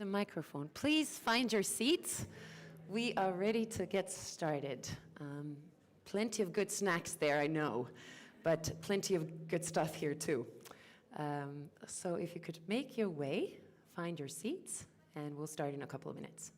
The microphone. Please find your seats. We are ready to get started. Plenty of good snacks there, I know, but plenty of good stuff here too. So if you could make your way, find your seats, and we'll start in a couple of minutes.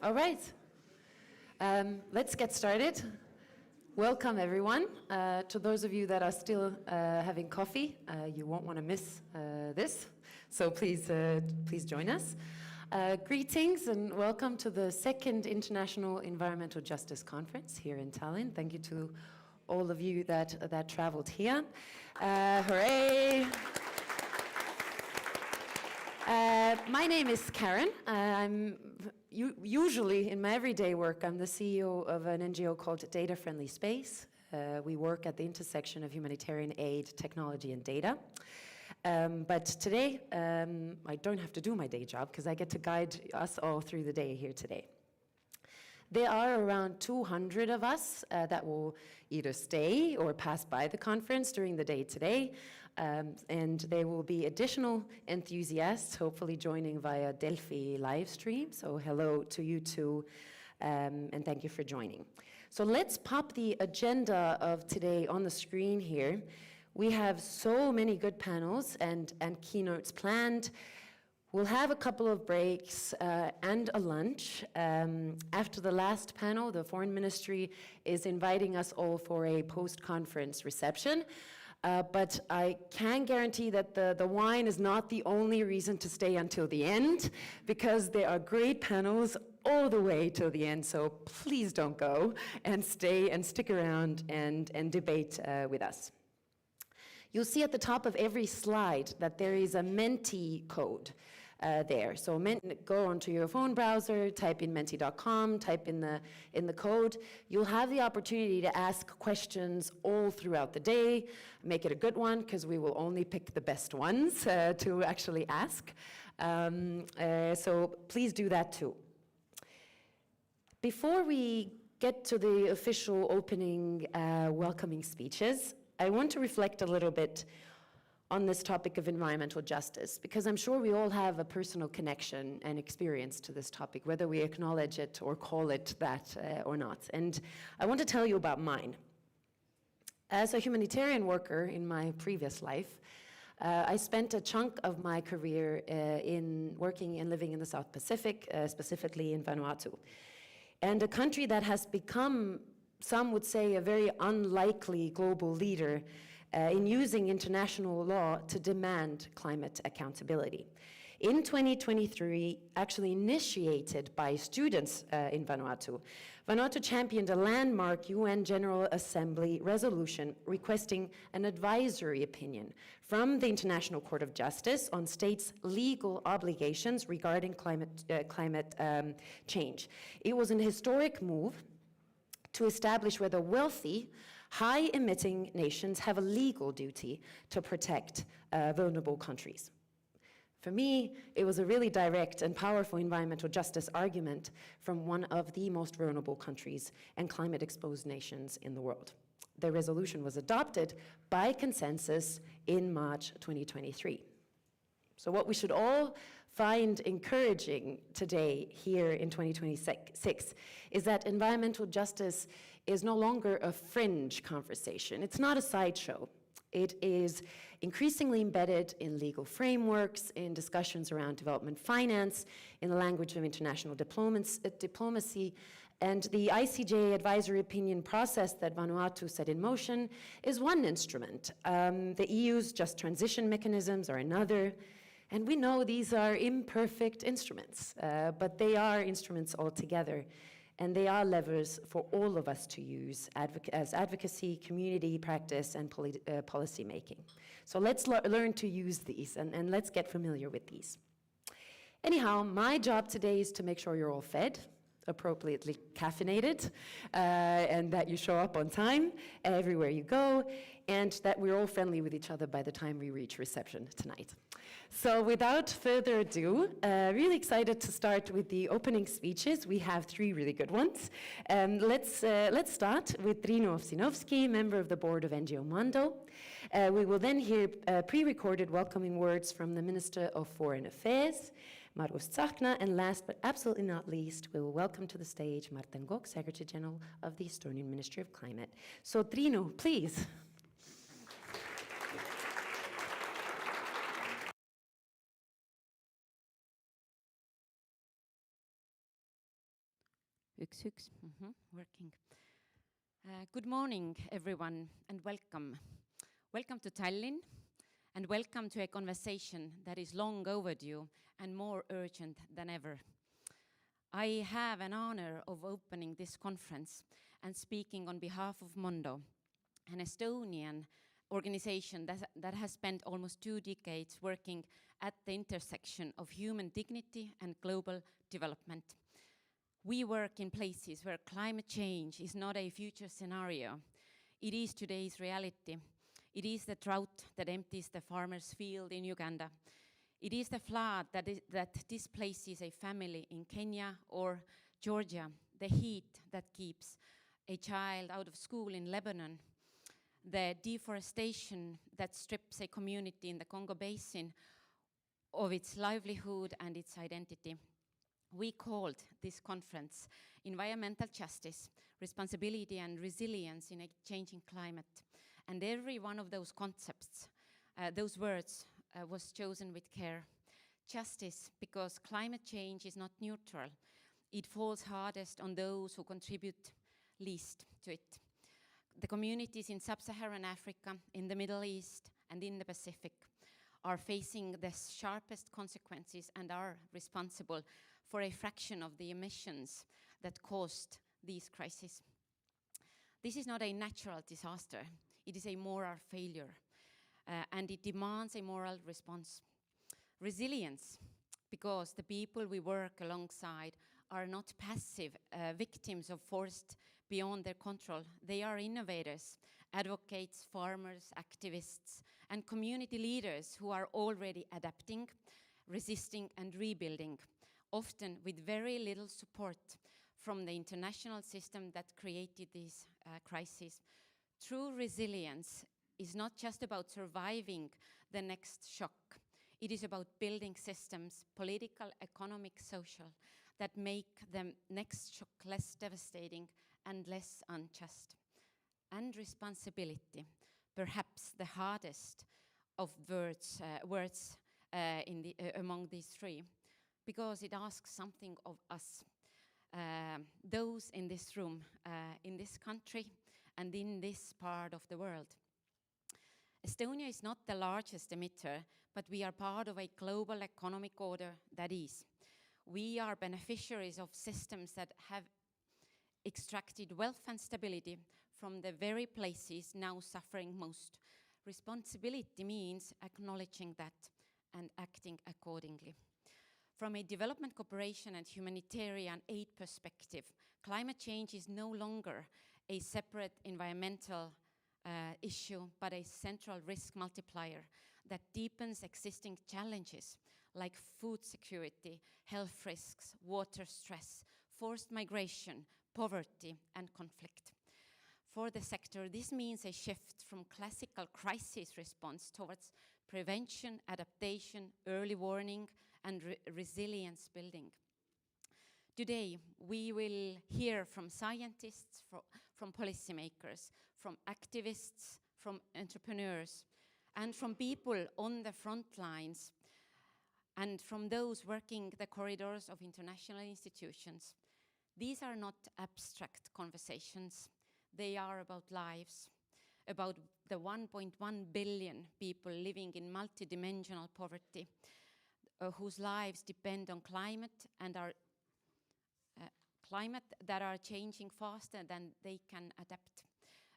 All right, let's get started. Welcome everyone. To those of you that are still having coffee, you won't want to miss this, so please join us. Greetings and welcome to the second International Environmental Justice Conference here in Tallinn. Thank you to all of you that traveled here. Hooray! My name is Karen. I'm usually in my everyday work, I'm the CEO of an NGO called Data Friendly Space. We work at the intersection of humanitarian aid, technology, and data. But today, I don't have to do my day job because I get to guide us all through the day here today. There are around 200 of us that will either stay or pass by the conference during the day today. And there will be additional enthusiasts, hopefully joining via Delphi live stream. So hello to you too, and thank you for joining. So let's pop the agenda of today on the screen here. We have so many good panels and keynotes planned. We'll have a couple of breaks and a lunch. After the last panel, the Foreign Ministry is inviting us all for a post-conference reception. But I can guarantee that the wine is not the only reason to stay until the end, because there are great panels all the way till the end, so please don't go and stay and stick around and debate with us. You'll see at the top of every slide that there is a Menti code there. So go onto your phone browser, type in menti.com, type in the code. You'll have the opportunity to ask questions all throughout the day. Make it a good one, because we will only pick the best ones to actually ask. So please do that too. Before we get to the official opening welcoming speeches, I want to reflect a little bit on this topic of environmental justice, because I'm sure we all have a personal connection and experience to this topic, whether we acknowledge it or call it that or not. And I want to tell you about mine. As a humanitarian worker in my previous life, I spent a chunk of my career in working and living in the South Pacific, specifically in Vanuatu. And a country that has become, some would say, a very unlikely global leader in using international law to demand climate accountability. In 2023, actually initiated by students in Vanuatu, Vanuatu championed a landmark UN General Assembly resolution requesting an advisory opinion from the International Court of Justice on states' legal obligations regarding climate change. It was an historic move to establish whether wealthy, high-emitting nations have a legal duty to protect vulnerable countries. For me, it was a really direct and powerful environmental justice argument from one of the most vulnerable countries and climate-exposed nations in the world. The resolution was adopted by consensus in March 2023. So what we should all find encouraging today here in 2026 is that environmental justice is no longer a fringe conversation. It's not a sideshow. It is increasingly embedded in legal frameworks, in discussions around development finance, in the language of international diplomacy, and the ICJ advisory opinion process that Vanuatu set in motion is one instrument. The EU's just transition mechanisms are another. And we know these are imperfect instruments, but they are instruments altogether. And they are levers for all of us to use as advocacy, community practice, and policy making. So let's learn to use these, and let's get familiar with these. Anyhow, my job today is to make sure you're all fed, appropriately caffeinated, and that you show up on time everywhere you go, and that we're all friendly with each other by the time we reach reception tonight. So without further ado, really excited to start with the opening speeches. We have three really good ones. Let's start with Trino Ovsinovski, member of the board of NGO Mondo. We will then hear pre-recorded welcoming words from the Minister of Foreign Affairs, Margus Tsahkna, and last but absolutely not least, we will welcome to the stage Martin Gok, Secretary General of the Estonian Ministry of Climate. So Trino, please. Working. Good morning, everyone, and welcome. Welcome to Tallinn, and welcome to a conversation that is long overdue and more urgent than ever. I have an honor of opening this conference and speaking on behalf of Mondo, an Estonian organization that has spent almost 2 decades working at the intersection of human dignity and global development. We work in places where climate change is not a future scenario. It is today's reality. It is the drought that empties the farmer's field in Uganda. It is the flood that displaces a family in Kenya or Georgia. The heat that keeps a child out of school in Lebanon. The deforestation that strips a community in the Congo Basin of its livelihood and its identity. We called this conference Environmental Justice, Responsibility and Resilience in a Changing Climate. And every one of those concepts, those words, was chosen with care. Justice, because climate change is not neutral. It falls hardest on those who contribute least to it. The communities in sub-Saharan Africa, in the Middle East, and in the Pacific are facing the sharpest consequences and are responsible for a fraction of the emissions that caused these crises. This is not a natural disaster. It is a moral failure, and it demands a moral response. Resilience, because the people we work alongside are not passive victims of force beyond their control. They are innovators, advocates, farmers, activists, and community leaders who are already adapting, resisting, and rebuilding, often with very little support from the international system that created this crisis. True resilience is not just about surviving the next shock. It is about building systems, political, economic, social, that make the next shock less devastating and less unjust. And responsibility, perhaps the hardest of words among these three, because it asks something of us, those in this room, in this country, and in this part of the world. Estonia is not the largest emitter, but we are part of a global economic order that is. We are beneficiaries of systems that have extracted wealth and stability from the very places now suffering most. Responsibility means acknowledging that and acting accordingly. From a development cooperation and humanitarian aid perspective, climate change is no longer a separate environmental issue, but a central risk multiplier that deepens existing challenges like food security, health risks, water stress, forced migration, poverty, and conflict. For the sector, this means a shift from classical crisis response towards prevention, adaptation, early warning, and resilience building. Today, we will hear from scientists, from policymakers, from activists, from entrepreneurs, and from people on the front lines, and from those working the corridors of international institutions. These are not abstract conversations. They are about lives, about the 1.1 billion people living in multidimensional poverty, whose lives depend on climate and climate that are changing faster than they can adapt.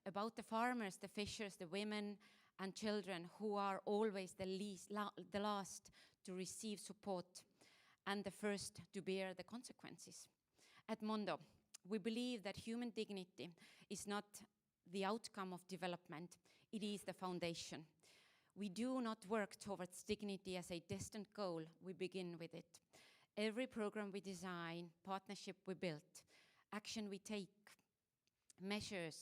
About the farmers, the fishers, the women and children who are always the last to receive support and the first to bear the consequences. At Mondo, we believe that human dignity is not the outcome of development, it is the foundation. We do not work towards dignity as a distant goal, we begin with it. Every program we design, partnership we build, action we take, measured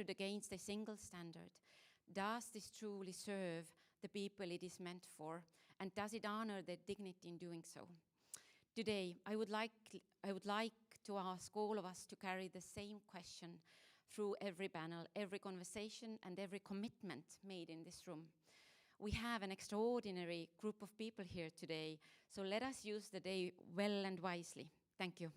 against a single standard. Does this truly serve the people it is meant for? And does it honor their dignity in doing so? Today, I would like to ask all of us to carry the same question through every panel, every conversation, and every commitment made in this room. We have an extraordinary group of people here today, so let us use the day well and wisely. Thank you.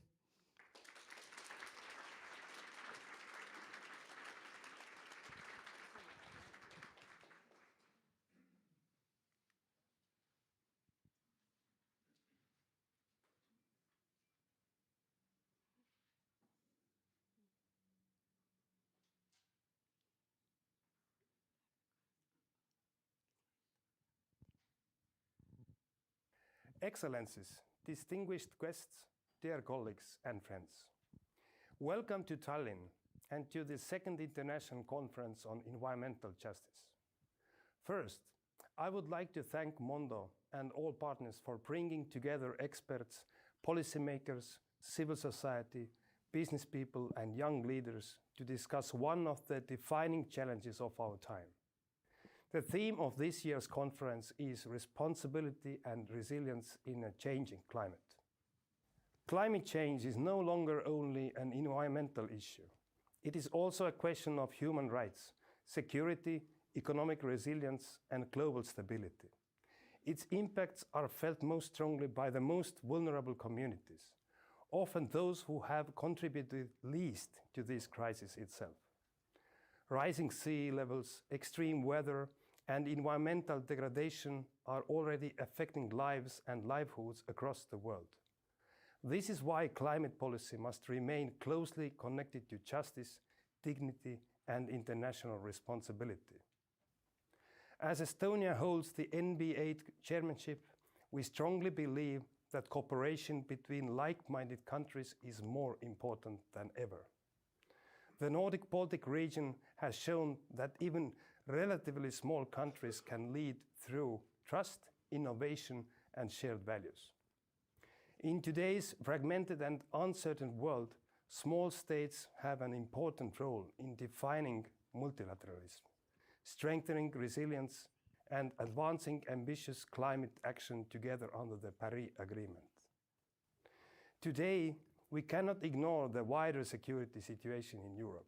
Excellencies, distinguished guests, dear colleagues and friends. Welcome to Tallinn and to the second International Conference on Environmental Justice. First, I would like to thank Mondo and all partners for bringing together experts, policymakers, civil society, business people and young leaders to discuss one of the defining challenges of our time. The theme of this year's conference is responsibility and resilience in a changing climate. Climate change is no longer only an environmental issue. It is also a question of human rights, security, economic resilience, and global stability. Its impacts are felt most strongly by the most vulnerable communities, often those who have contributed least to this crisis itself. Rising sea levels, extreme weather, and environmental degradation are already affecting lives and livelihoods across the world. This is why climate policy must remain closely connected to justice, dignity, and international responsibility. As Estonia holds the NB8 chairmanship, we strongly believe that cooperation between like-minded countries is more important than ever. The Nordic-Baltic region has shown that even relatively small countries can lead through trust, innovation, and shared values. In today's fragmented and uncertain world, small states have an important role in defining multilateralism, strengthening resilience, and advancing ambitious climate action together under the Paris Agreement. Today, we cannot ignore the wider security situation in Europe.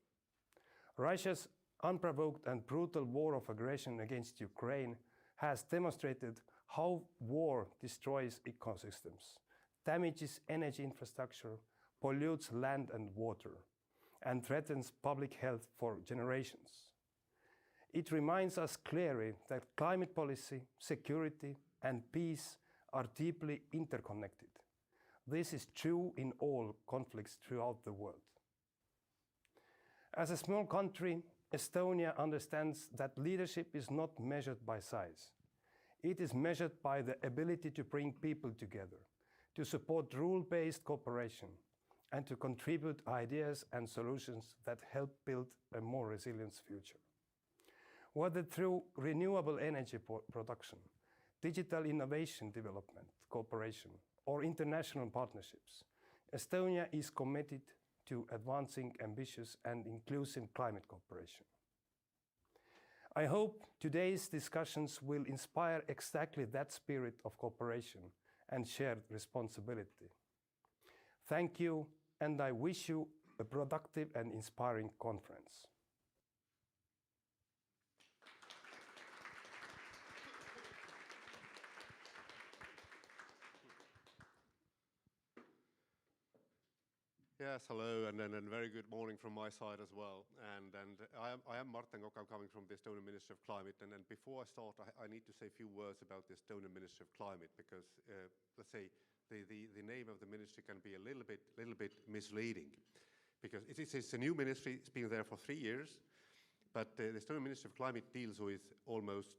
Russia's unprovoked and brutal war of aggression against Ukraine has demonstrated how war destroys ecosystems, damages energy infrastructure, pollutes land and water, and threatens public health for generations. It reminds us clearly that climate policy, security, and peace are deeply interconnected. This is true in all conflicts throughout the world. As a small country, Estonia understands that leadership is not measured by size. It is measured by the ability to bring people together, to support rule-based cooperation, and to contribute ideas and solutions that help build a more resilient future. Whether through renewable energy production, digital innovation development, cooperation, or international partnerships, Estonia is committed to advancing ambitious and inclusive climate cooperation. I hope today's discussions will inspire exactly that spirit of cooperation and shared responsibility. Thank you, and I wish you a productive and inspiring conference. Yes, hello, and very good morning from my side as well. And I am Martin Kokk, I'm coming from the Estonian Ministry of Climate. And before I start, I need to say a few words about the Estonian Ministry of Climate, because let's say the name of the ministry can be a little bit misleading, because it's a new ministry. It's been there for 3 years, but the Estonian Ministry of Climate deals with almost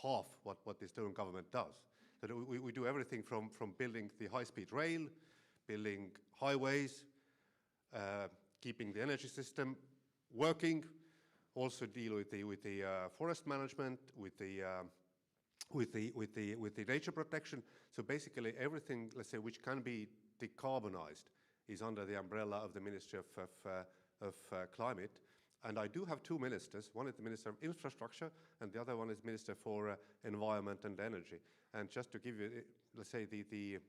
half what the Estonian government does. So we do everything from building the high-speed rail, building highways, keeping the energy system working, also deal with the forest management, with the nature protection. So basically everything, let's say, which can be decarbonized is under the umbrella of the Ministry of Climate. And I do have two ministers. One is the Minister of Infrastructure, and the other one is Minister for Environment and Energy. And just to give you, let's say, the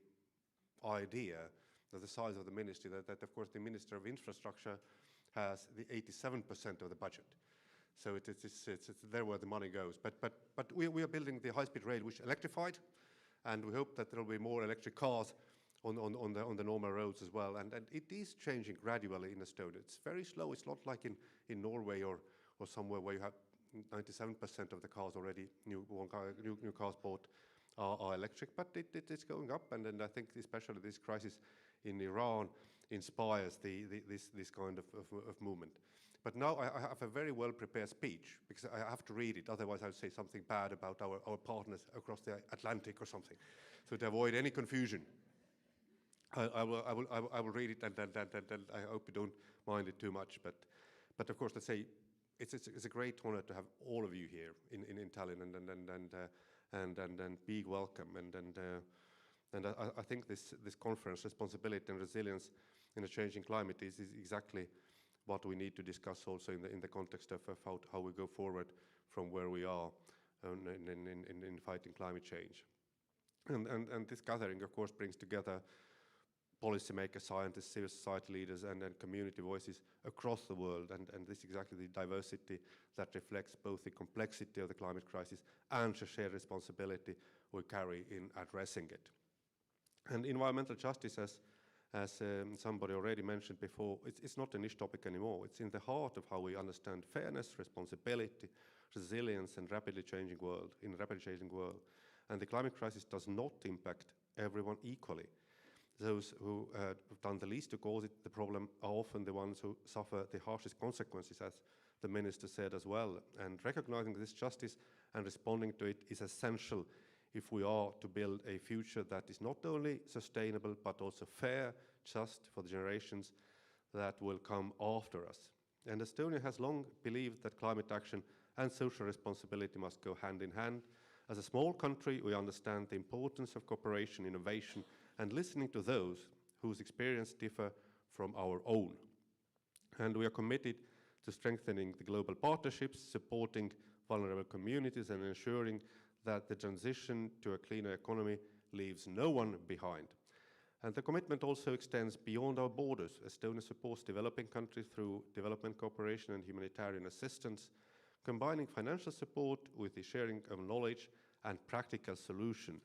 idea of the size of the ministry, that of course the Minister of Infrastructure has the 87% of the budget. So it's there where the money goes. But we are building the high-speed rail, which is electrified, and we hope that there will be more electric cars on the normal roads as well. And it is changing gradually in Estonia. It's very slow. It's not like in Norway or somewhere where you have 97% of the cars already, new cars bought are electric, but it's going up. And I think especially this crisis in Iran inspires this kind of movement. But now I have a very well-prepared speech, because I have to read it, otherwise I'll say something bad about our partners across the Atlantic or something. So to avoid any confusion, I will read it, and I hope you don't mind it too much. But of course, let's say it's a great honor to have all of you here in Tallinn, and big welcome. And I think this conference, Responsibility and Resilience in a Changing Climate, is exactly what we need to discuss also in the context of how we go forward from where we are in fighting climate change. And this gathering, of course, brings together policymakers, scientists, civil society leaders, and community voices across the world. And this is exactly the diversity that reflects both the complexity of the climate crisis and the shared responsibility we carry in addressing it. And environmental justice, as somebody already mentioned before, it's not a niche topic anymore. It's in the heart of how we understand fairness, responsibility, resilience, and rapidly changing world. And the climate crisis does not impact everyone equally. Those who have done the least to cause the problem are often the ones who suffer the harshest consequences, as the minister said as well. And recognizing this justice and responding to it is essential if we are to build a future that is not only sustainable, but also fair, just for the generations that will come after us. And Estonia has long believed that climate action and social responsibility must go hand in hand. As a small country, we understand the importance of cooperation, innovation, and listening to those whose experience differ from our own. And we are committed to strengthening the global partnerships, supporting vulnerable communities, and ensuring that the transition to a cleaner economy leaves no one behind. And the commitment also extends beyond our borders. Estonia supports developing countries through development cooperation and humanitarian assistance, combining financial support with the sharing of knowledge and practical solutions.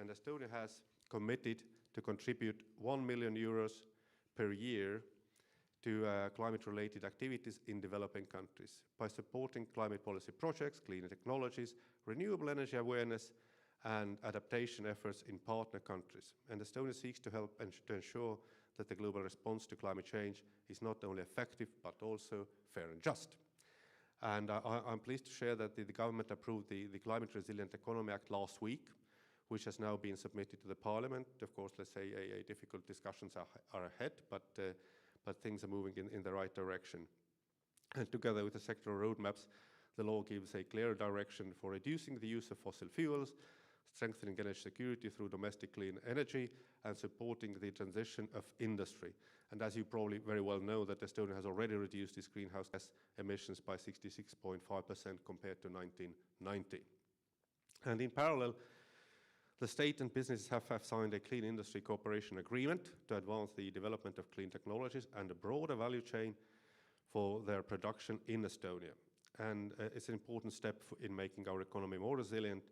And Estonia has committed to contribute €1 million per year to climate-related activities in developing countries by supporting climate policy projects, clean technologies, renewable energy awareness, and adaptation efforts in partner countries. And Estonia seeks to help to ensure that the global response to climate change is not only effective, but also fair and just. And I'm pleased to share that the government approved the Climate Resilient Economy Act last week, which has now been submitted to the Parliament. Of course, let's say difficult discussions are ahead, but things are moving in the right direction. And together with the sectoral roadmaps, the law gives a clear direction for reducing the use of fossil fuels, strengthening energy security through domestic clean energy, and supporting the transition of industry. And as you probably very well know, that Estonia has already reduced its greenhouse gas emissions by 66.5% compared to 1990. And in parallel, the state and businesses have signed a clean industry cooperation agreement to advance the development of clean technologies and a broader value chain for their production in Estonia. And it's an important step in making our economy more resilient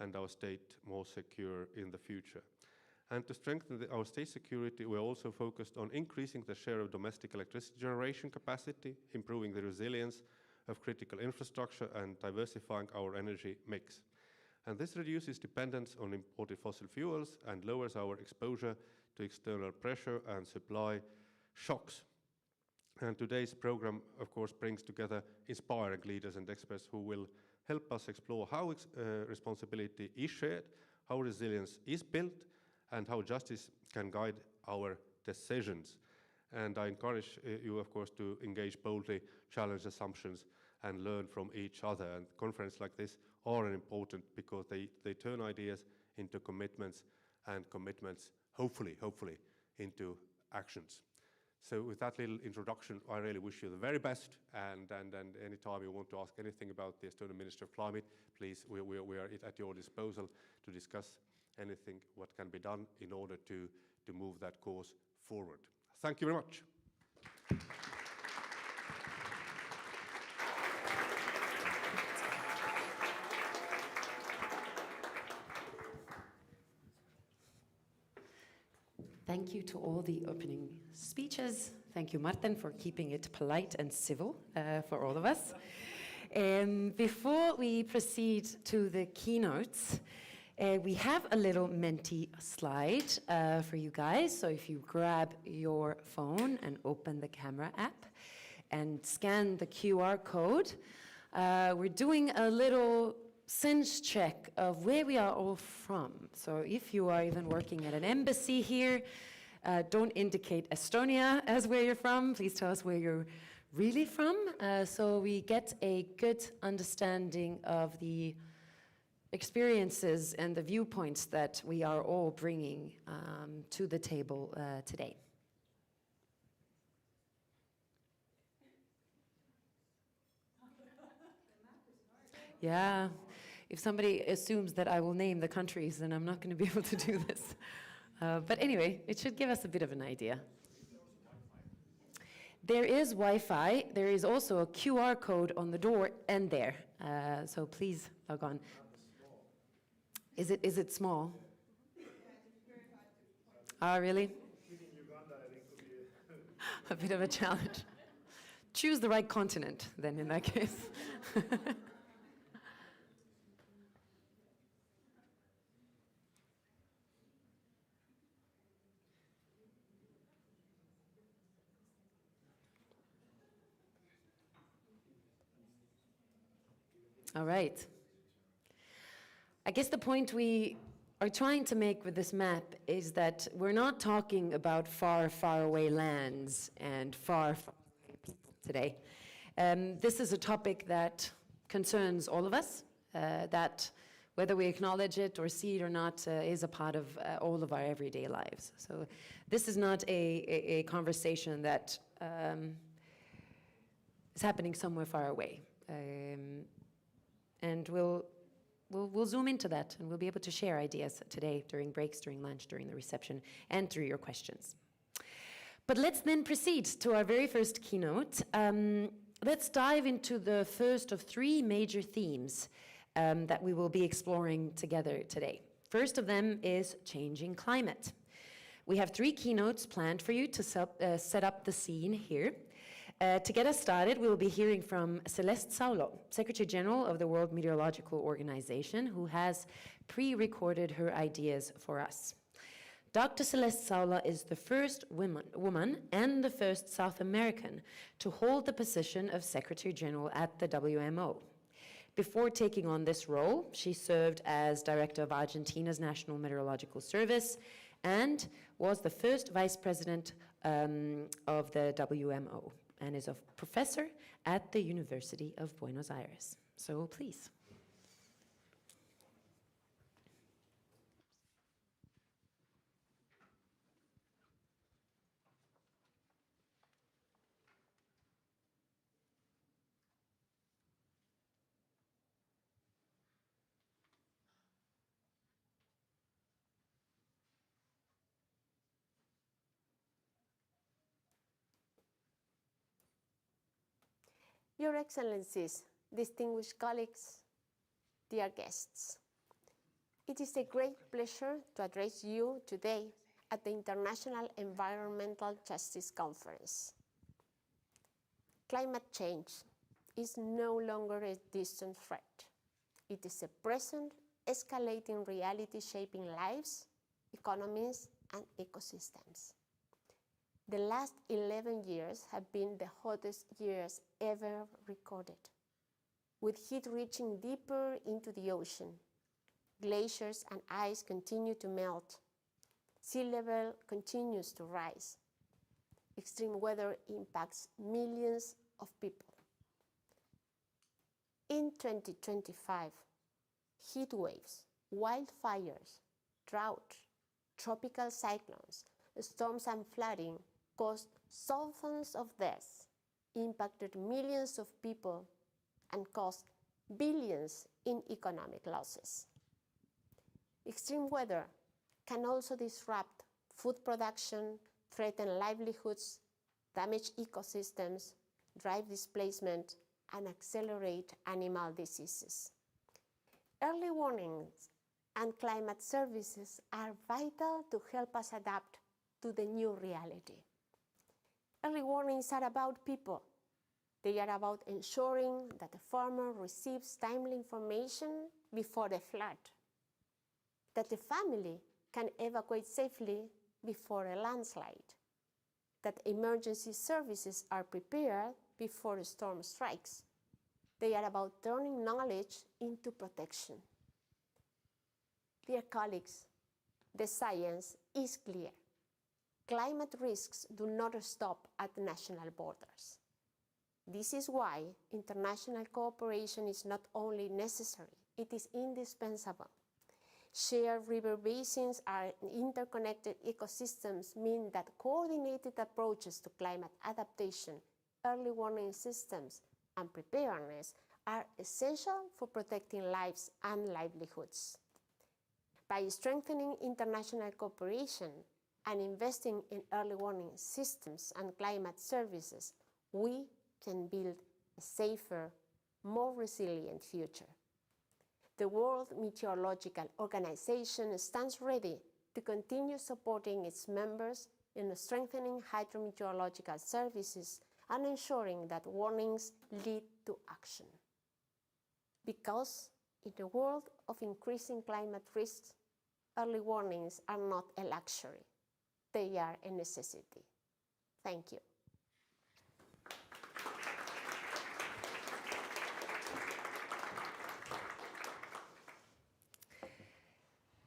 and our state more secure in the future. And to strengthen our state security, we're also focused on increasing the share of domestic electricity generation capacity, improving the resilience of critical infrastructure, and diversifying our energy mix. And this reduces dependence on imported fossil fuels and lowers our exposure to external pressure and supply shocks. And today's program, of course, brings together inspiring leaders and experts who will help us explore how responsibility is shared, how resilience is built, and how justice can guide our decisions. And I encourage you, of course, to engage boldly, challenge assumptions, and learn from each other. And conferences like this are important because they turn ideas into commitments, and commitments, hopefully, into actions. So with that little introduction, I really wish you the very best, and anytime you want to ask anything about the Estonian Ministry of Climate, please, we are at your disposal to discuss anything what can be done in order to move that cause forward. Thank you very much. Thank you to all the opening speeches. Thank you, Martin, for keeping it polite and civil for all of us. Before we proceed to the keynotes, we have a little Menti slide for you guys. So if you grab your phone and open the camera app and scan the QR code, we're doing a little sense check of where we are all from. So if you are even working at an embassy here, don't indicate Estonia as where you're from. Please tell us where you're really from, so we get a good understanding of the experiences and the viewpoints that we are all bringing to the table today. Yeah. If somebody assumes that I will name the countries, then I'm not going to be able to do this. But anyway, it should give us a bit of an idea. There is Wi-Fi. There is also a QR code on the door and there. So please log on. Is it small? Ah, really? A bit of a challenge. Choose the right continent, then, in that case. All right. I guess the point we are trying to make with this map is that we're not talking about far, far away lands and far, far away people today. This is a topic that concerns all of us, that whether we acknowledge it or see it or not is a part of all of our everyday lives. So this is not a conversation that is happening somewhere far away. And we'll zoom into that, and we'll be able to share ideas today during breaks, during lunch, during the reception, and through your questions. But let's then proceed to our very first keynote. Let's dive into the first of three major themes that we will be exploring together today. First of them is changing climate. We have three keynotes planned for you to set up the scene here. To get us started, we will be hearing from Celeste Saulo, Secretary General of the World Meteorological Organization, who has pre-recorded her ideas for us. Dr. Celeste Saulo is the first woman and the first South American to hold the position of Secretary General at the WMO. Before taking on this role, she served as Director of Argentina's National Meteorological Service and was the first Vice President of the WMO, and is a professor at the University of Buenos Aires. So please. Your Excellencies, distinguished colleagues, dear guests, it is a great pleasure to address you today at the International Environmental Justice Conference. Climate change is no longer a distant threat. It is a present, escalating reality shaping lives, economies, and ecosystems. The last 11 years have been the hottest years ever recorded, with heat reaching deeper into the ocean. Glaciers and ice continue to melt. Sea level continues to rise. Extreme weather impacts millions of people. In 2025, heat waves, wildfires, drought, tropical cyclones, storms and flooding caused thousands of deaths, impacted millions of people, and caused billions in economic losses. Extreme weather can also disrupt food production, threaten livelihoods, damage ecosystems, drive displacement, and accelerate animal diseases. Early warnings and climate services are vital to help us adapt to the new reality. Early warnings are about people. They are about ensuring that the farmer receives timely information before the flood, that the family can evacuate safely before a landslide, that emergency services are prepared before a storm strikes. They are about turning knowledge into protection. Dear colleagues, the science is clear. Climate risks do not stop at national borders. This is why international cooperation is not only necessary, it is indispensable. Shared river basins and interconnected ecosystems mean that coordinated approaches to climate adaptation, early warning systems, and preparedness are essential for protecting lives and livelihoods. By strengthening international cooperation and investing in early warning systems and climate services, we can build a safer, more resilient future. The World Meteorological Organization stands ready to continue supporting its members in strengthening hydrometeorological services and ensuring that warnings lead to action. Because in a world of increasing climate risks, early warnings are not a luxury, they are a necessity. Thank you.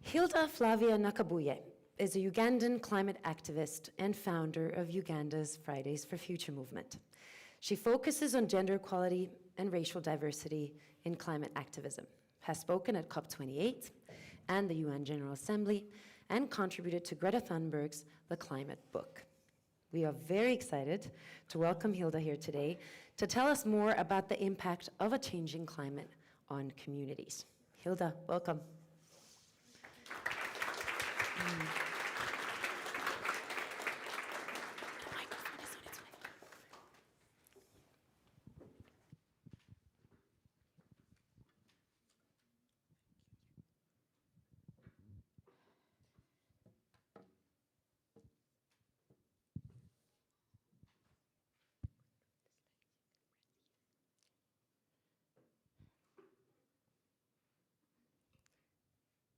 Hilda Flavia Nakabuye is a Ugandan climate activist and founder of Uganda's Fridays for Future movement. She focuses on gender equality and racial diversity in climate activism, has spoken at COP28 and the UN General Assembly, and contributed to Greta Thunberg's The Climate Book. We are very excited to welcome Hilda here today to tell us more about the impact of a changing climate on communities. Hilda, welcome.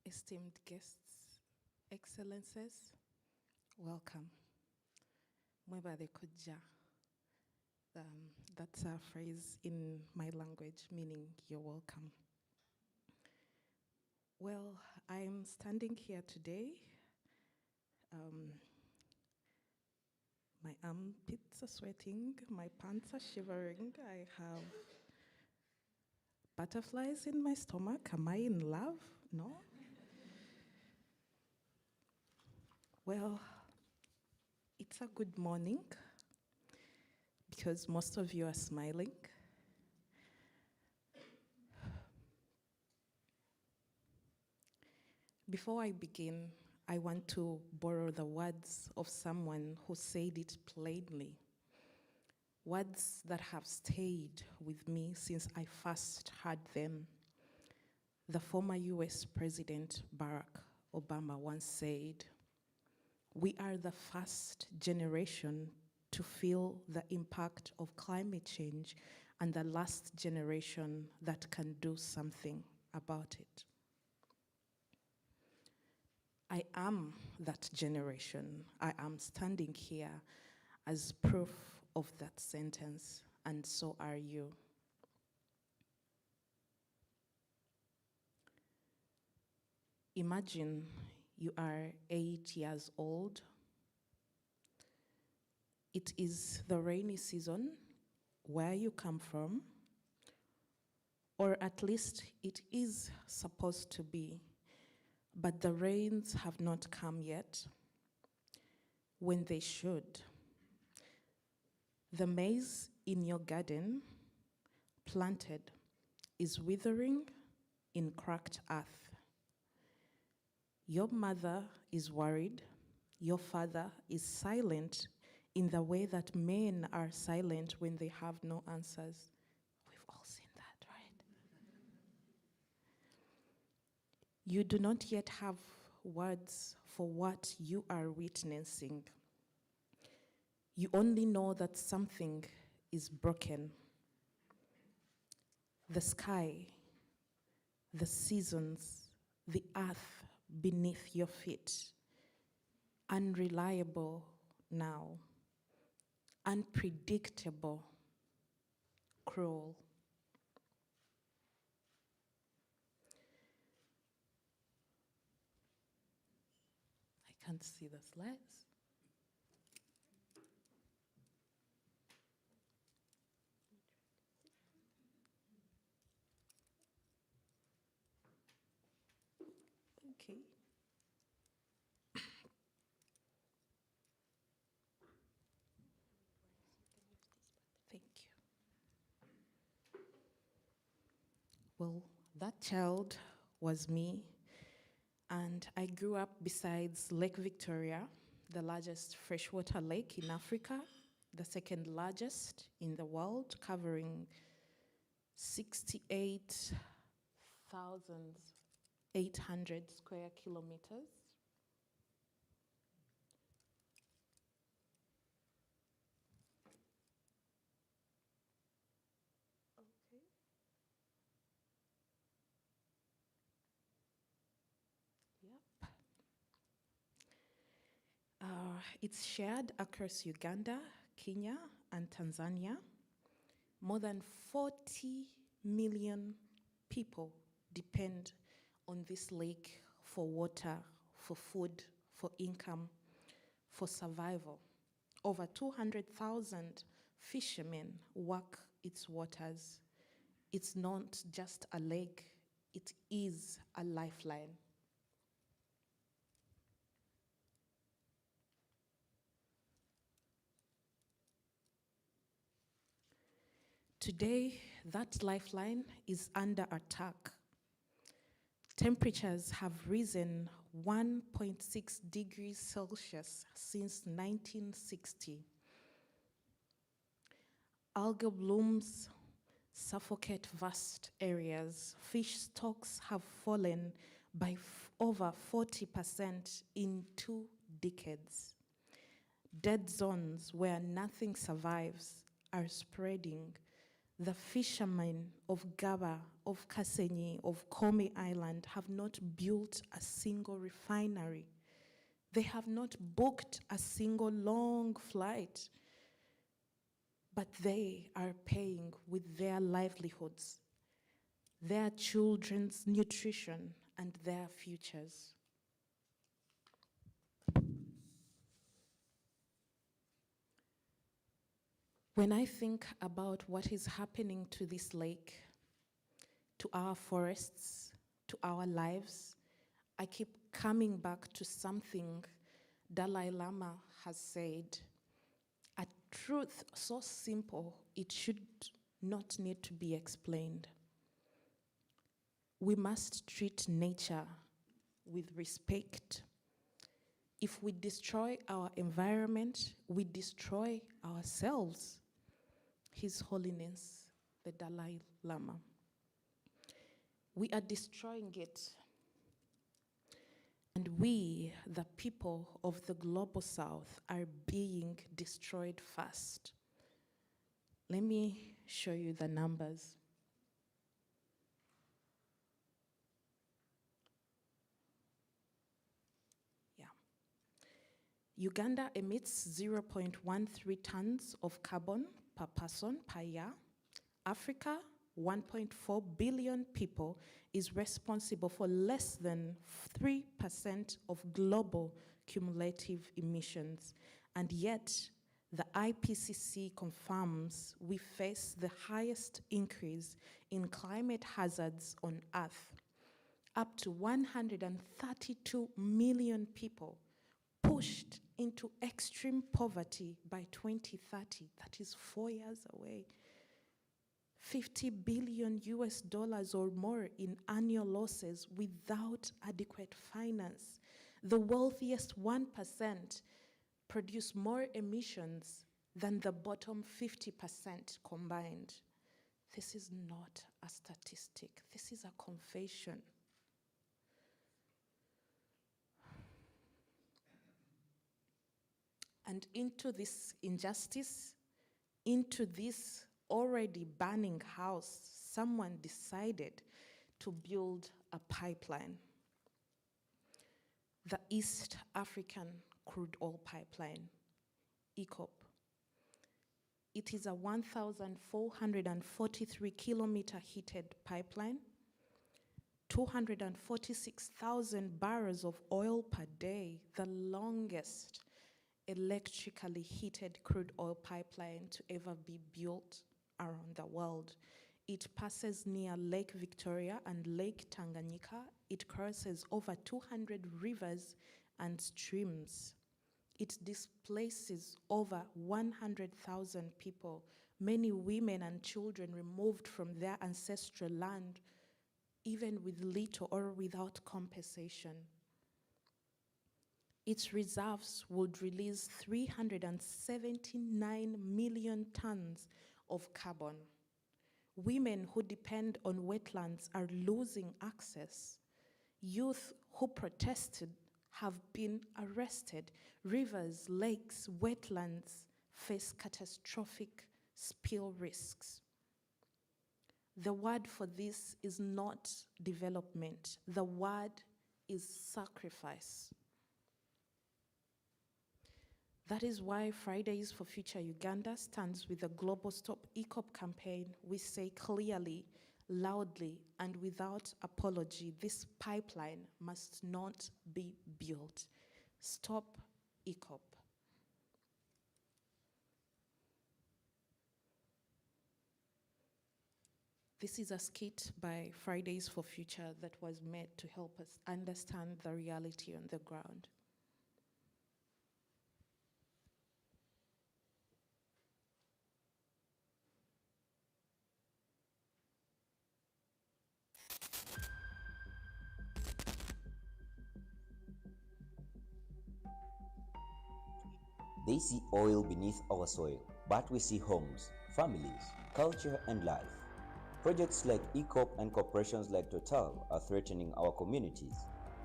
Esteemed guests, excellencies, welcome. Mwebale kuja. That's a phrase in my language meaning you're welcome. Well, I'm standing here today. My armpits are sweating, my pants are shivering, I have butterflies in my stomach. Am I in love? No? Well, it's a good morning because most of you are smiling. Before I begin, I want to borrow the words of someone who said it plainly. words that have stayed with me since I first heard them. The former US President Barack Obama once said, "We are the first generation to feel the impact of climate change and the last generation that can do something about it." I am that generation. I am standing here as proof of that sentence, and so are you. Imagine you are 8 years old. It is the rainy season where you come from, or at least it is supposed to be, but the rains have not come yet when they should. The maize in your garden, planted, is withering in cracked earth. Your mother is worried. Your father is silent in the way that men are silent when they have no answers. We've all seen that, right? You do not yet have words for what you are witnessing. You only know that something is broken. The sky, the seasons, the earth beneath your feet, unreliable now, unpredictable, cruel. I can't see the slides. Okay. Thank you. Well, that child was me, and I grew up besides Lake Victoria, the largest freshwater lake in Africa, the second largest in the world, covering 68,800 square kilometers. Okay. Yep. It's shared across Uganda, Kenya, and Tanzania. More than 40 million people depend on this lake for water, for food, for income, for survival. Over 200,000 fishermen work its waters. It's not just a lake, it is a lifeline. Today, that lifeline is under attack. Temperatures have risen 1.6 degrees Celsius since 1960. Algal blooms suffocate vast areas. Fish stocks have fallen by over 40% in 2 decades. Dead zones where nothing survives are spreading. The fishermen of Gaba, of Kasenyi, of Komi Island have not built a single refinery. They have not booked a single long flight, but they are paying with their livelihoods, their children's nutrition, and their futures. When I think about what is happening to this lake, to our forests, to our lives, I keep coming back to something Dalai Lama has said. A truth so simple, it should not need to be explained. We must treat nature with respect. If we destroy our environment, we destroy ourselves. His Holiness, the Dalai Lama. We are destroying it. And we, the people of the global south, are being destroyed fast. Let me show you the numbers. Uganda emits 0.13 tons of carbon per person per year. Africa, 1.4 billion people, is responsible for less than 3% of global cumulative emissions. And yet, the IPCC confirms we face the highest increase in climate hazards on Earth. Up to 132 million people pushed into extreme poverty by 2030. That is 4 years away. $50 billion or more in annual losses without adequate finance. The wealthiest 1% produce more emissions than the bottom 50% combined. This is not a statistic. This is a confession. And into this injustice, into this already burning house, someone decided to build a pipeline. The East African Crude Oil Pipeline, EACOP. It is a 1,443 kilometer heated pipeline, 246,000 barrels of oil per day, the longest electrically heated crude oil pipeline to ever be built around the world. It passes near Lake Victoria and Lake Tanganyika. It crosses over 200 rivers and streams. It displaces over 100,000 people, many women and children removed from their ancestral land, even with little or without compensation. Its reserves would release 379 million tons of carbon. Women who depend on wetlands are losing access. Youth who protested have been arrested. Rivers, lakes, wetlands face catastrophic spill risks. The word for this is not development. The word is sacrifice. That is why Fridays for Future Uganda stands with the Global Stop EACOP campaign. We say clearly, loudly, and without apology, this pipeline must not be built. Stop EACOP. This is a skit by Fridays for Future that was made to help us understand the reality on the ground. They see oil beneath our soil, but we see homes, families, culture, and life. Projects like EACOP and corporations like Total are threatening our communities,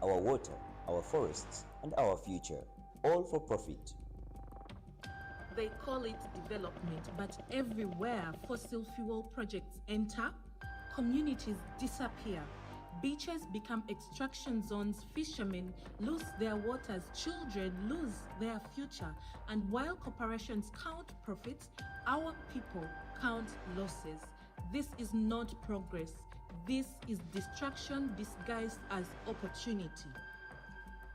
our water, our forests, and our future, all for profit. They call it development, but everywhere fossil fuel projects enter, communities disappear. Beaches become extraction zones, fishermen lose their waters, children lose their future. And while corporations count profits, our people count losses. This is not progress. This is destruction disguised as opportunity.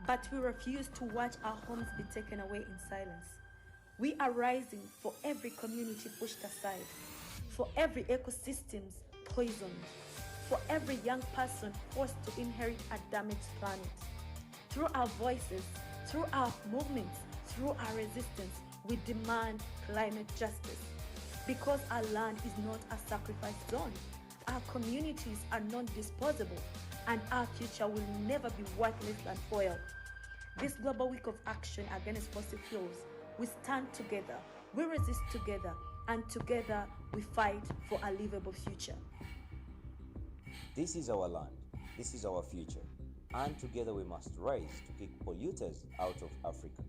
But we refuse to watch our homes be taken away in silence. We are rising for every community pushed aside, for every ecosystem poisoned, for every young person forced to inherit a damaged planet. Through our voices, through our movements, through our resistance, we demand climate justice. Because our land is not a sacrifice zone, our communities are non-disposable, and our future will never be worthless than oil. This global week of action against fossil fuels, we stand together, we resist together, and together we fight for a livable future. This is our land, this is our future, and together we must rise to kick polluters out of Africa.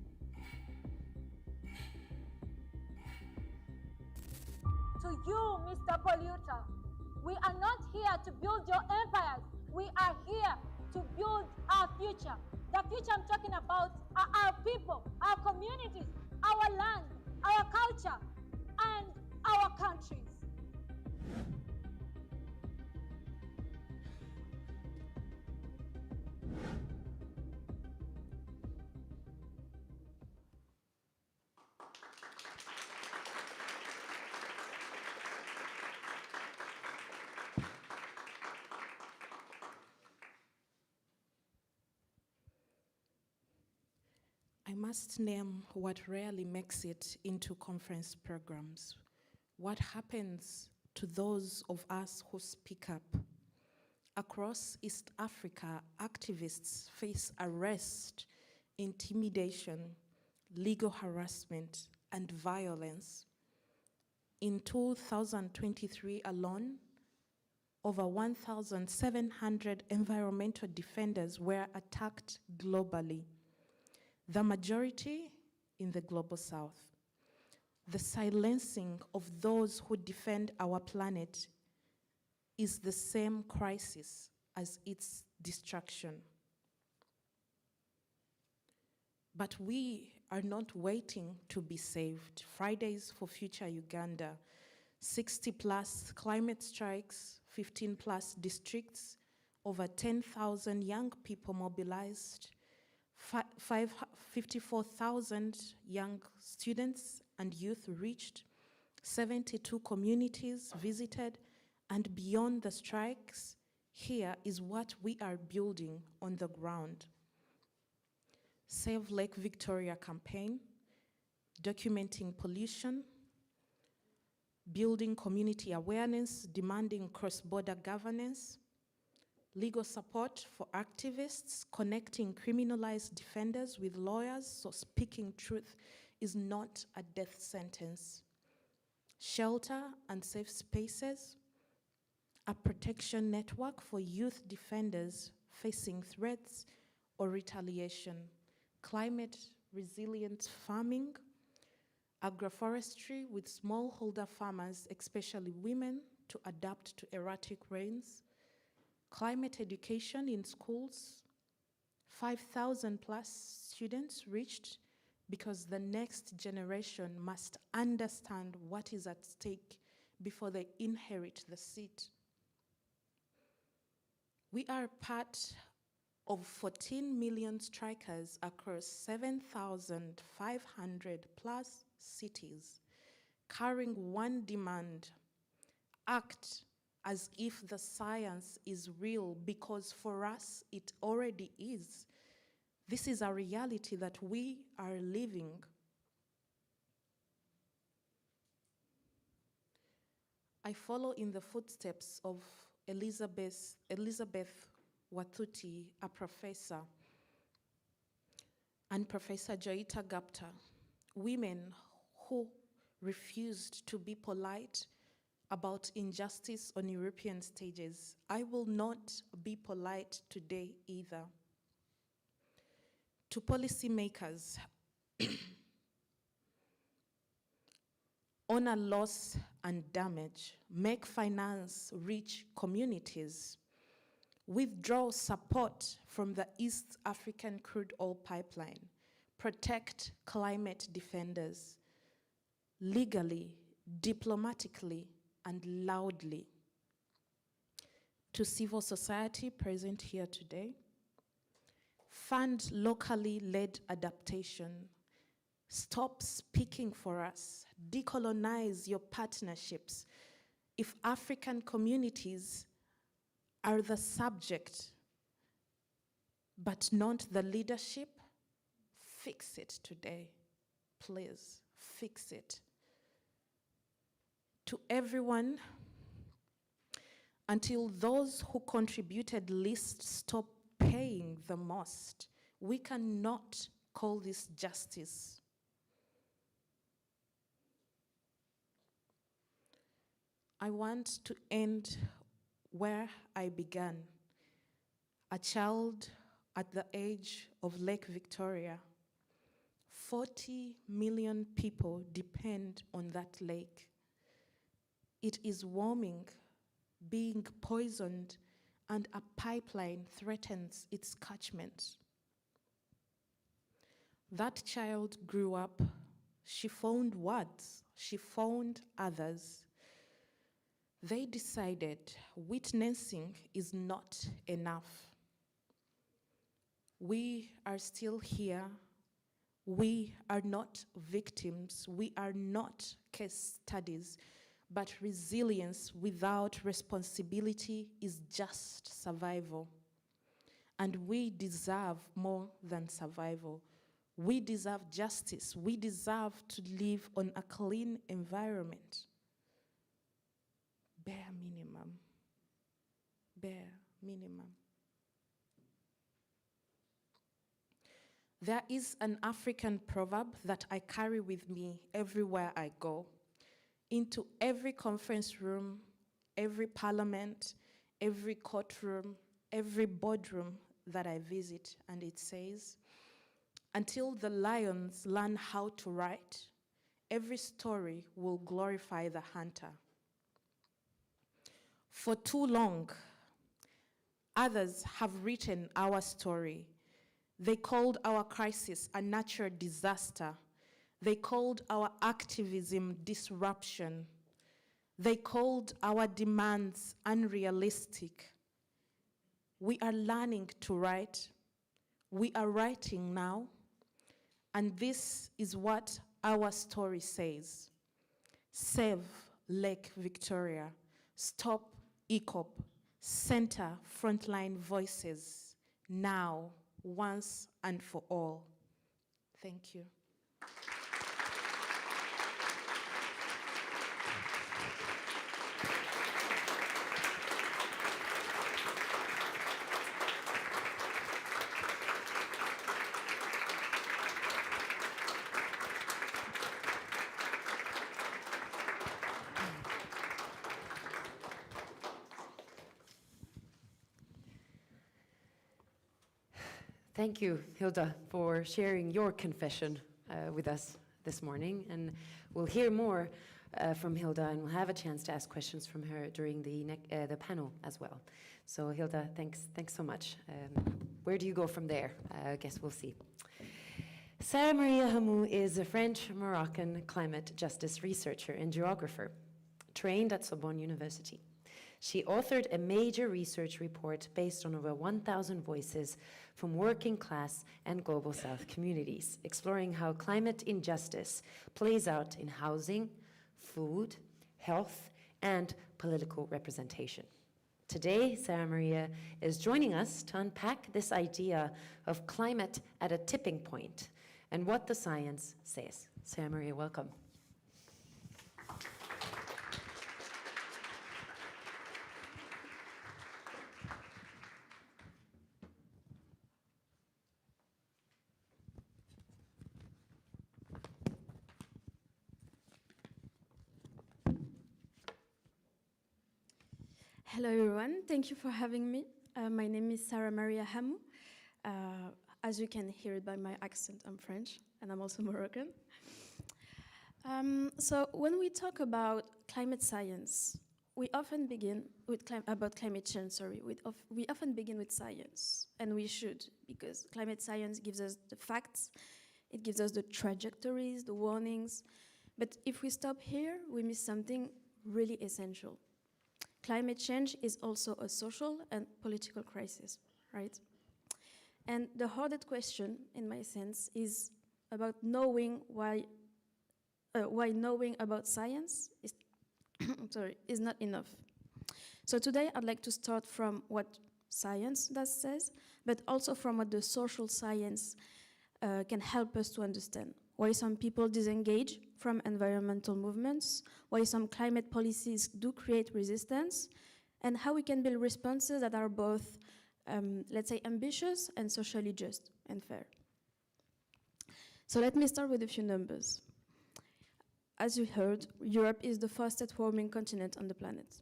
To you, Mr. Polluter, we are not here to build your empires. We are here to build our future. The future I'm talking about are our people, our communities, our land, our culture, and our countries. I must name what rarely makes it into conference programs. What happens to those of us who speak up? Across East Africa, activists face arrest, intimidation, legal harassment, and violence. In 2023 alone, over 1,700 environmental defenders were attacked globally, the majority in the global south. The silencing of those who defend our planet is the same crisis as its destruction. But we are not waiting to be saved. Fridays for Future Uganda, 60 plus climate strikes, 15 plus districts, over 10,000 young people mobilized, 54,000 young students and youth reached, 72 communities visited, and beyond the strikes, here is what we are building on the ground. Save Lake Victoria campaign, documenting pollution, building community awareness, demanding cross-border governance, legal support for activists, connecting criminalized defenders with lawyers so speaking truth is not a death sentence. Shelter and safe spaces, a protection network for youth defenders facing threats or retaliation, climate resilient farming, agroforestry with smallholder farmers, especially women, to adapt to erratic rains, climate education in schools, 5,000 plus students reached because the next generation must understand what is at stake before they inherit the seat. We are part of 14 million strikers across 7,500 plus cities, carrying one demand: act as if the science is real, because for us it already is. This is a reality that we are living. I follow in the footsteps of Elizabeth Wathuti, a professor, and Professor Joyita Gupta, women who refused to be polite about injustice on European stages. I will not be polite today either. To policymakers, honor loss and damage, make finance reach communities, withdraw support from the East African crude oil pipeline, protect climate defenders, legally, diplomatically, and loudly. To civil society present here today, fund locally led adaptation. Stop speaking for us. Decolonize your partnerships. If African communities are the subject, but not the leadership, fix it today. Please, fix it. To everyone, until those who contributed least stop paying the most, we cannot call this justice. I want to end where I began. A child at the age of Lake Victoria. 40 million people depend on that lake. It is warming, being poisoned, and a pipeline threatens its catchment. That child grew up, she found words, she found others. They decided witnessing is not enough. We are still here. We are not victims. We are not case studies, but resilience without responsibility is just survival. And we deserve more than survival. We deserve justice. We deserve to live on a clean environment. Bare minimum. Bare minimum. There is an African proverb that I carry with me everywhere I go, into every conference room, every parliament, every courtroom, every boardroom that I visit, and it says, until the lions learn how to write, every story will glorify the hunter. For too long, others have written our story. They called our crisis a natural disaster. They called our activism disruption. They called our demands unrealistic. We are learning to write. We are writing now. And this is what our story says. Save Lake Victoria. Stop ECOP. Center frontline voices. Now. Once and for all. Thank you. Thank you, Hilda, for sharing your confession with us this morning. And we'll hear more from Hilda, and we'll have a chance to ask questions from her during the panel as well. So Hilda, thanks so much. Where do you go from there? I guess we'll see. Sarah Maria Hamou is a French-Moroccan climate justice researcher and geographer, trained at Sorbonne University. She authored a major research report based on over 1,000 voices from working class and global south communities, exploring how climate injustice plays out in housing, food, health, and political representation. Today, Sarah Maria is joining us to unpack this idea of climate at a tipping point and what the science says. Sarah Maria, welcome. Hello everyone, thank you for having me. My name is Sarah Maria Hamou. As you can hear it by my accent, I'm French and I'm also Moroccan. So when we talk about climate science, we often begin with climate change, we often begin with science, and we should, because climate science gives us the facts, it gives us the trajectories, the warnings, but if we stop here, we miss something really essential. Climate change is also a social and political crisis, right? And the hardest question, in my sense, is about knowing why knowing about science is, is not enough. So today I'd like to start from what science says, but also from what the social science can help us to understand. Why some people disengage from environmental movements, why some climate policies do create resistance, and how we can build responses that are both, let's say, ambitious and socially just and fair. So let me start with a few numbers. as you heard, Europe is the fastest warming continent on the planet,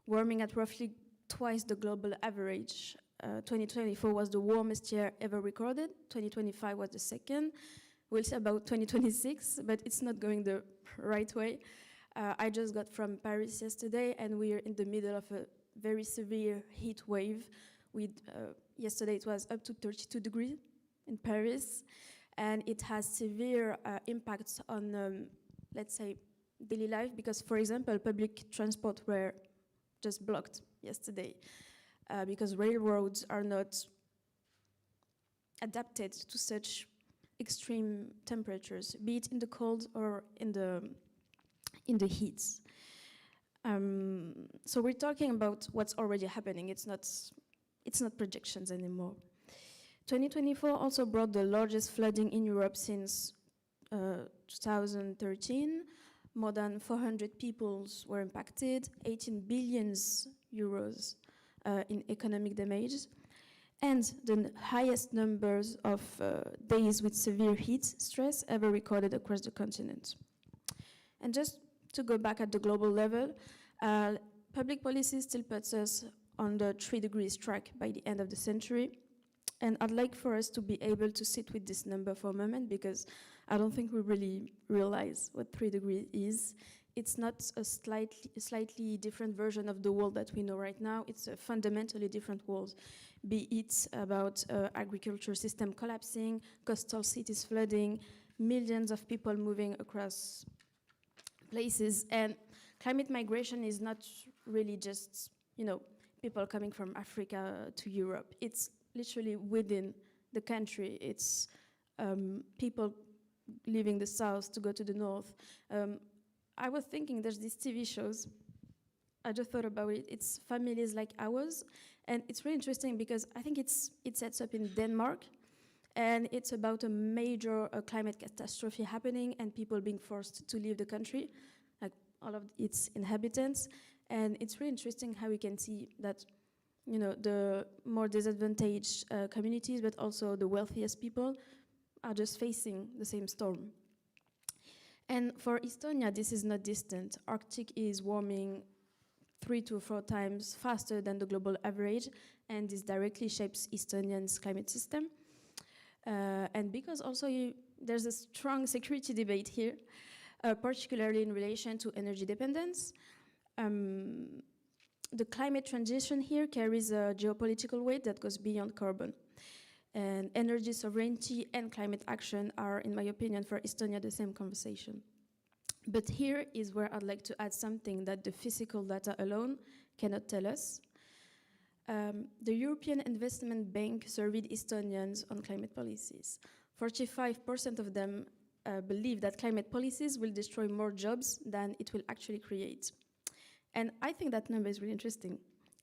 warming at roughly twice the global average. 2024 was the warmest year ever recorded. 2025 was the second. We'll see about 2026, but it's not going the right way. I just got from Paris yesterday, and we're in the middle of a very severe heat wave. Yesterday it was up to 32 degrees in Paris, and it has severe impacts on, let's say, daily life, because, for example, public transport were just blocked yesterday because railroads are not adapted to such extreme temperatures, be it in the cold or in the heat. So we're talking about what's already happening. It's not projections anymore. 2024 also brought the largest flooding in Europe since 2013. More than 400 people were impacted, 18 billion euros in economic damage, and the highest numbers of days with severe heat stress ever recorded across the continent. And just to go back at the global level, public policy still puts us on the 3 degrees track by the end of the century. And I'd like for us to be able to sit with this number for a moment, because I don't think we really realize what 3 degrees is. It's not a slightly different version of the world that we know right now. It's a fundamentally different world, be it about agriculture system collapsing, coastal cities flooding, millions of people moving across places. And climate migration is not really just, people coming from Africa to Europe. It's literally within the country. It's people leaving the south to go to the north. I was thinking there's these TV shows. I just thought about it. It's Families Like Ours. And it's really interesting because I think it sets up in Denmark. And it's about a major climate catastrophe happening and people being forced to leave the country, like all of its inhabitants. And it's really interesting how we can see that, the more disadvantaged communities, but also the wealthiest people, are just facing the same storm. And for Estonia, this is not distant. Arctic is warming 3 to 4 times faster than the global average, and this directly shapes Estonians' climate system. And because also there's a strong security debate here, particularly in relation to energy dependence. The climate transition here carries a geopolitical weight that goes beyond carbon. And energy sovereignty and climate action are, in my opinion, for Estonia, the same conversation. But here is where I'd like to add something that the physical data alone cannot tell us. The European Investment Bank surveyed Estonians on climate policies. 45% of them believe that climate policies will destroy more jobs than it will actually create. And I think that number is really interesting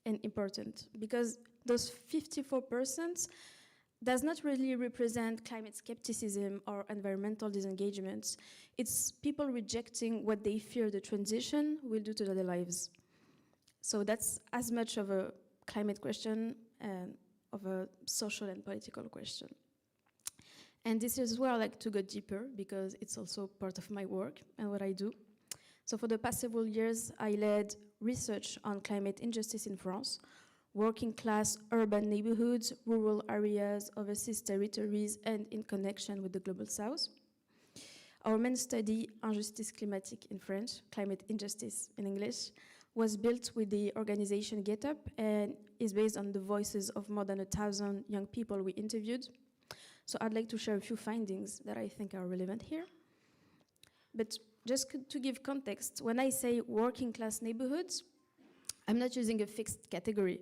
and important, because those 54% does not really represent climate skepticism or environmental disengagement. It's people rejecting what they fear the transition will do to their lives. So that's as much of a climate question and of a social and political question. And this is where I like to go deeper, because it's also part of my work and what I do. So for the past several years, I led research on climate injustice in France, working class urban neighborhoods, rural areas, overseas territories, and in connection with the Global South. Our main study, Injustice climatique in French, climate injustice in English, was built with the organization GetUp and is based on the voices of more than 1,000 young people we interviewed. So I'd like to share a few findings that I think are relevant here. But just to give context, when I say working class neighborhoods, I'm not using a fixed category.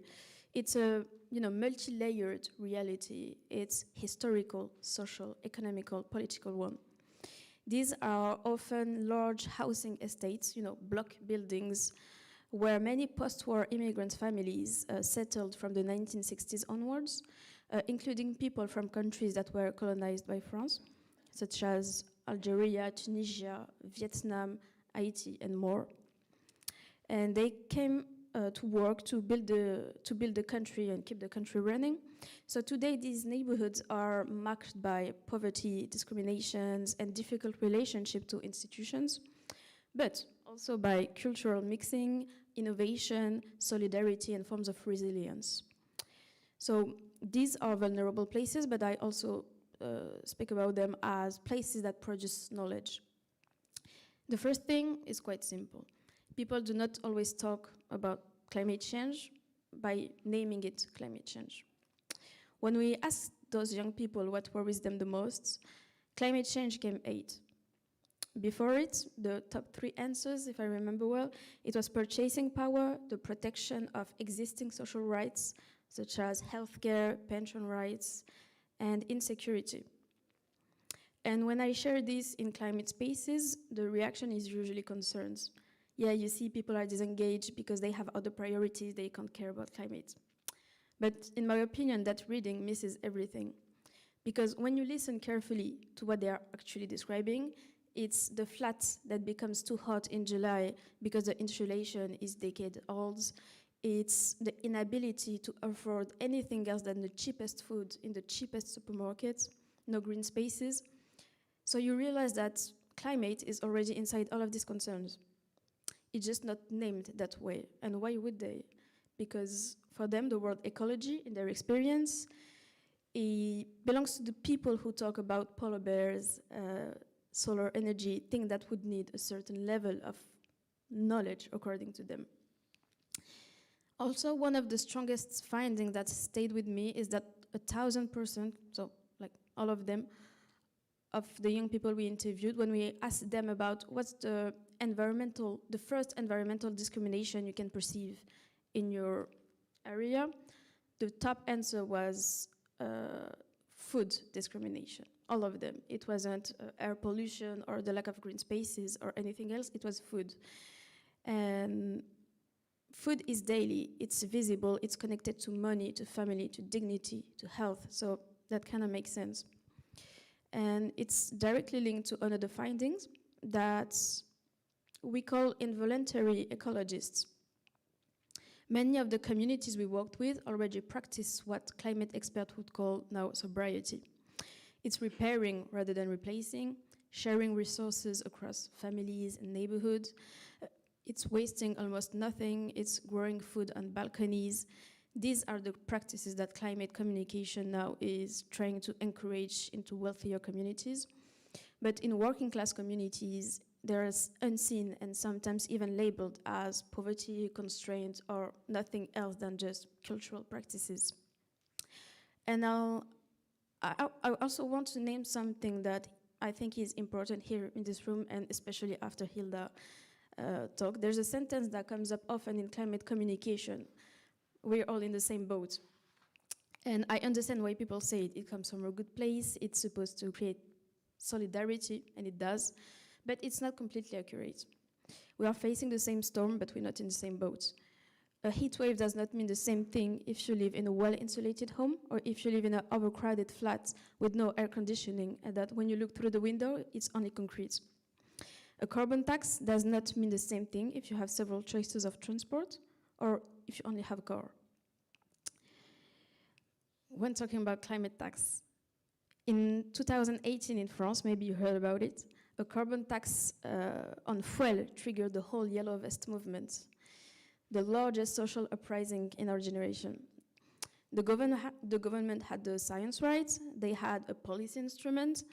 It's a multi-layered reality. It's historical, social, economical, political one. These are often large housing estates, block buildings, where many post-war immigrant families settled from the 1960s onwards, including people from countries that were colonized by France, such as Algeria, Tunisia, Vietnam, Haiti, and more. And they came to work to build the country and keep the country running. So today, these neighborhoods are marked by poverty, discriminations, and difficult relationship to institutions. but also by cultural mixing, innovation, solidarity, and forms of resilience. So these are vulnerable places, but I also speak about them as places that produce knowledge. The first thing is quite simple. People do not always talk about climate change by naming it climate change. When we asked those young people what worries them the most, climate change came 8. Before it, the top 3 answers, if I remember well, it was purchasing power, the protection of existing social rights, such as healthcare, pension rights, and insecurity. And when I share this in climate spaces, the reaction is usually concerns. Yeah, you see people are disengaged because they have other priorities, they can't care about climate. But in my opinion, that reading misses everything. Because when you listen carefully to what they are actually describing, it's the flat that becomes too hot in July because the insulation is decade-old. It's the inability to afford anything else than the cheapest food in the cheapest supermarket, no green spaces. So you realize that climate is already inside all of these concerns. It's just not named that way. And why would they? Because for them, the word ecology, in their experience, it belongs to the people who talk about polar bears, solar energy, things that would need a certain level of knowledge, according to them. Also, one of the strongest findings that stayed with me is that 1,000%, so like all of them, of the young people we interviewed, when we asked them about what's the first environmental discrimination you can perceive in your area, the top answer was food discrimination. All of them. It wasn't air pollution or the lack of green spaces or anything else, it was food. And food is daily, it's visible, it's connected to money, to family, to dignity, to health, so that kind of makes sense. And it's directly linked to another findings that we call involuntary ecologists. Many of the communities we worked with already practice what climate experts would call now sobriety. It's repairing rather than replacing, sharing resources across families and neighborhoods. It's wasting almost nothing, it's growing food on balconies. These are the practices that climate communication now is trying to encourage into wealthier communities. But in working class communities, there is unseen and sometimes even labeled as poverty, constraint, or nothing else than just cultural practices. And I also want to name something that I think is important here in this room, and especially after Hilda talk. There's a sentence that comes up often in climate communication. We're all in the same boat. And I understand why people say it. It comes from a good place. It's supposed to create solidarity, and it does. But it's not completely accurate. We are facing the same storm, but we're not in the same boat. A heat wave does not mean the same thing if you live in a well-insulated home or if you live in an overcrowded flat with no air conditioning, and that when you look through the window, it's only concrete. A carbon tax does not mean the same thing if you have several choices of transport or if you only have a car. When talking about climate tax, in 2018 in France, maybe you heard about it, a carbon tax on fuel triggered the whole Yellow Vest movement, the largest social uprising in our generation. The government had the science rights, they had a policy instrument,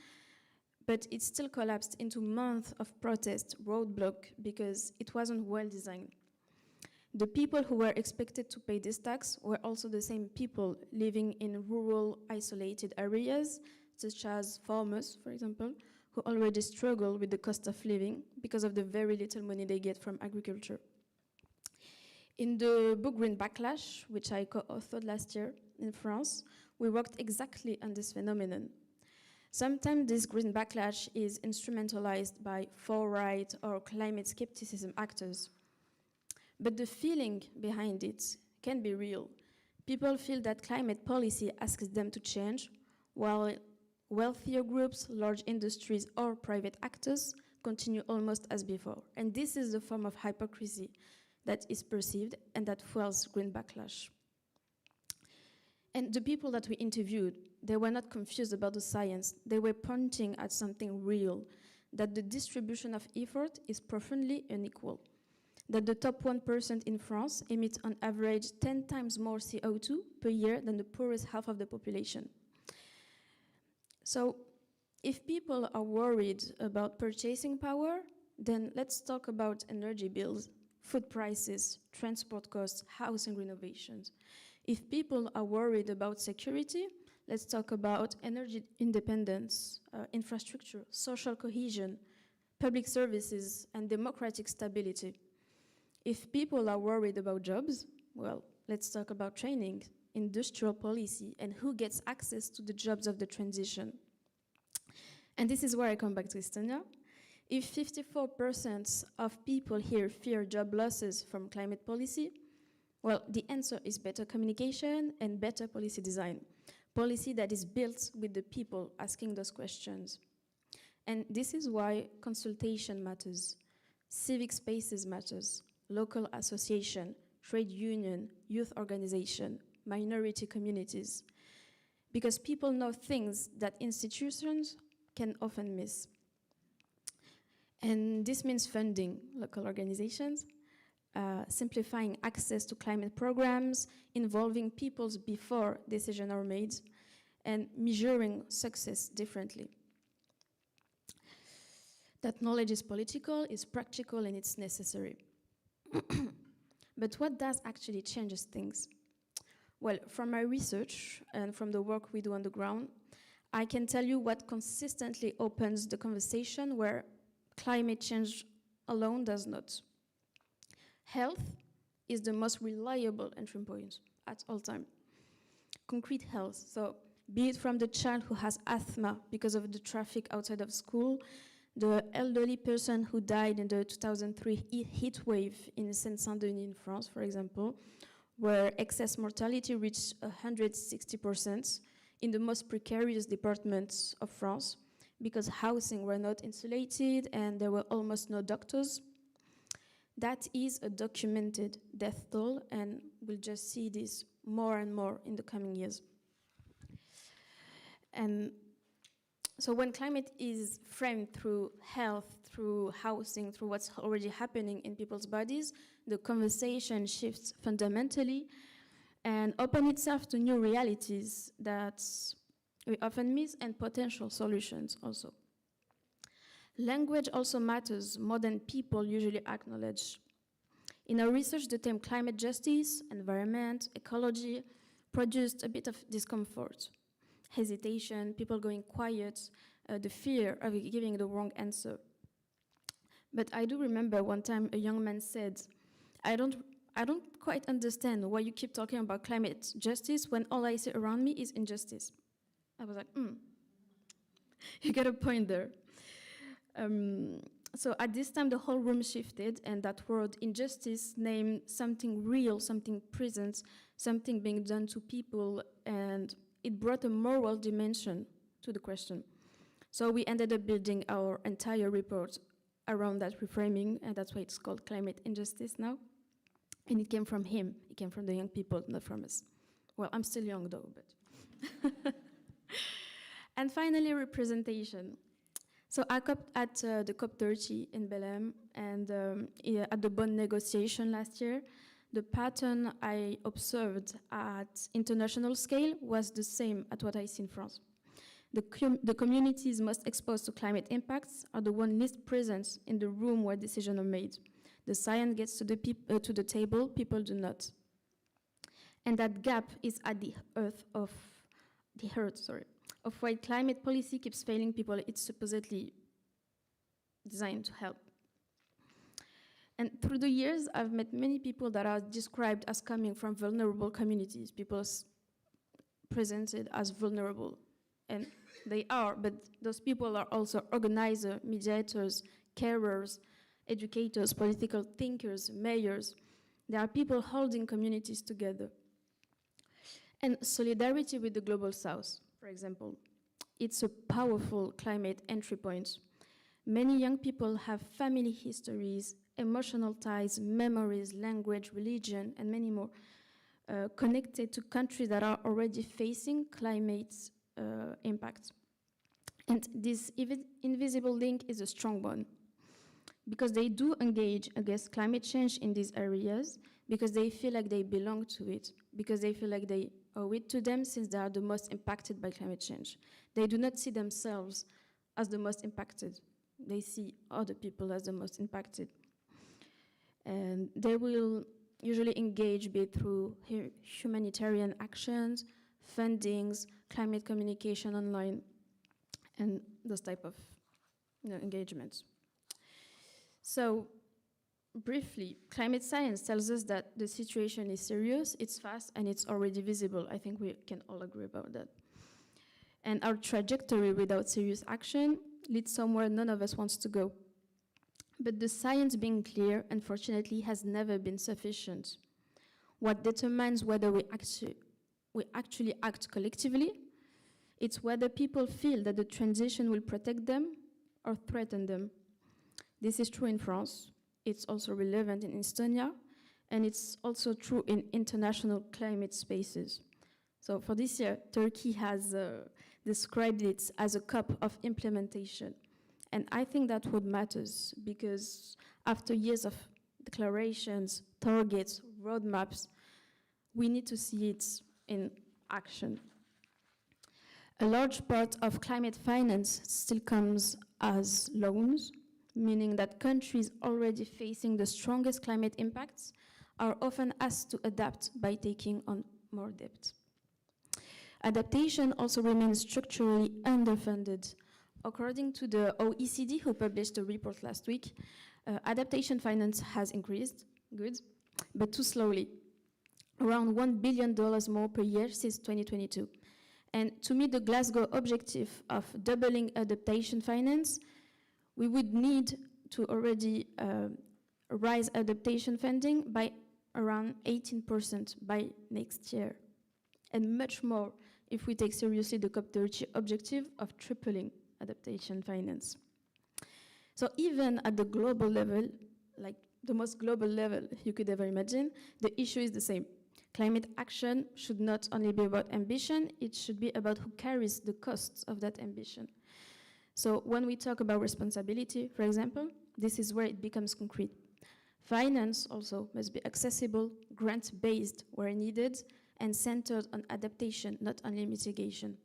but it still collapsed into months of protest, roadblock, because it wasn't well designed. The people who were expected to pay this tax were also the same people living in rural, isolated areas, such as farmers, for example, who already struggle with the cost of living because of the very little money they get from agriculture. In the book Green Backlash, which I co-authored last year in France, we worked exactly on this phenomenon. Sometimes this green backlash is instrumentalized by far-right or climate skepticism actors. But the feeling behind it can be real. People feel that climate policy asks them to change, while wealthier groups, large industries, or private actors continue almost as before. And this is the form of hypocrisy that is perceived and that fuels green backlash. And the people that we interviewed, they were not confused about the science. They were pointing at something real. that the distribution of effort is profoundly unequal, that the top 1% in France emit on average 10 times more CO2 per year than the poorest half of the population. So if people are worried about purchasing power, then let's talk about energy bills, food prices, transport costs, housing renovations. If people are worried about security, let's talk about energy independence, infrastructure, social cohesion, public services, and democratic stability. If people are worried about jobs, well, let's talk about training, industrial policy, and who gets access to the jobs of the transition. And this is where I come back to Estonia. If 54% of people here fear job losses from climate policy, well, the answer is better communication and better policy design. Policy that is built with the people asking those questions. And this is why consultation matters, civic spaces matters, local association, trade union, youth organization, minority communities. Because people know things that institutions can often miss. And this means funding local organizations, simplifying access to climate programs, involving peoples before decisions are made, and measuring success differently. That knowledge is political, is practical, and it's necessary. But what does actually change things? Well, from my research and from the work we do on the ground, I can tell you what consistently opens the conversation where climate change alone does not. Health is the most reliable entry point at all time. Concrete health, so be it from the child who has asthma because of the traffic outside of school, the elderly person who died in the 2003 heat wave in Saint-Saint-Denis in France, for example, where excess mortality reached 160% in the most precarious departments of France, because housing were not insulated and there were almost no doctors. That is a documented death toll, and we'll just see this more and more in the coming years. And so when climate is framed through health, through housing, through what's already happening in people's bodies, the conversation shifts fundamentally and opens itself to new realities that we often miss, and potential solutions also. Language also matters more than people usually acknowledge. In our research, the term climate justice, environment, ecology produced a bit of discomfort, hesitation, people going quiet, the fear of giving the wrong answer. But I do remember one time a young man said, I don't quite understand why you keep talking about climate justice when all I see around me is injustice. I was like, you get a point there. So at this time, the whole room shifted, and that word injustice named something real, something present, something being done to people, and it brought a moral dimension to the question. So we ended up building our entire report around that reframing, and that's why it's called Climate Injustice now. And it came from him, it came from the young people, not from us. Well, I'm still young though, but. And finally, representation. So I COP at the COP30 in Belém, and at the bond negotiation last year, the pattern I observed at international scale was the same at what I see in France. The communities most exposed to climate impacts are the ones least present in the room where decisions are made. The science gets to the table, people do not. And that gap is at the heart of why climate policy keeps failing people it's supposedly designed to help. And through the years, I've met many people that are described as coming from vulnerable communities, people presented as vulnerable. And they are, but those people are also organizers, mediators, carers, educators, political thinkers, mayors. They are people holding communities together. And solidarity with the Global South, for example. It's a powerful climate entry point. Many young people have family histories, emotional ties, memories, language, religion, and many more connected to countries that are already facing climate impacts. And this invisible link is a strong one, because they do engage against climate change in these areas, because they feel like they belong to it, because they feel like they owe it to them since they are the most impacted by climate change. They do not see themselves as the most impacted. They see other people as the most impacted. And they will usually engage be it through humanitarian actions, fundings, climate communication online, and those type of engagements. So, briefly, climate science tells us that the situation is serious, it's fast, and it's already visible. I think we can all agree about that. And our trajectory without serious action leads somewhere none of us wants to go. But the science being clear, unfortunately, has never been sufficient. What determines whether we actually act collectively, it's whether people feel that the transition will protect them or threaten them. This is true in France, it's also relevant in Estonia, and it's also true in international climate spaces. So for this year, Turkey has described it as a cup of implementation. And I think that what matters, because after years of declarations, targets, roadmaps, we need to see it in action. A large part of climate finance still comes as loans, meaning that countries already facing the strongest climate impacts are often asked to adapt by taking on more debt. Adaptation also remains structurally underfunded. According to the OECD, who published a report last week, adaptation finance has increased, good, but too slowly, around $1 billion more per year since 2022. And to meet the Glasgow objective of doubling adaptation finance, we would need to already raise adaptation funding by around 18% by next year, and much more if we take seriously the COP30 objective of tripling adaptation finance. So even at the global level, like the most global level you could ever imagine, the issue is the same. Climate action should not only be about ambition, it should be about who carries the costs of that ambition. So when we talk about responsibility, for example, this is where it becomes concrete. Finance also must be accessible, grant-based where needed, and centered on adaptation, not only mitigation.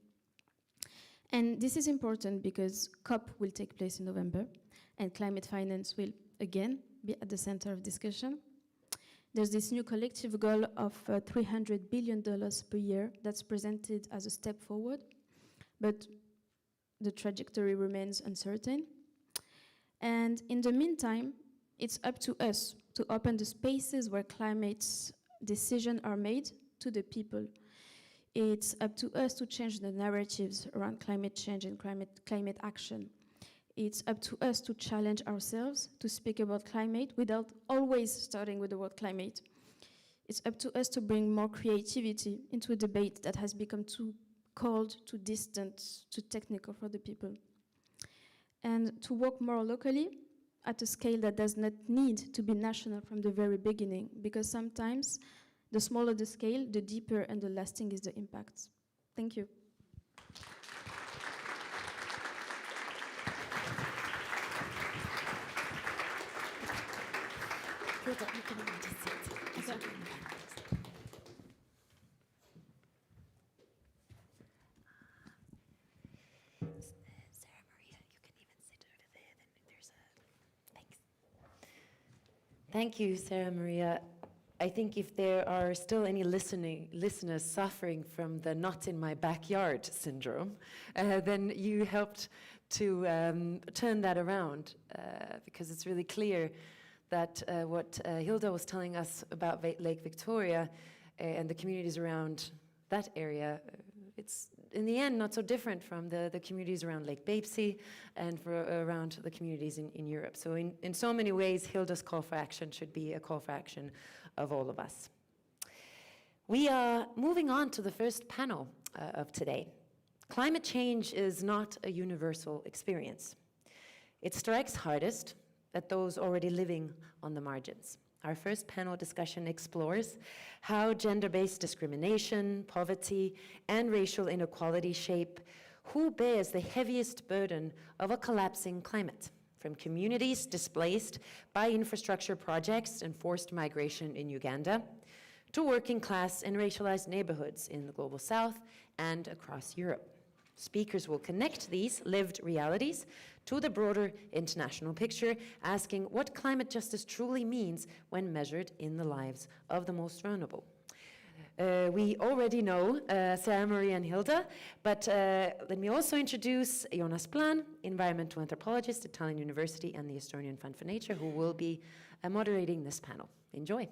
And this is important because COP will take place in November, and climate finance will, again, be at the center of discussion. There's this new collective goal of $300 billion per year that's presented as a step forward, but the trajectory remains uncertain. And in the meantime, it's up to us to open the spaces where climate decisions are made to the people. It's up to us to change the narratives around climate change and climate action. It's up to us to challenge ourselves to speak about climate without always starting with the word climate. It's up to us to bring more creativity into a debate that has become too cold, too distant, too technical for the people. And to work more locally at a scale that does not need to be national from the very beginning, because sometimes the smaller the scale, the deeper and the lasting is the impact. Thank you. Thank you, Sarah Maria. I think if there are still any listeners suffering from the not in my backyard syndrome, then you helped to turn that around, because it's really clear that what Hilda was telling us about Lake Victoria and the communities around that area, it's in the end not so different from the communities around Lake Babesy and around the communities in Europe. So in so many ways, Hilda's call for action should be a call for action of all of us. We are moving on to the first panel of today. Climate change is not a universal experience. It strikes hardest at those already living on the margins. Our first panel discussion explores how gender-based discrimination, poverty, and racial inequality shape Who bears the heaviest burden of a collapsing climate? From communities displaced by infrastructure projects and forced migration in Uganda, to working class and racialized neighborhoods in the global south and across Europe. Speakers will connect these lived realities to the broader international picture, asking what climate justice truly means when measured in the lives of the most vulnerable. We already know Sarah Maria and Hilda, but let me also introduce Jonas Plan, environmental anthropologist at Tallinn University and the Estonian Fund for Nature, who will be moderating this panel. Enjoy.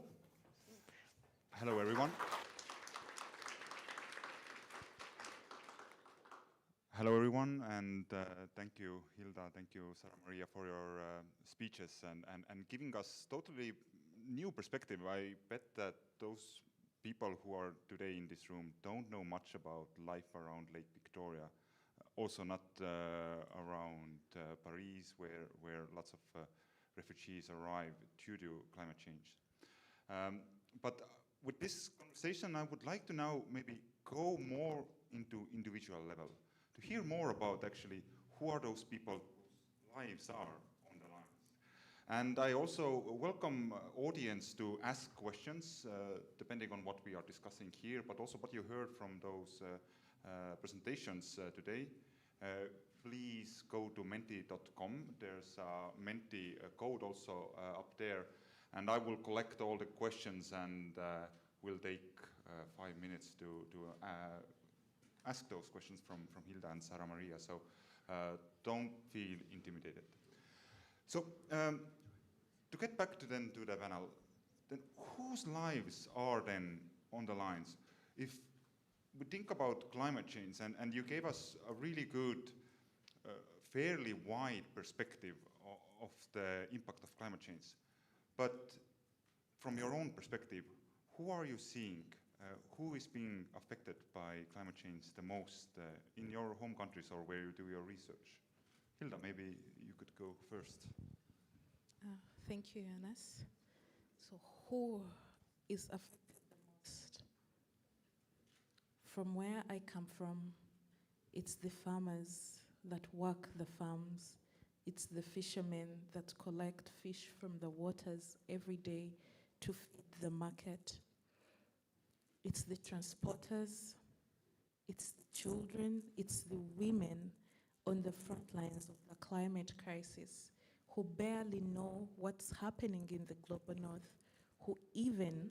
Hello, everyone. Hello, everyone, and thank you, Hilda, thank you, Sarah Maria, for your speeches and giving us totally new perspective. I bet that those people who are today in this room don't know much about life around Lake Victoria, also not around Paris, where lots of refugees arrive due to climate change. But with this conversation, I would like to now maybe go more into individual level, to hear more about actually who are those people whose lives are on the line. And I also welcome audience to ask questions, depending on what we are discussing here, but also what you heard from those presentations today. Please go to menti.com. There's a Menti code also up there. And I will collect all the questions and will take 5 minutes to ask those questions from Hilda and Sarah Maria. So don't feel intimidated. So to get back to the panel, then whose lives are then on the lines? If we think about climate change, and you gave us a really good, fairly wide perspective of the impact of climate change. But from your own perspective, who are you seeing? Who is being affected by climate change the most in your home countries or where you do your research? Hilda, maybe you could go first. Thank you, Jonas. So who is affected the most? From where I come from, it's the farmers that work the farms. It's the fishermen that collect fish from the waters every day to feed the market. It's the transporters, it's the children, it's the women on the front lines of the climate crisis who barely know what's happening in the global north, who even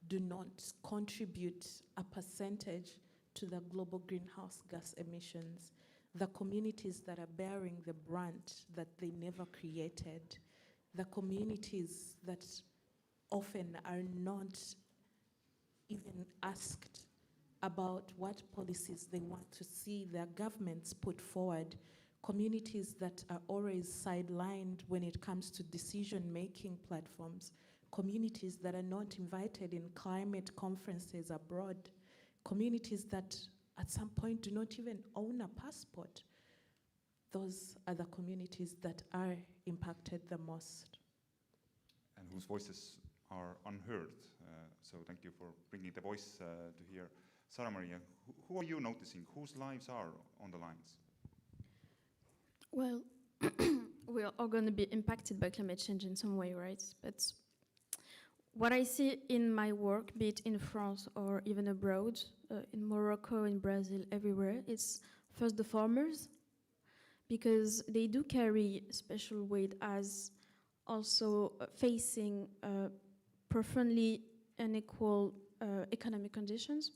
do not contribute a percentage to the global greenhouse gas emissions. The communities that are bearing the brunt that they never created, the communities that often are not even asked about what policies they want to see their governments put forward, communities that are always sidelined when it comes to decision-making platforms, communities that are not invited in climate conferences abroad, communities that at some point do not even own a passport. Those are the communities that are impacted the most. And whose voices are unheard. So thank you for bringing the voice to here. Sarah Maria, who are you noticing? Whose lives are on the lines? Well, we are all going to be impacted by climate change in some way, right? But what I see in my work, be it in France or even abroad, in Morocco, in Brazil, everywhere, it's first the farmers, because they do carry special weight as also facing profoundly unequal economic conditions,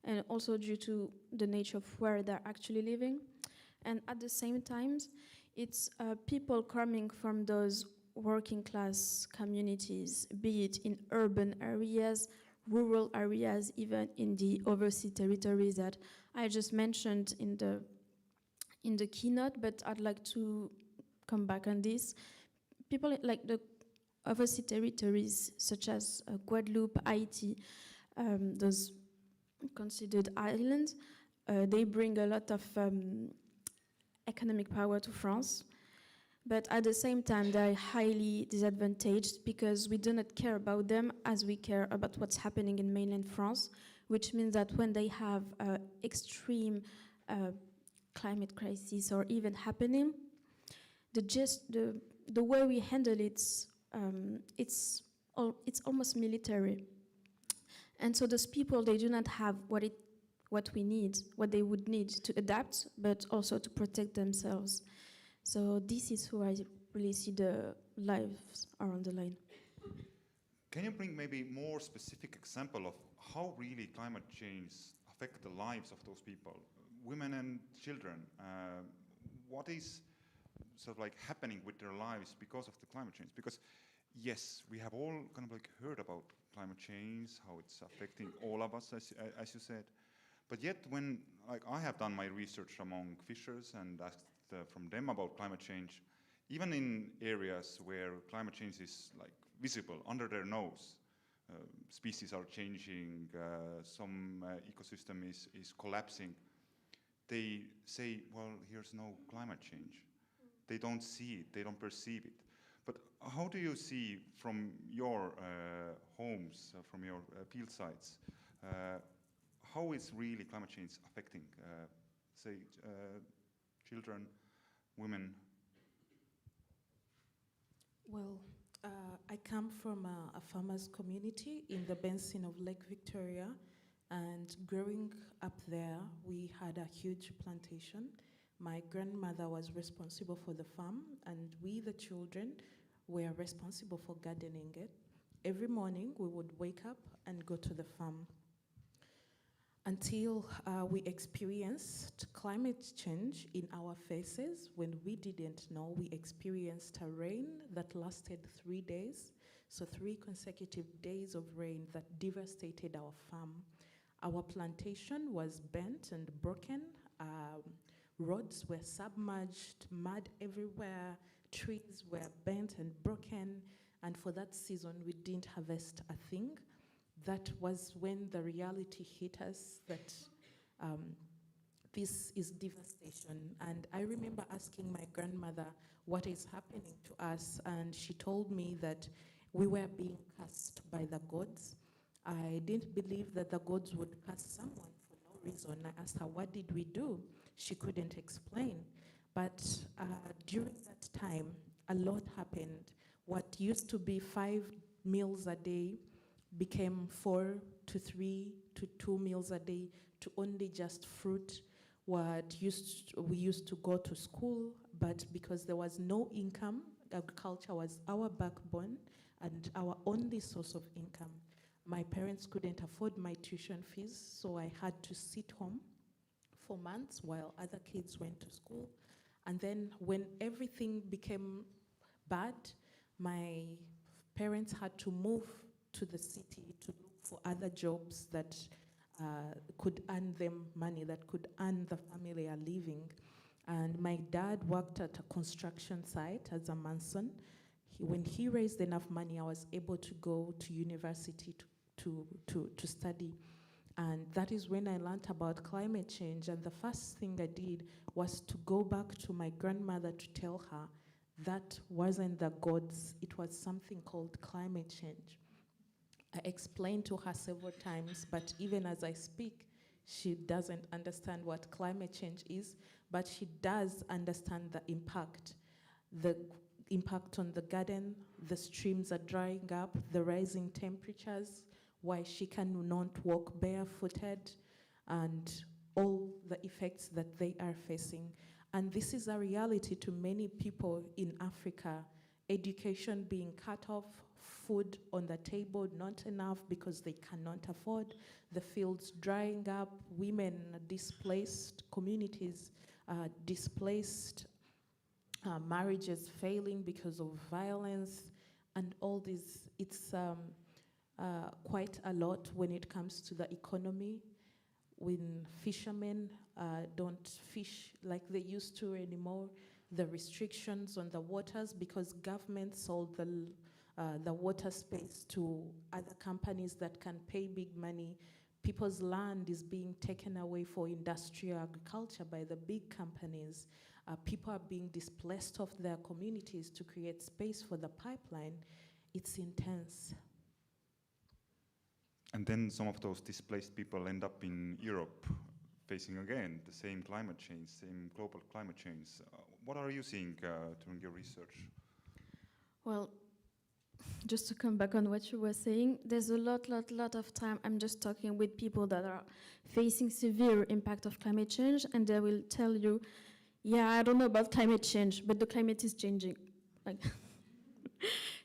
and also due to the nature of where they're actually living. And at the same time, it's people coming from those working class communities, be it in urban areas, rural areas, even in the overseas territories that I just mentioned in the keynote, but I'd like to come back on this. People like the overseas territories such as Guadeloupe, Haiti, those considered islands, they bring a lot of economic power to France. But at the same time, they're highly disadvantaged because we do not care about them as we care about what's happening in mainland France, which means that when they have extreme climate crisis or even happening, the way we handle it, it's almost military. And so those people, they do not have what we need, what they would need to adapt, but also to protect themselves. So this is who I really see the lives are on the line. Can you bring maybe more specific example of how really climate change affect the lives of those people, women and children? What is sort of like happening with their lives because of the climate change? Because yes, we have all kind of like heard about climate change, how it's affecting all of us, as you said. But yet, when like I have done my research among fishers and asked from them about climate change, even in areas where climate change is like visible under their nose, species are changing, some ecosystem is collapsing, they say, well, here's no climate change. They don't see it, they don't perceive it. But how do you see from your homes, from your field sites, how is really climate change affecting, say, children, women? Well, I come from a farmers' community in the basin of Lake Victoria, and growing up there, we had a huge plantation. My grandmother was responsible for the farm, and we, the children, were responsible for gardening it. Every morning, we would wake up and go to the farm until we experienced climate change in our faces. When we didn't know, we experienced a rain that lasted 3 days, so 3 consecutive days of rain that devastated our farm. Our plantation was bent and broken. Roads were submerged, mud everywhere, trees were bent and broken, and for that season we didn't harvest a thing. That was when the reality hit us that this is devastation. And I remember asking my grandmother what is happening to us, and she told me that we were being cursed by the gods. I didn't believe that the gods would curse someone for no reason. I asked her, what did we do? She couldn't explain. But during that time, a lot happened. What used to be 5 meals a day became 4 to 3 to 2 meals a day to only just fruit. We used to go to school, but because there was no income, agriculture was our backbone and our only source of income. My parents couldn't afford my tuition fees, so I had to sit home for months while other kids went to school. And then when everything became bad, my parents had to move to the city to look for other jobs that could earn them money, that could earn the family a living. And my dad worked at a construction site as a mason. When he raised enough money, I was able to go to university to study. And that is when I learned about climate change. And the first thing I did was to go back to my grandmother to tell her that wasn't the gods, it was something called climate change. I explained to her several times, but even as I speak, she doesn't understand what climate change is, but she does understand the impact on the garden, the streams are drying up, the rising temperatures, why she cannot walk barefooted, and all the effects that they are facing. And this is a reality to many people in Africa. Education being cut off, food on the table, not enough because they cannot afford, the fields drying up, women displaced, communities displaced, marriages failing because of violence, and all this. It's quite a lot when it comes to the economy. When fishermen don't fish like they used to anymore, the restrictions on the waters because government sold the water space to other companies that can pay big money. People's land is being taken away for industrial agriculture by the big companies. People are being displaced of their communities to create space for the pipeline. It's intense. And then some of those displaced people end up in Europe, facing again the same climate change, same global climate change. What are you seeing during your research? Well, just to come back on what you were saying, there's a lot of time I'm just talking with people that are facing severe impact of climate change, and they will tell you, yeah, I don't know about climate change, but the climate is changing. Like,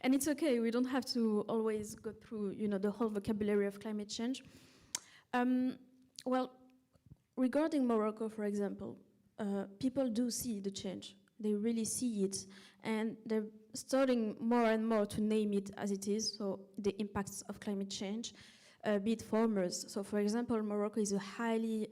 and it's okay, we don't have to always go through, the whole vocabulary of climate change. Well, regarding Morocco, for example, people do see the change. They really see it, and they're starting more and more to name it as it is, so the impacts of climate change, be it farmers. So for example, Morocco is a highly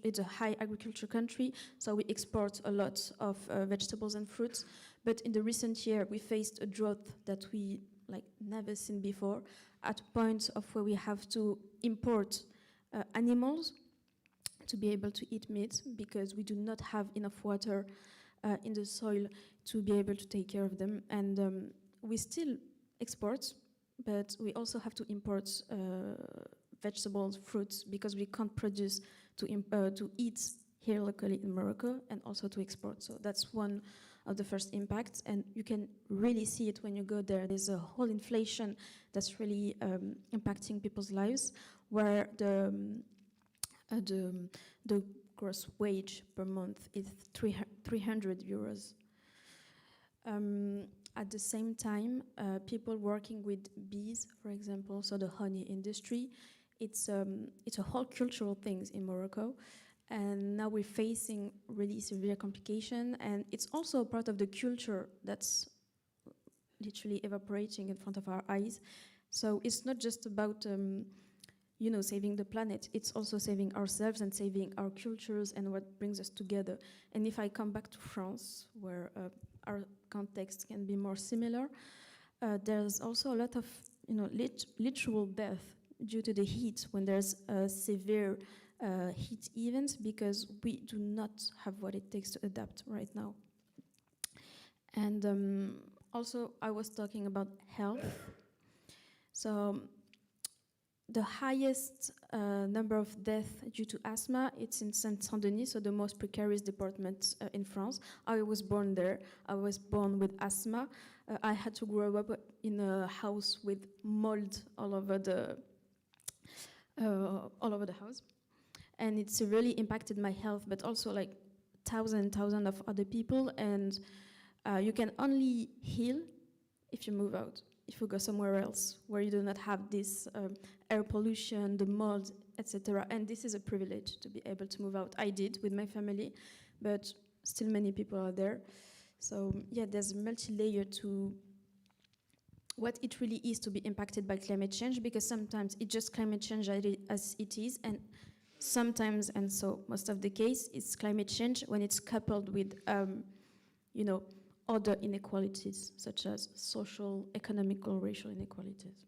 it's a high agriculture country, so we export a lot of vegetables and fruits, but in the recent year we faced a drought that we never seen before, at a point of where we have to import animals to be able to eat meat, because we do not have enough water in the soil to be able to take care of them. And we still export, but we also have to import vegetables, fruits, because we can't produce to eat here locally in Morocco, and also to export. So that's one of the first impacts, and you can really see it when you go there. There's a whole inflation that's really impacting people's lives, where the gross wage per month is 300 euros. At the same time, people working with bees, for example, so the honey industry, it's a whole cultural thing in Morocco, and now we're facing really severe complication, and it's also part of the culture that's literally evaporating in front of our eyes. So it's not just about saving the planet, it's also saving ourselves and saving our cultures and what brings us together. And if I come back to France, where our context can be more similar, there's also a lot of literal death due to the heat when there's severe heat events, because we do not have what it takes to adapt right now. And also I was talking about health. So the highest number of deaths due to asthma, it's in Saint-Denis, so the most precarious department in France. I was born there. I was born with asthma. I had to grow up in a house with mold all over the house, and it severely impacted my health, but also thousands of other people. And you can only heal if you move out, if you go somewhere else where you do not have this air pollution, the mold, etc. And this is a privilege to be able to move out. I did with my family, but still many people are there. So yeah, there's a multi-layer to what it really is to be impacted by climate change, because sometimes it's just climate change as it is, and sometimes, and so most of the case, it's climate change when it's coupled with other inequalities, such as social, economical, racial inequalities.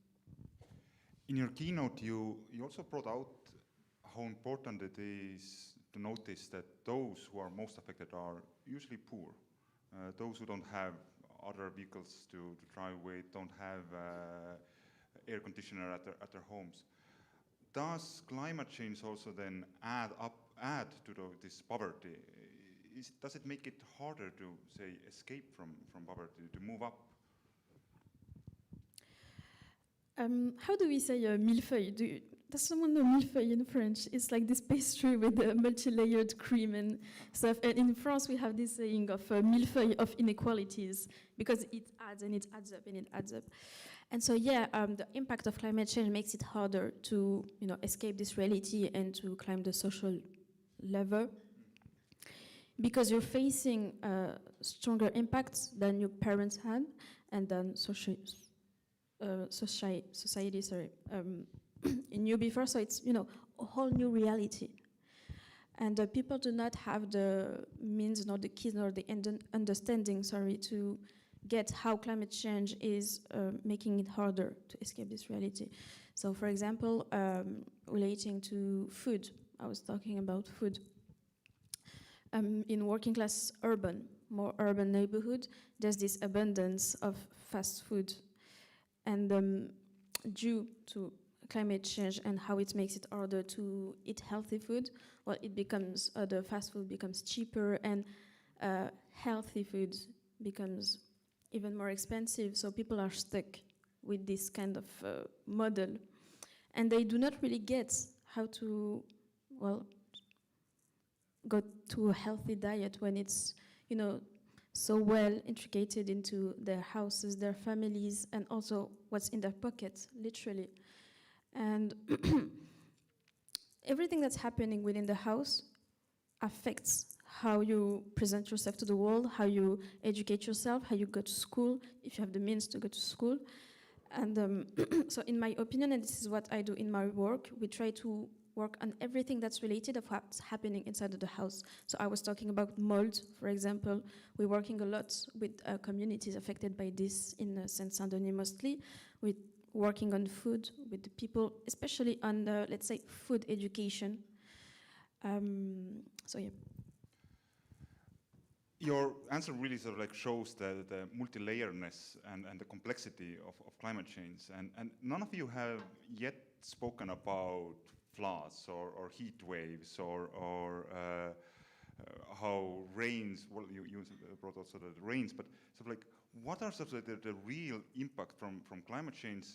In your keynote, you also brought out how important it is to notice that those who are most affected are usually poor. Those who don't have other vehicles to drive with, don't have air conditioner at their homes. Does climate change also then add to this poverty? Does it make it harder to, say, escape from poverty, to move up? How do we say millefeuille? Does someone know millefeuille in French? It's like this pastry with a multi-layered cream and stuff. And in France, we have this saying of millefeuille of inequalities, because it adds and it adds up and it adds up. And so, yeah, the impact of climate change makes it harder to, escape this reality and to climb the social level, because you're facing stronger impacts than your parents had and than society knew before. So it's a whole new reality, and people do not have the means, nor the keys, nor the understanding, to get how climate change is making it harder to escape this reality. So, for example, relating to food, I was talking about food. In working class more urban neighborhood, there's this abundance of fast food. And due to climate change and how it makes it harder to eat healthy food, well, it becomes, the fast food becomes cheaper, and healthy food becomes even more expensive. So people are stuck with this kind of model, and they do not really get how to, well, go to a healthy diet when it's, you know, so well intricated into their houses, their families, and also what's in their pockets, literally. And everything that's happening within the house affects how you present yourself to the world, how you educate yourself, how you go to school, if you have the means to go to school. And so in my opinion, and this is what I do in my work, we try to work on everything that's related of what's happening inside of the house. So I was talking about mold, for example. We're working a lot with communities affected by this in Saint-Saint-Denis mostly. We're working on food with the people, especially on the, let's say, food education. So yeah. Your answer really sort of like shows the multi-layerness and the complexity of climate change. And none of you have yet spoken about floods or heat waves or how rains, well, you brought also the rains, but sort of like, what are sort of the real impact from climate change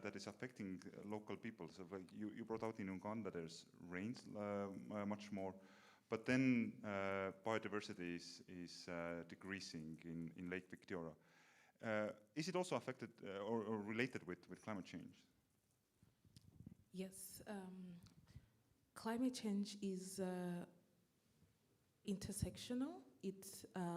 that is affecting local people? So like you brought out in Uganda, there's rains much more. But then biodiversity is decreasing in Lake Victoria. Is it also affected or related with climate change? Yes, climate change is intersectional. It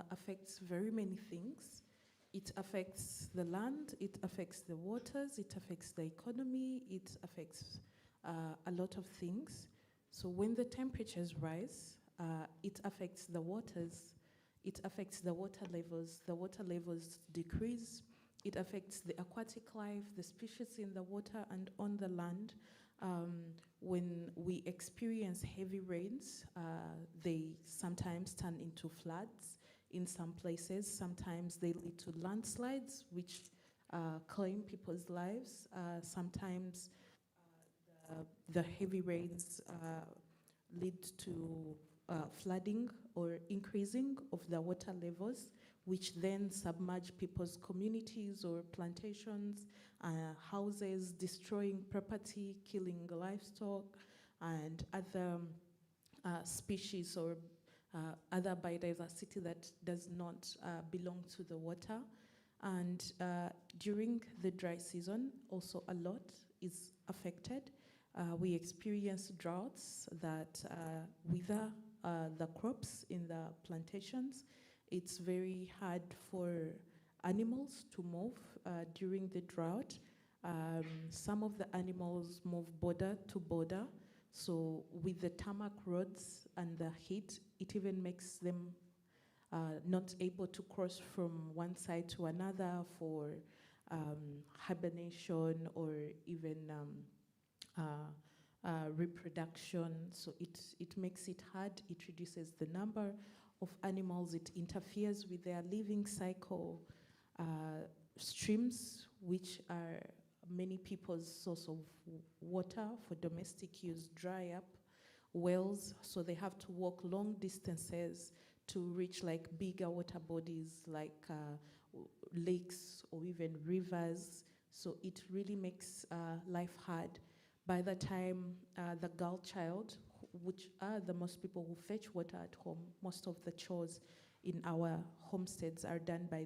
affects very many things. It affects the land, it affects the waters, it affects the economy, it affects a lot of things. So when the temperatures rise, it affects the waters, it affects the water levels decrease, it affects the aquatic life, the species in the water and on the land. When we experience heavy rains, they sometimes turn into floods in some places. Sometimes they lead to landslides, which claim people's lives. Sometimes the heavy rains lead to flooding or increasing of the water levels, which then submerge people's communities or plantations, houses, destroying property, killing livestock, and other species or other biodiversity that does not belong to the water. And during the dry season, also a lot is affected. We experience droughts that wither the crops in the plantations. It's very hard for animals to move during the drought. Some of the animals move border to border. So with the tarmac roads and the heat, it even makes them not able to cross from one side to another for hibernation or even reproduction. So it makes it hard, it reduces the number of animals, it interferes with their living cycle. Streams, which are many people's source of water for domestic use, dry up. Wells, so they have to walk long distances to reach like bigger water bodies like lakes or even rivers. So it really makes life hard. By the time the girl child, which are the most people who fetch water at home, most of the chores in our homesteads are done by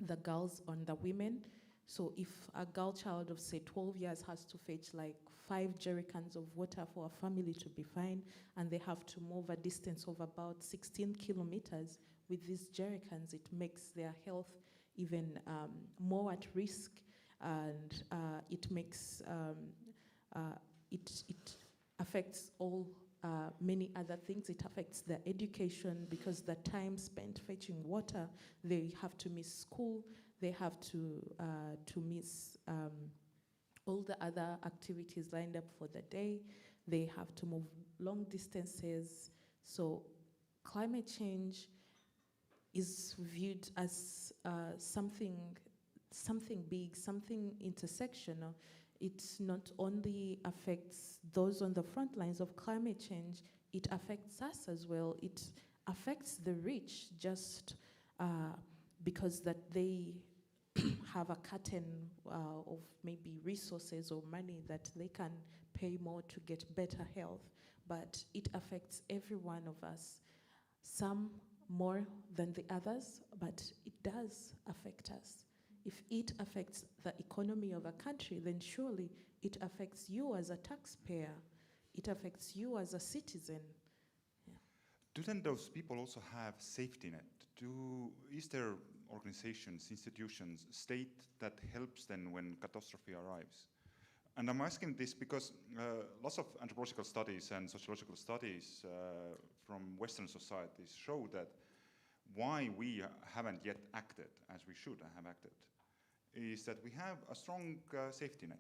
the girls and the women. So if a girl child of say 12 years has to fetch like 5 jerrycans of water for a family to be fine, and they have to move a distance of about 16 kilometers with these jerrycans, it makes their health even more at risk, and it makes it affects all many other things. It affects their education because the time spent fetching water, they have to miss school, they have to miss all the other activities lined up for the day. They have to move long distances. So climate change is viewed as something big, something intersectional. It not only affects those on the front lines of climate change, it affects us as well. It affects the rich just because that they have a curtain of maybe resources or money that they can pay more to get better health. But it affects every one of us, some more than the others, but it does affect us. If it affects the economy of a country, then surely it affects you as a taxpayer. It affects you as a citizen. Yeah. Do then those people also have safety net? Is there organizations, institutions, state that helps them when catastrophe arrives? And I'm asking this because lots of anthropological studies and sociological studies from Western societies show that why we haven't yet acted as we should have acted is that we have a strong safety net.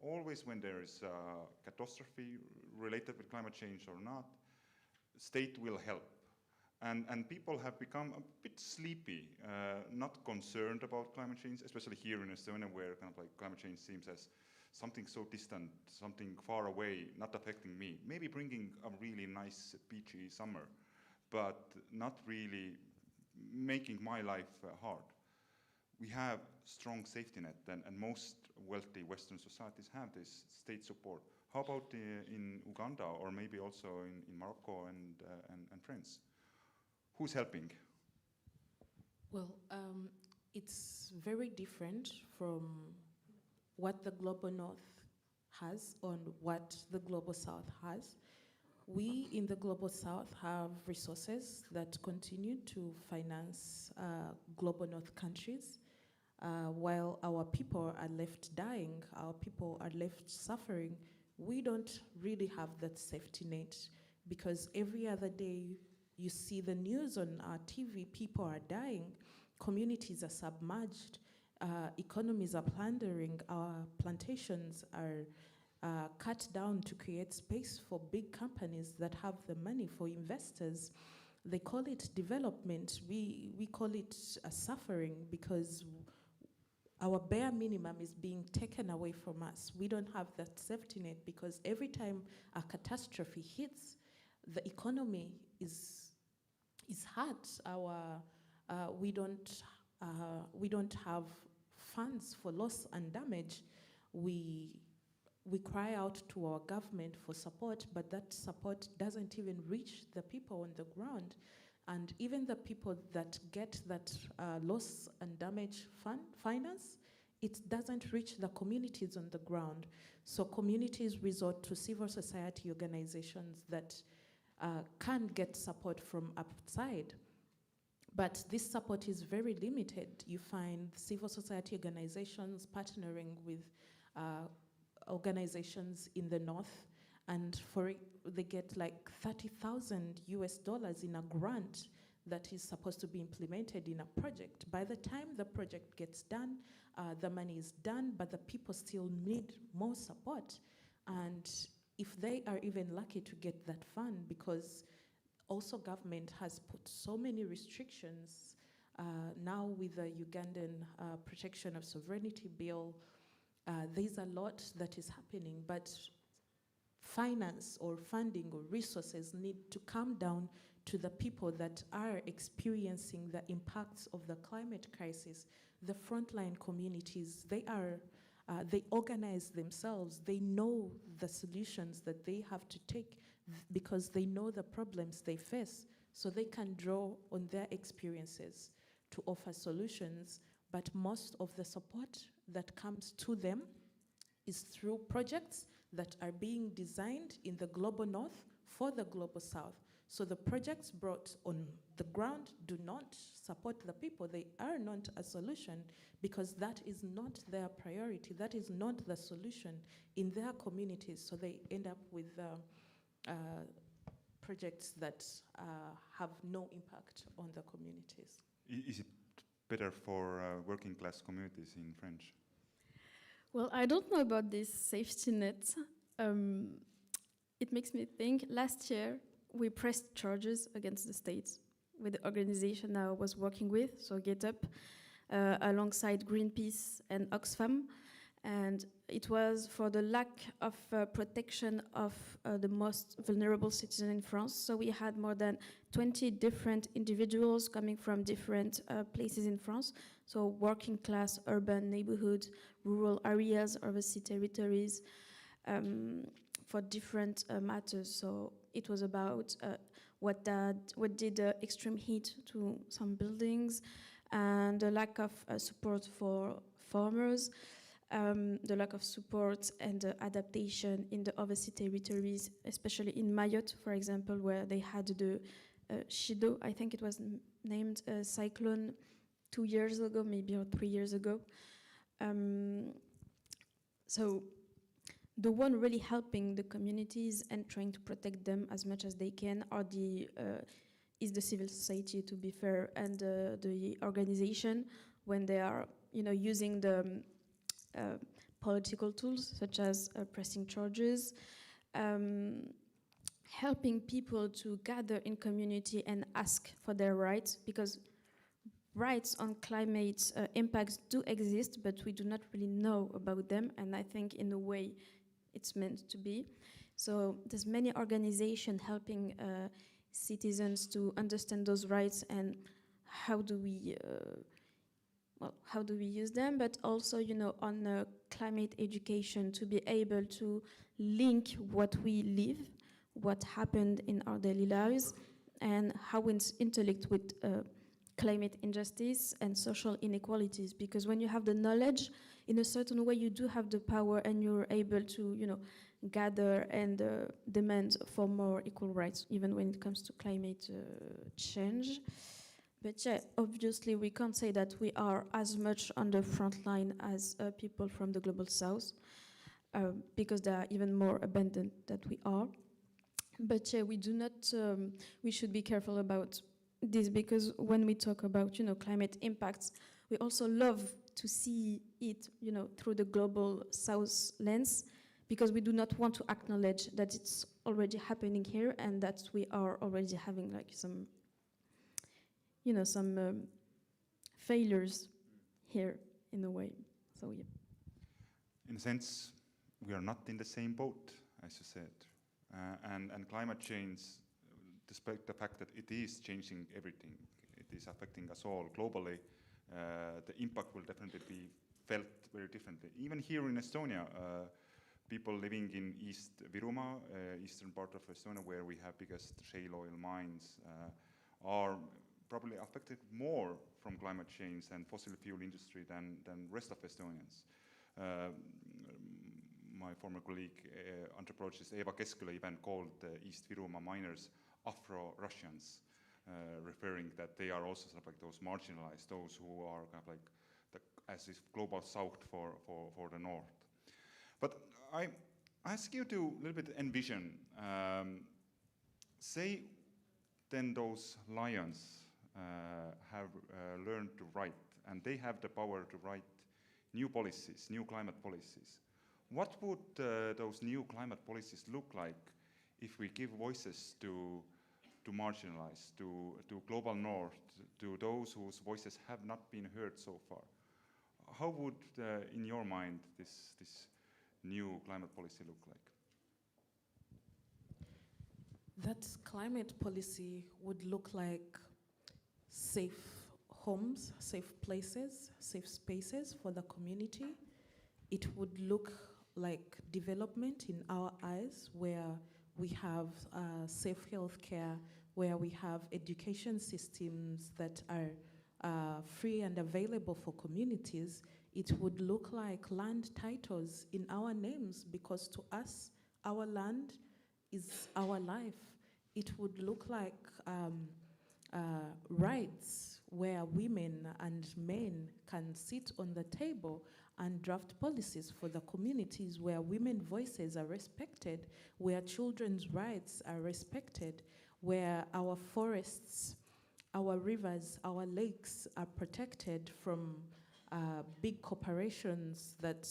Always when there is a catastrophe related with climate change or not, state will help. And people have become a bit sleepy, not concerned about climate change, especially here in Estonia, where kind of like climate change seems as something so distant, something far away, not affecting me. Maybe bringing a really nice beachy summer, but not really making my life hard. We have strong safety net, and most wealthy Western societies have this state support. How about in Uganda, or maybe also in Morocco and France? Who's helping? Well, it's very different from what the Global North has and what the Global South has. We in the Global South have resources that continue to finance Global North countries, while our people are left dying, our people are left suffering. We don't really have that safety net, because every other day you see the news on our TV, people are dying, communities are submerged, economies are plundering, our plantations are cut down to create space for big companies that have the money, for investors. They call it development. We call it suffering, because our bare minimum is being taken away from us. We don't have that safety net, because every time a catastrophe hits, the economy is hurt. We don't have funds for loss and damage. We cry out to our government for support, but that support doesn't even reach the people on the ground. And even the people that get that loss and damage finance, it doesn't reach the communities on the ground. So communities resort to civil society organizations that can get support from outside. But this support is very limited. You find civil society organizations partnering with organizations in the north, and for it, they get like $30,000 in a grant that is supposed to be implemented in a project. By the time the project gets done, the money is done, but the people still need more support. And if they are even lucky to get that fund, because also government has put so many restrictions now with the Ugandan Protection of Sovereignty Bill, there's a lot that is happening, but finance or funding or resources need to come down to the people that are experiencing the impacts of the climate crisis. The frontline communities, they organize themselves. They know the solutions that they have to take because they know the problems they face. So they can draw on their experiences to offer solutions. But most of the support that comes to them is through projects that are being designed in the Global North for the Global South. So the projects brought on the ground do not support the people. They are not a solution, because that is not their priority. That is not the solution in their communities. So they end up with projects that have no impact on the communities. Is it better for working class communities in French? Well, I don't know about this safety net. It makes me think, last year we pressed charges against the state with the organization I was working with, so Get Up, alongside Greenpeace and Oxfam. And it was for the lack of protection of the most vulnerable citizens in France. So we had more than 20 different individuals coming from different places in France. So working class, urban neighborhoods, rural areas, overseas territories, for different matters. So it was about what did extreme heat to some buildings, and the lack of support for farmers, the lack of support and adaptation in the overseas territories, especially in Mayotte, for example, where they had the Shido, I think it was named cyclone 2 years ago, maybe, or 3 years ago. So the one really helping the communities and trying to protect them as much as they can are is the civil society, to be fair, and the organization, when they are using the political tools such as pressing charges, helping people to gather in community and ask for their rights, because rights on climate impacts do exist, but we do not really know about them, and I think in a way it's meant to be. So there's many organizations helping citizens to understand those rights and how do we use them, but also, on climate education, to be able to link what we live, what happened in our daily lives, and how it's interlinked with climate injustice and social inequalities. Because when you have the knowledge, in a certain way, you do have the power, and you're able to, gather and demand for more equal rights, even when it comes to climate change. But yeah, obviously we can't say that we are as much on the front line as people from the global south, because they are even more abandoned than we are. But yeah, we should be careful about this, because when we talk about, climate impacts, we also love to see it, through the global south lens, because we do not want to acknowledge that it's already happening here and that we are already having like some failures here in a way. So yeah. In a sense, we are not in the same boat, as you said. And climate change, despite the fact that it is changing everything, it is affecting us all globally, the impact will definitely be felt very differently. Even here in Estonia, people living in East Virumaa, eastern part of Estonia, where we have biggest shale oil mines, are probably affected more from climate change and fossil fuel industry than rest of Estonians. My former colleague, anthropologist Eva Keskküla, even called East Virumaa miners Afro-Russians, referring that they are also sort of like those marginalized, those who are kind of like as if global south for the north. But I ask you to a little bit envision, say then those lions have learned to write, and they have the power to write new policies, new climate policies. What would those new climate policies look like if we give voices to marginalized, to global north, to those whose voices have not been heard so far? How would, in your mind, this new climate policy look like? That climate policy would look like safe homes, safe places, safe spaces for the community. It would look like development in our eyes, where we have safe healthcare, where we have education systems that are free and available for communities. It would look like land titles in our names, because to us, our land is our life. It would look like rights where women and men can sit on the table and draft policies for the communities, where women's voices are respected, where children's rights are respected, where our forests, our rivers, our lakes are protected from big corporations that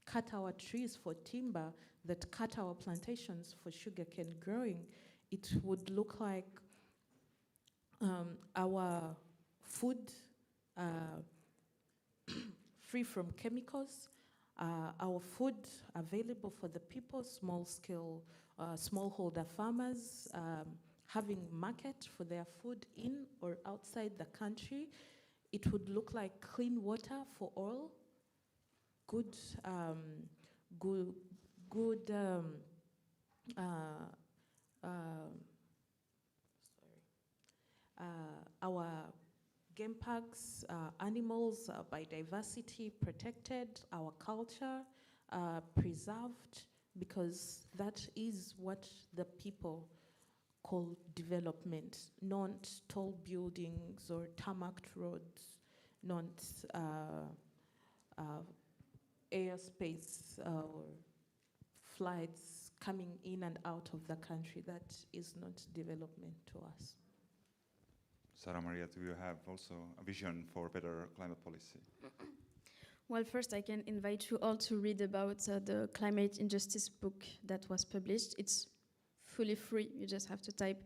cut our trees for timber, that cut our plantations for sugarcane growing. It would look like our food free from chemicals, Our food available for the people, small-scale, smallholder farmers, having market for their food in or outside the country. It would look like clean water for all, good, our game parks, animals, biodiversity protected, our culture preserved, because that is what the people call development, not tall buildings or tarmacked roads, not airspace or flights coming in and out of the country. That is not development to us. Sara Maria, do you have also a vision for better climate policy? Well, first I can invite you all to read about the climate injustice book that was published. It's fully free. You just have to type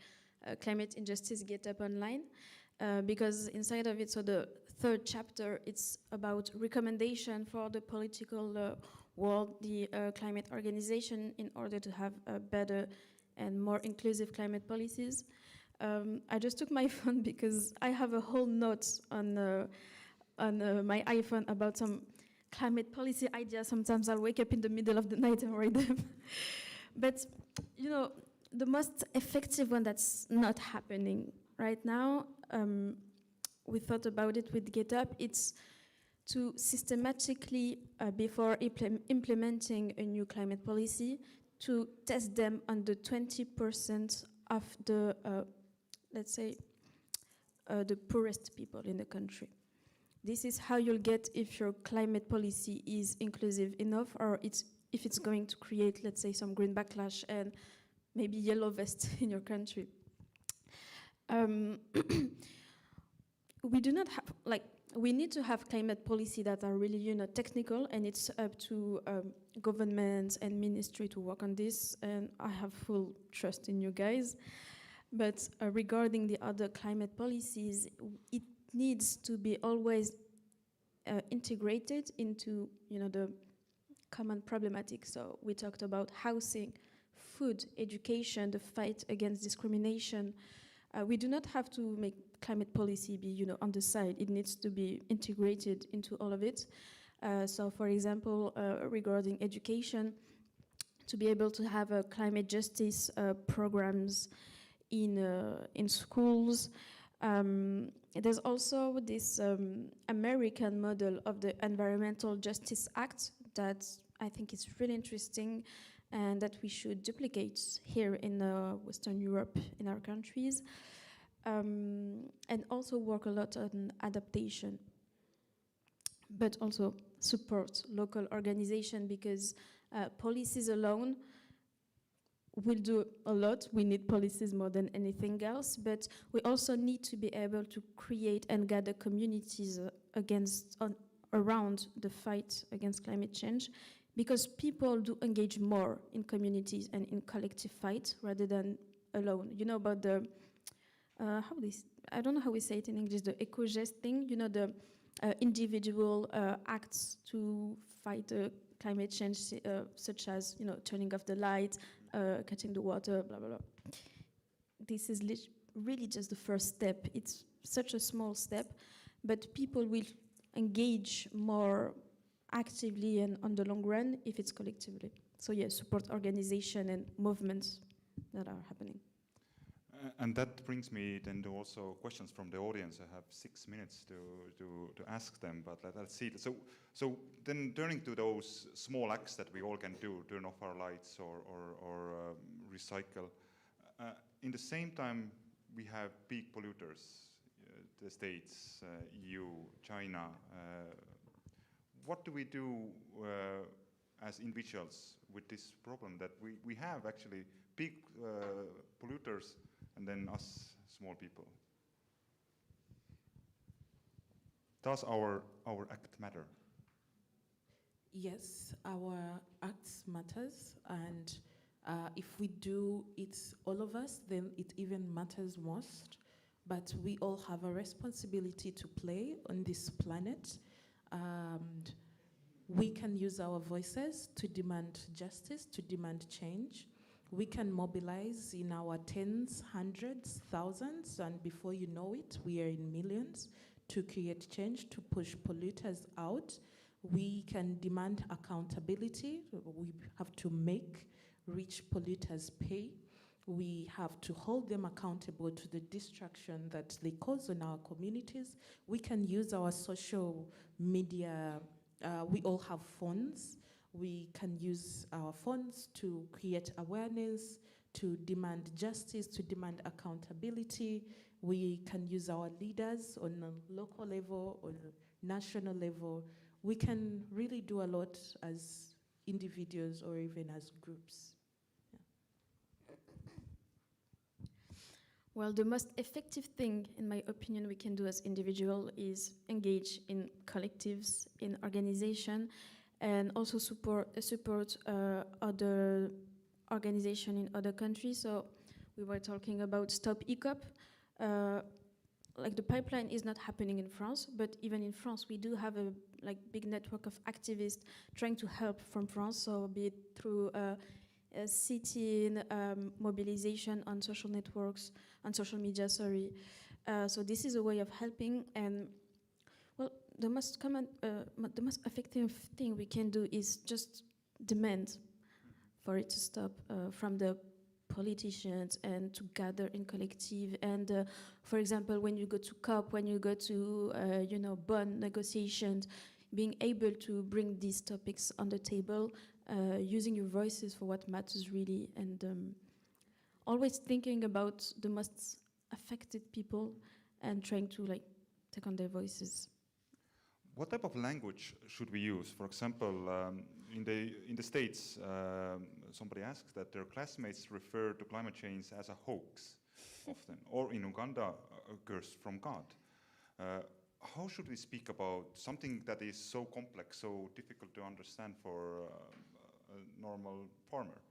climate injustice GitHub online, because inside of it, so the third chapter, it's about recommendation for the political world, the climate organization, in order to have better and more inclusive climate policies. I just took my phone because I have a whole note on my iPhone about some climate policy ideas. Sometimes I'll wake up in the middle of the night and write them. But, you know, the most effective one that's not happening right now, we thought about it with GitHub, it's to systematically, before implementing a new climate policy, to test them on the 20% of the, let's say, the poorest people in the country. This is how you'll get if your climate policy is inclusive enough, or if it's going to create, let's say, some green backlash and maybe yellow vest in your country. We do not have, like, we need to have climate policy that are really, you know, technical, and it's up to governments and ministry to work on this, and I have full trust in you guys. But regarding the other climate policies, it needs to be always integrated into, you know, the common problematic. So we talked about housing, food, education, the fight against discrimination. We do not have to make climate policy be, you know, on the side. It needs to be integrated into all of it. So, for example, regarding education, to be able to have climate justice programs in schools. There's also this American model of the Environmental Justice Act that I think is really interesting, and that we should duplicate here in Western Europe, in our countries, and also work a lot on adaptation, but also support local organization, because policies alone will do a lot. We need policies more than anything else, but we also need to be able to create and gather communities around the fight against climate change, because people do engage more in communities and in collective fight rather than alone. You know about the, I don't know how we say it in English, the eco-gest thing, you know, the individual acts to fight climate change, such as, you know, turning off the light, cutting the water, blah, blah, blah. This is really just the first step. It's such a small step, but people will engage more actively and on the long run if it's collectively. So yeah, support organization and movements that are happening. And that brings me then to also questions from the audience. I have 6 minutes to ask them, but let's see. So then turning to those small acts that we all can do, turn off our lights or recycle. In the same time, we have big polluters, the States, EU, China. What do we do as individuals with this problem that we have actually big polluters and then us small people? Does our act matter? Yes, our acts matters, and if we do it, all of us, then it even matters most. But we all have a responsibility to play on this planet. We can use our voices to demand justice, to demand change. We can mobilize in our tens, hundreds, thousands, and before you know it, we are in millions to create change, to push polluters out. We can demand accountability. We have to make rich polluters pay. We have to hold them accountable to the destruction that they cause on our communities. We can use our social media. We all have phones. We can use our phones to create awareness, to demand justice, to demand accountability. We can use our leaders on a local level, on a national level. We can really do a lot as individuals or even as groups. Well, the most effective thing, in my opinion, we can do as individuals is engage in collectives, in organization, and also support other organizations in other countries. So we were talking about Stop ECOP. Like the pipeline is not happening in France, but even in France, we do have a big network of activists trying to help from France. So be it through sit-in, mobilization on social networks, on social media, sorry. So this is a way of helping, and well, the most effective thing we can do is just demand for it to stop from the politicians and to gather in collective. And for example, when you go to COP, when you go to bond negotiations, being able to bring these topics on the table, using your voices for what matters really, and always thinking about the most affected people and trying to take on their voices. What type of language should we use? For example, in the States, somebody asks that their classmates refer to climate change as a hoax often, or in Uganda, a curse from God. How should we speak about something that is so complex, so difficult to understand for a normal farmer?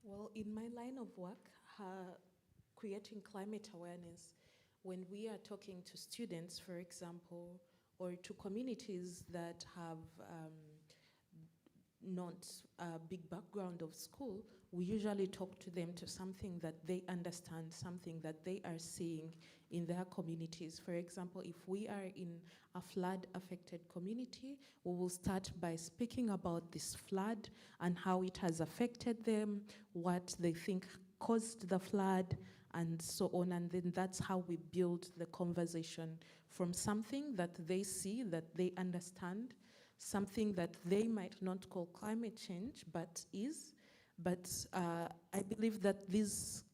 Well, in my line of work, creating climate awareness, when we are talking to students, for example, or to communities that have not a big background of school, we usually talk to them to something that they understand, something that they are seeing in their communities. For example, if we are in a flood-affected community, we will start by speaking about this flood and how it has affected them, what they think caused the flood, and so on. And then that's how we build the conversation from something that they see, that they understand, something that they might not call climate change, but is. But I believe that these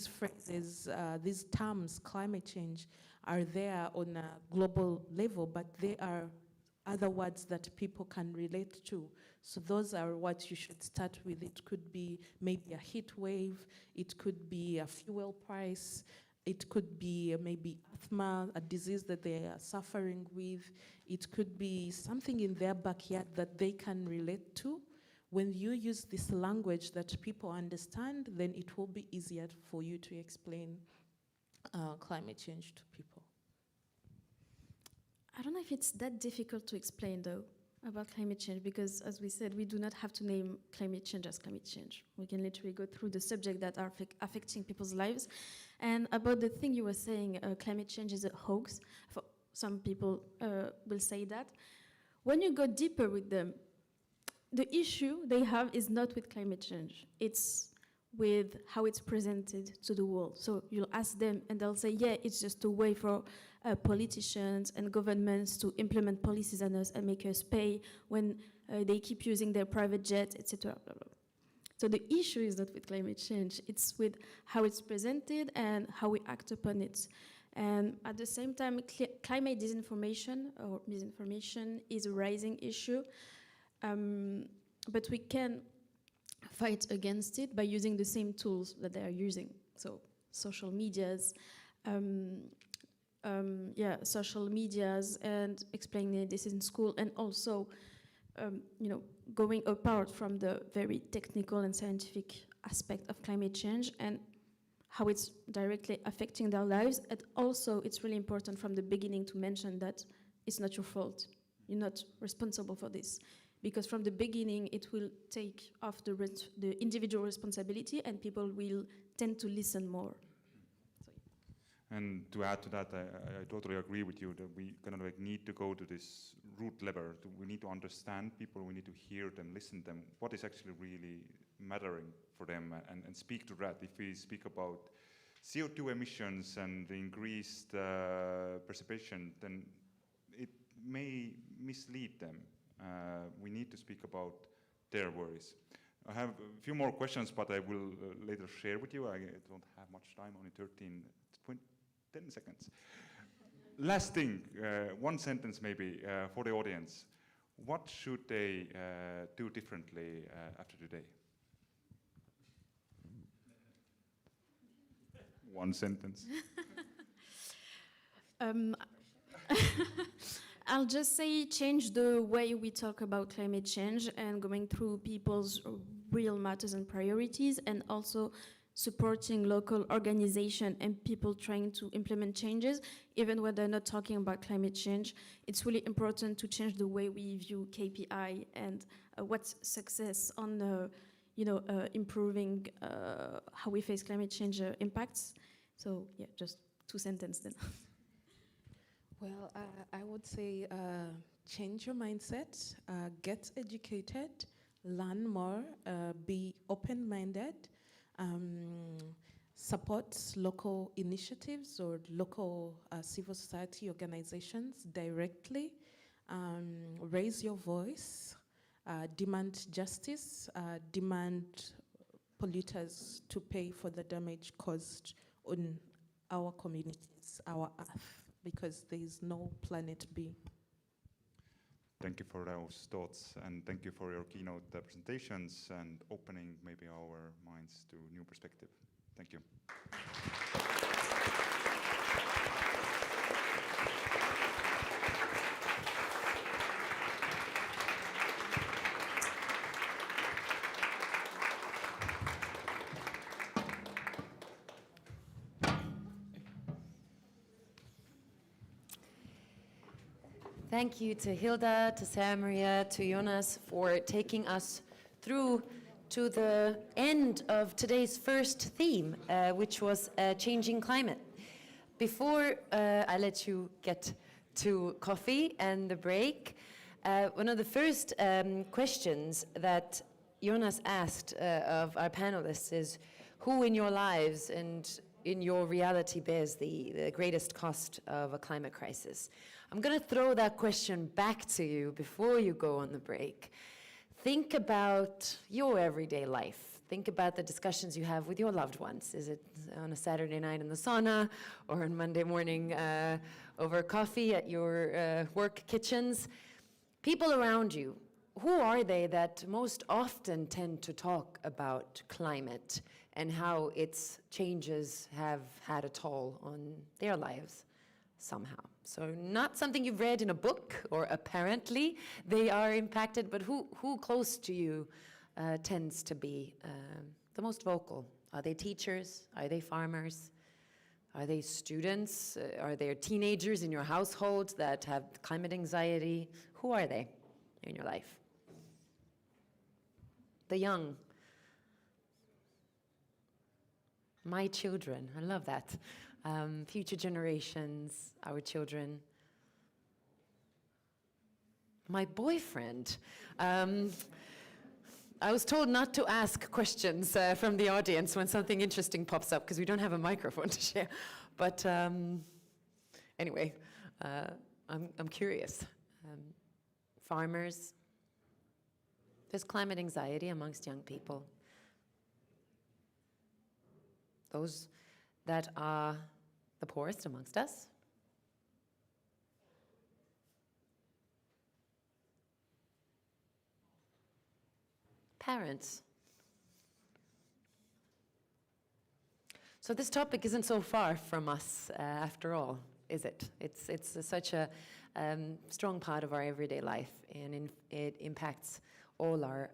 phrases, these terms, climate change, are there on a global level, but they are other words that people can relate to. So those are what you should start with. It could be maybe a heat wave, it could be a fuel price, it could be maybe asthma, a disease that they are suffering with. It could be something in their backyard that they can relate to. When you use this language that people understand, then it will be easier for you to explain climate change to people. I don't know if it's that difficult to explain, though, about climate change, because, as we said, we do not have to name climate change as climate change. We can literally go through the subjects that are affecting people's lives. And about the thing you were saying, climate change is a hoax. For some people will say that. When you go deeper with them, the issue they have is not with climate change. It's with how it's presented to the world. So you'll ask them and they'll say, yeah, it's just a way for politicians and governments to implement policies on us and make us pay when they keep using their private jets, etc. So the issue is not with climate change. It's with how it's presented and how we act upon it. And at the same time, climate disinformation or misinformation is a rising issue. But we can fight against it by using the same tools that they are using. So social medias, social medias, and explaining this in school, and also, going apart from the very technical and scientific aspect of climate change and how it's directly affecting their lives. And also, it's really important from the beginning to mention that it's not your fault. You're not responsible for this. Because from the beginning, it will take off the individual responsibility, and people will tend to listen more. And to add to that, I totally agree with you that we kind of like need to go to this root level. We need to understand people, we need to hear them, listen to them, what is actually really mattering for them, and speak to that. If we speak about CO2 emissions and the increased precipitation, then it may mislead them. We need to speak about their worries. I have a few more questions, but I will later share with you. I don't have much time, only 10 seconds. Last thing, one sentence maybe for the audience. What should they do differently after today? One sentence. I'll just say change the way we talk about climate change and going through people's real matters and priorities, and also supporting local organization and people trying to implement changes, even when they're not talking about climate change. It's really important to change the way we view KPI and what's success on improving how we face climate change impacts. So yeah, just 2 sentences then. Well, I would say change your mindset, get educated, learn more, be open-minded, support local initiatives or local civil society organizations directly, raise your voice, demand justice, demand polluters to pay for the damage caused on our communities, our earth, because there is no planet B. Thank you for those thoughts, and thank you for your keynote presentations and opening maybe our minds to new perspective. Thank you. Thank you to Hilda, to Sarah Maria, to Jonas for taking us through to the end of today's first theme, which was changing climate. Before I let you get to coffee and the break, one of the first questions that Jonas asked of our panelists is, who in your lives and in your reality bears the greatest cost of a climate crisis? I'm going to throw that question back to you before you go on the break. Think about your everyday life. Think about the discussions you have with your loved ones. Is it on a Saturday night in the sauna, or on Monday morning over coffee at your work kitchens? People around you, who are they that most often tend to talk about climate and how its changes have had a toll on their lives somehow? So not something you've read in a book, or apparently they are impacted, but who close to you tends to be the most vocal? Are they teachers? Are they farmers? Are they students? Are there teenagers in your household that have climate anxiety? Who are they in your life? The young. My children, I love that. Future generations, our children. My boyfriend. I was told not to ask questions from the audience when something interesting pops up, because we don't have a microphone to share. But anyway, I'm curious. Farmers. There's climate anxiety amongst young people. Those that are the poorest amongst us. Parents. So this topic isn't so far from us, after all, is it? It's such a strong part of our everyday life, and it impacts all our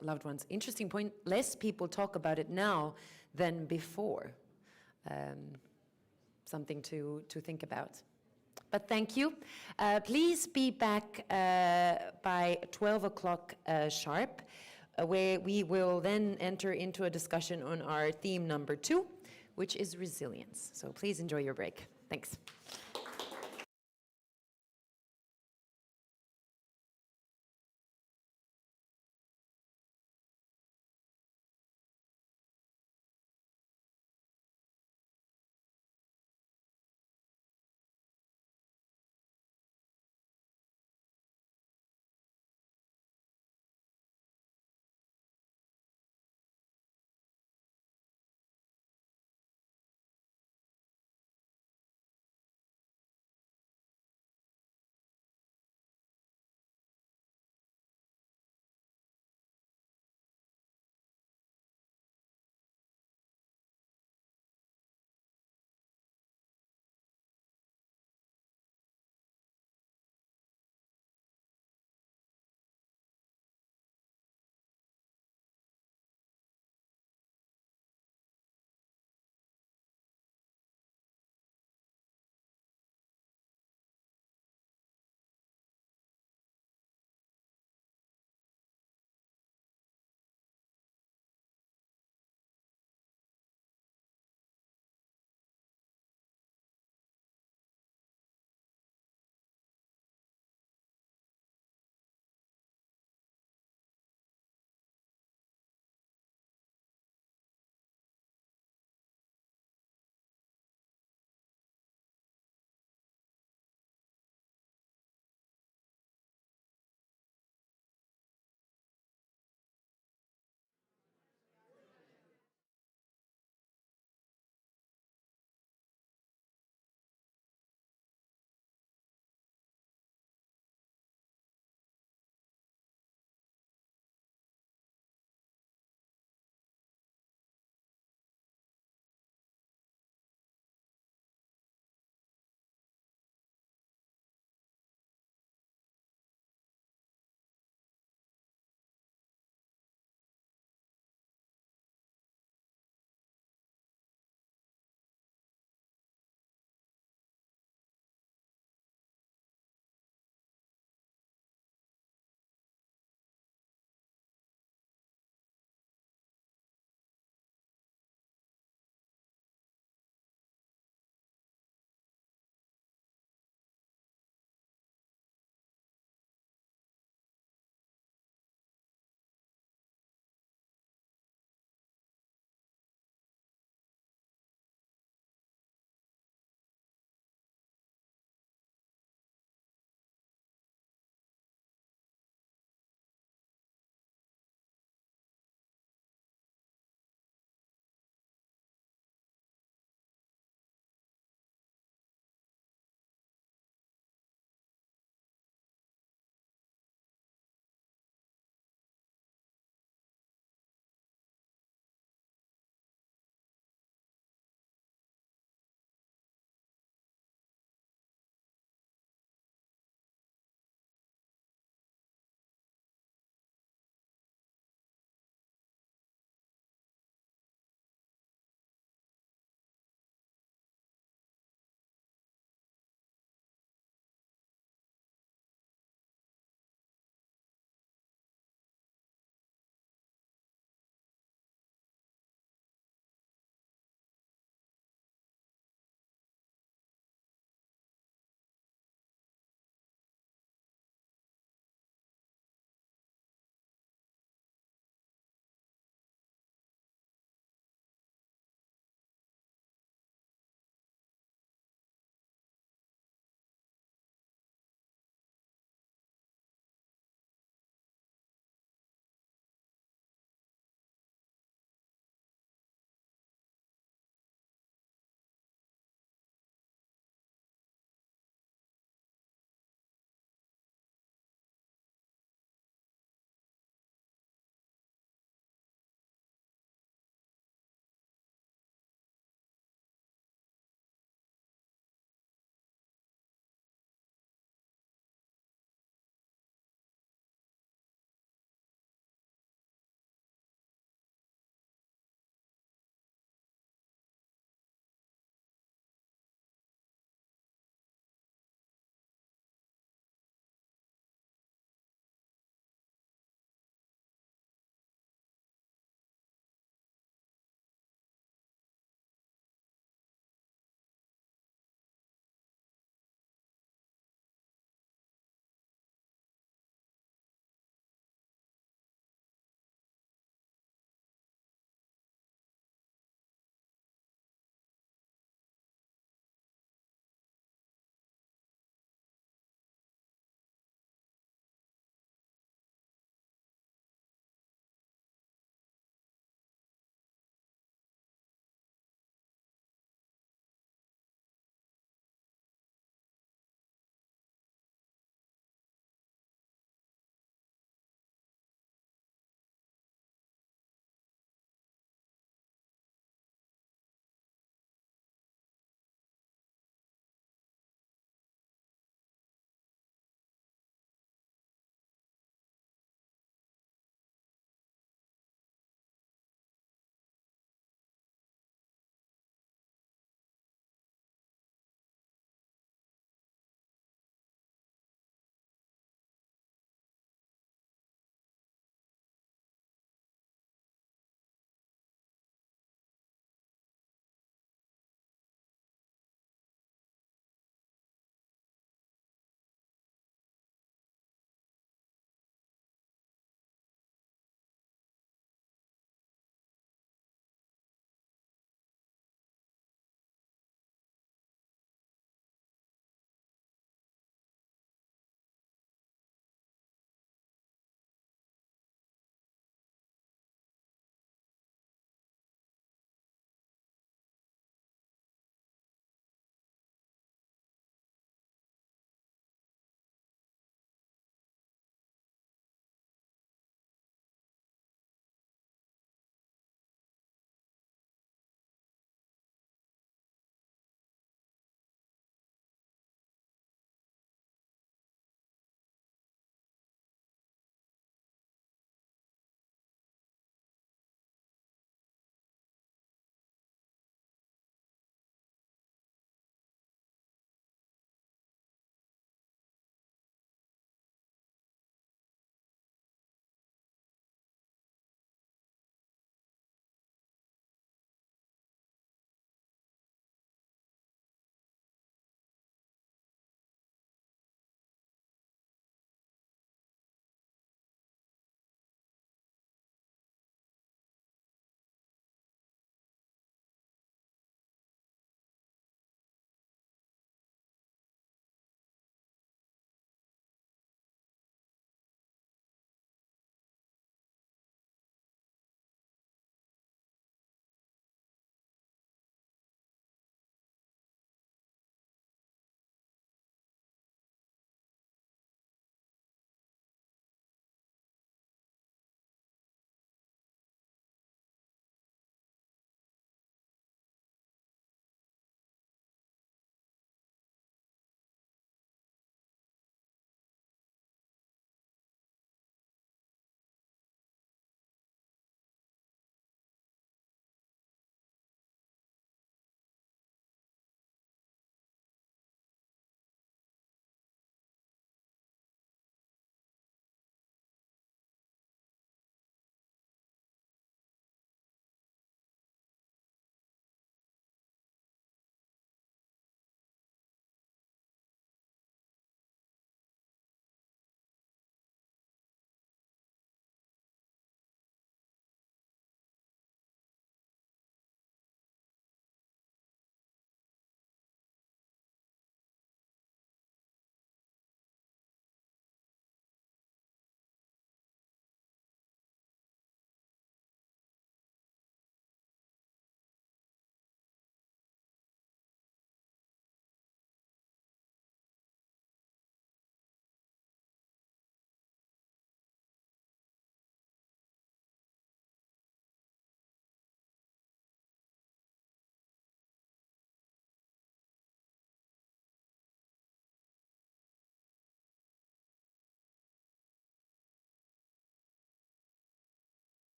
loved ones. Interesting point, less people talk about it now than before. Something to think about. but thank you. Please be back by 12 o'clock sharp, where we will then enter into a discussion on our theme number 2, which is resilience. So please enjoy your break. Thanks.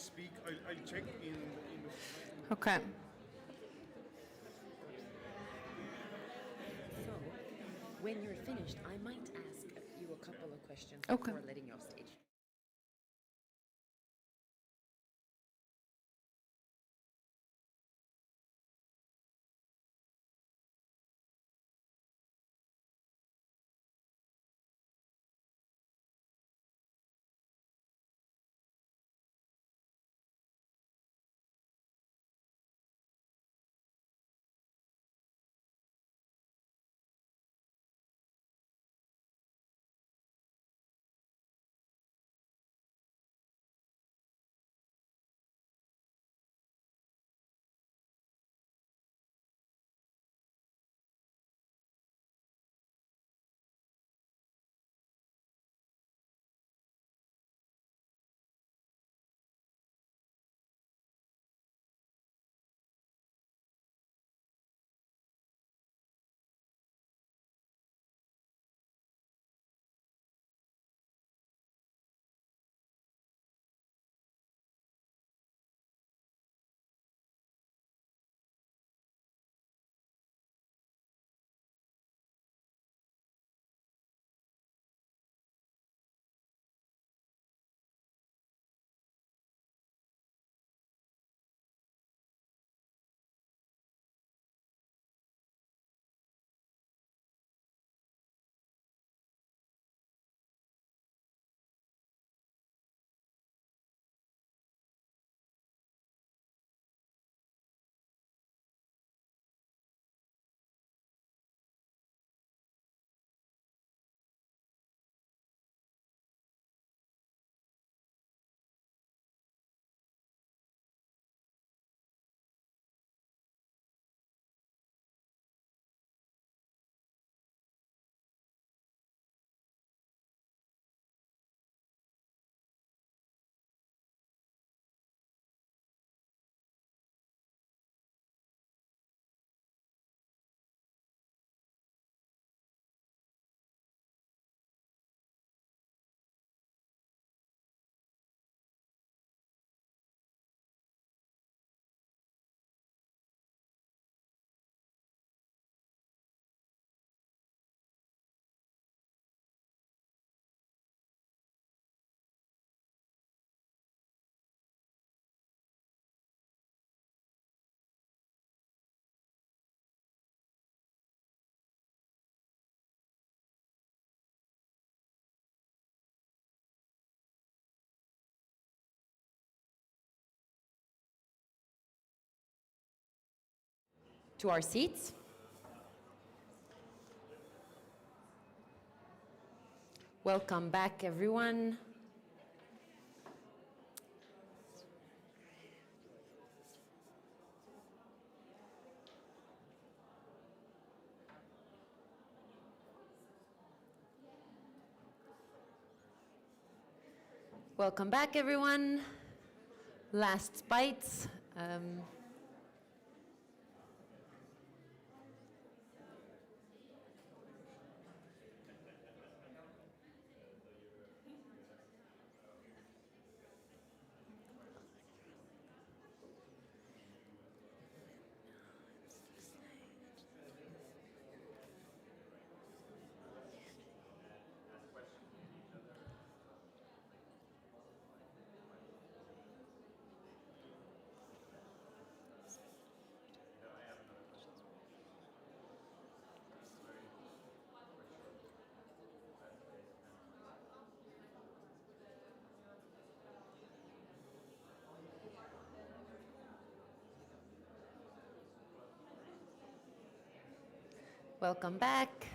speak. I'll check in. Okay. So, when you're finished, I might ask you a couple of questions Okay. before letting you off stage. To our seats. Welcome back, everyone. Welcome back, everyone. Last bites. Welcome back.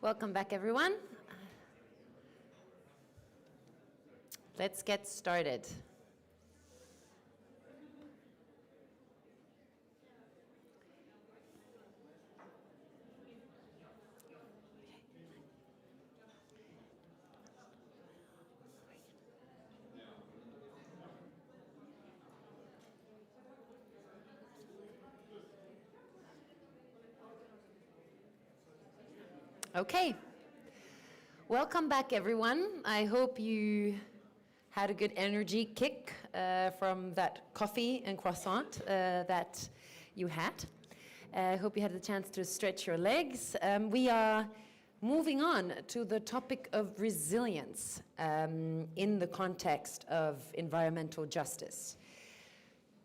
Welcome back, everyone. Let's get started. Okay. Welcome back, everyone. I hope you had a good energy kick from that coffee and croissant that you had. I hope you had the chance to stretch your legs. We are moving on to the topic of resilience in the context of environmental justice.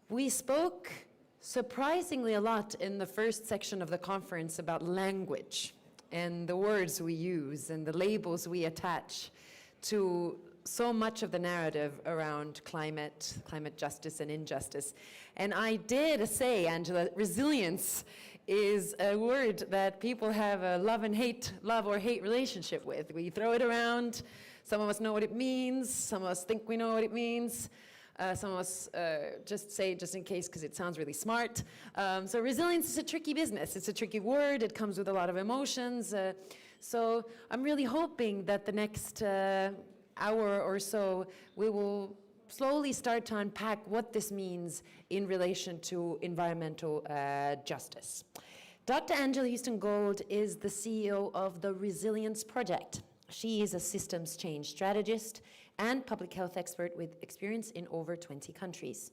We spoke surprisingly a lot in the first section of the conference about language and the words we use and the labels we attach to so much of the narrative around climate justice and injustice. And I did say, Angela, resilience is a word that people have a love or hate relationship with. We throw it around. Some of us know what it means. Some of us think we know what it means. Some of us just say it just in case because it sounds really smart. So resilience is a tricky business. It's a tricky word. It comes with a lot of emotions. So I'm really hoping that the next hour or so we will slowly start to unpack what this means in relation to environmental justice. Dr. Angela Houston-Gold is the CEO of the Resilience Project. She is a systems change strategist and public health expert with experience in over 20 countries.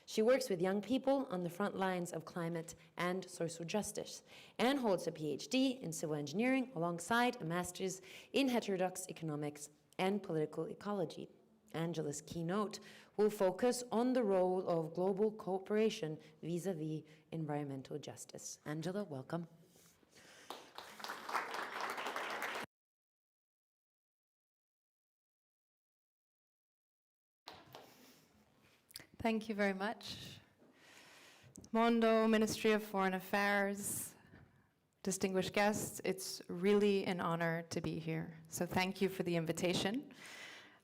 She works with young people on the front lines of climate and social justice and holds a PhD in civil engineering alongside a master's in heterodox economics and political ecology. Angela's keynote will focus on the role of global cooperation vis-à-vis environmental justice. Angela, welcome. Thank you very much. Mondo, Ministry of Foreign Affairs, distinguished guests, it's really an honor to be here. So thank you for the invitation.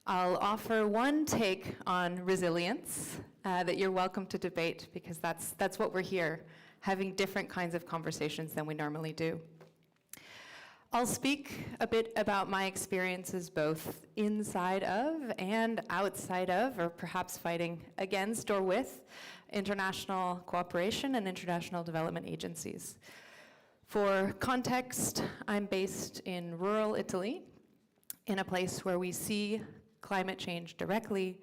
I'll offer one take on resilience that you're welcome to debate because that's what we're here, having different kinds of conversations than we normally do. I'll speak a bit about my experiences both inside of and outside of, or perhaps fighting against or with, international cooperation and international development agencies. For context, I'm based in rural Italy, in a place where we see climate change directly,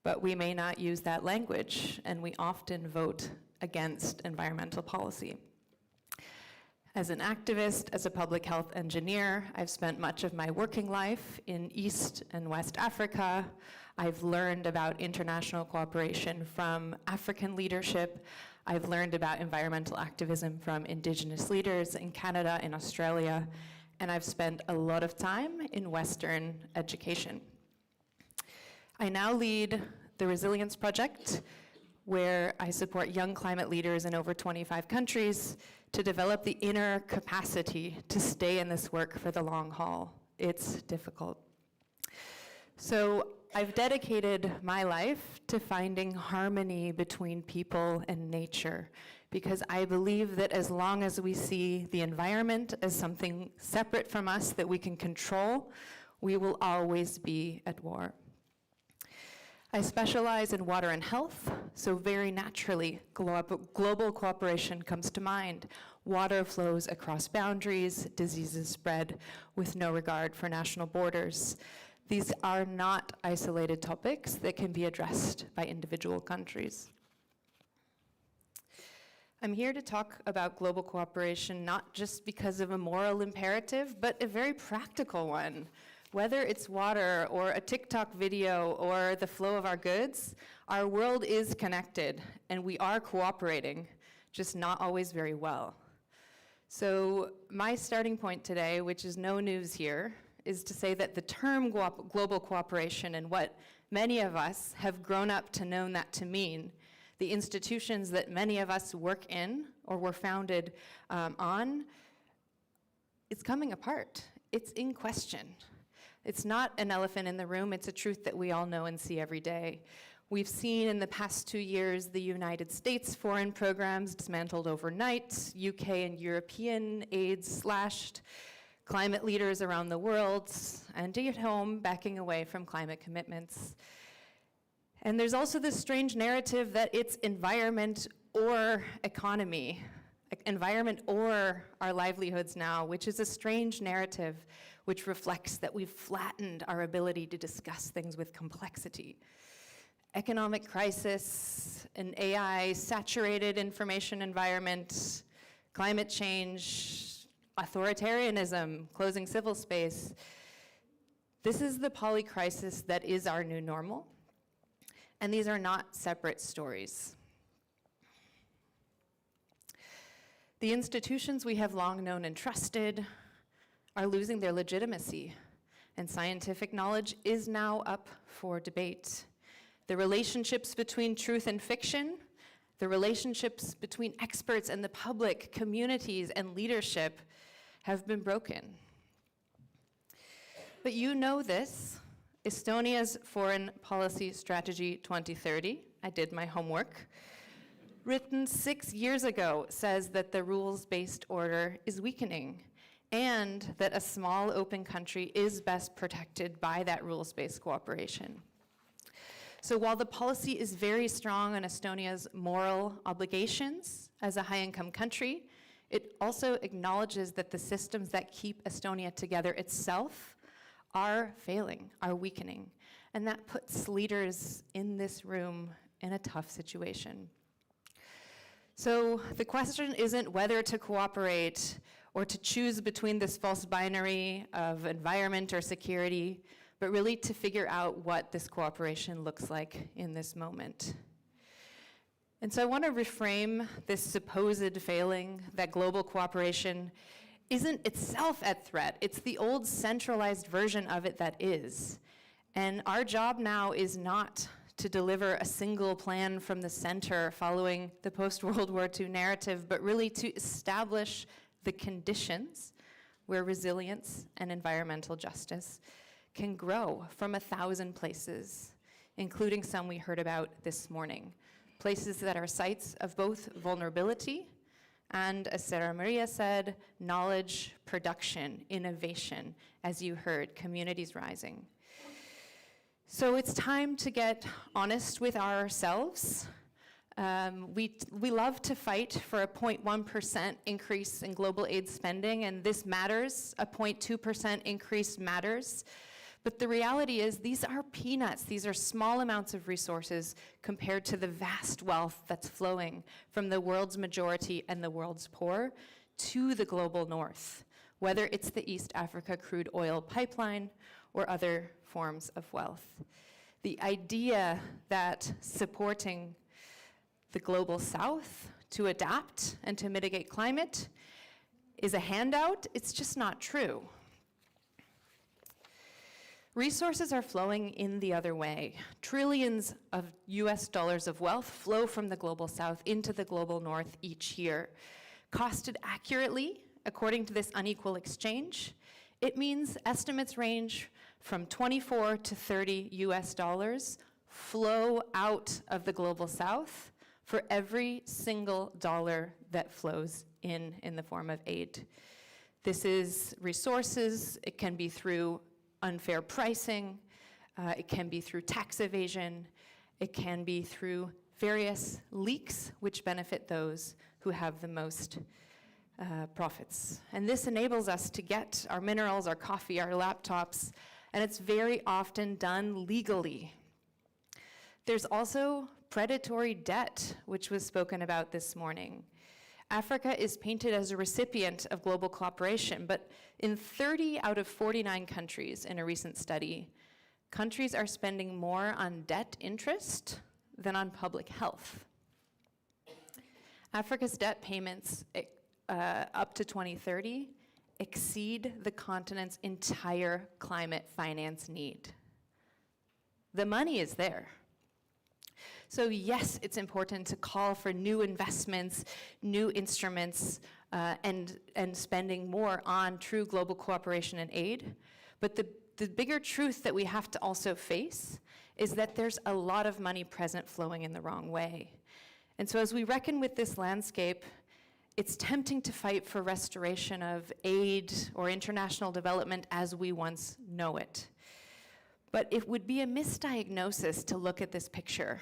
but we may not use that language, and we often vote against environmental policy. As an activist, as a public health engineer, I've spent much of my working life in East and West Africa. I've learned about international cooperation from African leadership. I've learned about environmental activism from Indigenous leaders in Canada and Australia, and I've spent a lot of time in Western education. I now lead the Resilience Project, where I support young climate leaders in over 25 countries to develop the inner capacity to stay in this work for the long haul. It's difficult. So I've dedicated my life to finding harmony between people and nature, because I believe that as long as we see the environment as something separate from us that we can control, we will always be at war. I specialize in water and health, so very naturally, global cooperation comes to mind. Water flows across boundaries, diseases spread with no regard for national borders. These are not isolated topics that can be addressed by individual countries. I'm here to talk about global cooperation not just because of a moral imperative, but a very practical one. Whether it's water or a TikTok video or the flow of our goods, our world is connected and we are cooperating, just not always very well. So my starting point today, which is no news here, is to say that the term global cooperation and what many of us have grown up to know that to mean, the institutions that many of us work in or were founded on, it's coming apart. it's in question. It's not an elephant in the room, it's a truth that we all know and see every day. We've seen in the past 2 years the United States foreign programs dismantled overnight, UK and European aid slashed, climate leaders around the world and at home backing away from climate commitments. And there's also this strange narrative that it's environment or economy, environment or our livelihoods now, which is a strange narrative which reflects that we've flattened our ability to discuss things with complexity. Economic crisis, an AI-saturated information environment, climate change, authoritarianism, closing civil space. This is the polycrisis that is our new normal, and these are not separate stories. The institutions we have long known and trusted are losing their legitimacy, and scientific knowledge is now up for debate. The relationships between truth and fiction, the relationships between experts and the public, communities and leadership have been broken. But you know this, Estonia's Foreign Policy Strategy 2030, I did my homework, written 6 years ago, says that the rules-based order is weakening and that a small open country is best protected by that rules-based cooperation. So while the policy is very strong on Estonia's moral obligations as a high-income country, it also acknowledges that the systems that keep Estonia together itself are failing, are weakening. And that puts leaders in this room in a tough situation. So the question isn't whether to cooperate or to choose between this false binary of environment or security, but really to figure out what this cooperation looks like in this moment. And so I want to reframe this supposed failing that global cooperation isn't itself at threat. It's the old centralized version of it that is. And our job now is not to deliver a single plan from the center following the post-World War II narrative, but really to establish the conditions where resilience and environmental justice can grow from 1,000 places, including some we heard about this morning. Places that are sites of both vulnerability and, as Sarah Maria said, knowledge, production, innovation, as you heard, communities rising. So it's time to get honest with ourselves. We love to fight for a 0.1% increase in global aid spending, and this matters. A 0.2% increase matters. But the reality is these are peanuts. These are small amounts of resources compared to the vast wealth that's flowing from the world's majority and the world's poor to the global north, whether it's the East Africa crude oil pipeline or other forms of wealth. The idea that supporting the global south to adapt and to mitigate climate is a handout, it's just not true. Resources are flowing in the other way. Trillions of US dollars of wealth flow from the global south into the global north each year. Costed accurately, according to this unequal exchange, it means estimates range from 24 to 30 US dollars flow out of the global south for every single dollar that flows in the form of aid. This is resources. It can be through unfair pricing, it can be through tax evasion, it can be through various leaks which benefit those who have the most profits. And this enables us to get our minerals, our coffee, our laptops, and it's very often done legally. There's also predatory debt, which was spoken about this morning. Africa is painted as a recipient of global cooperation, but in 30 out of 49 countries in a recent study, countries are spending more on debt interest than on public health. Africa's debt payments up to 2030 exceed the continent's entire climate finance need. The money is there. So yes, it's important to call for new investments, new instruments, and spending more on true global cooperation and aid. But the bigger truth that we have to also face is that there's a lot of money present flowing in the wrong way. And so as we reckon with this landscape, it's tempting to fight for restoration of aid or international development as we once know it. But it would be a misdiagnosis to look at this picture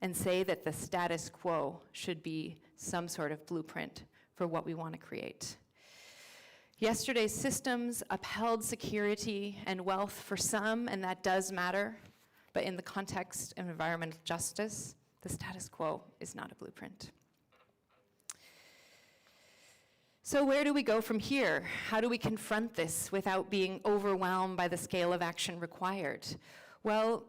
and say that the status quo should be some sort of blueprint for what we want to create. Yesterday's systems upheld security and wealth for some, and that does matter, but in the context of environmental justice, the status quo is not a blueprint. So where do we go from here? How do we confront this without being overwhelmed by the scale of action required? Well,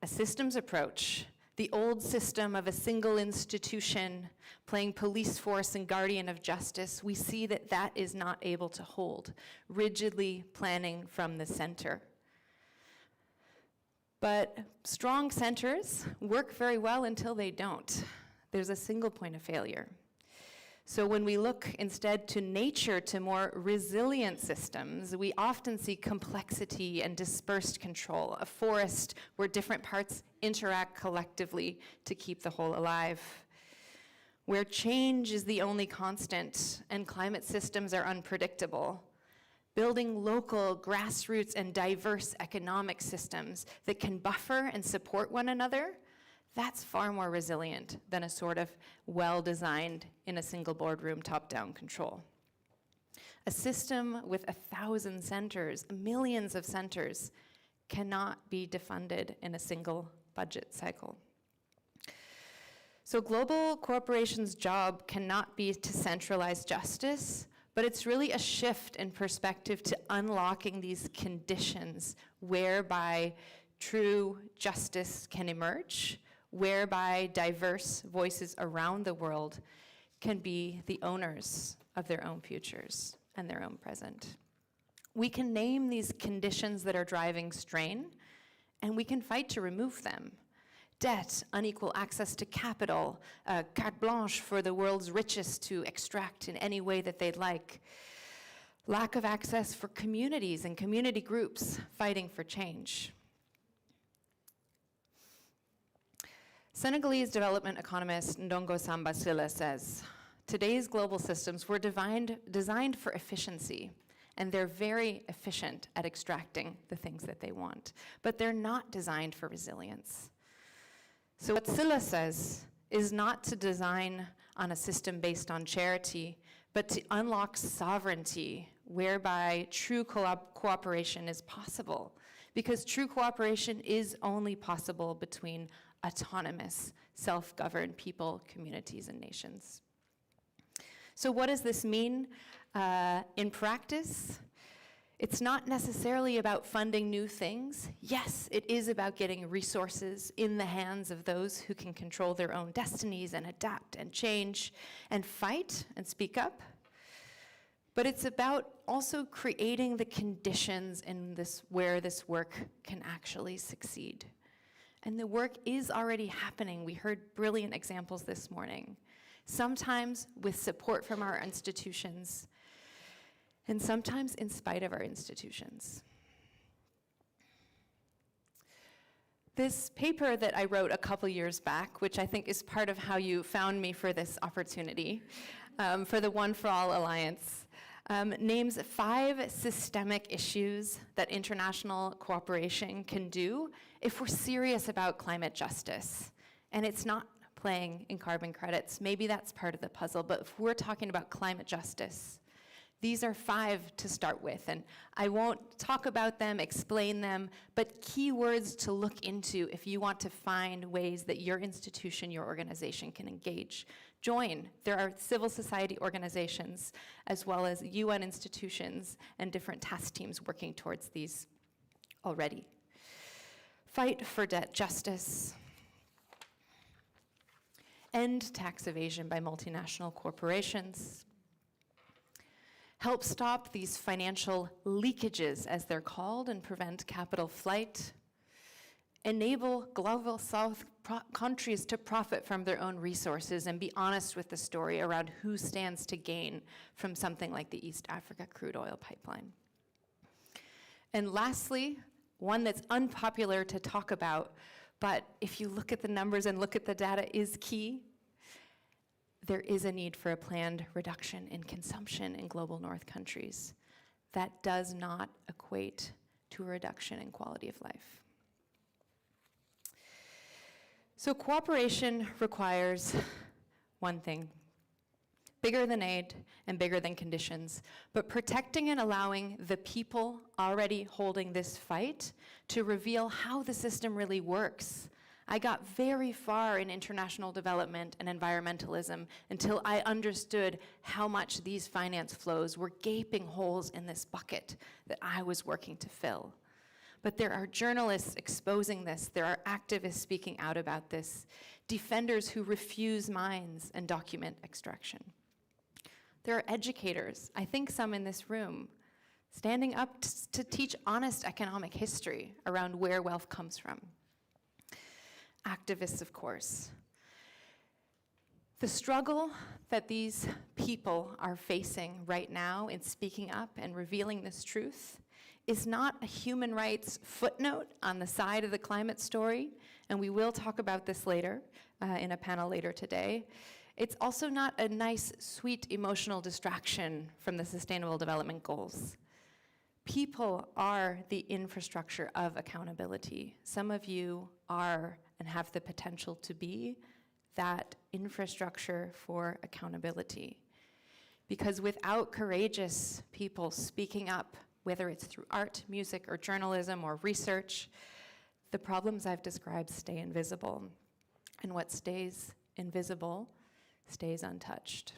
a systems approach. The old system of a single institution playing police force and guardian of justice, we see that that is not able to hold, rigidly planning from the center. But strong centers work very well until they don't. There's a single point of failure. So when we look instead to nature, to more resilient systems, we often see complexity and dispersed control, a forest where different parts interact collectively to keep the whole alive, where change is the only constant and climate systems are unpredictable. Building local, grassroots, and diverse economic systems that can buffer and support one another, that's far more resilient than a sort of well-designed, in a single boardroom, top-down control. A system with 1,000 centers, millions of centers, cannot be defunded in a single budget cycle. So global cooperation's job cannot be to centralize justice, but it's really a shift in perspective to unlocking these conditions whereby true justice can emerge, whereby diverse voices around the world can be the owners of their own futures and their own present. We can name these conditions that are driving strain, and we can fight to remove them. Debt, unequal access to capital, carte blanche for the world's richest to extract in any way that they'd like, lack of access for communities and community groups fighting for change. Senegalese development economist Ndongo Samba Sylla says, today's global systems were designed for efficiency, and they're very efficient at extracting the things that they want, but they're not designed for resilience. So what Sylla says is not to design on a system based on charity, but to unlock sovereignty, whereby true cooperation is possible, because true cooperation is only possible between autonomous, self-governed people, communities, and nations. So what does this mean in practice? It's not necessarily about funding new things. Yes, it is about getting resources in the hands of those who can control their own destinies and adapt and change and fight and speak up. But it's about also creating the conditions in this where this work can actually succeed. And the work is already happening. We heard brilliant examples this morning. Sometimes with support from our institutions, and sometimes in spite of our institutions. This paper that I wrote a couple years back, which I think is part of how you found me for this opportunity, for the One for All Alliance, names 5 systemic issues that international cooperation can do if we're serious about climate justice. And it's not playing in carbon credits. Maybe that's part of the puzzle, but if we're talking about climate justice, these are 5 to start with, and I won't talk about them, explain them, but keywords to look into if you want to find ways that your institution, your organization can engage. Join. There are civil society organizations as well as UN institutions and different task teams working towards these already. Fight for debt justice. End tax evasion by multinational corporations. Help stop these financial leakages, as they're called, and prevent capital flight. enable global south countries to profit from their own resources and be honest with the story around who stands to gain from something like the East Africa crude oil pipeline. And lastly, one that's unpopular to talk about, but if you look at the numbers and look at the data is key, there is a need for a planned reduction in consumption in global north countries. That does not equate to a reduction in quality of life. So cooperation requires one thing: bigger than aid and bigger than conditions, but protecting and allowing the people already holding this fight to reveal how the system really works. I got very far in international development and environmentalism until I understood how much these finance flows were gaping holes in this bucket that I was working to fill. But there are journalists exposing this, there are activists speaking out about this, defenders who refuse mines and document extraction. There are educators, I think some in this room, standing up to teach honest economic history around where wealth comes from. Activists, of course. The struggle that these people are facing right now in speaking up and revealing this truth is not a human rights footnote on the side of the climate story, and we will talk about this later in a panel later today. It's also not a nice, sweet, emotional distraction from the Sustainable Development Goals. People are the infrastructure of accountability. Some of you are and have the potential to be that infrastructure for accountability. Because without courageous people speaking up, whether it's through art, music, or journalism, or research, the problems I've described stay invisible. And what stays invisible stays untouched.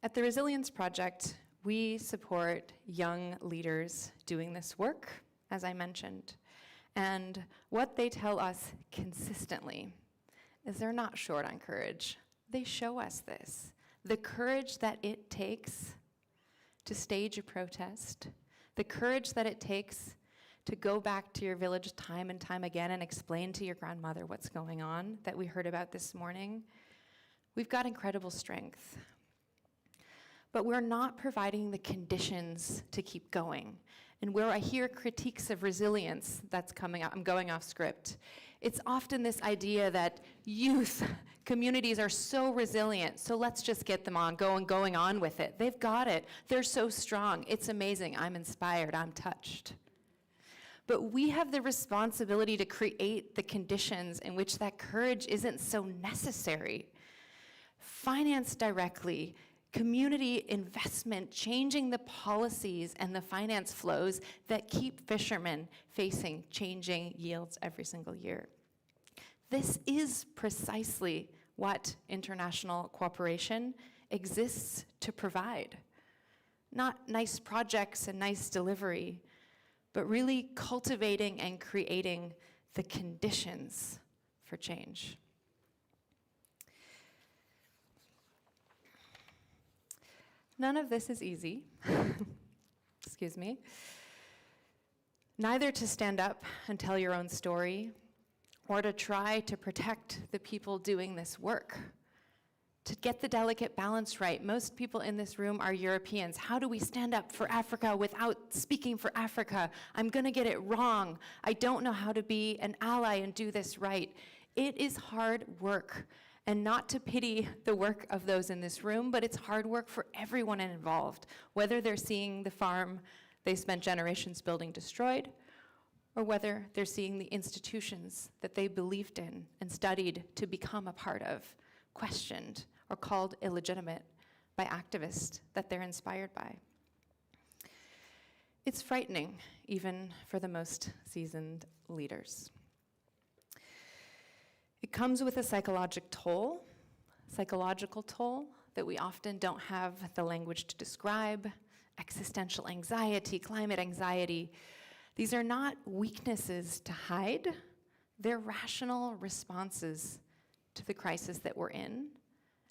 At the Resilience Project, we support young leaders doing this work, as I mentioned. And what they tell us consistently is they're not short on courage. They show us this. The courage that it takes to stage a protest, the courage that it takes to go back to your village time and time again and explain to your grandmother what's going on that we heard about this morning. We've got incredible strength. But we're not providing the conditions to keep going. And where I hear critiques of resilience, that's coming out, I'm going off script, it's often this idea that youth communities are so resilient, so let's just get them on, going on with it. They've got it. They're so strong. It's amazing. I'm inspired. I'm touched. But we have the responsibility to create the conditions in which that courage isn't so necessary. Finance directly, community investment, changing the policies and the finance flows that keep fishermen facing changing yields every single year. This is precisely what international cooperation exists to provide. Not nice projects and nice delivery, but really cultivating and creating the conditions for change. None of this is easy, excuse me. Neither to stand up and tell your own story, or to try to protect the people doing this work. To get the delicate balance right, most people in this room are Europeans. How do we stand up for Africa without speaking for Africa? I'm gonna get it wrong. I don't know how to be an ally and do this right. It is hard work. And not to pity the work of those in this room, but it's hard work for everyone involved, whether they're seeing the farm they spent generations building destroyed, or whether they're seeing the institutions that they believed in and studied to become a part of, questioned, or called illegitimate by activists that they're inspired by. It's frightening, even for the most seasoned leaders. It comes with a psychological toll that we often don't have the language to describe, existential anxiety, climate anxiety. These are not weaknesses to hide, they're rational responses to the crisis that we're in,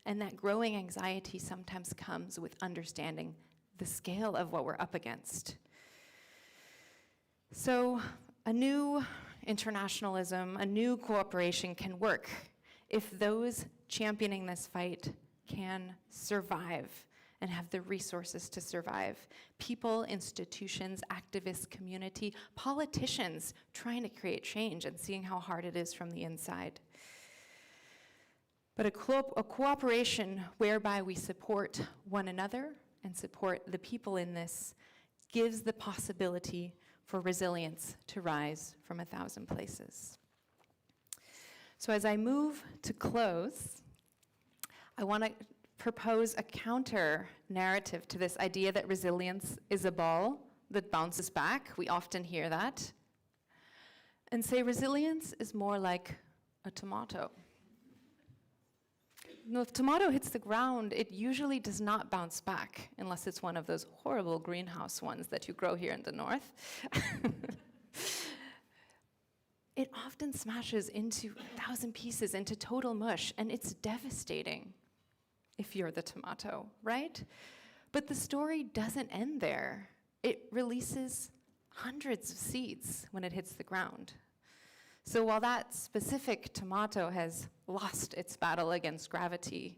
and that growing anxiety sometimes comes with understanding the scale of what we're up against. So a new internationalism, a new cooperation can work if those championing this fight can survive and have the resources to survive. People, institutions, activists, community, politicians trying to create change and seeing how hard it is from the inside. But a cooperation whereby we support one another and support the people in this gives the possibility for resilience to rise from 1,000 places. So as I move to close, I want to propose a counter narrative to this idea that resilience is a ball that bounces back. We often hear that. And say resilience is more like a tomato. No, if tomato hits the ground, it usually does not bounce back unless it's one of those horrible greenhouse ones that you grow here in the north. It often smashes into 1,000 pieces, into total mush, and it's devastating if you're the tomato, right? But the story doesn't end there. It releases hundreds of seeds when it hits the ground. So while that specific tomato has lost its battle against gravity,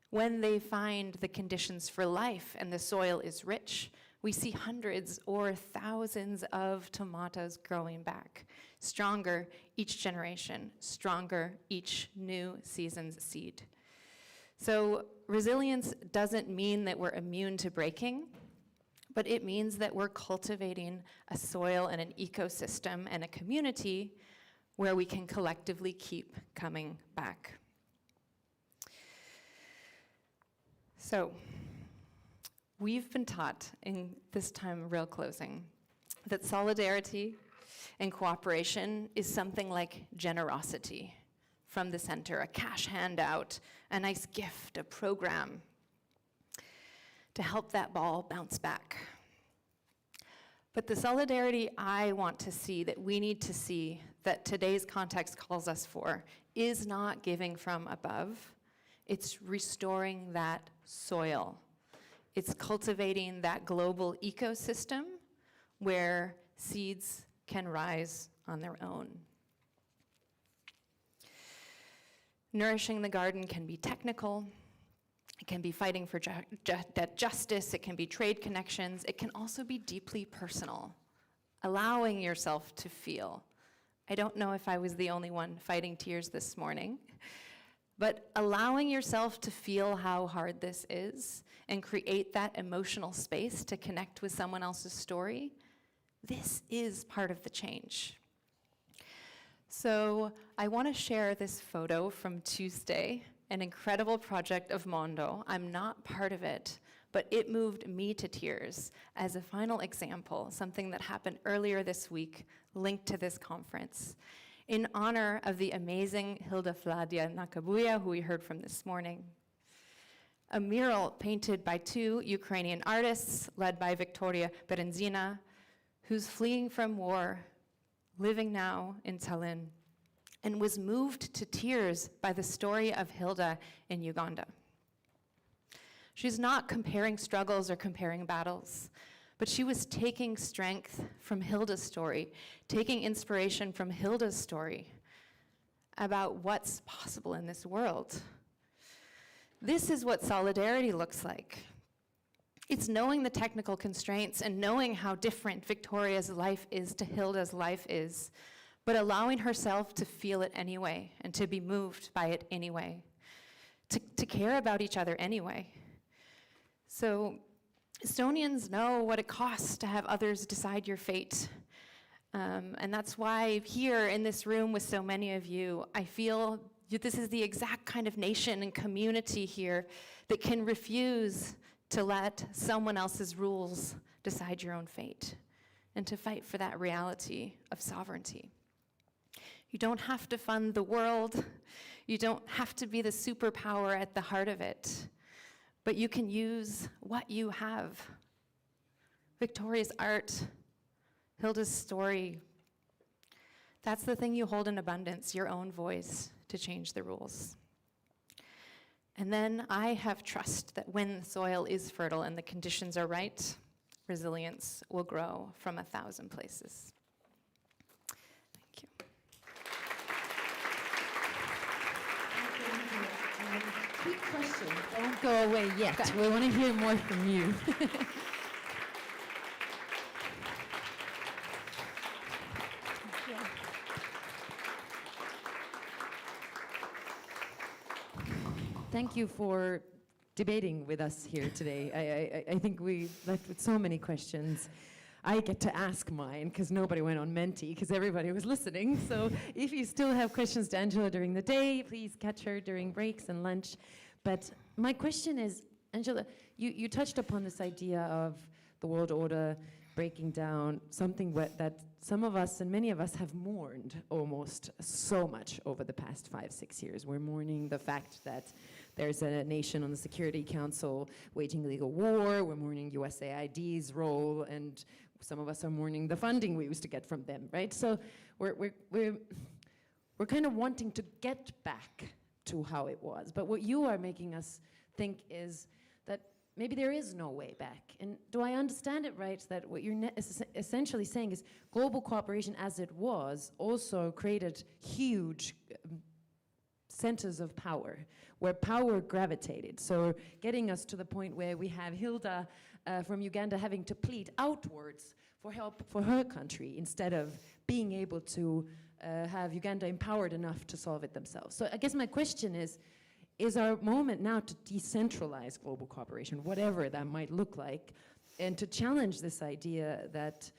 when they find the conditions for life and the soil is rich, we see hundreds or thousands of tomatoes growing back, stronger each generation, stronger each new season's seed. So resilience doesn't mean that we're immune to breaking, but it means that we're cultivating a soil and an ecosystem and a community where we can collectively keep coming back. So we've been taught in this time real closing that solidarity and cooperation is something like generosity from the center, a cash handout, a nice gift, a program to help that ball bounce back. But the solidarity I want to see, that we need to see, that today's context calls us for, is not giving from above. It's restoring that soil. It's cultivating that global ecosystem where seeds can rise on their own. Nourishing the garden can be technical. It can be fighting for justice. It can be trade connections. It can also be deeply personal, allowing yourself to feel. I don't know if I was the only one fighting tears this morning, but allowing yourself to feel how hard this is and create that emotional space to connect with someone else's story, this is part of the change. So I want to share this photo from Tuesday, an incredible project of Mondo. I'm not part of it, but it moved me to tears as a final example, something that happened earlier this week linked to this conference, in honor of the amazing Hilda Fladia Nakabuya, who we heard from this morning. A mural painted by two Ukrainian artists, led by Victoria Berenzina, who's fleeing from war, living now in Tallinn, and was moved to tears by the story of Hilda in Uganda. She's not comparing struggles or comparing battles, but she was taking strength from Hilda's story, taking inspiration from Hilda's story about what's possible in this world. This is what solidarity looks like. It's knowing the technical constraints and knowing how different Victoria's life is to Hilda's life is, but allowing herself to feel it anyway and to be moved by it anyway, to care about each other anyway. So Estonians know what it costs to have others decide your fate. And that's why here in this room with so many of you, I feel this is the exact kind of nation and community here that can refuse to let someone else's rules decide your own fate and to fight for that reality of sovereignty. You don't have to fund the world. You don't have to be the superpower at the heart of it, but you can use what you have. Victoria's art, Hilda's story, that's the thing you hold in abundance, your own voice to change the rules. And then I have trust that when the soil is fertile and the conditions are right, resilience will grow from 1,000 places. Thank you. Quick question. Don't go away yet. We want to hear more from you. Thank you for debating with us here today. I think we left with so many questions. I get to ask mine because nobody went on Menti because everybody was listening. So if you still have questions to Angela during the day, please catch her during breaks and lunch. But my question is, Angela, you touched upon this idea of the world order breaking down, something that some of us and many of us have mourned almost so much over the past 5-6 years. We're mourning the fact that there's a nation on the Security Council waging illegal war. We're mourning USAID's role, and some of us are mourning the funding we used to get from them, right? So we're kind of wanting to get back to how it was. But what you are making us think is that maybe there is no way back. And do I understand it right that what you're essentially saying is global cooperation as it was also created huge centers of power, where power gravitated. So getting us to the point where we have Hilda from Uganda having to plead outwards for help for her country instead of being able to have Uganda empowered enough to solve it themselves. So I guess my question is our moment now to decentralize global cooperation, whatever that might look like, and to challenge this idea that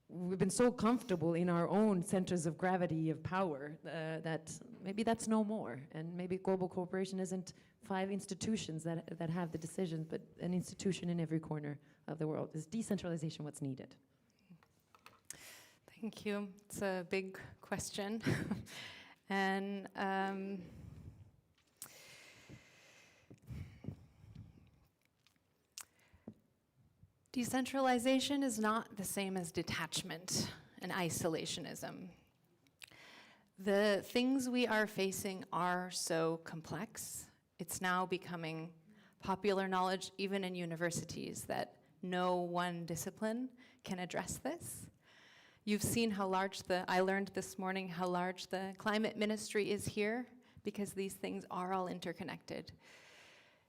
we've been so comfortable in our own centers of gravity of power that maybe that's no more, and maybe global cooperation isn't 5 institutions that have the decisions, but an institution in every corner of the world. Is decentralization what's needed? Thank you. It's a big question. And decentralization is not the same as detachment and isolationism. The things we are facing are so complex. It's now becoming popular knowledge, even in universities, that no one discipline can address this. You've seen how large I learned this morning how large the climate ministry is here, because these things are all interconnected.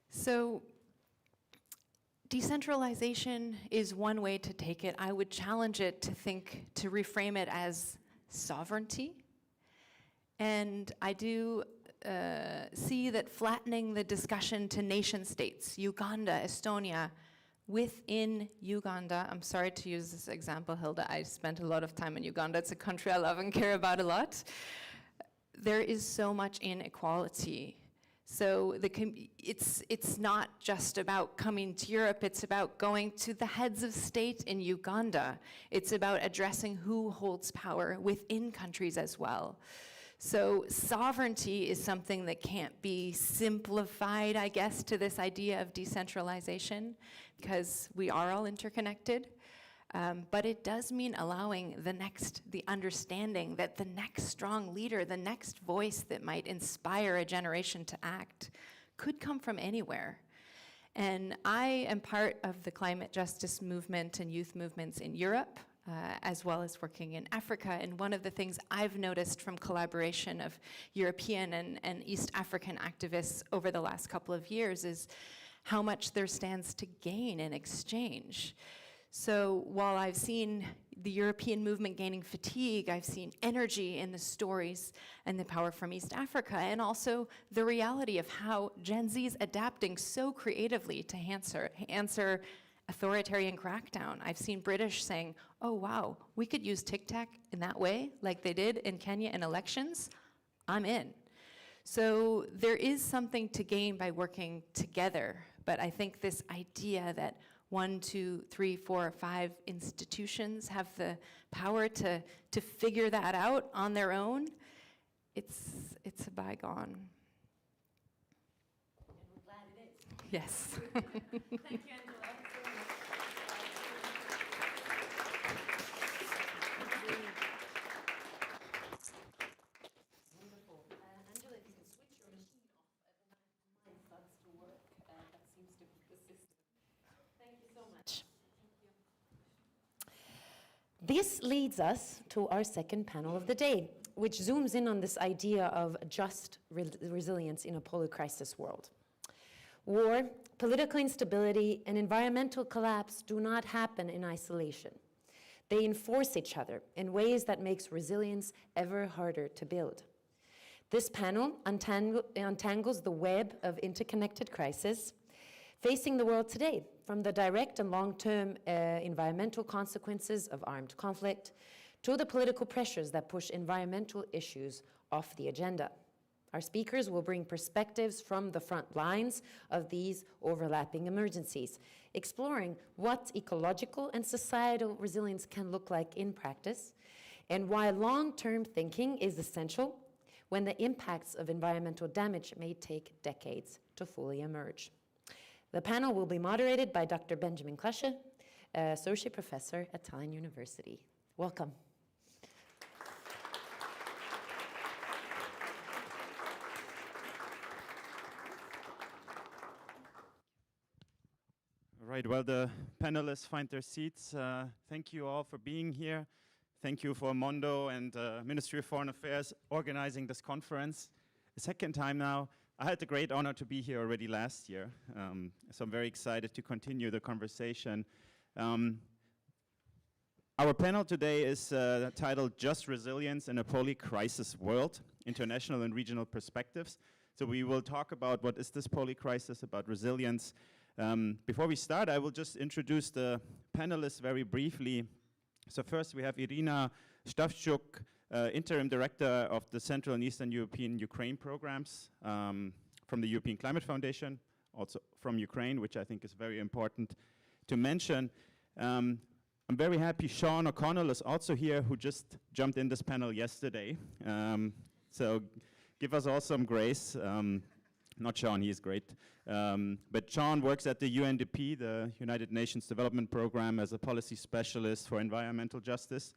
So decentralization is one way to take it. I would challenge it to reframe it as sovereignty. And I do see that flattening the discussion to nation states, Uganda, Estonia, within Uganda, I'm sorry to use this example, Hilda, I spent a lot of time in Uganda. It's a country I love and care about a lot. There is so much inequality. So it's not just about coming to Europe, it's about going to the heads of state in Uganda. It's about addressing who holds power within countries as well. So sovereignty is something that can't be simplified, I guess, to this idea of decentralization, because we are all interconnected. But it does mean allowing the understanding that the next strong leader, the next voice that might inspire a generation to act, could come from anywhere. And I am part of the climate justice movement and youth movements in Europe, as well as working in Africa. And one of the things I've noticed from collaboration of European and East African activists over the last couple of years is how much there stands to gain in exchange. So while I've seen the European movement gaining fatigue, I've seen energy in the stories and the power from East Africa, and also the reality of how Gen Z is adapting so creatively to answer authoritarian crackdown. I've seen British saying, oh wow, we could use tic-tac in that way, like they did in Kenya in elections. I'm in. So there is something to gain by working together, but I think this idea that 1, 2, 3, 4, 5 institutions have the power to figure that out on their own, it's a bygone. And we're glad it is. Yes. Thank you, Angela. Wonderful. Angela, if you can switch your machine off, my thoughts so much. This leads us to our second panel of the day, which zooms in on this idea of just resilience in a polycrisis world. War, political instability, and environmental collapse do not happen in isolation. They enforce each other in ways that makes resilience ever harder to build. This panel untangles the web of interconnected crises facing the world today, from the direct and long-term environmental consequences of armed conflict to the political pressures that push environmental issues off the agenda. Our speakers will bring perspectives from the front lines of these overlapping emergencies, exploring what ecological and societal resilience can look like in practice, and why long-term thinking is essential when the impacts of environmental damage may take decades to fully emerge. The panel will be moderated by Dr. Benjamin Klasche, Associate Professor at Tallinn University. Welcome. Right, well, the panelists find their seats. Thank you all for being here. Thank you for Mondo and Ministry of Foreign Affairs organizing this conference. The second time now. I had the great honor to be here already last year, so I'm very excited to continue the conversation. Our panel today is titled Just Resilience in a Polycrisis World, International and Regional Perspectives. So we will talk about what is this polycrisis, about resilience. Before we start, I will just introduce the panelists very briefly. So first we have Irina Stavchuk, Interim Director of the Central and Eastern European Ukraine programs from the European Climate Foundation, also from Ukraine, which I think is very important to mention. I'm very happy Sean O'Connell is also here, who just jumped in this panel yesterday. So give us all some grace. Not Sean, he's great. But Sean works at the UNDP, the United Nations Development Program, as a policy specialist for environmental justice.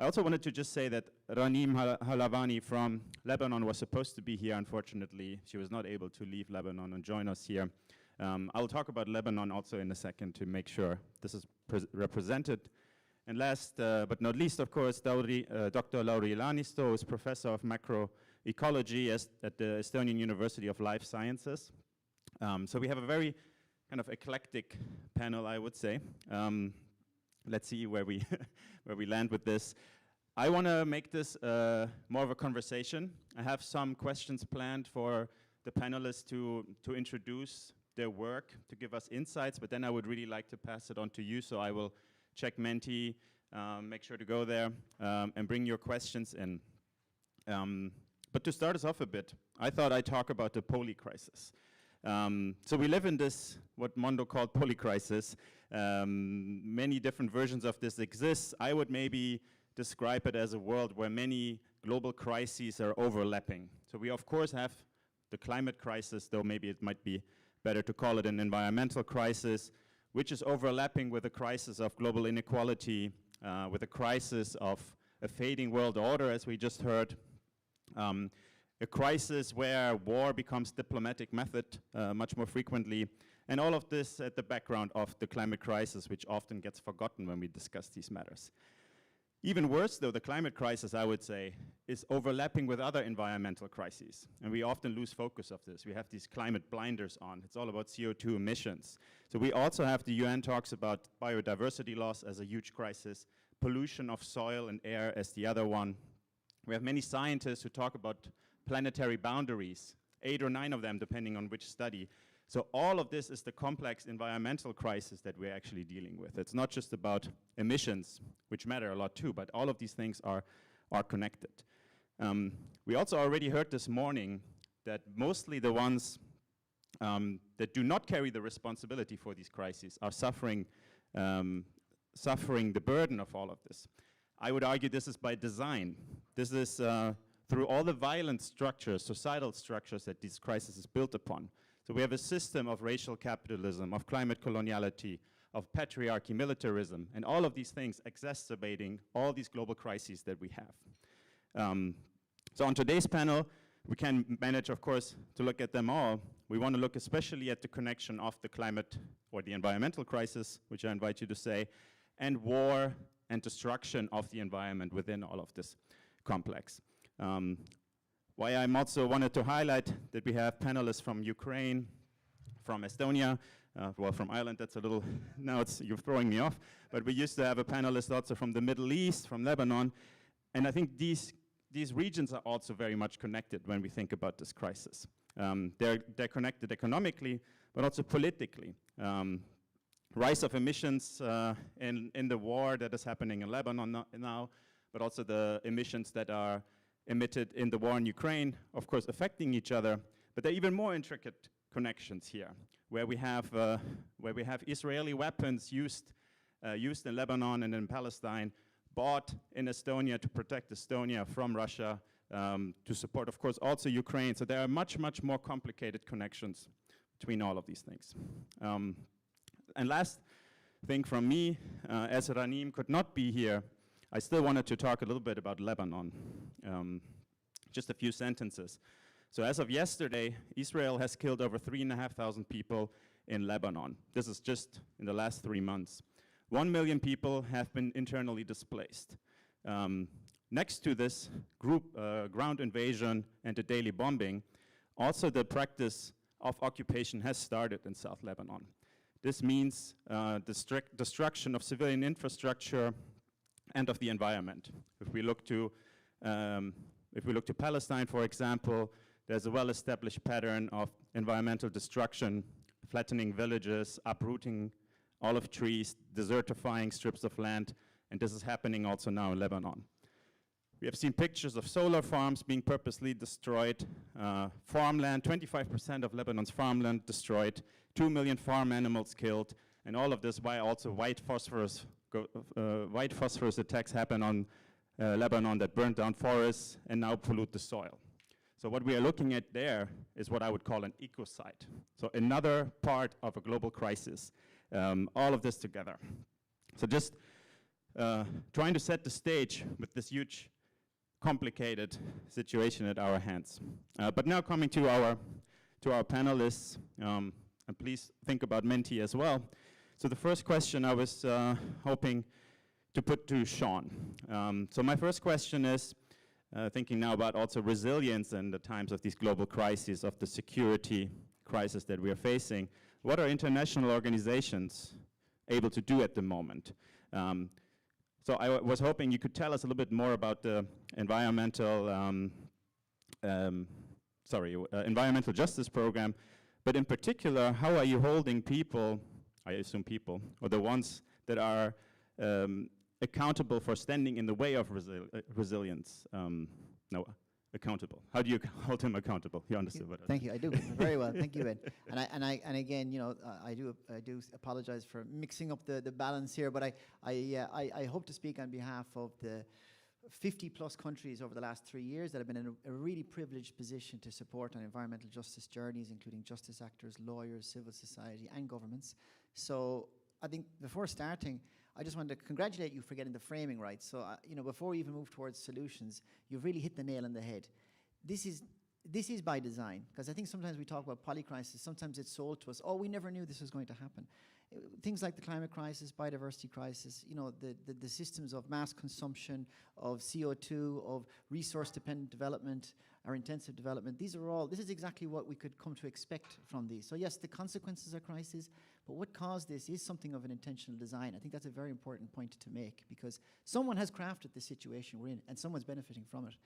I also wanted to just say that Ranim Halavani from Lebanon was supposed to be here. Unfortunately, she was not able to leave Lebanon and join us here. I'll talk about Lebanon also in a second to make sure this is represented. And last but not least, of course, Dr. Lauri Laanisto, who is professor of macroecology at the Estonian University of Life Sciences. So we have a very kind of eclectic panel, I would say. Let's see where we where we land with this. I want to make this more of a conversation. I have some questions planned for the panelists to introduce their work, to give us insights, but then I would really like to pass it on to you, so I will check Menti, make sure to go there and bring your questions in. But to start us off a bit, I thought I'd talk about the polycrisis. So we live in this, what Mondo called polycrisis. Many different versions of this exist. I would maybe describe it as a world where many global crises are overlapping. So we of course have the climate crisis, though maybe it might be better to call it an environmental crisis, which is overlapping with the crisis of global inequality, with the crisis of a fading world order, as we just heard. A crisis where war becomes diplomatic method much more frequently, and all of this at the background of the climate crisis, which often gets forgotten when we discuss these matters. Even worse, though, the climate crisis, I would say, is overlapping with other environmental crises, and we often lose focus of this. We have these climate blinders on. It's all about CO2 emissions. So we also have the UN talks about biodiversity loss as a huge crisis, pollution of soil and air as the other one. We have many scientists who talk about planetary boundaries, 8 or 9 of them, depending on which study. So all of this is the complex environmental crisis that we're actually dealing with. It's not just about emissions, which matter a lot too, but all of these things are connected. We also already heard this morning that mostly the ones that do not carry the responsibility for these crises are suffering the burden of all of this. I would argue this is by design. This is through all the violent structures, societal structures that this crisis is built upon. So we have a system of racial capitalism, of climate coloniality, of patriarchy, militarism, and all of these things exacerbating all these global crises that we have. So on today's panel, we can manage, of course, to look at them all. We want to look especially at the connection of the climate or the environmental crisis, which I invite you to say, and war and destruction of the environment within all of this complex. Why I'm also wanted to highlight that we have panelists from Ukraine, from Estonia, well, from Ireland, that's a little, now you're throwing me off, but we used to have a panelist also from the Middle East, from Lebanon, and I think these regions are also very much connected when we think about this crisis. They're connected economically, but also politically. Rise of emissions in the war that is happening in Lebanon now, but also the emissions that are emitted in the war in Ukraine, of course, affecting each other. But there are even more intricate connections here, where we have Israeli weapons used in Lebanon and in Palestine, bought in Estonia to protect Estonia from Russia, to support, of course, also Ukraine. So there are much, much more complicated connections between all of these things. And last thing from me, as Ranim could not be here, I still wanted to talk a little bit about Lebanon. Just a few sentences. So as of yesterday, Israel has killed over 3,500 people in Lebanon. This is just in the last 3 months. 1 million people have been internally displaced. Next to this ground invasion and the daily bombing, also the practice of occupation has started in South Lebanon. This means destruction of civilian infrastructure and of the environment. If we look to Palestine, for example, there's a well-established pattern of environmental destruction, flattening villages, uprooting olive trees, desertifying strips of land, and this is happening also now in Lebanon. We have seen pictures of solar farms being purposely destroyed, farmland, 25% of Lebanon's farmland destroyed, 2 million farm animals killed, and all of this while also white phosphorus attacks happen on Lebanon that burn down forests and now pollute the soil. So what we are looking at there is what I would call an ecocide. So another part of a global crisis, all of this together. So just trying to set the stage with this huge, complicated situation at our hands. But now coming to our panelists, and please think about Menti as well. So the first question I was hoping to put to Sean. So my first question is, thinking now about also resilience in the times of these global crises, of the security crisis that we are facing, what are international organizations able to do at the moment? So I was hoping you could tell us a little bit more about the environmental justice program, but in particular, how are you holding people, I assume people, or the ones that are accountable for standing in the way of resilience? No, accountable. How do you hold him accountable? You understood what I Thank you. I do very well. Thank you, Ed. And again, you know, I do apologize for mixing up the balance here, but I hope to speak on behalf of the 50+ countries over the last 3 years that have been in a really privileged position to support on environmental justice journeys, including justice actors, lawyers, civil society, and governments. So I think before starting, I just wanted to congratulate you for getting the framing right. So, you know, before we even move towards solutions, you've really hit the nail on the head. This is by design, because I think sometimes we talk about polycrisis, sometimes it's sold to us, oh, we never knew this was going to happen. Things like the climate crisis, biodiversity crisis, you know, the systems of mass consumption, of CO2, of resource-dependent development, or intensive development, this is exactly what we could come to expect from these. So yes, the consequences are crises, but what caused this is something of an intentional design. I think that's a very important point to make, because someone has crafted the situation we're in, and someone's benefiting from it.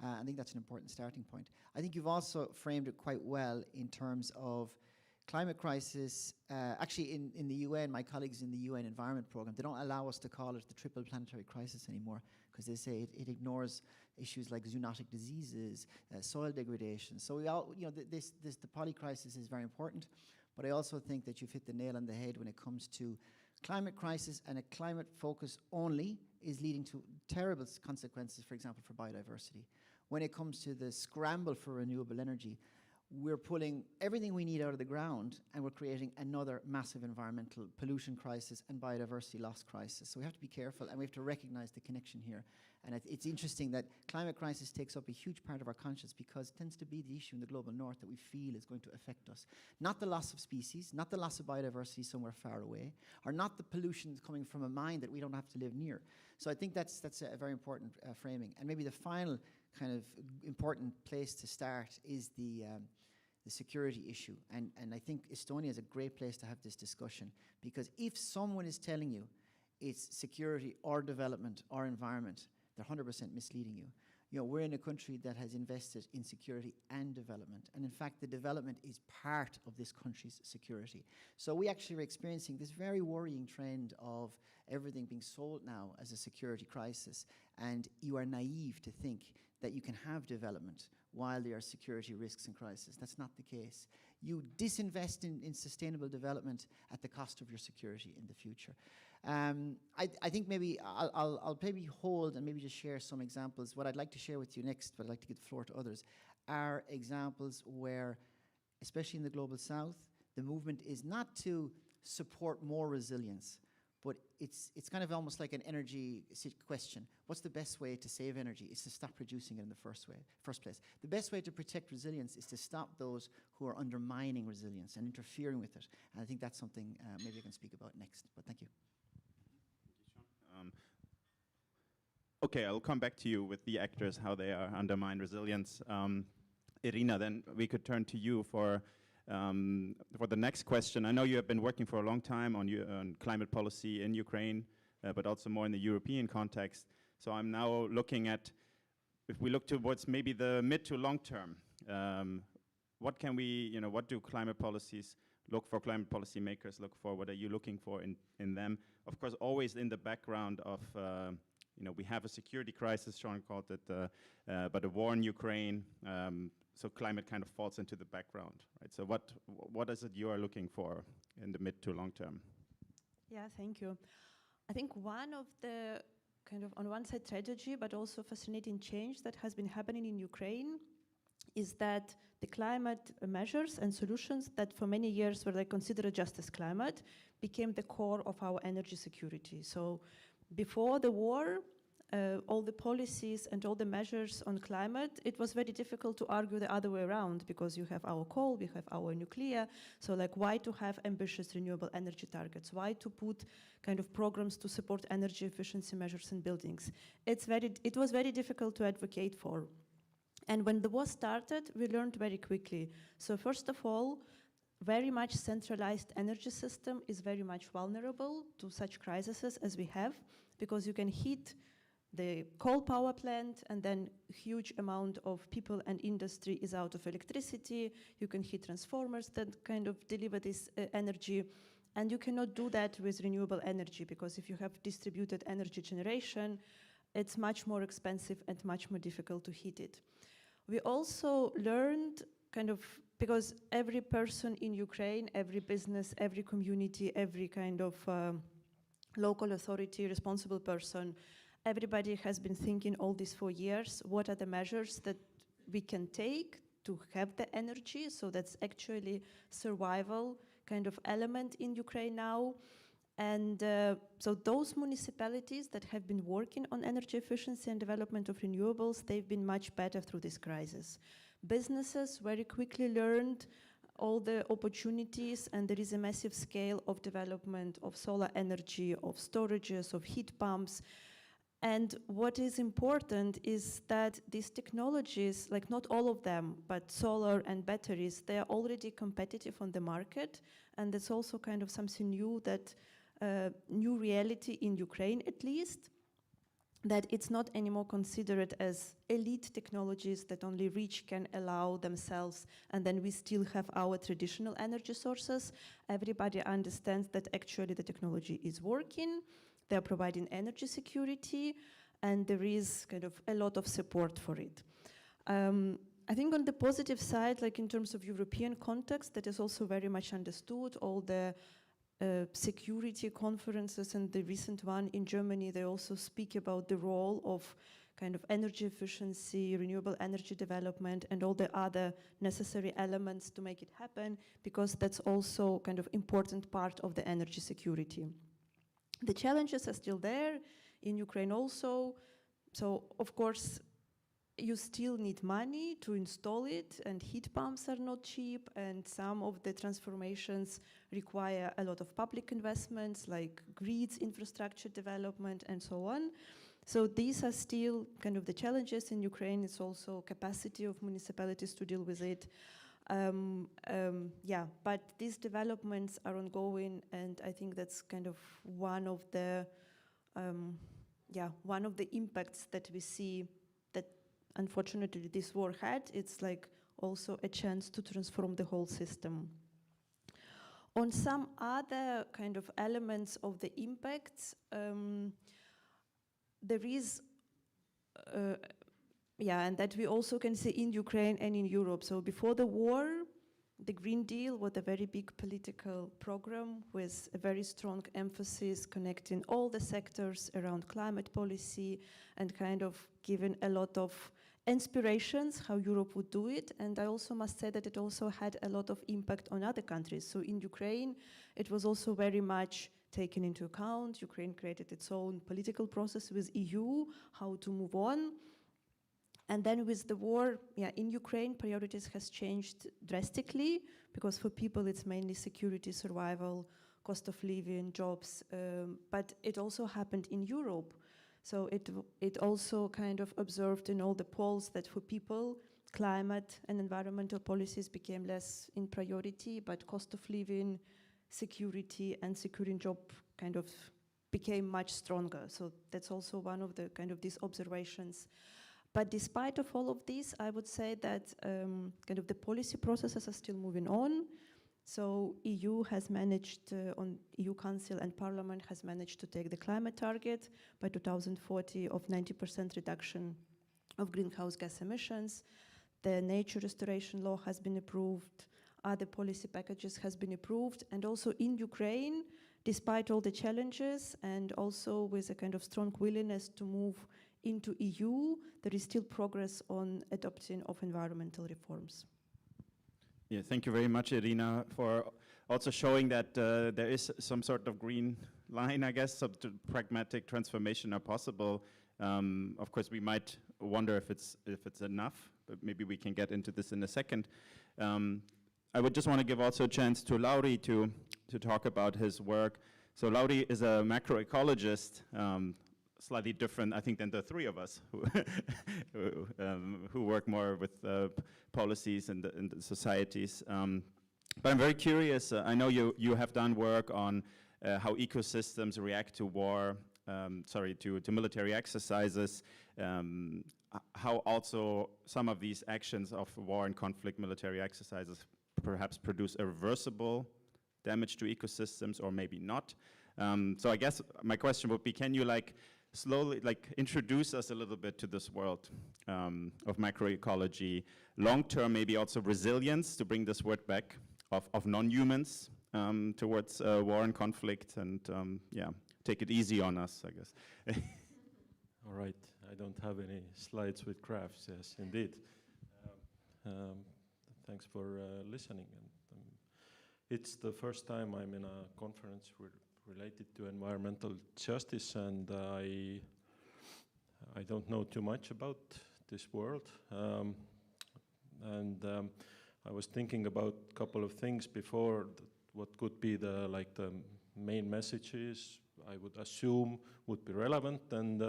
I think that's an important starting point. I think you've also framed it quite well in terms of climate crisis. Actually, in the UN, my colleagues in the UN Environment Programme, they don't allow us to call it the triple planetary crisis anymore, because they say it ignores issues like zoonotic diseases, soil degradation. So we all, you know, the polycrisis is very important, but I also think that you've hit the nail on the head when it comes to climate crisis, and a climate focus only is leading to terrible consequences, for example, for biodiversity. When it comes to the scramble for renewable energy, we're pulling everything we need out of the ground, and we're creating another massive environmental pollution crisis and biodiversity loss crisis. So we have to be careful, and we have to recognize the connection here. And it's interesting that climate crisis takes up a huge part of our conscience, because it tends to be the issue in the global north that we feel is going to affect us. Not the loss of species, not the loss of biodiversity somewhere far away, or not the pollution coming from a mine that we don't have to live near. So I think that's a very important framing. And maybe the final kind of important place to start is the security issue. And I think Estonia is a great place to have this discussion, because if someone is telling you it's security or development or environment, they're 100% misleading you. You know, we're in a country that has invested in security and development. And in fact, the development is part of this country's security. So we actually are experiencing this very worrying trend of everything being sold now as a security crisis. And you are naive to think that you can have development while there are security risks and crises. That's not the case. You disinvest in sustainable development at the cost of your security in the future. I think maybe I'll maybe hold and maybe just share some examples. What I'd like to share with you next, but I'd like to give the floor to others, are examples where, especially in the Global South, the movement is not to support more resilience, but it's kind of almost like an energy question. What's the best way to save energy? It's to stop producing it in the first place. The best way to protect resilience is to stop those who are undermining resilience and interfering with it. And I think that's something maybe I can speak about next, but thank you. Okay, I'll come back to you with the actors, how they are undermine resilience. Irina, then we could turn to you for the next question. I know you have been working for a long time on climate policy in Ukraine, but also more in the European context. So I'm now looking at, if we look towards maybe the mid to long term, what can we, what do climate policies look for, climate policy makers look for? What are you looking for in them? Of course, always in the background of, we have a security crisis, Sean called it, but a war in Ukraine. So climate kind of falls into the background, right? So what is it you are looking for in the mid to long term? Yeah, thank you. I think one of the kind of on one side tragedy, but also fascinating change that has been happening in Ukraine is that the climate measures and solutions that for many years were considered just as climate became the core of our energy security. So before the war, all the policies and all the measures on climate, it was very difficult to argue the other way around, because you have our coal, we have our nuclear, so why to have ambitious renewable energy targets? Why to put kind of programs to support energy efficiency measures in buildings? It was very difficult to advocate for. And when the war started, we learned very quickly. So first of all, very much centralized energy system is very much vulnerable to such crises as we have, because you can heat the coal power plant, and then a huge amount of people and industry is out of electricity. You can heat transformers that kind of deliver this energy, and you cannot do that with renewable energy, because if you have distributed energy generation, it's much more expensive and much more difficult to heat it. We also learned kind of, because every person in Ukraine, every business, every community, every kind of local authority, responsible person, everybody has been thinking all these 4 years, what are the measures that we can take to have the energy? So that's actually survival kind of element in Ukraine now. And so those municipalities that have been working on energy efficiency and development of renewables, they've been much better through this crisis. Businesses very quickly learned all the opportunities, and there is a massive scale of development of solar energy, of storages, of heat pumps. And what is important is that these technologies, not all of them, but solar and batteries, they are already competitive on the market. And that's also kind of something new, that new reality in Ukraine at least, that it's not anymore considered as elite technologies that only rich can allow themselves, and then we still have our traditional energy sources. Everybody understands that actually the technology is working. They're providing energy security, and there is kind of a lot of support for it. I think on the positive side, in terms of European context, that is also very much understood. All the security conferences, and the recent one in Germany, they also speak about the role of kind of energy efficiency, renewable energy development, and all the other necessary elements to make it happen, because that's also kind of important part of the energy security. The challenges are still there in Ukraine also. So of course, you still need money to install it, and heat pumps are not cheap, and some of the transformations require a lot of public investments, like grids, infrastructure development, and so on. So these are still kind of the challenges in Ukraine. It's also capacity of municipalities to deal with it. Yeah, but these developments are ongoing, and I think that's kind of one of the impacts that we see that unfortunately this war had. It's like also a chance to transform the whole system. On some other kind of elements of the impacts, there is, and that we also can see in Ukraine and in Europe. So before the war, the Green Deal was a very big political program with a very strong emphasis connecting all the sectors around climate policy and kind of giving a lot of inspirations how Europe would do it. And I also must say that it also had a lot of impact on other countries. So in Ukraine, it was also very much taken into account. Ukraine created its own political process with EU, how to move on. And then with the war, in Ukraine, priorities has changed drastically, because for people it's mainly security, survival, cost of living, jobs, but it also happened in Europe. So it also kind of observed in all the polls that for people, climate and environmental policies became less in priority, but cost of living, security, and securing job kind of became much stronger. So that's also one of the kind of these observations. But despite of all of this, I would say that kind of the policy processes are still moving on. So EU has managed, on EU Council and Parliament has managed to take the climate target by 2040 of 90% reduction of greenhouse gas emissions. The nature restoration law has been approved. Other policy packages has been approved. And also in Ukraine, despite all the challenges and also with a kind of strong willingness to move into EU, there is still progress on adopting of environmental reforms. Yeah, thank you very much, Irina, for also showing that there is some sort of green line, I guess, some pragmatic transformation are possible. Of course, we might wonder if it's enough, but maybe we can get into this in a second. I would just want to give also a chance to Lauri to talk about his work. So Lauri is a macroecologist, slightly different, I think, than the three of us who work more with policies and the societies. But I'm very curious. I know you have done work on how ecosystems react to war, to military exercises, how also some of these actions of war and conflict military exercises perhaps produce irreversible damage to ecosystems, or maybe not. So I guess my question would be, can you slowly introduce us a little bit to this world of macroecology, long-term maybe also resilience, to bring this word back, of non-humans towards war and conflict, and take it easy on us, I guess. All right, I don't have any slides with graphs, yes, indeed. Thanks for listening. And it's the first time I'm in a conference related to environmental justice, and I don't know too much about this world. I was thinking about a couple of things before, what could be the main messages I would assume would be relevant, and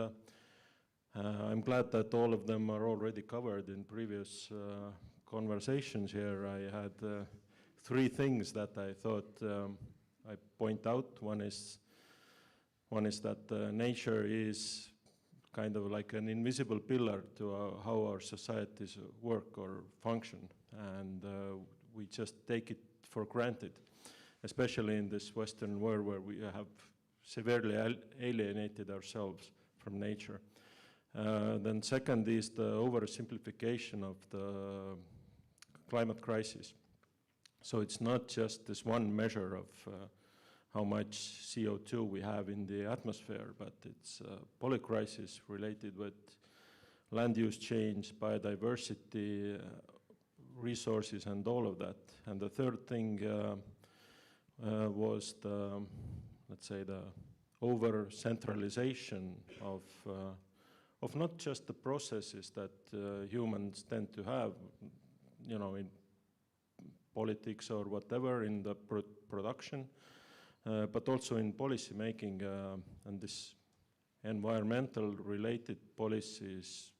I'm glad that all of them are already covered in previous conversations here. I had three things that I thought I point out. One is that nature is kind of like an invisible pillar to how our societies work or function, and we just take it for granted, especially in this Western world where we have severely alienated ourselves from nature. Then second is the oversimplification of the climate crisis. So it's not just this one measure of how much CO2 we have in the atmosphere, but it's a polycrisis related with land use change, biodiversity, resources, and all of that. And the third thing was the, let's say, the over-centralization of not just the processes that humans tend to have, you know, in politics or whatever, in the production, but also in policy making, and this environmental related policies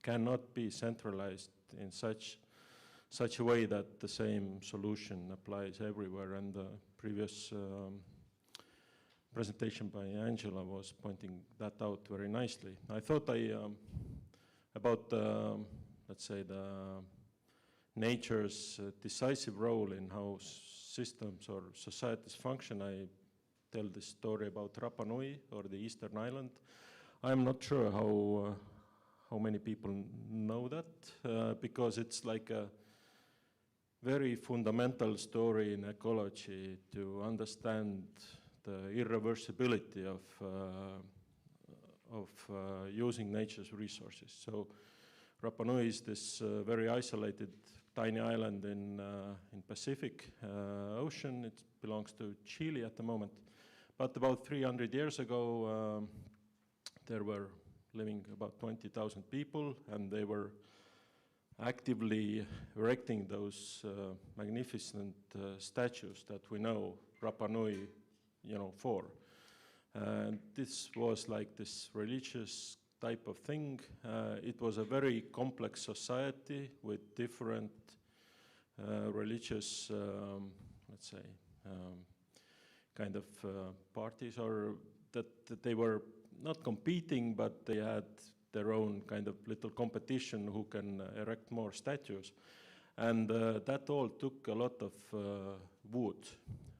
cannot be centralized in such a way that the same solution applies everywhere. And the previous presentation by Angela was pointing that out very nicely. I thought about let's say the nature's decisive role in how systems or societies function. I tell this story about Rapa Nui, or the Eastern Island. I'm not sure how many people know that, because it's like a very fundamental story in ecology to understand the irreversibility of using nature's resources. So Rapa Nui is this very isolated tiny island in Pacific Ocean. It belongs to Chile at the moment. But about 300 years ago, there were living about 20,000 people, and they were actively erecting those magnificent statues that we know Rapa Nui, you know, for. And this was like this religious type of thing. It was a very complex society with different religious, let's say, kind of parties, or that they were not competing, but they had their own kind of little competition who can erect more statues. And that all took a lot of wood.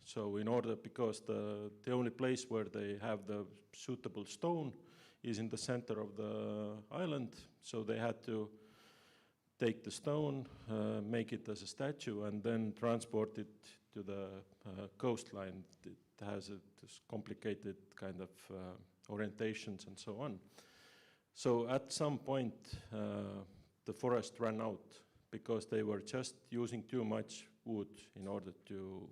So in order, because the only place where they have the suitable stone is in the center of the island, so they had to take the stone, make it as a statue, and then transport it to the coastline. It has this complicated kind of orientations and so on. So at some point, the forest ran out because they were just using too much wood in order to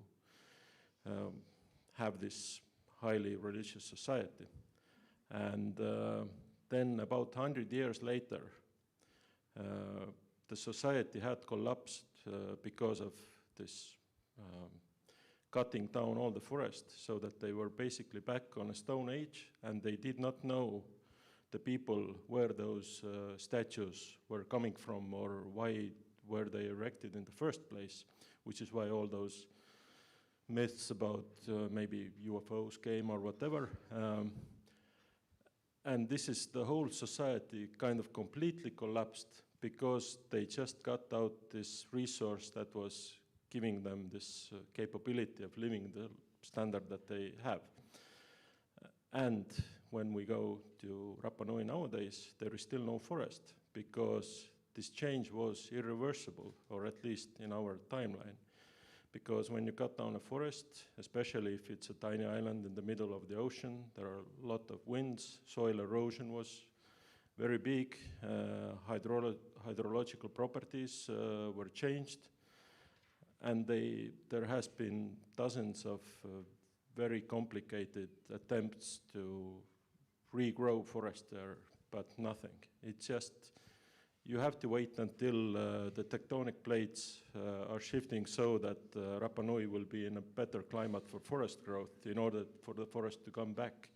have this highly religious society. And then about 100 years later, the society had collapsed because of this cutting down all the forest, so that they were basically back on a Stone Age, and they did not know the people where those statues were coming from, or why were they erected in the first place, which is why all those myths about maybe UFOs came or whatever. And this is the whole society kind of completely collapsed because they just got out this resource that was giving them this capability of living the standard that they have. And when we go to Rapa Nui nowadays, there is still no forest because this change was irreversible, or at least in our timeline. Because when you cut down a forest, especially if it's a tiny island in the middle of the ocean, there are a lot of winds, soil erosion was very big, hydrological properties were changed, and there has been dozens of very complicated attempts to regrow forest there, but nothing. It's just, you have to wait until the tectonic plates are shifting so that Rapa Nui will be in a better climate for forest growth in order for the forest to come back.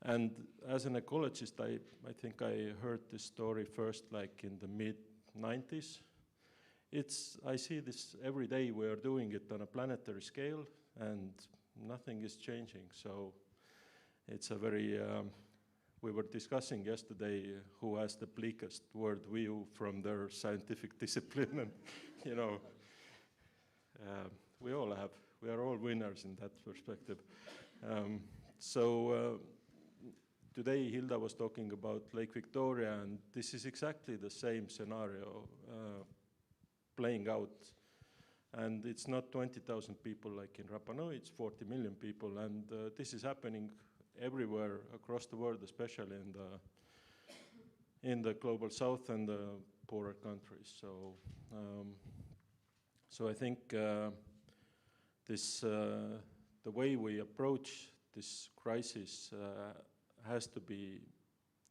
And as an ecologist, I think I heard this story first like in the mid-90s. I see this every day. We are doing it on a planetary scale, and nothing is changing. So it's a very, we were discussing yesterday who has the bleakest world view from their scientific discipline, and you know, we are all winners in that perspective. Today Hilda was talking about Lake Victoria, and this is exactly the same scenario playing out. And it's not 20,000 people like in Rapa Nui, it's 40 million people, and this is happening everywhere across the world, especially in the in the global south and the poorer countries. So, so I think this the way we approach this crisis has to be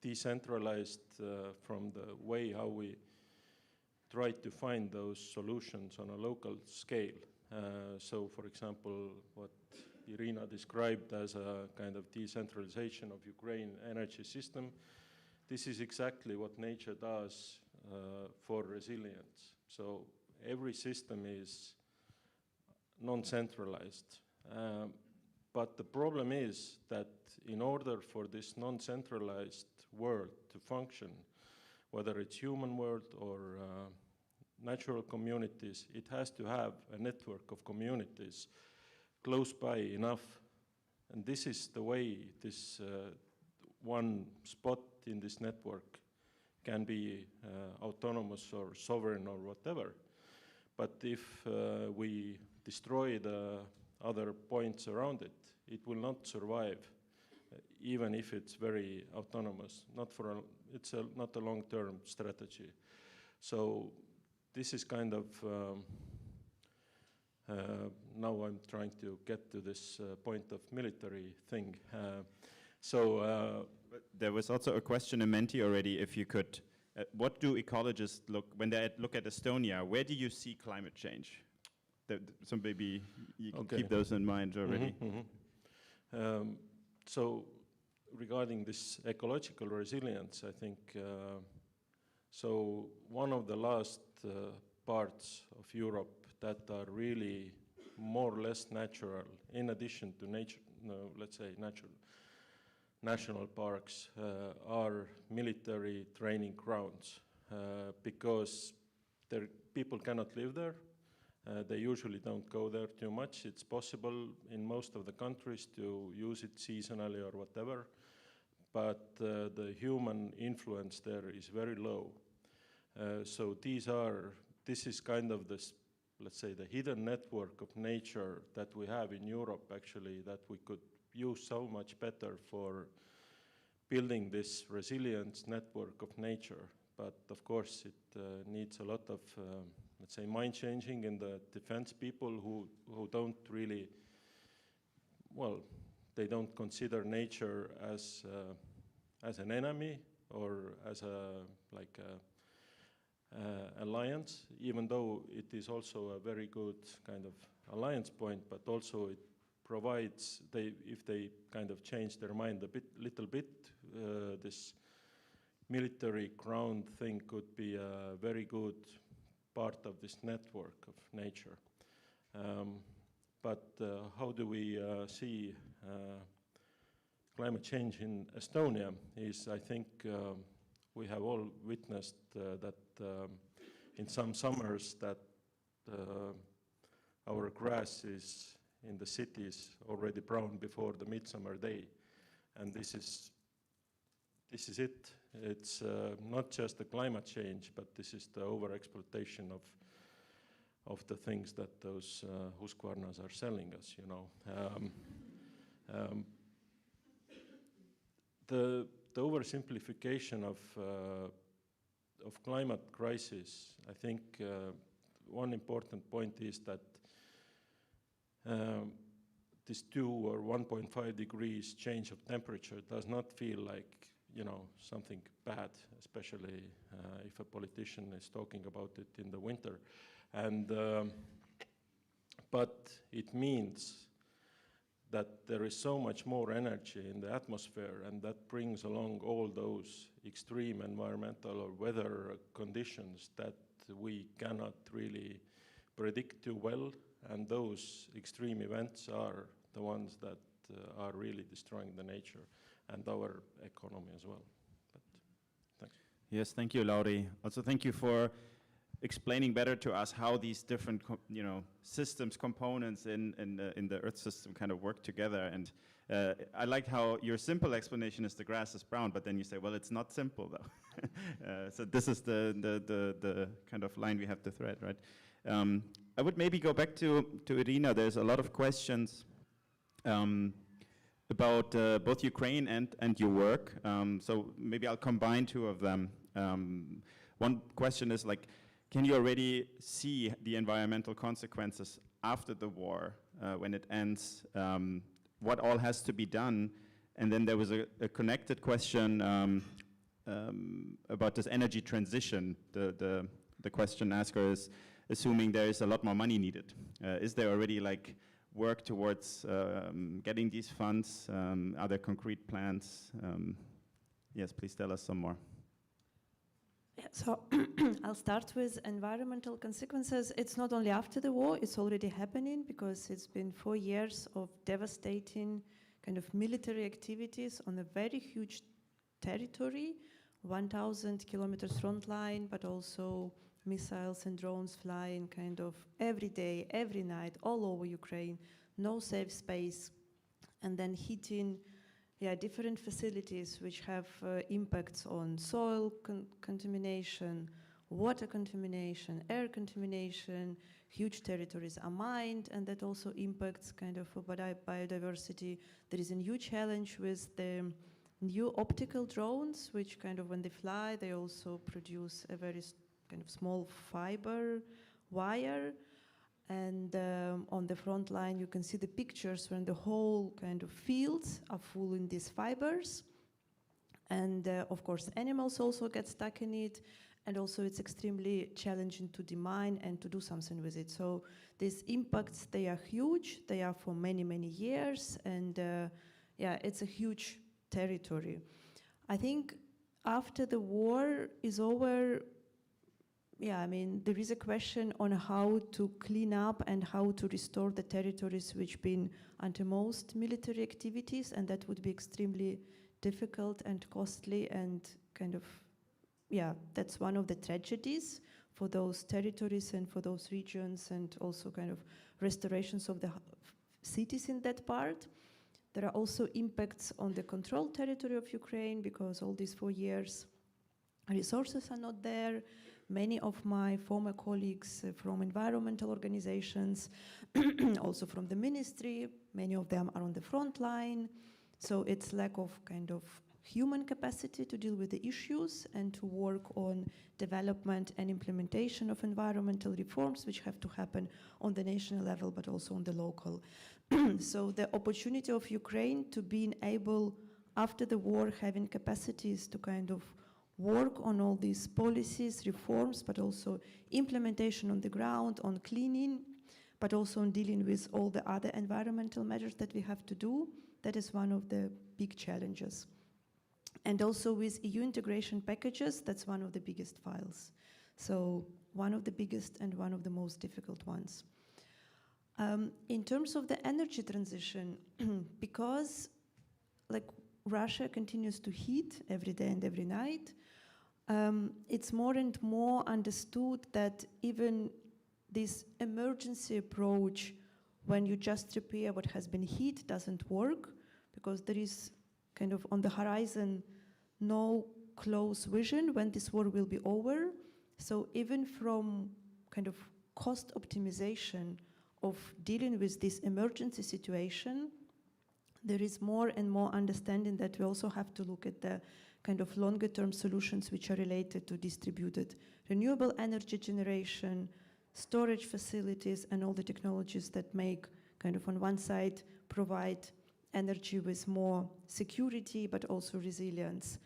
decentralized from the way how we try to find those solutions on a local scale. So, for example, what Irina described as a kind of decentralization of Ukraine energy system, this is exactly what nature does for resilience. So every system is non-centralized. But the problem is that in order for this non-centralized world to function, whether it's human world or natural communities, it has to have a network of communities close by enough. And this is the way this one spot in this network can be autonomous or sovereign or whatever. But if we destroy the other points around it, it will not survive, even if it's very autonomous. It's not a long-term strategy. So this is kind of, now I'm trying to get to this point of military thing. There was also a question in Menti already, if you could, what do ecologists look, when they look at Estonia, where do you see climate change? So maybe you can keep those in mind already. So regarding this ecological resilience, I think, so one of the last parts of Europe that are really more or less natural, in addition to nature, let's say national parks, are military training grounds because people cannot live there. They usually don't go there too much. It's possible in most of the countries to use it seasonally or whatever, but the human influence there is very low. So this is kind of this, let's say, the hidden network of nature that we have in Europe, actually, that we could use so much better for building this resilience network of nature. But of course, it needs a lot of, let's say, mind changing in the defense people who don't really, well, they don't consider nature as an enemy or as a alliance, even though it is also a very good kind of alliance point, but also it provides, if they kind of change their mind little bit, this military ground thing could be a very good part of this network of nature. But how do we see climate change in Estonia is, I think, we have all witnessed that in some summers that our grass is in the cities already brown before the midsummer day. And this is it. It's not just the climate change, but this is the overexploitation of the things that those Husqvarnas are selling us, you know. The oversimplification of climate crisis, I think one important point is that this 2 or 1.5 degrees change of temperature does not feel like, you know, something bad, especially if a politician is talking about it in the winter. And but it means that there is so much more energy in the atmosphere, and that brings along all those extreme environmental or weather conditions that we cannot really predict too well, and those extreme events are the ones that are really destroying the nature and our economy as well. But thanks. Yes, thank you, Lauri. Also, thank you for explaining better to us how these different, systems, components in the Earth system kind of work together. And I liked how your simple explanation is the grass is brown, but then you say, well, it's not simple though. So this is the kind of line we have to thread, right? I would maybe go back to Irina. There's a lot of questions about both Ukraine and your work. So maybe I'll combine two of them. One question is like, can you already see the environmental consequences after the war, when it ends? What all has to be done? And then there was a connected question about this energy transition. The question asker is assuming there is a lot more money needed. Is there already like work towards getting these funds? Are there concrete plans? Yes, please tell us some more. Yeah, so I'll start with environmental consequences. It's not only after the war, it's already happening because it's been 4 years of devastating kind of military activities on a very huge territory, 1,000 kilometers front line, but also missiles and drones flying kind of every day, every night, all over Ukraine, no safe space, and then hitting different facilities which have impacts on soil contamination, water contamination, air contamination, huge territories are mined, and that also impacts kind of biodiversity. There is a new challenge with the new optical drones, which kind of when they fly, they also produce a very kind of small fiber wire. And on the front line, you can see the pictures when the whole kind of fields are full in these fibers. And of course, animals also get stuck in it. And also it's extremely challenging to demine and to do something with it. So these impacts, they are huge. They are for many, many years. And it's a huge territory. I think after the war is over, I mean, there is a question on how to clean up and how to restore the territories which been under most military activities, and that would be extremely difficult and costly and kind of, that's one of the tragedies for those territories and for those regions, and also kind of restorations of the cities in that part. There are also impacts on the controlled territory of Ukraine because all these 4 years resources are not there. Many of my former colleagues from environmental organizations, also from the ministry, many of them are on the front line. So it's lack of kind of human capacity to deal with the issues and to work on development and implementation of environmental reforms, which have to happen on the national level, but also on the local. So the opportunity of Ukraine to being able, after the war, having capacities to kind of work on all these policies, reforms, but also implementation on the ground, on cleaning, but also on dealing with all the other environmental measures that we have to do. That is one of the big challenges. And also with EU integration packages, that's one of the biggest files. So one of the biggest and one of the most difficult ones. In terms of the energy transition, because like Russia continues to heat every day and every night, it's more and more understood that even this emergency approach, when you just repair what has been hit, doesn't work, because there is kind of on the horizon no close vision when this war will be over. So even from kind of cost optimization of dealing with this emergency situation, there is more and more understanding that we also have to look at the kind of longer term solutions which are related to distributed renewable energy generation, storage facilities, and all the technologies that make kind of on one side provide energy with more security, but also resilience.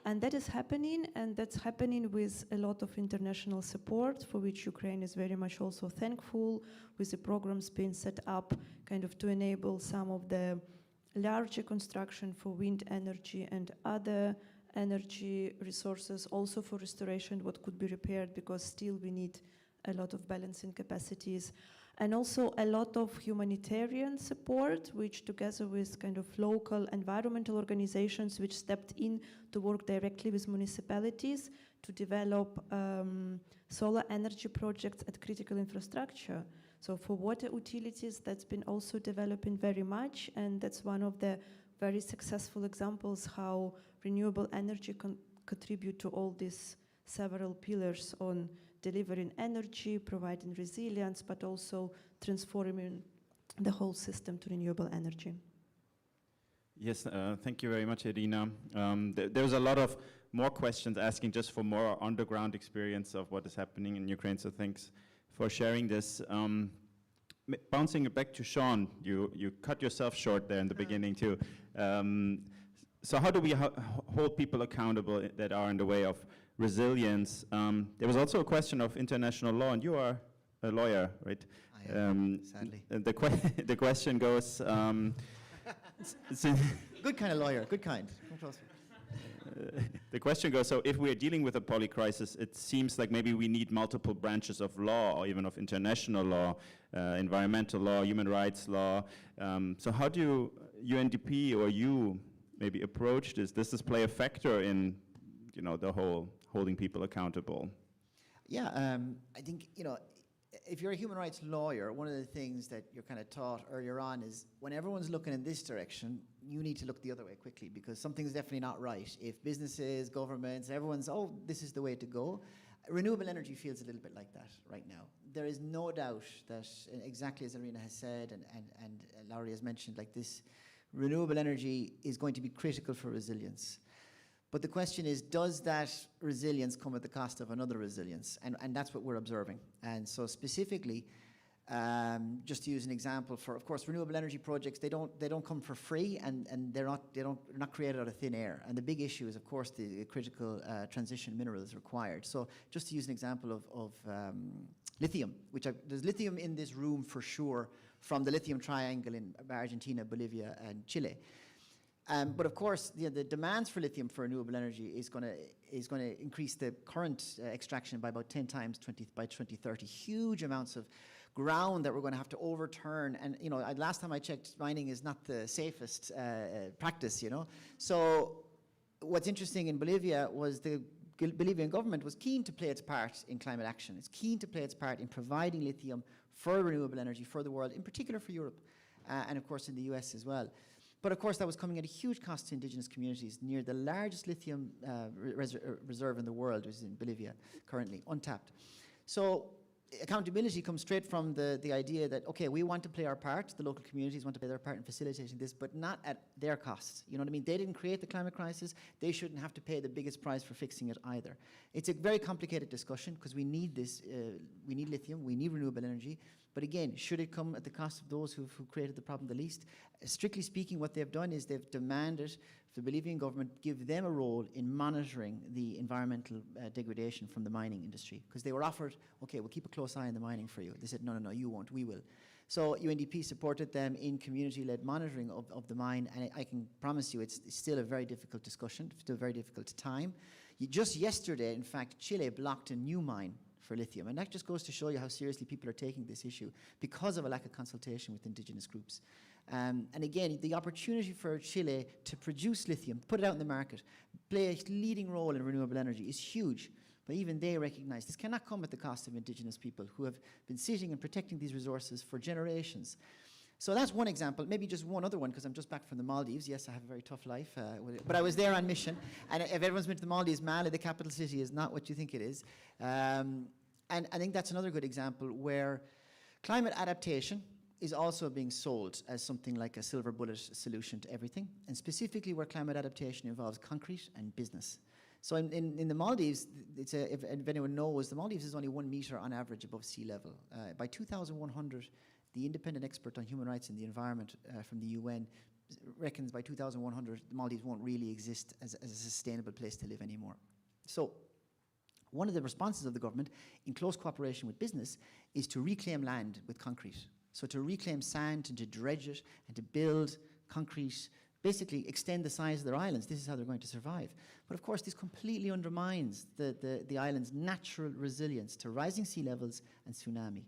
And that is happening, and that's happening with a lot of international support, for which Ukraine is very much also thankful, with the programs being set up kind of to enable some of the larger construction for wind energy and other energy resources, also for restoration, what could be repaired, because still we need a lot of balancing capacities. And also a lot of humanitarian support, which together with kind of local environmental organizations which stepped in to work directly with municipalities to develop solar energy projects at critical infrastructure. So for water utilities, that's been also developing very much, and that's one of the very successful examples how renewable energy can contribute to all these several pillars on delivering energy, providing resilience, but also transforming the whole system to renewable energy. Yes, thank you very much, Irina. There's a lot of more questions asking just for more underground experience of what is happening in Ukraine, so thanks for sharing this. Bouncing it back to Sean, you cut yourself short there in the beginning too. So how do we hold people accountable that are in the way of resilience? There was also a question of international law, and you are a lawyer, right? I am, sadly. The question goes... good kind of lawyer, good kind. Come closer. The question goes, so if we're dealing with a poly-crisis, it seems like maybe we need multiple branches of law, or even of international law, environmental law, human rights law. So how do UNDP or you maybe approach this? Does this play a factor in, you know, the whole holding people accountable? Yeah, I think, you know, if you're a human rights lawyer, one of the things that you're kind of taught earlier on is when everyone's looking in this direction, you need to look the other way quickly, because something's definitely not right. If businesses, governments, everyone's, oh, this is the way to go. Renewable energy feels a little bit like that right now. There is no doubt that, exactly as Irina has said and Laurie has mentioned, like this, renewable energy is going to be critical for resilience. But the question is, does that resilience come at the cost of another resilience? And that's what we're observing. And so specifically, just to use an example, for, of course, renewable energy projects, they don't come for free, and they're not created out of thin air. And the big issue is, of course, the critical transition minerals required. So just to use an example of lithium, there's lithium in this room for sure from the lithium triangle in Argentina, Bolivia, and Chile. But of course, the demands for lithium for renewable energy is going to increase the current extraction by about 10 times by 2030. Huge amounts of ground that we're going to have to overturn. And you know, last time I checked, mining is not the safest practice. You know, so what's interesting in Bolivia was the Bolivian government was keen to play its part in climate action. It's keen to play its part in providing lithium for renewable energy for the world, in particular for Europe, and of course in the US as well. But of course, that was coming at a huge cost to indigenous communities. Near the largest lithium reserve in the world is in Bolivia, currently, untapped. So accountability comes straight from the idea that, okay, we want to play our part, the local communities want to play their part in facilitating this, but not at their cost. You know what I mean? They didn't create the climate crisis. They shouldn't have to pay the biggest price for fixing it either. It's a very complicated discussion because we need this, we need lithium, we need renewable energy. But again, should it come at the cost of those who created the problem the least? Strictly speaking, what they've done is they've demanded the Bolivian government give them a role in monitoring the environmental degradation from the mining industry. Because they were offered, okay, we'll keep a close eye on the mining for you. They said, no, you won't, we will. So UNDP supported them in community-led monitoring of the mine, and I can promise you it's still a very difficult discussion, still a very difficult time. Just yesterday, in fact, Chile blocked a new mine for lithium. And that just goes to show you how seriously people are taking this issue because of a lack of consultation with indigenous groups. And again, the opportunity for Chile to produce lithium, put it out in the market, play a leading role in renewable energy is huge. But even they recognize this cannot come at the cost of indigenous people who have been sitting and protecting these resources for generations. So that's one example. Maybe just one other one, because I'm just back from the Maldives. Yes, I have a very tough life, but I was there on mission. And if everyone's been to the Maldives, Mali, the capital city, is not what you think it is. And I think that's another good example where climate adaptation is also being sold as something like a silver bullet solution to everything, and specifically where climate adaptation involves concrete and business. So in the Maldives, if anyone knows, the Maldives is only 1 meter on average above sea level. By 2100, the independent expert on human rights and the environment from the UN reckons by 2100, the Maldives won't really exist as a sustainable place to live anymore. So one of the responses of the government, in close cooperation with business, is to reclaim land with concrete. So to reclaim sand and to dredge it and to build concrete, basically extend the size of their islands. This is how they're going to survive. But of course, this completely undermines the island's natural resilience to rising sea levels and tsunami.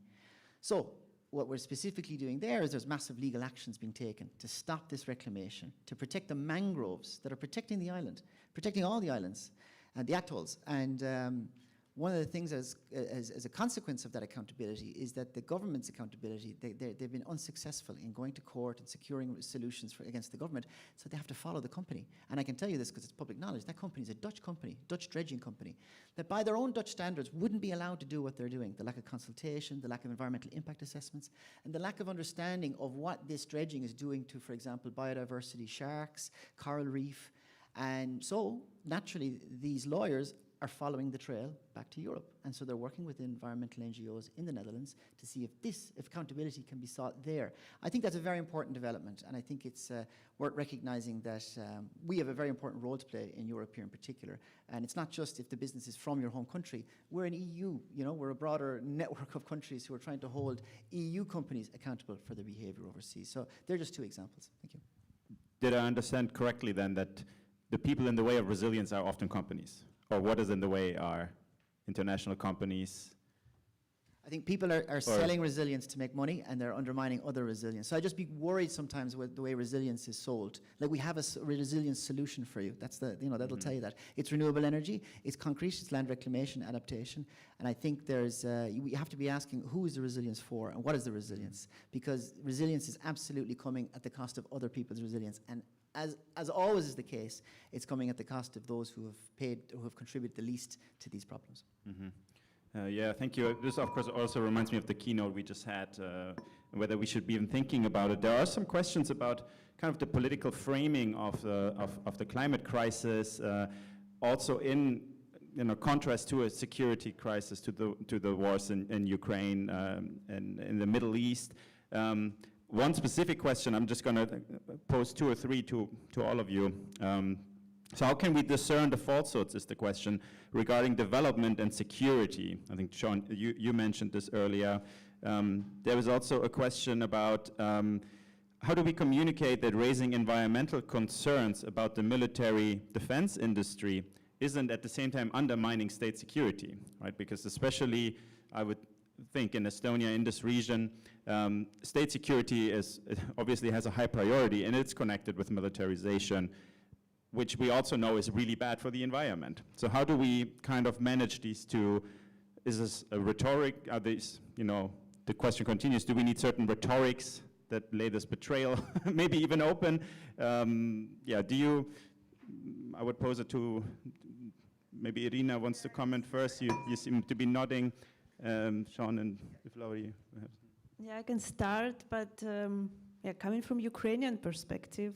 So what we're specifically doing there is there's massive legal actions being taken to stop this reclamation, to protect the mangroves that are protecting the island, protecting all the islands and the atolls. And one of the things as a consequence of that accountability is that the government's accountability, they've been unsuccessful in going to court and securing solutions against the government, so they have to follow the company. And I can tell you this because it's public knowledge. That company is a Dutch company, Dutch dredging company, that by their own Dutch standards wouldn't be allowed to do what they're doing. The lack of consultation, the lack of environmental impact assessments, and the lack of understanding of what this dredging is doing to, for example, biodiversity, sharks, coral reef. And so, naturally, these lawyers are following the trail back to Europe. And so they're working with environmental NGOs in the Netherlands to see if accountability can be sought there. I think that's a very important development, and I think it's worth recognizing that we have a very important role to play in Europe here in particular. And it's not just if the business is from your home country. We're an EU, we're a broader network of countries who are trying to hold EU companies accountable for their behavior overseas. So they're just two examples. Thank you. Did I understand correctly then that the people in the way of resilience are often companies? Or what is in the way are international companies? I think people are selling resilience to make money, and they're undermining other resilience. So I just be worried sometimes with the way resilience is sold. Like, we have a resilience solution for you. That's that'll tell you that. It's renewable energy, it's concrete, it's land reclamation, adaptation. And I think we have to be asking, who is the resilience for and what is the resilience? Because resilience is absolutely coming at the cost of other people's resilience. And as always is the case, it's coming at the cost of those who have contributed the least to these problems. Yeah, thank you. This, of course, also reminds me of the keynote we just had, whether we should be even thinking about it. There are some questions about kind of the political framing of the climate crisis, also in contrast to a security crisis, to the wars in Ukraine and in the Middle East. One specific question, I'm just going to pose two or three to all of you. So how can we discern the falsehoods is the question regarding development and security. I think, Sean, you mentioned this earlier. There was also a question about how do we communicate that raising environmental concerns about the military defense industry isn't at the same time undermining state security, right? Because especially, I would think in Estonia, in this region, state security obviously has a high priority, and it's connected with militarization, which we also know is really bad for the environment. So how do we kind of manage these two? Is this a rhetoric? Are these, the question continues, do we need certain rhetorics that lay this betrayal maybe even open? I would pose it to, maybe Irina wants to comment first. You seem to be nodding. Sean and Lauri. Yeah, I can start, but coming from Ukrainian perspective,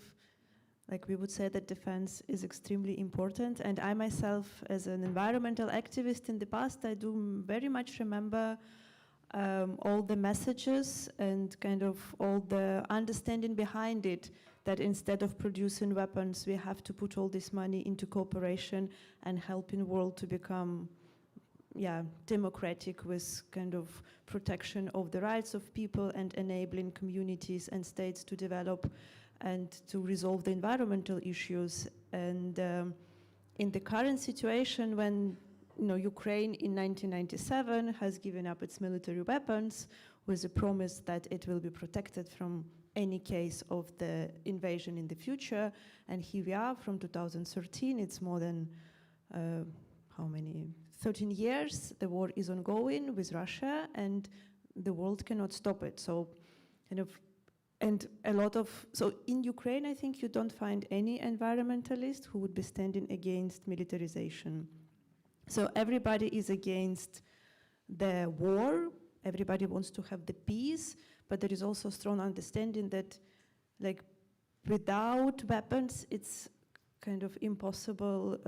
like, we would say that defense is extremely important. And I myself, as an environmental activist in the past, I do very much remember all the messages and kind of all the understanding behind it, that instead of producing weapons, we have to put all this money into cooperation and helping the world to become democratic, with kind of protection of the rights of people and enabling communities and states to develop and to resolve the environmental issues. And in the current situation, when Ukraine in 1997 has given up its military weapons with a promise that it will be protected from any case of the invasion in the future, and here we are from 2013, it's more than 13 years, the war is ongoing with Russia, and the world cannot stop it. So, so in Ukraine, I think you don't find any environmentalist who would be standing against militarization. So everybody is against the war, everybody wants to have the peace, but there is also strong understanding that, like, without weapons, it's kind of impossible.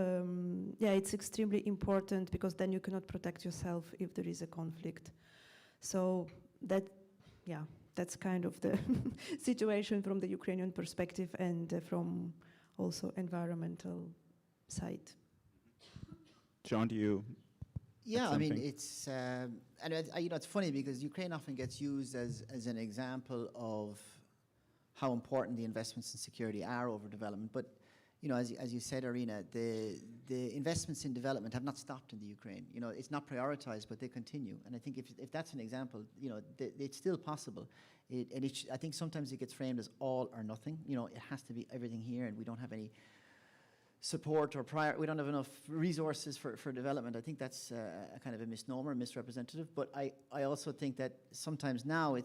It's extremely important, because then you cannot protect yourself if there is a conflict. So that's kind of the situation from the Ukrainian perspective and from also environmental side. John, do you? Yeah, I mean, it's it's funny because Ukraine often gets used as an example of how important the investments in security are over development, but as you said, Irina, the investments in development have not stopped in the Ukraine. It's not prioritized, but they continue. And I think if that's an example, it's still possible. I think sometimes it gets framed as all or nothing. It has to be everything here, and we don't have any support or we don't have enough resources for development. I think that's a kind of a misnomer, misrepresentative. But I also think that sometimes now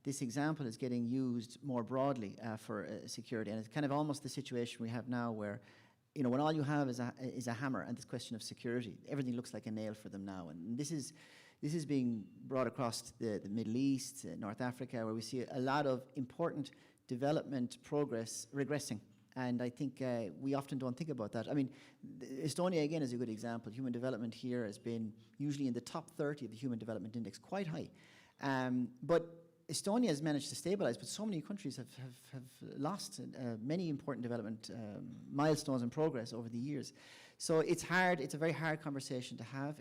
this example is getting used more broadly for security, and it's kind of almost the situation we have now where, you know, when all you have is a hammer and this question of security, everything looks like a nail for them now. And this is being brought across the Middle East, North Africa, where we see a lot of important development progress regressing. And I think we often don't think about that. I mean, Estonia, again, is a good example. Human development here has been usually in the top 30 of the Human Development Index, quite high. But Estonia has managed to stabilize, but so many countries have lost many important development milestones and progress over the years. So it's hard, it's a very hard conversation to have.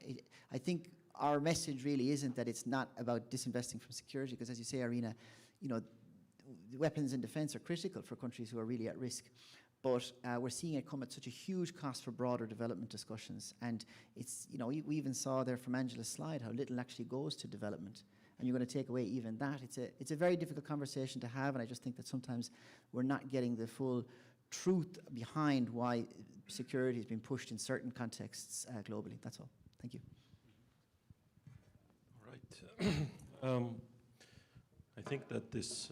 I think our message really isn't that it's not about disinvesting from security, because as you say, Irina, you know, weapons and defense are critical for countries who are really at risk. But we're seeing it come at such a huge cost for broader development discussions. And it's, you know, we even saw there from Angela's slide how little actually goes to development. And you're going to take away even that. It's a very difficult conversation to have, and I just think that sometimes we're not getting the full truth behind why security is being pushed in certain contexts globally. That's all. Thank you. All right. I think that this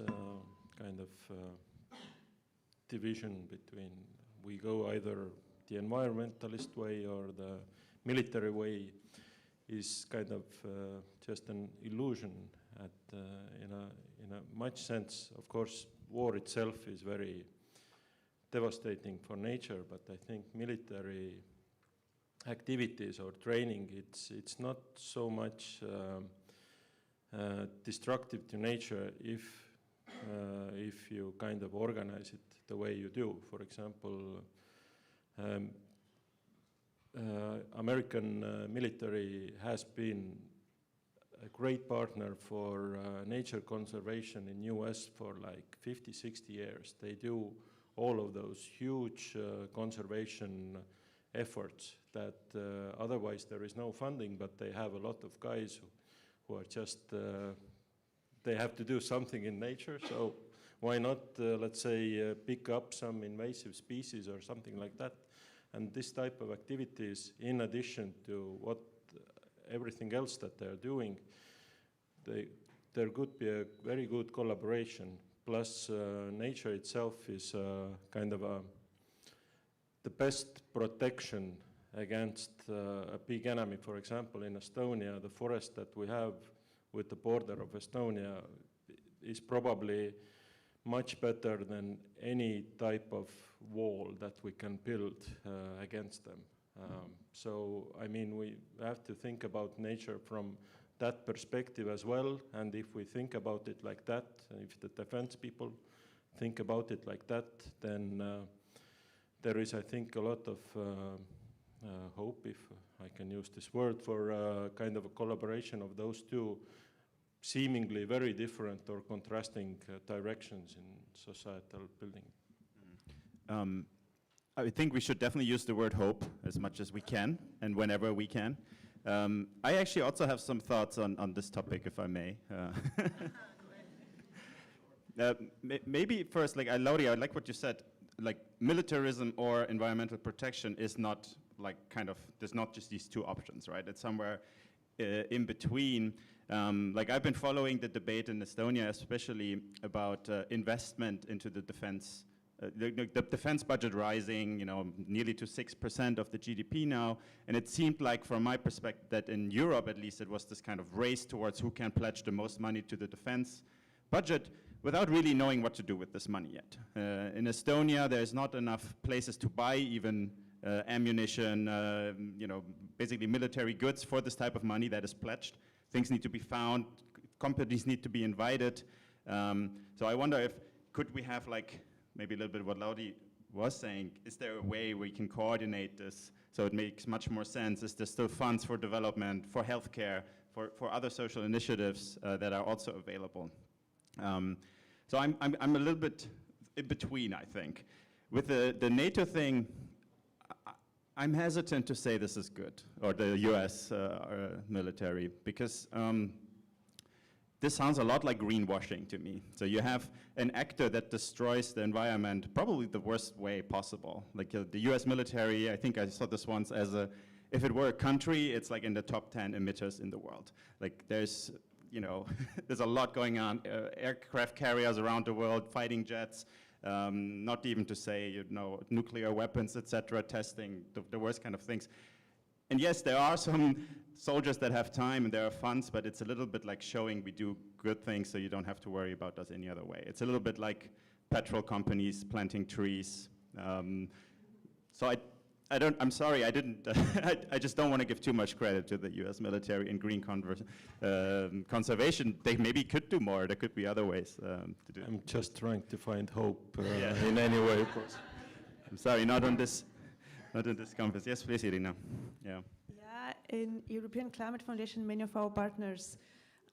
kind of division between we go either the environmentalist way or the military way is kind of just an illusion in a much sense. Of course, war itself is very devastating for nature, but I think military activities or training, it's not so much destructive to nature if you kind of organize it the way you do. For example, American military has been a great partner for nature conservation in US for like 50, 60 years. They do all of those huge conservation efforts that otherwise there is no funding, but they have a lot of guys who are just, they have to do something in nature. So why not, let's say, pick up some invasive species or something like that? And this type of activities, in addition to what everything else that they're doing, there could be a very good collaboration. Plus, nature itself is kind of the best protection against a big enemy. For example, in Estonia, the forest that we have with the border of Estonia is probably much better than any type of wall that we can build against them. So, I mean, we have to think about nature from that perspective as well. And if we think about it like that, if the defense people think about it like that, then there is, I think, a lot of hope, if I can use this word, for kind of a collaboration of those two seemingly very different or contrasting directions in societal building. I think we should definitely use the word hope as much as we can and whenever we can. I actually also have some thoughts on this topic, if I may. Maybe first, like Lauri, I like what you said, like militarism or environmental protection is not like kind of, there's not just these two options, right? It's somewhere in between. Like I've been following the debate in Estonia, especially about investment into the defense. The defense budget rising, you know, nearly to 6% of the GDP now. And it seemed like, from my perspective, that in Europe, at least, it was this kind of race towards who can pledge the most money to the defense budget without really knowing what to do with this money yet. In Estonia, there's not enough places to buy even ammunition, you know, basically military goods for this type of money that is pledged. Things need to be found, companies need to be invited. So I wonder if, could we have like, maybe a little bit what Lauri was saying, is there a way we can coordinate this so it makes much more sense? Is there still funds for development, for healthcare, for other social initiatives that are also available? So I'm a little bit in between, I think. With the NATO thing, I'm hesitant to say this is good, or the US military, because this sounds a lot like greenwashing to me. So you have an actor that destroys the environment probably the worst way possible. Like the US military, I think I saw this once as if it were a country, it's like in the top 10 emitters in the world. Like there's, there's a lot going on. Aircraft carriers around the world, fighting jets, not even to say, nuclear weapons, etc., testing, the worst kind of things. And yes, there are some soldiers that have time and there are funds, but it's a little bit like showing we do good things so you don't have to worry about us any other way. It's a little bit like petrol companies planting trees. So I'm sorry, I didn't, I just don't want to give too much credit to the US military in green conservation. They maybe could do more. There could be other ways to do it. I'm just trying to find hope in any way. I'm sorry, not on this conference. Yes, please, Irina. Yeah. In European Climate Foundation, many of our partners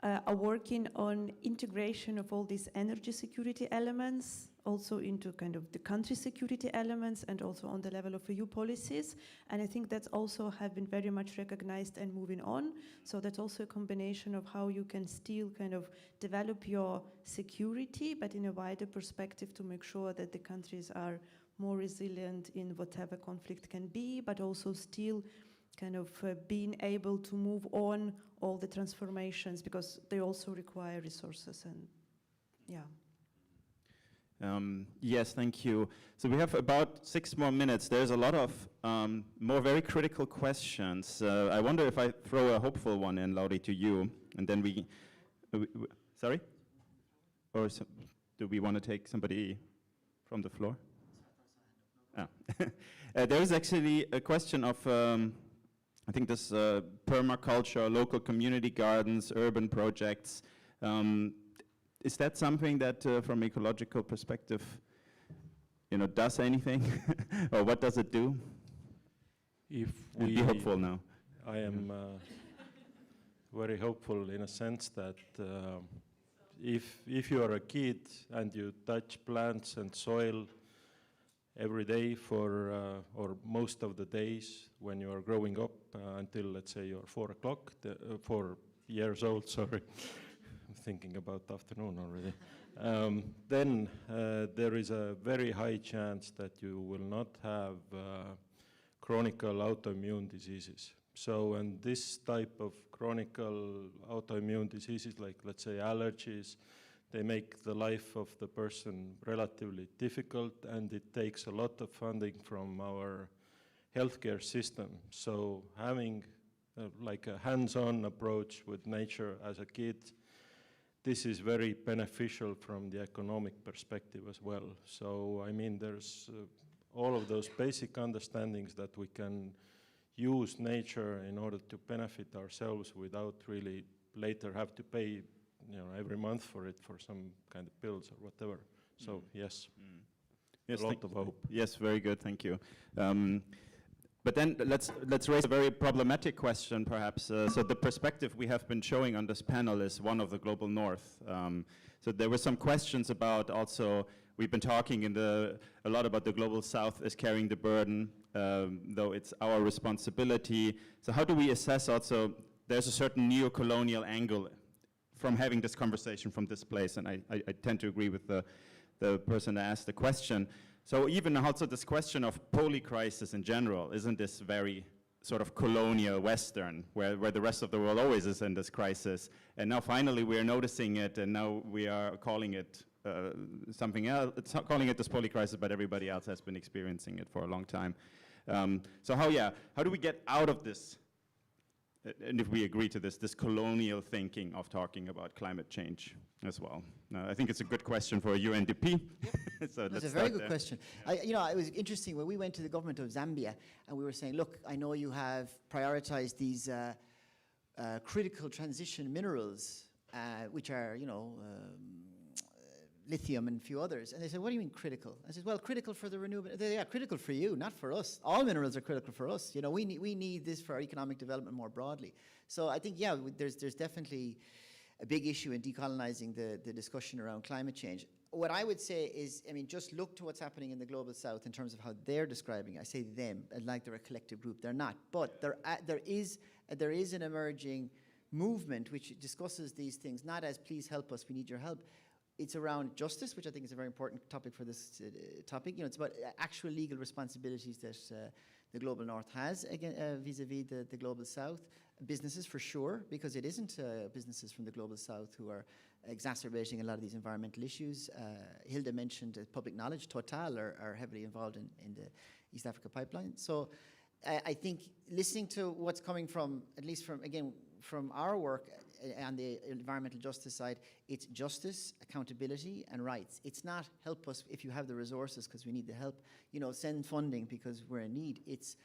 are working on integration of all these energy security elements, also into kind of the country security elements, and also on the level of EU policies. And I think that's also have been very much recognized and moving on. So that's also a combination of how you can still kind of develop your security, but in a wider perspective to make sure that the countries are more resilient in whatever conflict can be, but also still kind of being able to move on all the transformations, because they also require resources and yes, thank you. So we have about 6 more minutes. There's a lot of more very critical questions. I wonder if I throw a hopeful one in, Lauri, to you, and then we sorry? Or do we want to take somebody from the floor? There is actually a question of I think this permaculture, local community gardens, urban projects. Is that something that, from ecological perspective, does anything, or what does it do? If we be hopeful now. I am very hopeful in a sense that if you are a kid and you touch plants and soil every day for or most of the days when you are growing up until, let's say, you're 4 years old, sorry. I'm thinking about afternoon already. Then there is a very high chance that you will not have chronic autoimmune diseases. So, and this type of chronic autoimmune diseases, like let's say allergies, they make the life of the person relatively difficult, and it takes a lot of funding from our healthcare system. So having like a hands-on approach with nature as a kid, this is very beneficial from the economic perspective as well. So I mean, there's all of those basic understandings that we can use nature in order to benefit ourselves without really later have to pay every month for it, for some kind of bills or whatever. So yes, yes, a lot of hope. Yes, very good, thank you. But then let's raise a very problematic question, perhaps. So the perspective we have been showing on this panel is one of the global north. So there were some questions about also, we've been talking a lot about the global south is carrying the burden, though it's our responsibility. So how do we assess also, there's a certain neo-colonial angle from having this conversation from this place, and I tend to agree with the person that asked the question. So even also this question of polycrisis in general, isn't this very sort of colonial Western, where the rest of the world always is in this crisis, and now finally we are noticing it, and now we are calling it something else, calling it this polycrisis, but everybody else has been experiencing it for a long time. So how do we get out of this? And if we agree to this colonial thinking of talking about climate change as well. I think it's a good question for a UNDP. So that's a very good question. It was interesting when we went to the government of Zambia and we were saying, look, I know you have prioritized these critical transition minerals, which are, lithium and a few others. And they said, what do you mean critical? I said, well, critical for the renewable. Yeah, critical for you, not for us. All minerals are critical for us. We need this for our economic development more broadly. So I think, there's definitely a big issue in decolonizing the discussion around climate change. What I would say is, just look to what's happening in the global south in terms of how they're describing it. I say them, like they're a collective group. They're not. But there is an emerging movement which discusses these things, not as please help us, we need your help. It's around justice, which I think is a very important topic for this topic. You know, it's about actual legal responsibilities that the global north has vis-a-vis the global south. Businesses for sure, because it isn't businesses from the global south who are exacerbating a lot of these environmental issues. Hilda mentioned public knowledge. Total are heavily involved in the East Africa pipeline. So I think listening to what's coming from, at least from our work on the environmental justice side, it's justice, accountability, and rights. It's not help us if you have the resources because we need the help, you know, send funding because we're in need. It's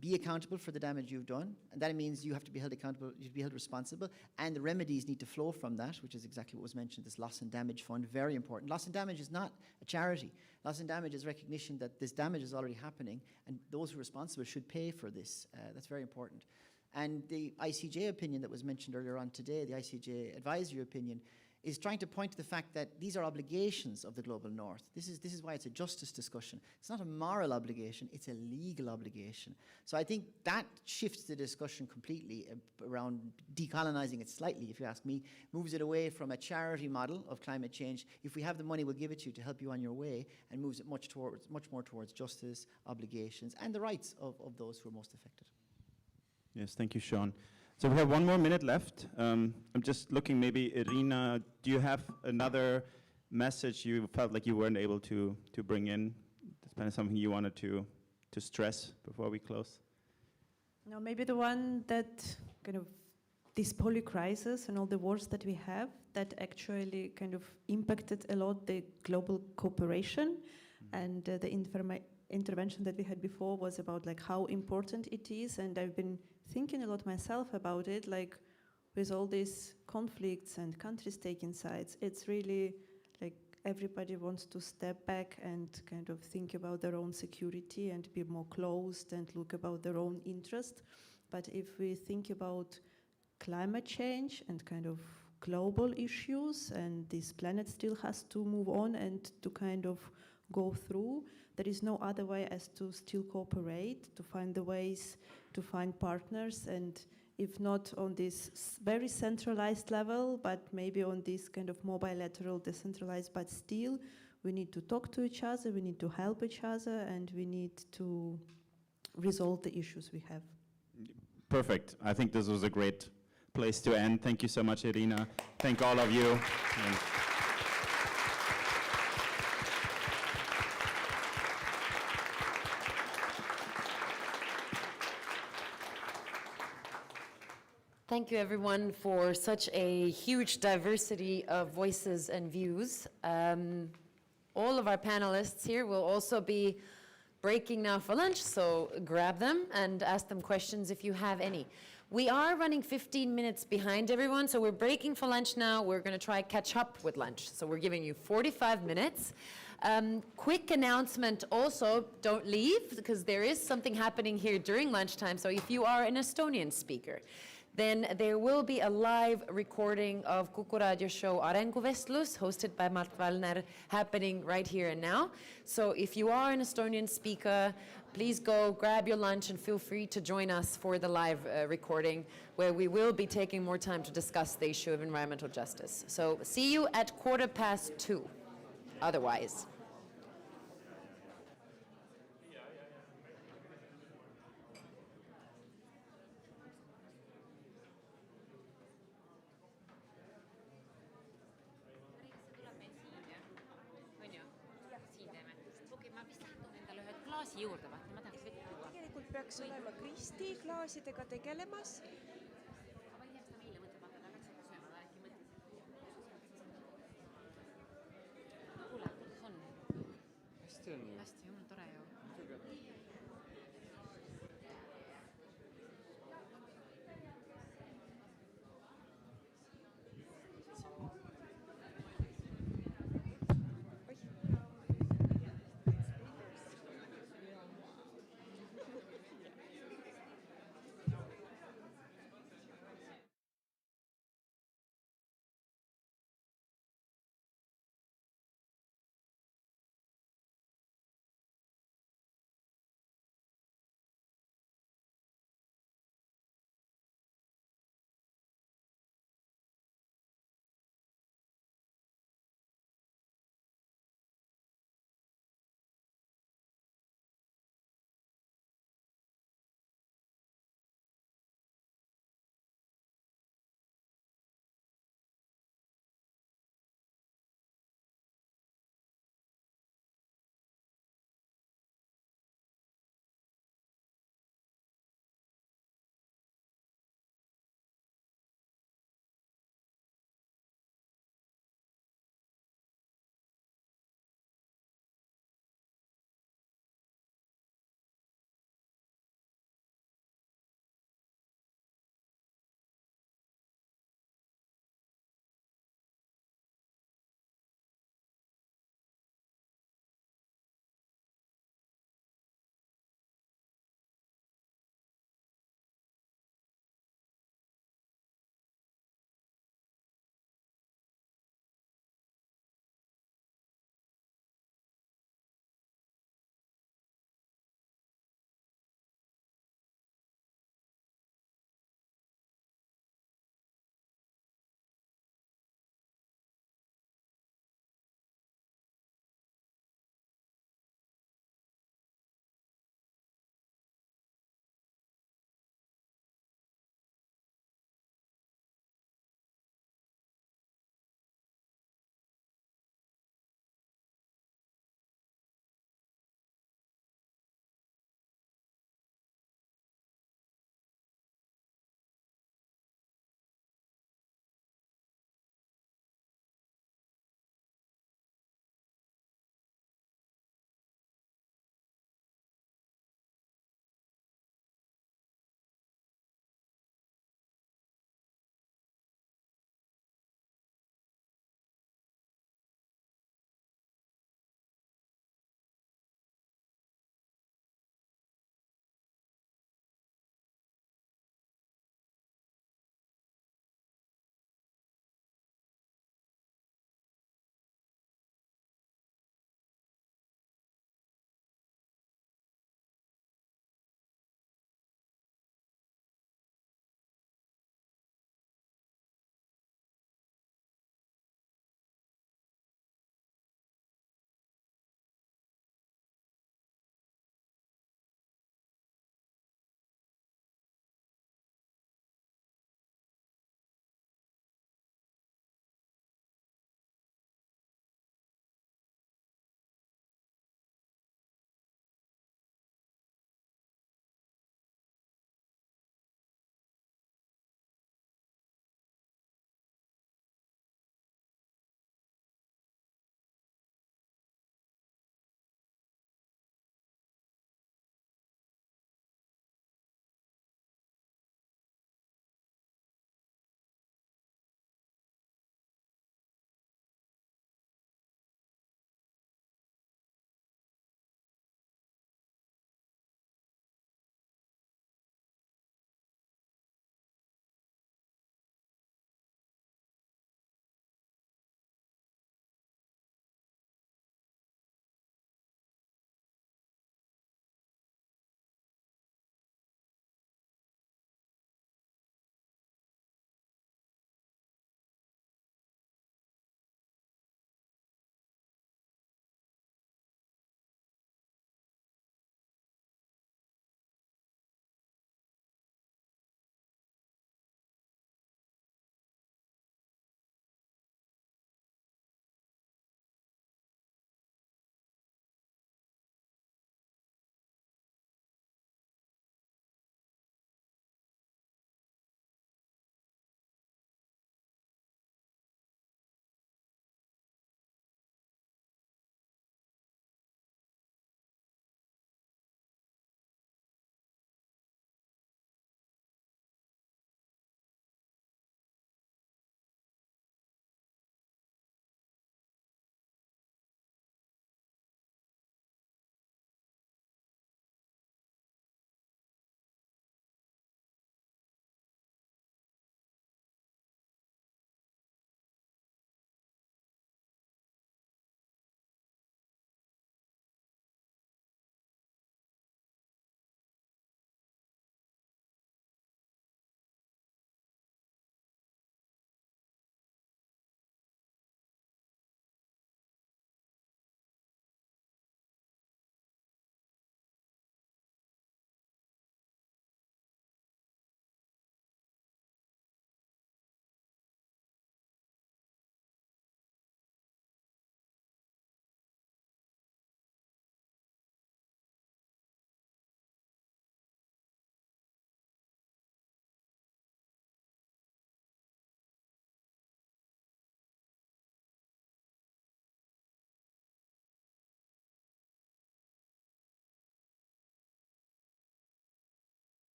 be accountable for the damage you've done, and that means you have to be held accountable, you have to be held responsible, and the remedies need to flow from that, which is exactly what was mentioned, this loss and damage fund, very important. Loss and damage is not a charity. Loss and damage is recognition that this damage is already happening, and those who are responsible should pay for this. That's very important. And the ICJ opinion that was mentioned earlier on today, the ICJ advisory opinion, is trying to point to the fact that these are obligations of the global north. This is why it's a justice discussion. It's not a moral obligation, it's a legal obligation. So I think that shifts the discussion completely around decolonizing it slightly, if you ask me, moves it away from a charity model of climate change. If we have the money, we'll give it to you to help you on your way, and moves it much more towards justice, obligations, and the rights of those who are most affected. Yes, thank you, Sean. So we have 1 more minute left. I'm just looking, maybe Irina, do you have another message you felt like you weren't able to bring in? Is there something you wanted to stress before we close? No, maybe the one that kind of this poly crisis and all the wars that we have that actually kind of impacted a lot the global cooperation, and the intervention that we had before was about like how important it is, and I've been thinking a lot myself about it, like with all these conflicts and countries taking sides, it's really like everybody wants to step back and kind of think about their own security and be more closed and look about their own interest. But if we think about climate change and kind of global issues, and this planet still has to move on and to kind of go through, there is no other way as to still cooperate, to find the ways to find partners, and if not on this very centralized level, but maybe on this kind of more bilateral, decentralized, but still we need to talk to each other, we need to help each other, and we need to resolve the issues we have. Perfect. I think this was a great place to end. Thank you so much, Irina. Thank all of you. Thank you, everyone, for such a huge diversity of voices and views. All of our panelists here will also be breaking now for lunch, so grab them and ask them questions if you have any. We are running 15 minutes behind everyone, so we're breaking for lunch now. We're going to try catch up with lunch, so we're giving you 45 minutes. Quick announcement also, don't leave, because there is something happening here during lunchtime, so if you are an Estonian speaker, then there will be a live recording of Kuku Radio show Arenguvestlus, hosted by Mart Valner, happening right here and now. So if you are an Estonian speaker, please go grab your lunch and feel free to join us for the live recording, where we will be taking more time to discuss the issue of environmental justice. So see you at 2:15, otherwise. Tegelikult peaks olema Kristi klaasidega tegelemas. Hästi on ju. Hästi, jumal tore ju.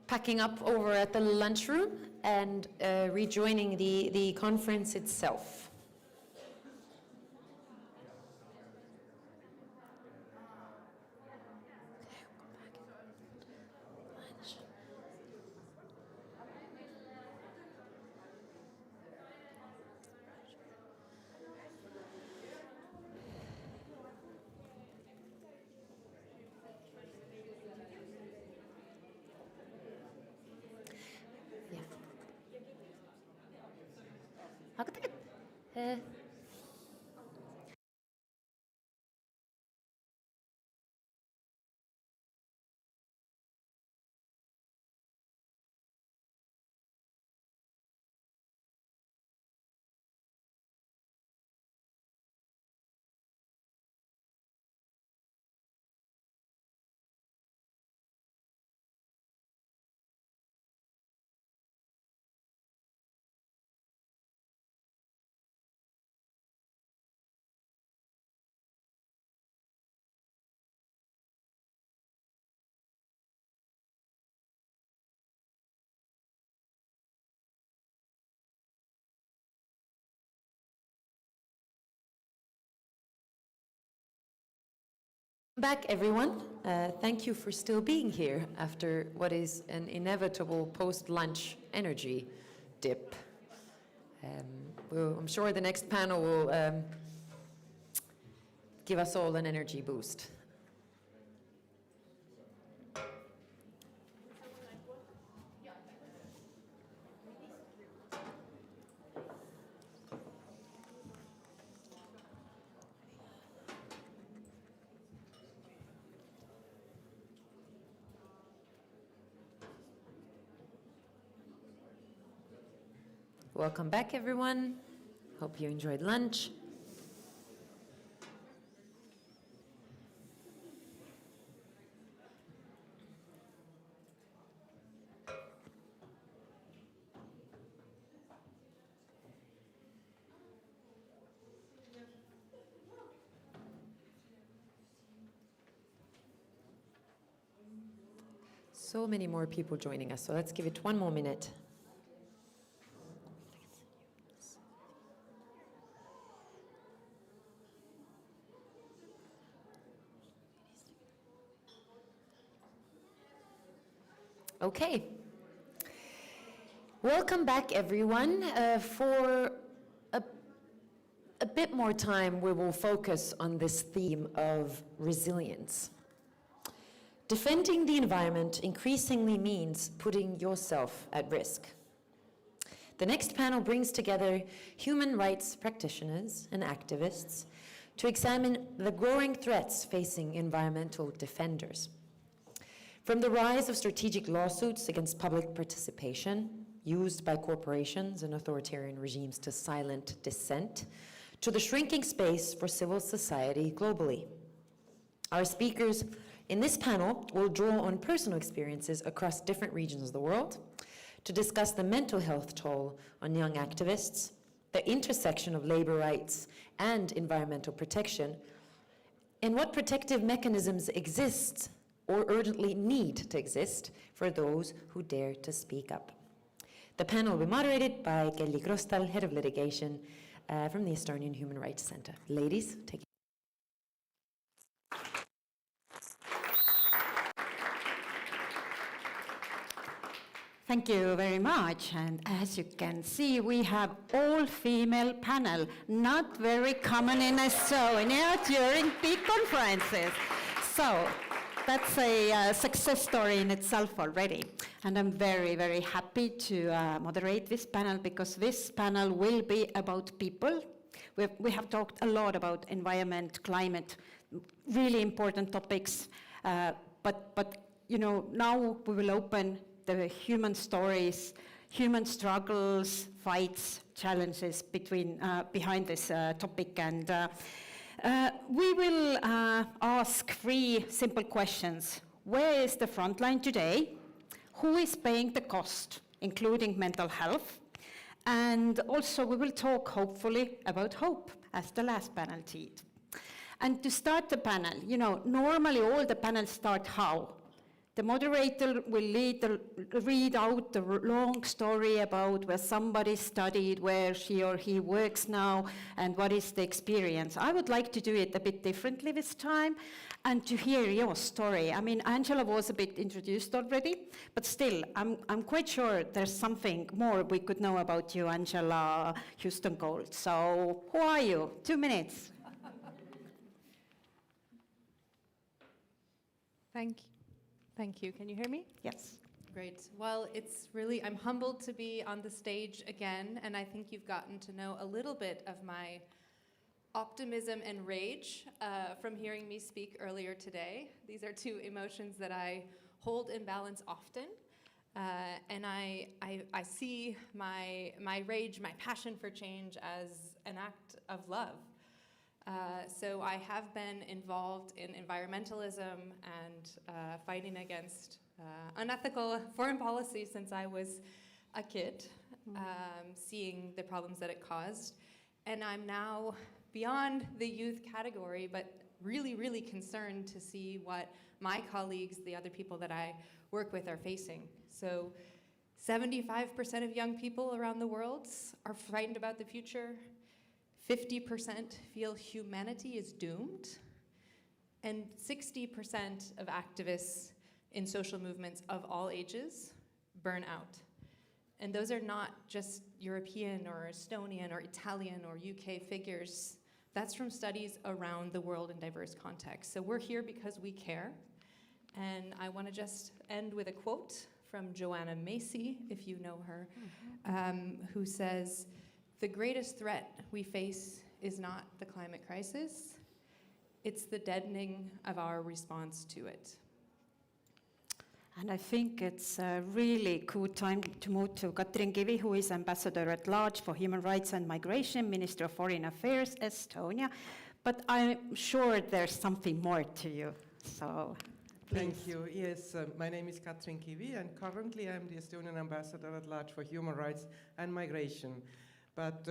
packing up over at the lunchroom and rejoining the conference itself. Aga tegelikult back, everyone. Thank you for still being here after what is an inevitable post-lunch energy dip. I'm sure the next panel will give us all an energy boost. Welcome back, everyone. Hope you enjoyed lunch. So many more people joining us, so let's give it one more minute. Okay. Welcome back, everyone. For a bit more time, we will focus on this theme of resilience. Defending the environment increasingly means putting yourself at risk. The next panel brings together human rights practitioners and activists to examine the growing threats facing environmental defenders. From the rise of strategic lawsuits against public participation, used by corporations and authoritarian regimes to silence dissent, to the shrinking space for civil society globally. Our speakers in this panel will draw on personal experiences across different regions of the world to discuss the mental health toll on young activists, the intersection of labor rights and environmental protection, and what protective mechanisms exist or urgently need to exist for those who dare to speak up. The panel will be moderated by Kelly Krostal, Head of Litigation from the Estonian Human Rights Center. Ladies, take it. Thank you very much. And as you can see, we have all-female panel, not very common in Estonia during big conferences. So that's a success story in itself already. And I'm very, very happy to moderate this panel because this panel will be about people. We have talked a lot about environment, climate, really important topics. But you know, now we will open the human stories, human struggles, fights, challenges behind this topic. And we will ask 3 simple questions. Where is the front line today? Who is paying the cost, including mental health? And also we will talk, hopefully, about hope, as the last panel did. And to start the panel, you know, normally all the panels start how? The moderator will read out the long story about where somebody studied, where she or he works now, and what is the experience. I would like to do it a bit differently this time, and to hear your story. I mean, Angela was a bit introduced already, but still, I'm quite sure there's something more we could know about you, Angela Houston Gold. So, who are you? 2 minutes. Thank you. Can you hear me? Yes. Great. Well, I'm humbled to be on the stage again, and I think you've gotten to know a little bit of my optimism and rage from hearing me speak earlier today. These are two emotions that I hold in balance often, and I see my rage, my passion for change as an act of love. So I have been involved in environmentalism and fighting against unethical foreign policy since I was a kid, seeing the problems that it caused. And I'm now beyond the youth category, but really, really concerned to see what my colleagues, the other people that I work with, are facing. So 75% of young people around the world are frightened about the future. 50% feel humanity is doomed, and 60% of activists in social movements of all ages burn out. And those are not just European or Estonian or Italian or UK figures. That's from studies around the world in diverse contexts. So we're here because we care. And I want to just end with a quote from Joanna Macy, if you know her, who says, "The greatest threat we face is not the climate crisis, it's the deadening of our response to it." And I think it's a really good time to move to Katrin Kivi, who is Ambassador at Large for Human Rights and Migration, Minister of Foreign Affairs, Estonia. But I'm sure there's something more to you, so please. Thank you. Yes, my name is Katrin Kivi, and currently I'm the Estonian Ambassador at Large for Human Rights and Migration. But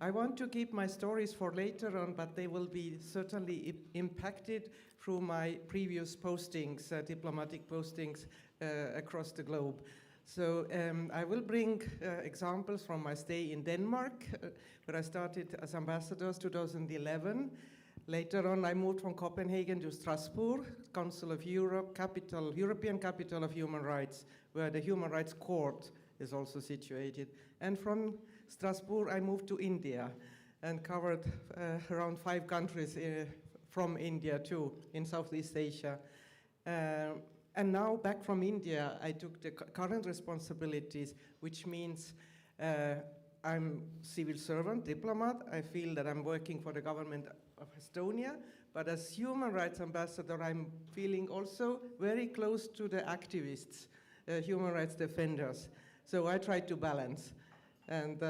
I want to keep my stories for later on, but they will be certainly impacted through my previous postings, diplomatic postings across the globe. So I will bring examples from my stay in Denmark, where I started as ambassador in 2011. Later on, I moved from Copenhagen to Strasbourg, Council of Europe, European capital of human rights, where the Human Rights Court is also situated. And from Strasbourg, I moved to India and covered around 5 countries from India too, in Southeast Asia. And now back from India, I took the current responsibilities, which means I'm civil servant, diplomat. I feel that I'm working for the government of Estonia, but as human rights ambassador, I'm feeling also very close to the activists, human rights defenders. So I try to balance. And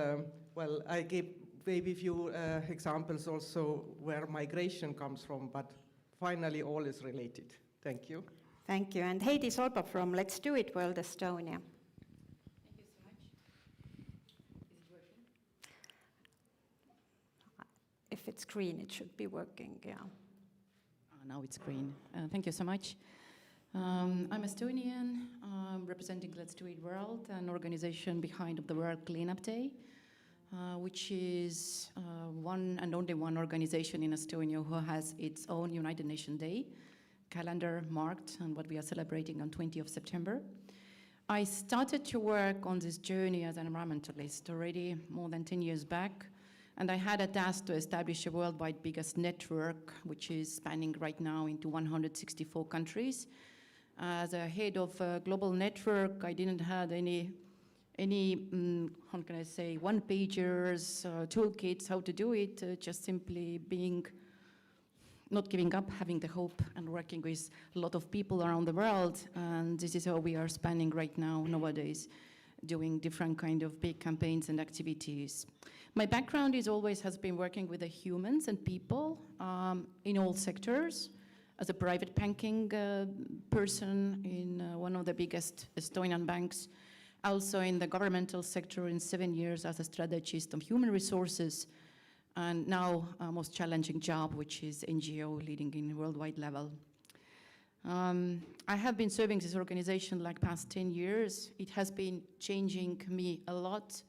well, I gave maybe a few examples also where migration comes from, but finally all is related. Thank you. Thank you. And Heidi Solba from Let's Do It World Estonia. Thank you so much. Is it working? If it's green, it should be working, yeah. Now it's green. Thank you so much. I'm Estonian, representing Let's Do It World, an organization behind the World Cleanup Day, which is one and only one organization in Estonia who has its own United Nations Day calendar marked and what we are celebrating on 20th of September. I started to work on this journey as an environmentalist already more than 10 years back, and I had a task to establish a worldwide biggest network, which is spanning right now into 164 countries. As a head of a global network, I didn't have any how can I say, one-pagers, toolkits, how to do it, just simply not giving up, having the hope and working with a lot of people around the world. And this is how we are spanning right now, nowadays, doing different kind of big campaigns and activities. My background has been working with the humans and people in all sectors, as a private banking person in one of the biggest Estonian banks, also in the governmental sector in 7 years as a strategist of human resources, and now a most challenging job, which is NGO leading in worldwide level. I have been serving this organization like past 10 years. It has been changing me a lot.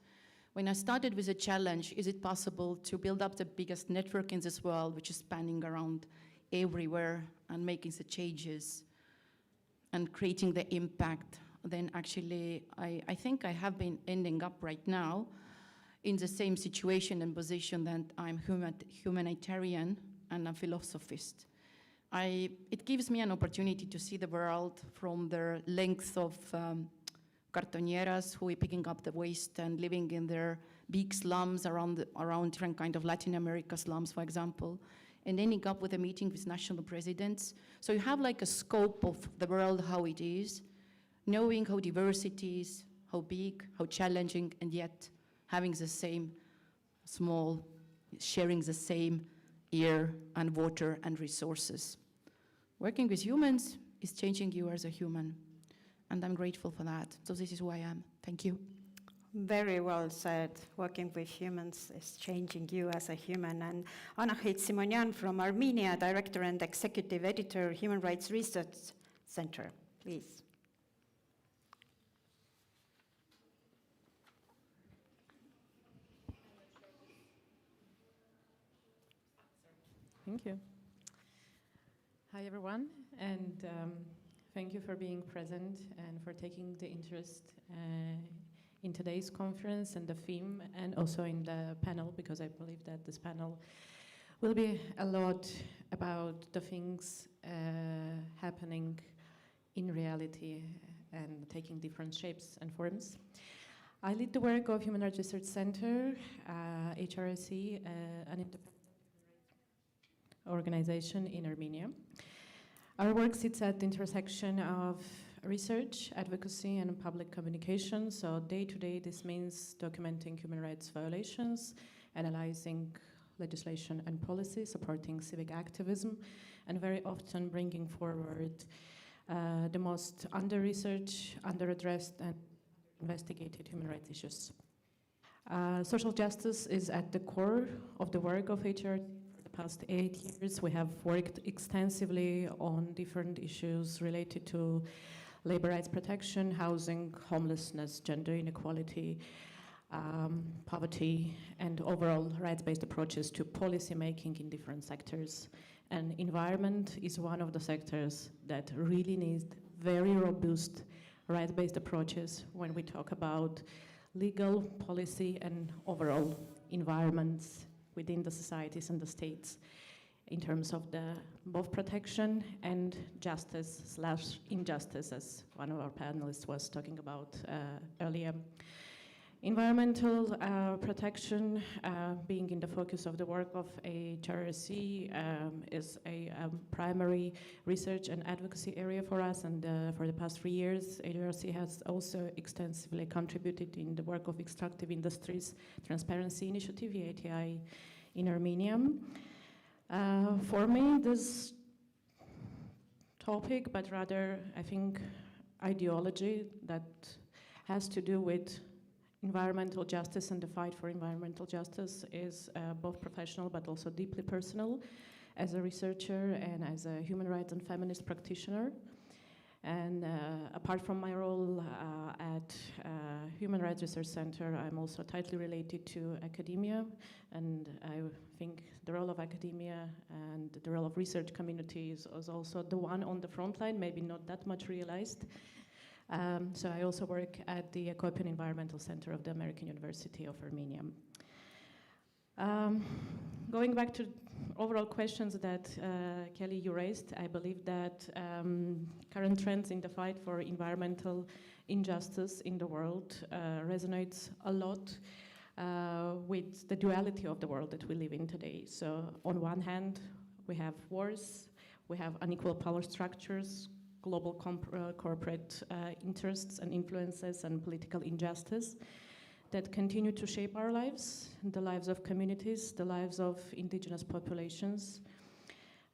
When I started with a challenge, is it possible to build up the biggest network in this world, which is spanning around everywhere and making the changes and creating the impact, then actually I think I have been ending up right now in the same situation and position that I'm humanitarian and a philosophist. It gives me an opportunity to see the world from the length of cartoneras who are picking up the waste and living in their big slums around different kind of Latin America slums, for example, and ending up with a meeting with national presidents. So you have like a scope of the world, how it is, knowing how diverse it is, how big, how challenging, and yet having the same small, sharing the same air and water and resources. Working with humans is changing you as a human, and I'm grateful for that. So this is who I am. Thank you. Very well said. Working with humans is changing you as a human. And Anahit Simonian from Armenia, Director and Executive Editor, Human Rights Research Center, please. Thank you. Hi, everyone, and thank you for being present and for taking the interest in today's conference and the theme, and also in the panel, because I believe that this panel will be a lot about the things happening in reality and taking different shapes and forms. I lead the work of Human Rights Research Center, HRSC, an independent organization in Armenia. Our work sits at the intersection of research, advocacy, and public communication. So day to day, this means documenting human rights violations, analyzing legislation and policy, supporting civic activism, and very often bringing forward the most under-researched, under-addressed, and investigated human rights issues. Social justice is at the core of the work of HR. Past 8 years, we have worked extensively on different issues related to labor rights protection, housing, homelessness, gender inequality, poverty, and overall rights-based approaches to policy making in different sectors. And environment is one of the sectors that really needs very robust rights-based approaches when we talk about legal, policy, and overall environments within the societies and the states in terms of the both protection and justice/injustice, as one of our panelists was talking about earlier. Environmental protection being in the focus of the work of HRSC is a primary research and advocacy area for us, and for the past 3 years, HRSC has also extensively contributed in the work of Extractive Industries Transparency Initiative, EATI, in Armenia. For me, this topic, but rather, I think, ideology that has to do with environmental justice and the fight for environmental justice is both professional but also deeply personal as a researcher and as a human rights and feminist practitioner. And apart from my role at Human Rights Research Center, I'm also tightly related to academia, and I think the role of academia and the role of research communities is also the one on the front line, maybe not that much realized. So I also work at the Co-organised Environmental Center of the American University of Armenia. Going back to overall questions that Kelly, you raised, I believe that current trends in the fight for environmental injustice in the world resonates a lot with the duality of the world that we live in today. So on one hand, we have wars, we have unequal power structures, global corporate interests and influences, and political injustice that continue to shape our lives, the lives of communities, the lives of indigenous populations,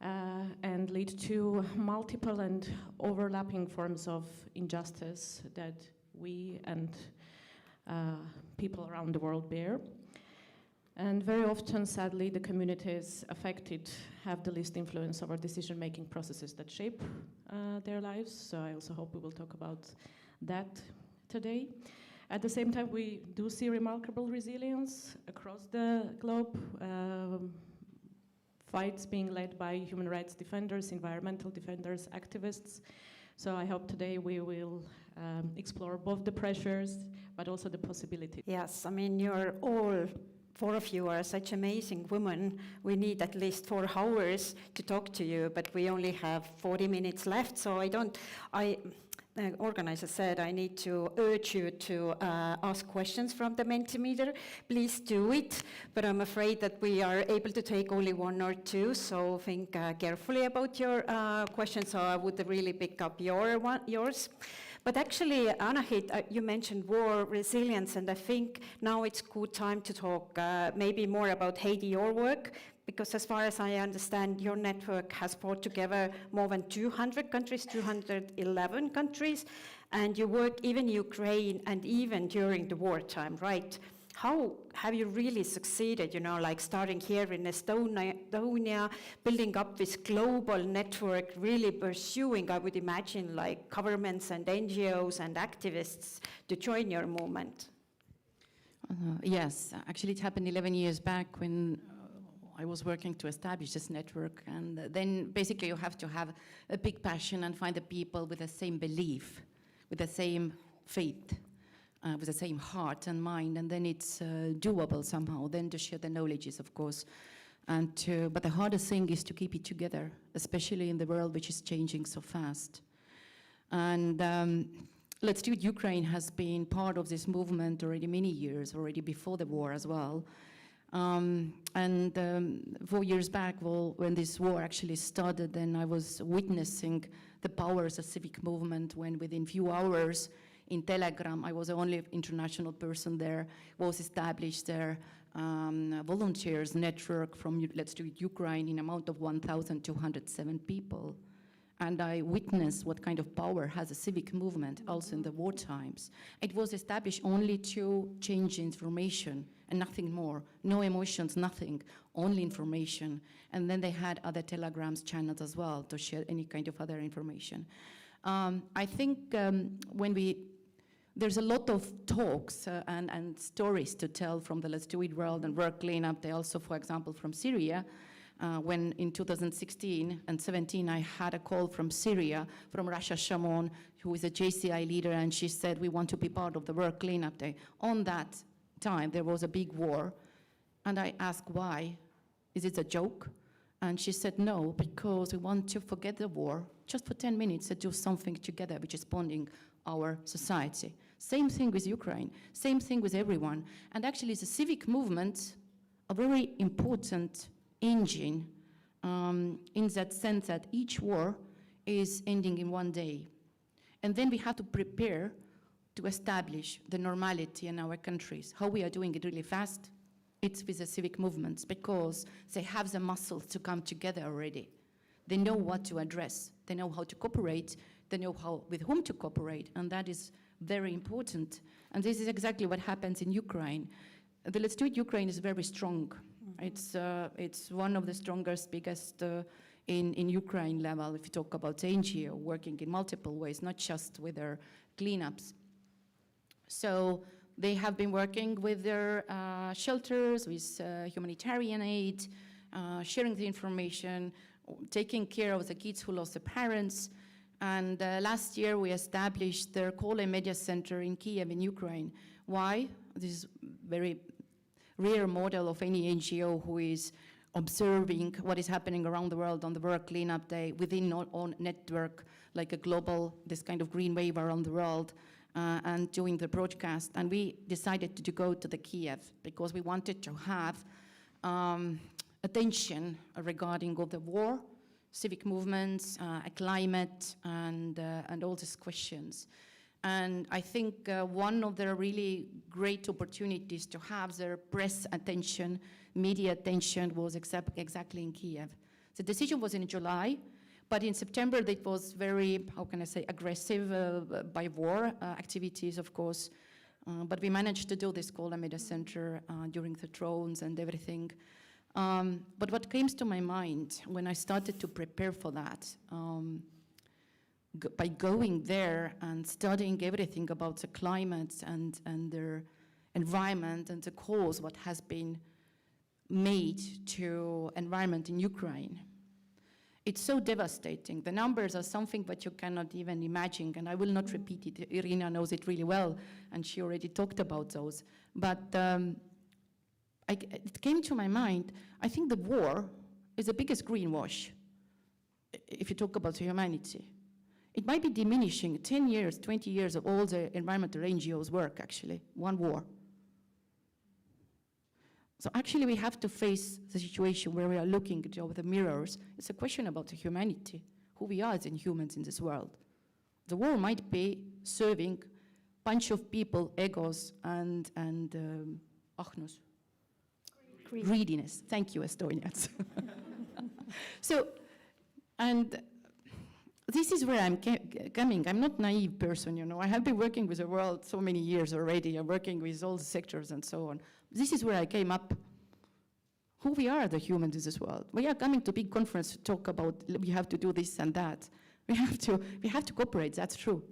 and lead to multiple and overlapping forms of injustice that we and people around the world bear. And very often, sadly, the communities affected have the least influence over decision-making processes that shape their lives. So I also hope we will talk about that today. At the same time, we do see remarkable resilience across the globe. Fights being led by human rights defenders, environmental defenders, activists. So I hope today we will explore both the pressures, but also the possibilities. Yes, I mean, you're all, four of you are such amazing women. We need at least 4 hours to talk to you, but we only have 40 minutes left, so the organizer said I need to urge you to ask questions from the Mentimeter. Please do it, but I'm afraid that we are able to take only 1 or 2, so think carefully about your questions, so I would really pick up yours. But actually, Anahit, you mentioned war, resilience, and I think now it's good time to talk maybe more about, Heidi, your work, because as far as I understand, your network has brought together more than 200 countries, 211 countries, and you work even in Ukraine and even during the wartime, right? How have you really succeeded, you know, like starting here in Estonia, building up this global network, really pursuing, I would imagine, like governments and NGOs and activists to join your movement? Yes, actually it happened 11 years back when I was working to establish this network, and then basically you have to have a big passion and find the people with the same belief, with the same faith. With the same heart and mind, and then it's doable somehow, then to share the knowledges, of course. But the hardest thing is to keep it together, especially in the world which is changing so fast. And Let's Do It Ukraine has been part of this movement already many years, already before the war as well. 4 years back, well, when this war actually started, then I was witnessing the powers of civic movement when within few hours, in Telegram, I was the only international person there, was established their volunteers network from Let's Do It Ukraine in amount of 1,207 people. And I witnessed what kind of power has a civic movement also in the war times. It was established only to change information and nothing more. No emotions, nothing, only information. And then they had other telegrams channels as well to share any kind of other information. I think there's a lot of talks and stories to tell from the Let's Do It world and work cleanup. They also, for example, from Syria, when in 2016 and 17, I had a call from Syria, from Rasha Shamon, who is a JCI leader, and she said, we want to be part of the work cleanup day. On that time, there was a big war, and I asked why. Is it a joke? And she said, no, because we want to forget the war, just for 10 minutes and do something together, which is bonding our society. Same thing with Ukraine, same thing with everyone. And actually the civic movement, a very important engine in that sense that each war is ending in one day. And then we have to prepare to establish the normality in our countries. How we are doing it really fast, it's with the civic movements, because they have the muscles to come together already. They know what to address, they know how to cooperate, they know with whom to cooperate, and that is very important. And this is exactly what happens in Ukraine. The Let's Do It Ukraine is very strong. It's one of the strongest, biggest in Ukraine level, if you talk about NGO, working in multiple ways, not just with their cleanups. So they have been working with their shelters, with humanitarian aid, sharing the information, taking care of the kids who lost their parents. And last year we established their Kole Media Center in Kiev in Ukraine. Why? This is very rare model of any NGO who is observing what is happening around the world on the World Cleanup Day within our own network, like a global, this kind of green wave around the world, and doing the broadcast. And we decided to go to the Kiev because we wanted to have attention regarding all the war, civic movements, climate, and all these questions. And I think one of the really great opportunities to have their press attention, media attention, was exactly in Kiev. The decision was in July, but in September it was very, how can I say, aggressive by war activities, of course. But we managed to do this Koola Media Center during the drones and everything. But what comes to my mind when I started to prepare for that, by going there and studying everything about the climate and their environment and the cause what has been made to environment in Ukraine. It's so devastating. The numbers are something that you cannot even imagine, and I will not repeat it. Irina knows it really well, and she already talked about those. But it came to my mind, I think the war is the biggest greenwash, if you talk about humanity. It might be diminishing 10 years, 20 years of all the environmental NGOs' work, actually, one war. So actually we have to face the situation where we are looking into the mirrors. It's a question about the humanity, who we are as humans in this world. The war might be serving a bunch of people, egos, and achnus. Greediness. Thank you, Estonians. So, and this is where I'm coming. I'm not a naive person, you know. I have been working with the world so many years already. I'm working with all the sectors and so on. This is where I came up. Who we are, the humans in this world. We are coming to big conference to talk about we have to do this and that. We have to cooperate, that's true.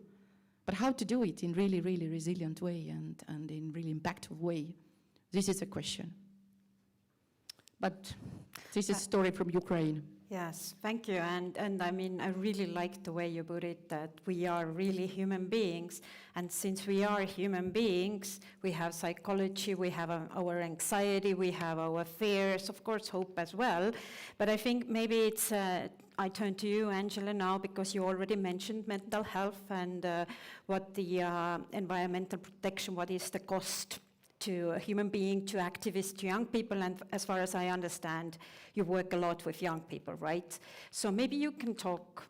But how to do it in really, really resilient way and in really impactful way? This is a question. But this is a story from Ukraine. Yes, thank you. And I mean, I really like the way you put it, that we are really human beings. And since we are human beings, we have psychology, we have our anxiety, we have our fears, of course, hope as well. But I think maybe it's, I turn to you, Angela, now, because you already mentioned mental health and what the environmental protection, what is the cost to a human being, to activists, to young people, and as far as I understand, you work a lot with young people, right? So maybe you can talk,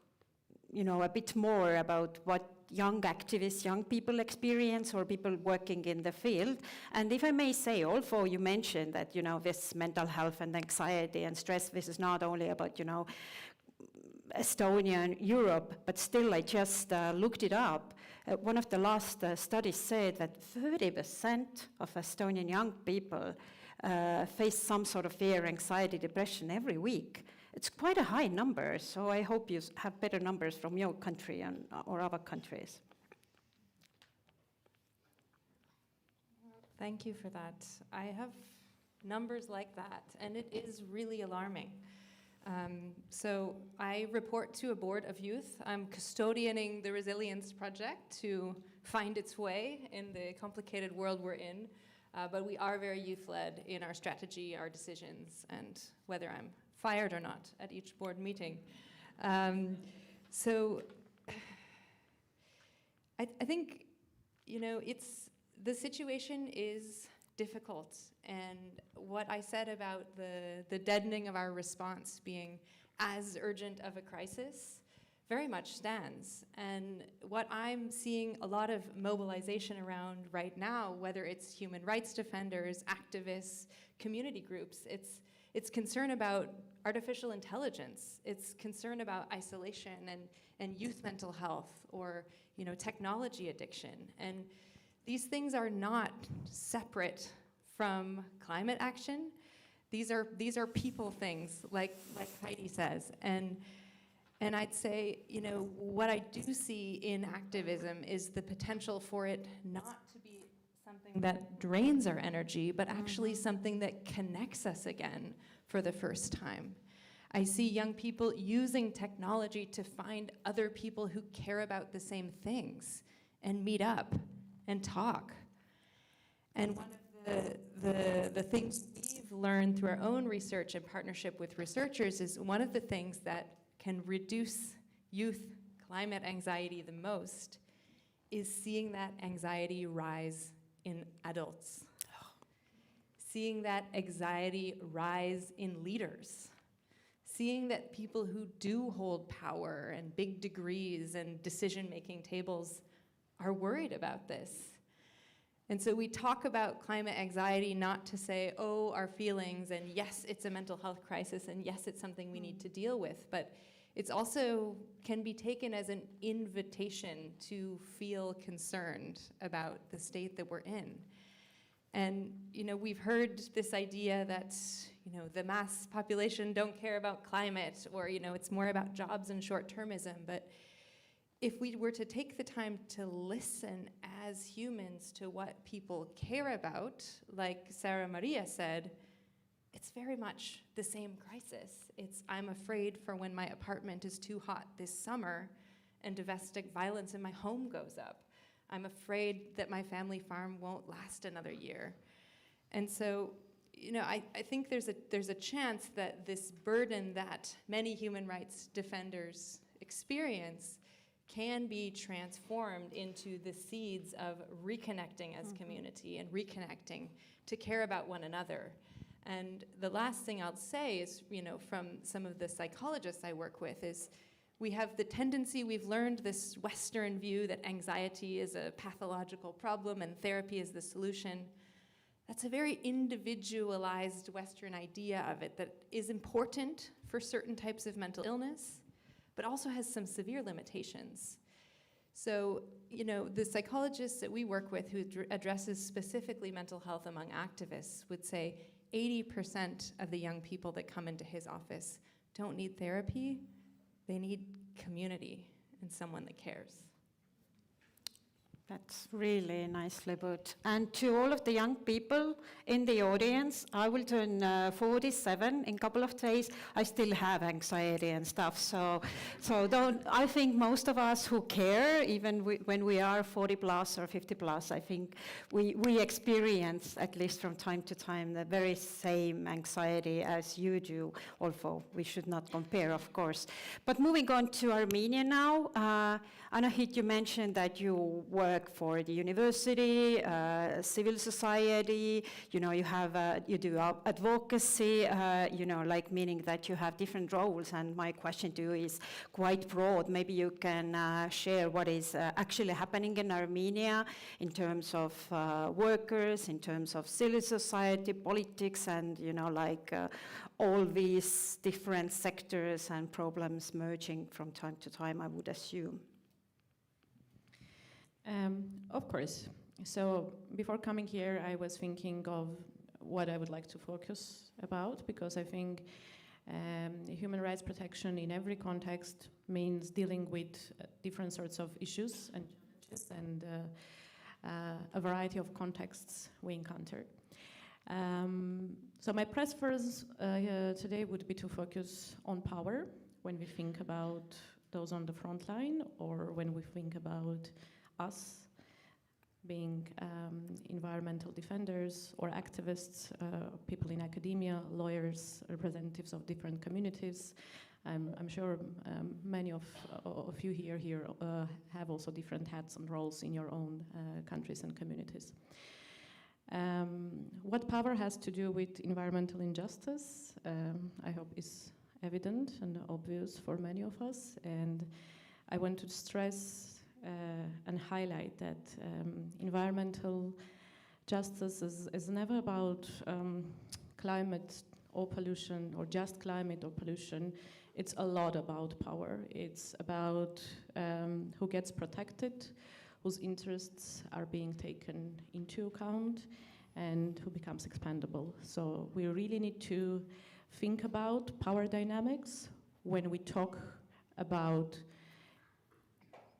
you know, a bit more about what young activists, young people experience, or people working in the field. And if I may say, also, you mentioned that, you know, this mental health and anxiety and stress, this is not only about, you know, Estonia and Europe, but still I just looked it up. One of the last studies said that 30% of Estonian young people face some sort of fear, anxiety, depression every week. It's quite a high number, so I hope you have better numbers from your country and, or other countries. Thank you for that. I have numbers like that, and it is really alarming. So I report to a board of youth. I'm custodianing the Resilience Project to find its way in the complicated world we're in. But we are very youth-led in our strategy, our decisions, and whether I'm fired or not at each board meeting. So I think, you know, the situation is difficult, and what I said about the deadening of our response being as urgent of a crisis very much stands. And what I'm seeing a lot of mobilization around right now, whether it's human rights defenders, activists, community groups, it's concern about artificial intelligence, it's concern about isolation and youth mental health, or, you know, technology addiction. And these things are not separate from climate action. These are people things, like Heidi says. And I'd say, you know, what I do see in activism is the potential for it not to be something that drains our energy, but actually something that connects us again for the first time. I see young people using technology to find other people who care about the same things and meet up and talk. And one of the things we've learned through our own research and partnership with researchers is one of the things that can reduce youth climate anxiety the most is seeing that anxiety rise in adults. Seeing that anxiety rise in leaders. Seeing that people who do hold power and big degrees and decision-making tables are worried about this. And so we talk about climate anxiety not to say, oh, our feelings, and yes, it's a mental health crisis, and yes, it's something we need to deal with, but it's also can be taken as an invitation to feel concerned about the state that we're in. And, you know, we've heard this idea that, you know, the mass population don't care about climate, or, you know, it's more about jobs and short-termism. But if we were to take the time to listen as humans to what people care about, like Sarah Maria said, it's very much the same crisis. It's, I'm afraid for when my apartment is too hot this summer and domestic violence in my home goes up. I'm afraid that my family farm won't last another year. And so, you know, I think there's a chance that this burden that many human rights defenders experience can be transformed into the seeds of reconnecting as community and reconnecting to care about one another. And the last thing I'll say is, you know, from some of the psychologists I work with is we have the tendency, we've learned this Western view that anxiety is a pathological problem and therapy is the solution. That's a very individualized Western idea of it that is important for certain types of mental illness, but also has some severe limitations. So, you know, the psychologists that we work with who addresses specifically mental health among activists would say 80% of the young people that come into his office don't need therapy, they need community and someone that cares. That's really nicely put. And to all of the young people in the audience, I will turn 47 in a couple of days. I still have anxiety and stuff, so don't. I think most of us who care, even when we are 40 plus or 50 plus, I think we experience, at least from time to time, the very same anxiety as you do, although we should not compare, of course. But moving on to Armenia now, Anahit, you mentioned that you work for the university, civil society, you know, you do advocacy, you know, like meaning that you have different roles, and my question to you is quite broad. Maybe you can share what is actually happening in Armenia in terms of workers, in terms of civil society, politics, and, you know, like all these different sectors and problems merging from time to time, I would assume. Of course. So before coming here, I was thinking of what I would like to focus about, because I think human rights protection in every context means dealing with different sorts of issues and challenges and a variety of contexts we encounter. So my preference today would be to focus on power when we think about those on the front line, or when we think about us being environmental defenders or activists, people in academia, lawyers, representatives of different communities. I'm sure many of you here have also different hats and roles in your own countries and communities. What power has to do with environmental injustice, I hope is evident and obvious for many of us, and I want to stress and highlight that environmental justice is never about climate or pollution, or just climate or pollution. It's a lot about power. It's about who gets protected, whose interests are being taken into account, and who becomes expendable. So we really need to think about power dynamics when we talk about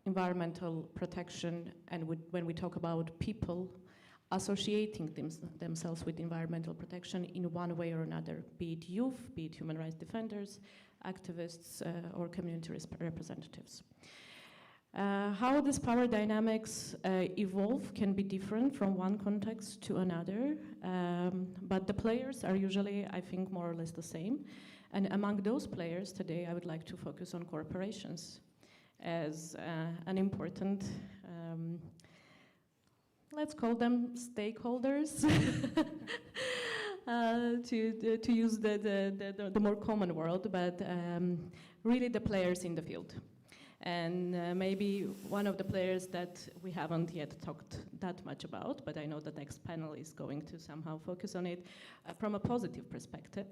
environmental protection, and when we talk about people associating themselves with environmental protection in one way or another, be it youth, be it human rights defenders, activists, or community representatives. How these power dynamics evolve can be different from one context to another, but the players are usually, I think, more or less the same. And among those players today, I would like to focus on corporations as an important, let's call them stakeholders, to use the more common word, but really the players in the field. And maybe one of the players that we haven't yet talked that much about, but I know the next panel is going to somehow focus on it from a positive perspective,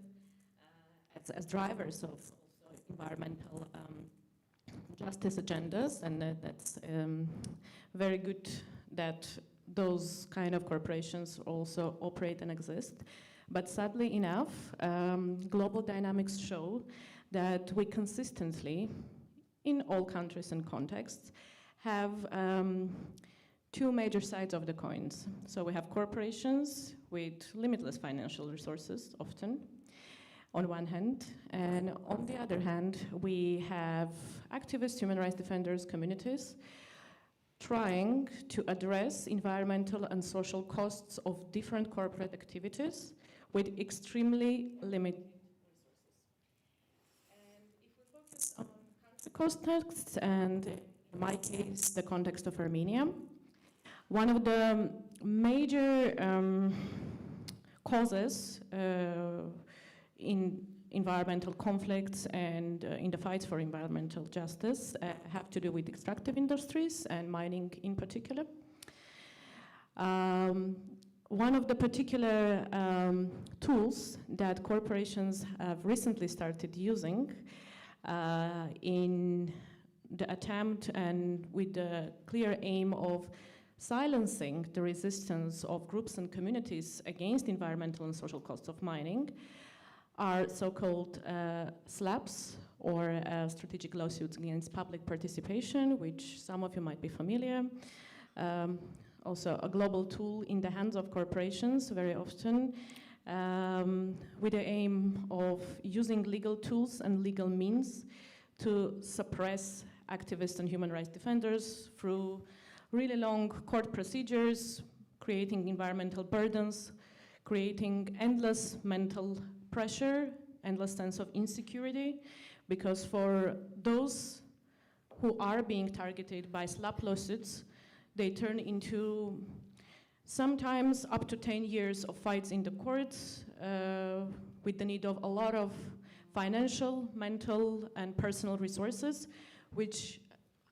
as drivers of environmental justice agendas, and that's very good that those kind of corporations also operate and exist. But sadly enough, global dynamics show that we consistently, in all countries and contexts, have two major sides of the coins. So we have corporations with limitless financial resources, often, on one hand, and on the other hand, we have activists, human rights defenders, communities, trying to address environmental and social costs of different corporate activities with extremely limited resources. And if we focus on country contexts, and in my case, the context of Armenia, one of the major causes in environmental conflicts and in the fights for environmental justice have to do with extractive industries and mining in particular. One of the particular tools that corporations have recently started using in the attempt and with the clear aim of silencing the resistance of groups and communities against environmental and social costs of mining are so-called SLAPs, or strategic lawsuits against public participation, which some of you might be familiar. Also a global tool in the hands of corporations very often, with the aim of using legal tools and legal means to suppress activists and human rights defenders through really long court procedures, creating environmental burdens, creating endless mental pressure, endless sense of insecurity, because for those who are being targeted by SLAP lawsuits, they turn into sometimes up to 10 years of fights in the courts with the need of a lot of financial, mental, and personal resources, which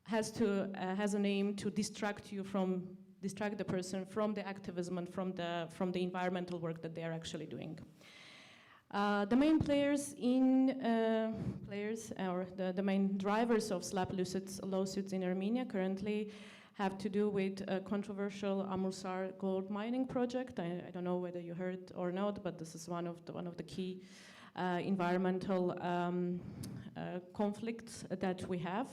has an aim to distract the person from the activism and from the environmental work that they are actually doing. The main players or the main drivers of SLAP lawsuits in Armenia currently have to do with a controversial Amursar gold mining project. I don't know whether you heard or not, but this is one of the key environmental conflicts that we have,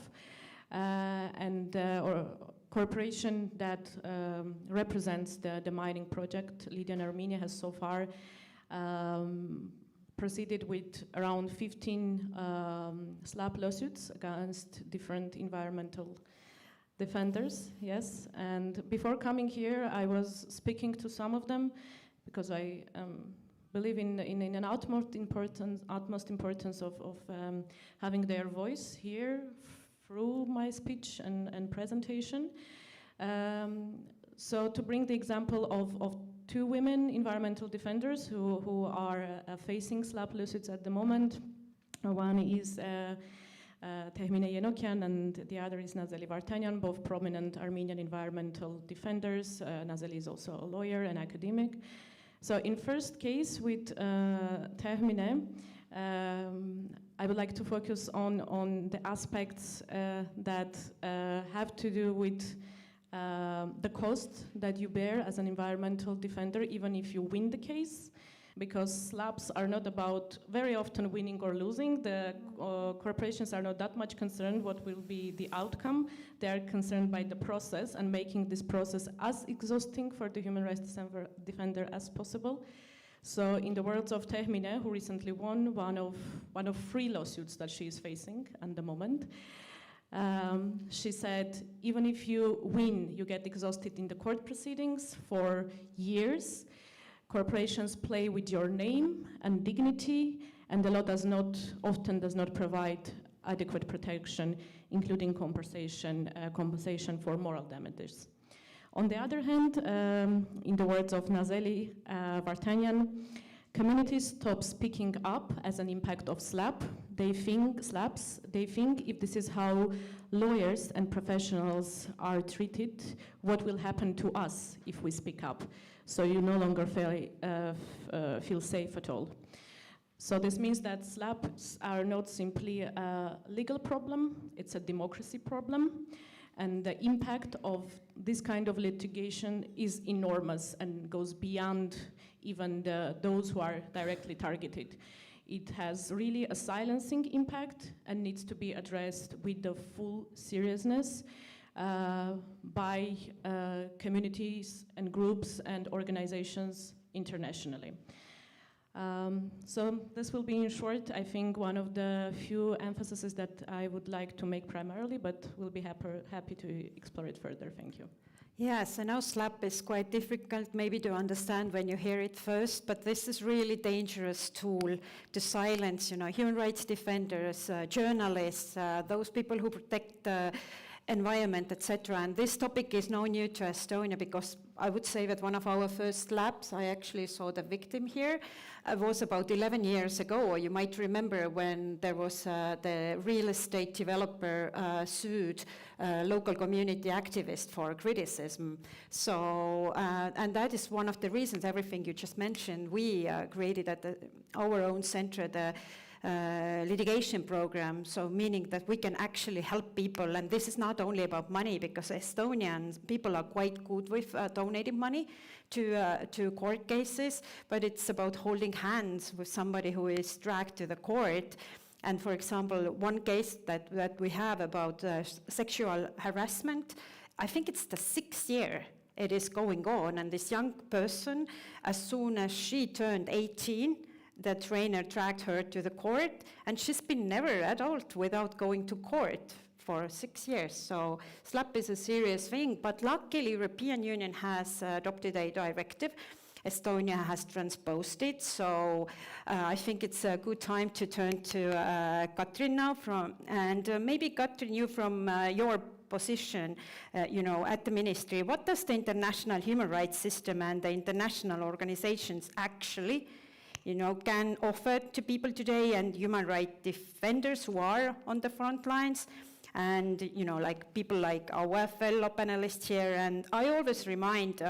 or corporation that represents the mining project, Lydian Armenia, has so far proceeded with around 15 SLAP lawsuits against different environmental defenders, yes. And before coming here, I was speaking to some of them because I believe in an utmost importance of having their voice here through my speech and presentation. So to bring the example of two women environmental defenders who are facing SLAP lawsuits at the moment. One is Tehmine Yenokian and the other is Nazeli Vartanyan, both prominent Armenian environmental defenders. Nazeli is also a lawyer and academic. So in first case with Tehmine, I would like to focus on the aspects that have to do with the cost that you bear as an environmental defender, even if you win the case, because SLAPs are not about very often winning or losing. The corporations are not that much concerned what will be the outcome. They are concerned by the process and making this process as exhausting for the human rights defender as possible. So in the words of Tehmine, who recently won one of 3 lawsuits that she is facing at the moment, she said, even if you win, you get exhausted in the court proceedings for years. Corporations play with your name and dignity, and the law often does not provide adequate protection, including compensation for moral damages. On the other hand, in the words of Nazeli Vartanyan, communities stop speaking up as an impact of SLAP. They think if this is how lawyers and professionals are treated, what will happen to us if we speak up? So you no longer feel safe at all. So this means that SLAPs are not simply a legal problem, it's a democracy problem. And the impact of this kind of litigation is enormous and goes beyond even those who are directly targeted. It has really a silencing impact and needs to be addressed with the full seriousness by communities and groups and organizations internationally. So this will be, in short, I think, one of the few emphases that I would like to make primarily, but we'll be happy to explore it further. Thank you. Yes, I know SLAP is quite difficult maybe to understand when you hear it first, but this is really dangerous tool to silence, human rights defenders, journalists, those people who protect the environment, etc. And this topic is no new to Estonia, because I would say that one of our first labs, I actually saw the victim here, was about 11 years ago. You might remember when there was the real estate developer sued local community activist for criticism. So, and that is one of the reasons, everything you just mentioned, we created at our own center, the litigation program, so meaning that we can actually help people. And this is not only about money, because Estonian people are quite good with donating money to court cases, but it's about holding hands with somebody who is dragged to the court. And for example, one case that we have about sexual harassment, I think it's the 6th year it is going on, and this young person, as soon as she turned 18, the trainer dragged her to the court, and she's been never adult without going to court for 6 years. So SLAP is a serious thing, but luckily European Union has adopted a directive. Estonia has transposed it, so I think it's a good time to turn to Katrin now, and maybe Katrin, you from your position, at the ministry, what does the international human rights system and the international organizations actually can offer to people today, and human rights defenders who are on the front lines, and like people like our fellow panelists here. And I always remind,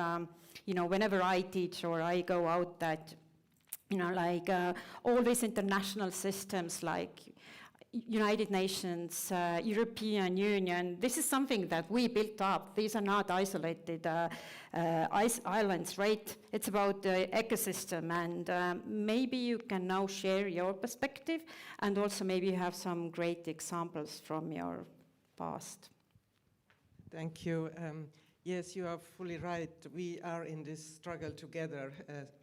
whenever I teach or I go out, that all these international systems like United Nations, European Union, this is something that we built up. These are not isolated islands, right? It's about the ecosystem, and maybe you can now share your perspective, and also maybe you have some great examples from your past. Thank you. Yes, you are fully right. We are in this struggle together,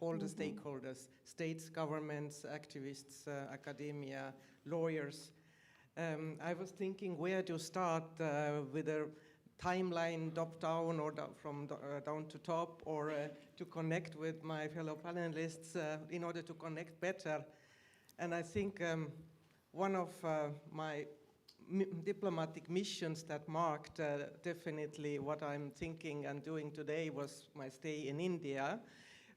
all the stakeholders, states, governments, activists, academia, lawyers. I was thinking where to start with a timeline top-down or from down to top, or to connect with my fellow panelists in order to connect better. And I think one of my diplomatic missions that marked definitely what I'm thinking and doing today was my stay in India.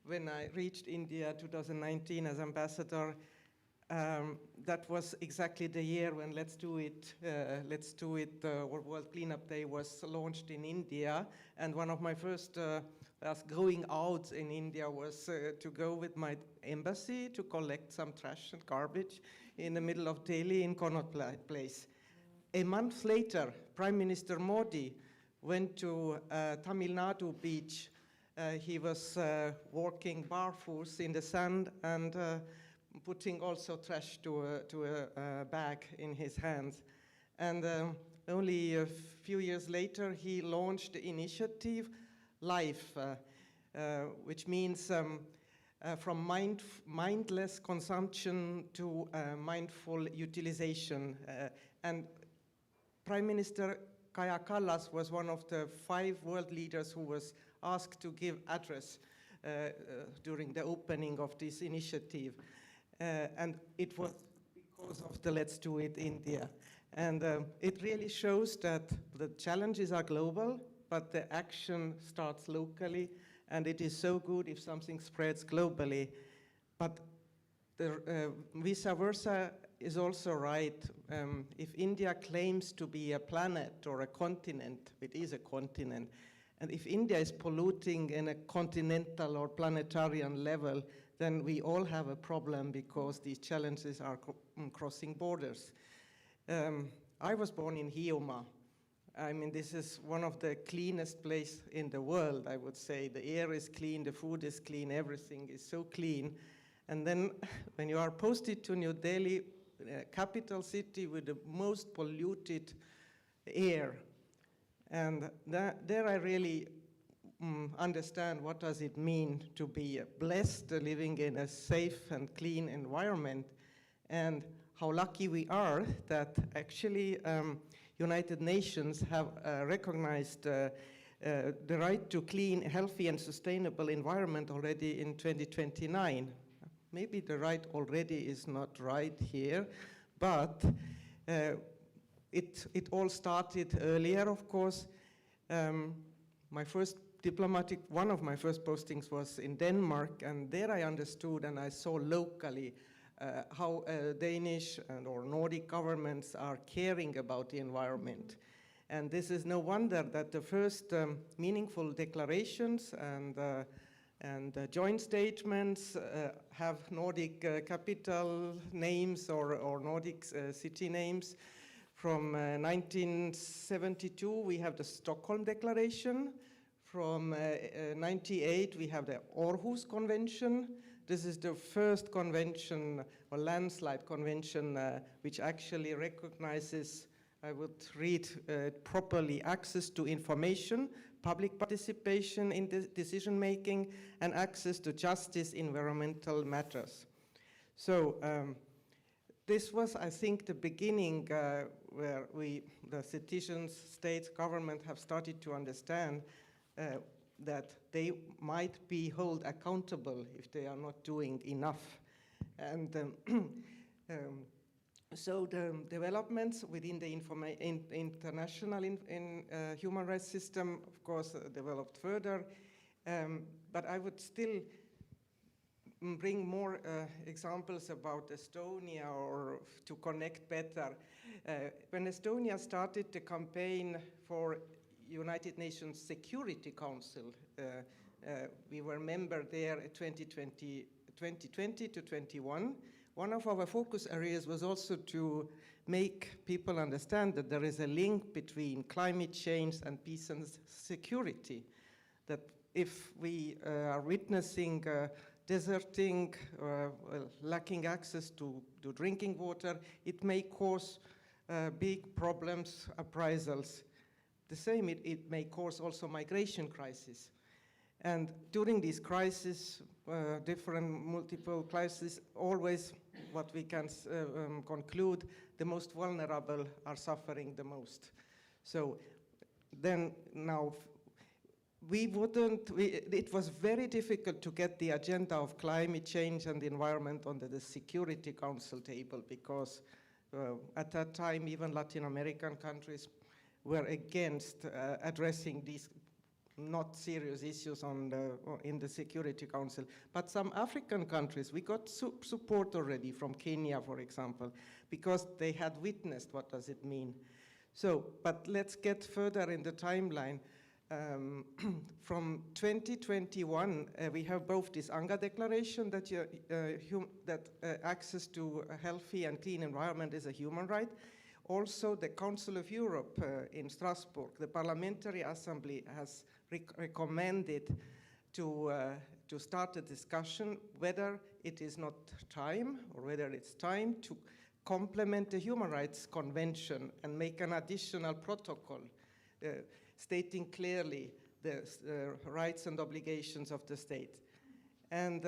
When I reached India 2019 as ambassador, that was exactly the year when Let's Do It, World Cleanup Day was launched in India. And one of my first going out in India was to go with my embassy to collect some trash and garbage in the middle of Delhi in Connaught Place. A month later, Prime Minister Modi went to Tamil Nadu beach. He was walking barefoots in the sand and putting also trash to a bag in his hands. And only a few years later, he launched the initiative LIFE, which means from mindless consumption to mindful utilization. And Prime Minister Kaja Kallas was one of the 5 world leaders who was asked to give address during the opening of this initiative. And it was because of the Let's Do It India. And it really shows that the challenges are global, but the action starts locally, and it is so good if something spreads globally. But the vice versa is also right. If India claims to be a planet or a continent, it is a continent. And if India is polluting in a continental or planetarian level, then we all have a problem because these challenges are crossing borders. I was born in Hiiumaa. I mean, this is one of the cleanest places in the world, I would say. The air is clean, the food is clean, everything is so clean. And then when you are posted to New Delhi, capital city with the most polluted air, and there I really understand what does it mean to be blessed, living in a safe and clean environment, and how lucky we are that actually United Nations have recognized the right to clean, healthy and sustainable environment already in 2029. Maybe the right already is not right here, but it all started earlier, of course. One of my first postings was in Denmark, and there I understood and I saw locally how Danish or Nordic governments are caring about the environment. And this is no wonder that the first meaningful declarations and joint statements have Nordic capital names or Nordic city names. From 1972, we have the Stockholm Declaration. From 98, we have the Aarhus Convention. This is the first convention, or landslide convention, which actually recognizes, I would read properly, access to information, public participation in decision-making, and access to justice in environmental matters. So this was, I think, the beginning where the citizens, states, government have started to understand that they might be held accountable if they are not doing enough. And so the developments within the international human rights system, of course, developed further. But I would still bring more examples about Estonia or to connect better. When Estonia started the campaign for United Nations Security Council, we were member there in 2020 to 21. One of our focus areas was also to make people understand that there is a link between climate change and peace and security. That if we are witnessing deserting, lacking access to drinking water, it may cause big problems, uprisals. The same, it may cause also migration crisis. And during these crises, multiple crises, always what we can conclude, the most vulnerable are suffering the most. So then now, it was very difficult to get the agenda of climate change and the environment onto the Security Council table because at that time, even Latin American countries were against addressing these not serious issues in the Security Council. But some African countries, we got support already from Kenya, for example, because they had witnessed what does it mean. So, but let's get further in the timeline. From 2021, we have both this UNGA declaration that access to a healthy and clean environment is a human right. Also, the Council of Europe in Strasbourg, the Parliamentary Assembly has recommended to start a discussion whether it is not time or whether it's time to complement the Human Rights Convention and make an additional protocol stating clearly the rights and obligations of the state. And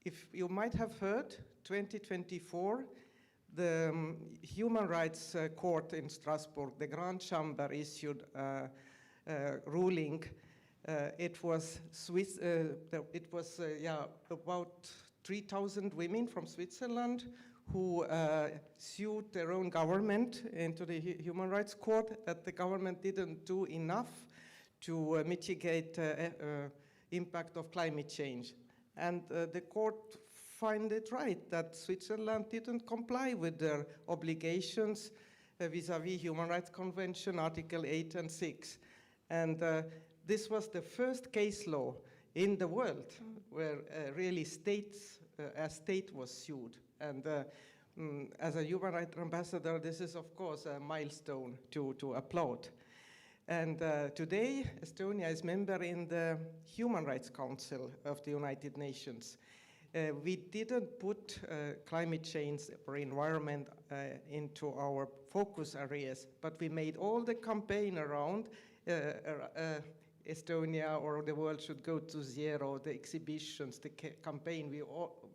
if you might have heard, 2024, the Human Rights Court in Strasbourg, the Grand Chamber, issued a ruling. It was about 3,000 women from Switzerland who sued their own government into the Human Rights Court that the government didn't do enough to mitigate impact of climate change. And the court find it right that Switzerland didn't comply with their obligations vis-à-vis Human Rights Convention, Article 8 and 6. And this was the first case law in the world where really a state was sued. And as a human rights ambassador, this is of course a milestone to applaud. And today, Estonia is member in the Human Rights Council of the United Nations. We didn't put climate change or environment into our focus areas, but we made all the campaign around Estonia or the world should go to zero, the exhibitions, the campaign, we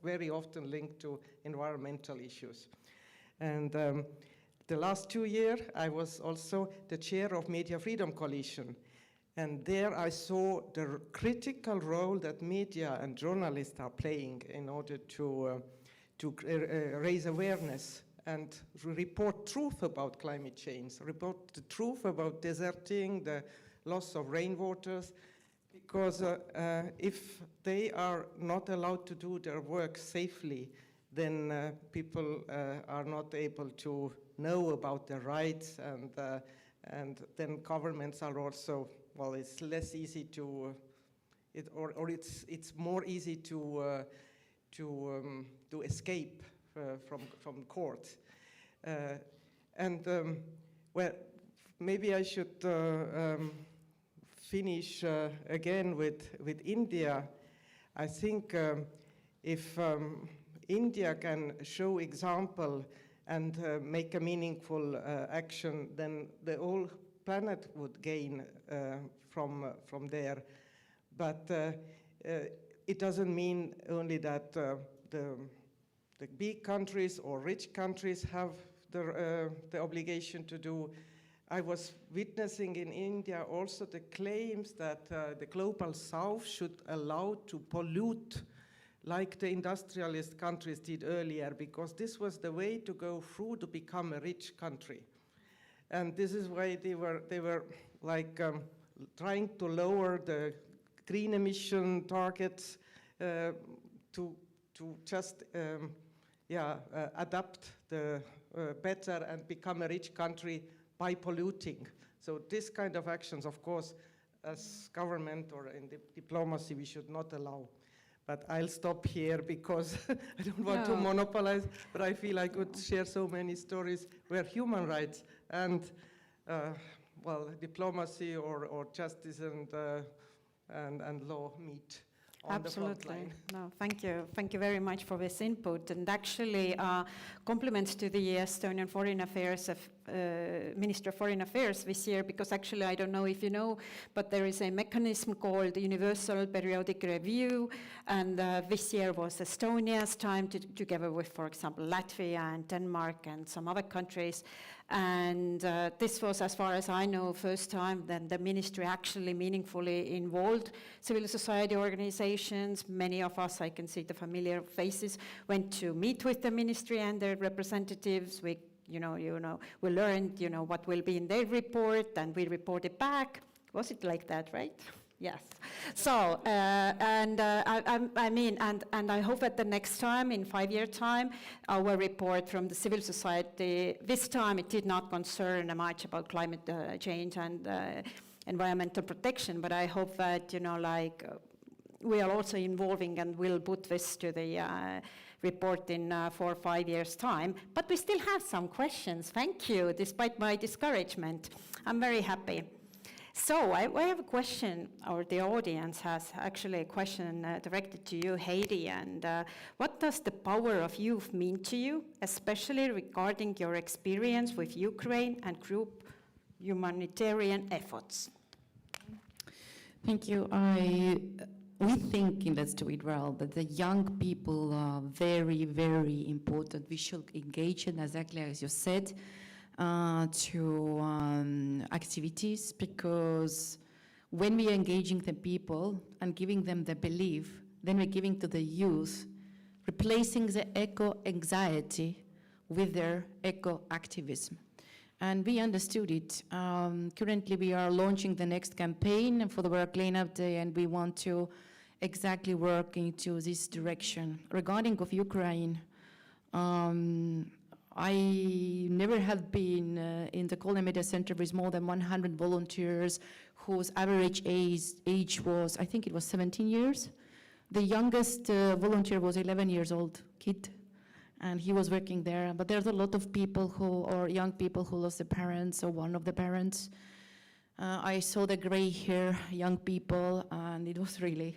very often link to environmental issues. And the last 2 years, I was also the chair of Media Freedom Coalition. And there I saw the critical role that media and journalists are playing in order to raise awareness and report truth about climate change, report the truth about deserting, the loss of rainwaters, because if they are not allowed to do their work safely, then people are not able to know about their rights, and then governments are also, well, it's less easy to, it's more easy to escape from court. Well, maybe I should finish again with India. I think if India can show example and make a meaningful action, then the whole planet would gain from there. But it doesn't mean only that the big countries or rich countries have the obligation to do. I was witnessing in India also the claims that the global south should allow to pollute like the industrialist countries did earlier, because this was the way to go through to become a rich country. And this is why they were like trying to lower the green emission targets to just adapt the better and become a rich country by polluting. So this kind of actions, of course, as government or in diplomacy, we should not allow. But I'll stop here because I don't want to monopolize, but I feel I could share so many stories where human rights and, well, diplomacy or justice and law meet. Absolutely. No, thank you. Thank you very much for this input. And actually, compliments to the Estonian Foreign Affairs Minister of Foreign Affairs this year, because actually, I don't know if you know, but there is a mechanism called the Universal Periodic Review, and this year was Estonia's time together with, for example, Latvia and Denmark and some other countries. And this was, as far as I know, first time that the ministry actually meaningfully involved civil society organizations. Many of us, I can see the familiar faces, went to meet with the ministry and their representatives. We learned, what will be in their report, and we reported back. Was it like that, right? Yes. So, I mean, I hope that the next time, in 5 years' time, our report from the civil society, this time it did not concern much about climate change and environmental protection, but I hope that, we are also involving and will put this to the report in 4 or 5 years' time. But we still have some questions. Thank you, despite my discouragement. I'm very happy. So I have a question, or the audience has actually a question directed to you, Heidi. And what does the power of youth mean to you, especially regarding your experience with Ukraine and group humanitarian efforts? Thank you. We think in Let's Do It Well that the young people are very, very important. We should engage in, exactly as you said, to activities, because when we are engaging the people and giving them the belief, then we're giving to the youth, replacing the eco-anxiety with their eco-activism. And we understood it. Currently we are launching the next campaign for the World Cleanup Day, and we want to exactly work into this direction. Regarding of Ukraine, I never have been in the Colony Media Center with more than 100 volunteers whose average age was, I think it was 17 years. The youngest volunteer was 11 years old kid, and he was working there. But there's a lot of people who, or young people who lost their parents or one of the parents. I saw the gray hair young people, and it was really,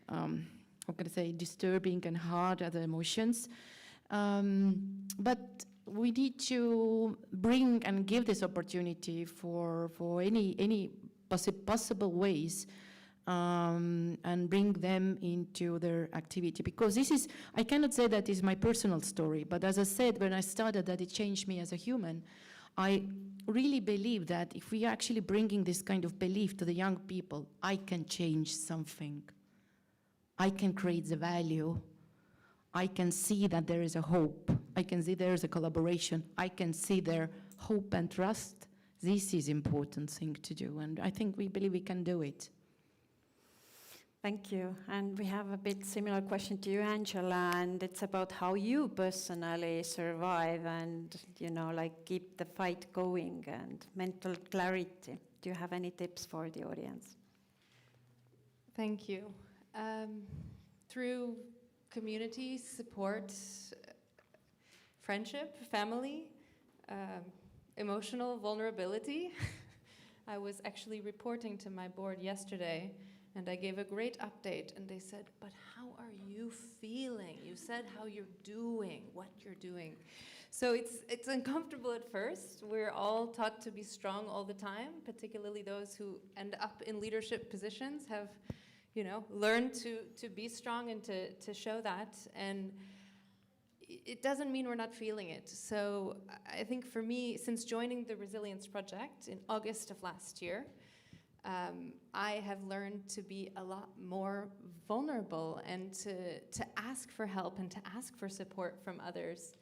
how can I say, disturbing and hard at the emotions. But we need to bring and give this opportunity for any possible ways, and bring them into their activity. Because this is, I cannot say that is my personal story, but as I said when I started that it changed me as a human. I really believe that if we are actually bringing this kind of belief to the young people, I can change something. I can create the value. I can see that there is a hope. I can see there is a collaboration. I can see their hope and trust. This is important thing to do, and I think we believe we can do it. Thank you. And we have a bit similar question to you, Angela, and it's about how you personally survive and, you know, like keep the fight going and mental clarity. Do you have any tips for the audience? Thank you. Through community, support, friendship, family, emotional vulnerability. I was actually reporting to my board yesterday, and I gave a great update, and they said, but how are you feeling? You said how you're doing, what you're doing. So it's uncomfortable at first. We're all taught to be strong all the time, particularly those who end up in leadership positions have, you know, learned to be strong and to show that. And it doesn't mean we're not feeling it. So I think for me, since joining the Resilience Project in August of last year, I have learned to be a lot more vulnerable and to ask for help and to ask for support from others,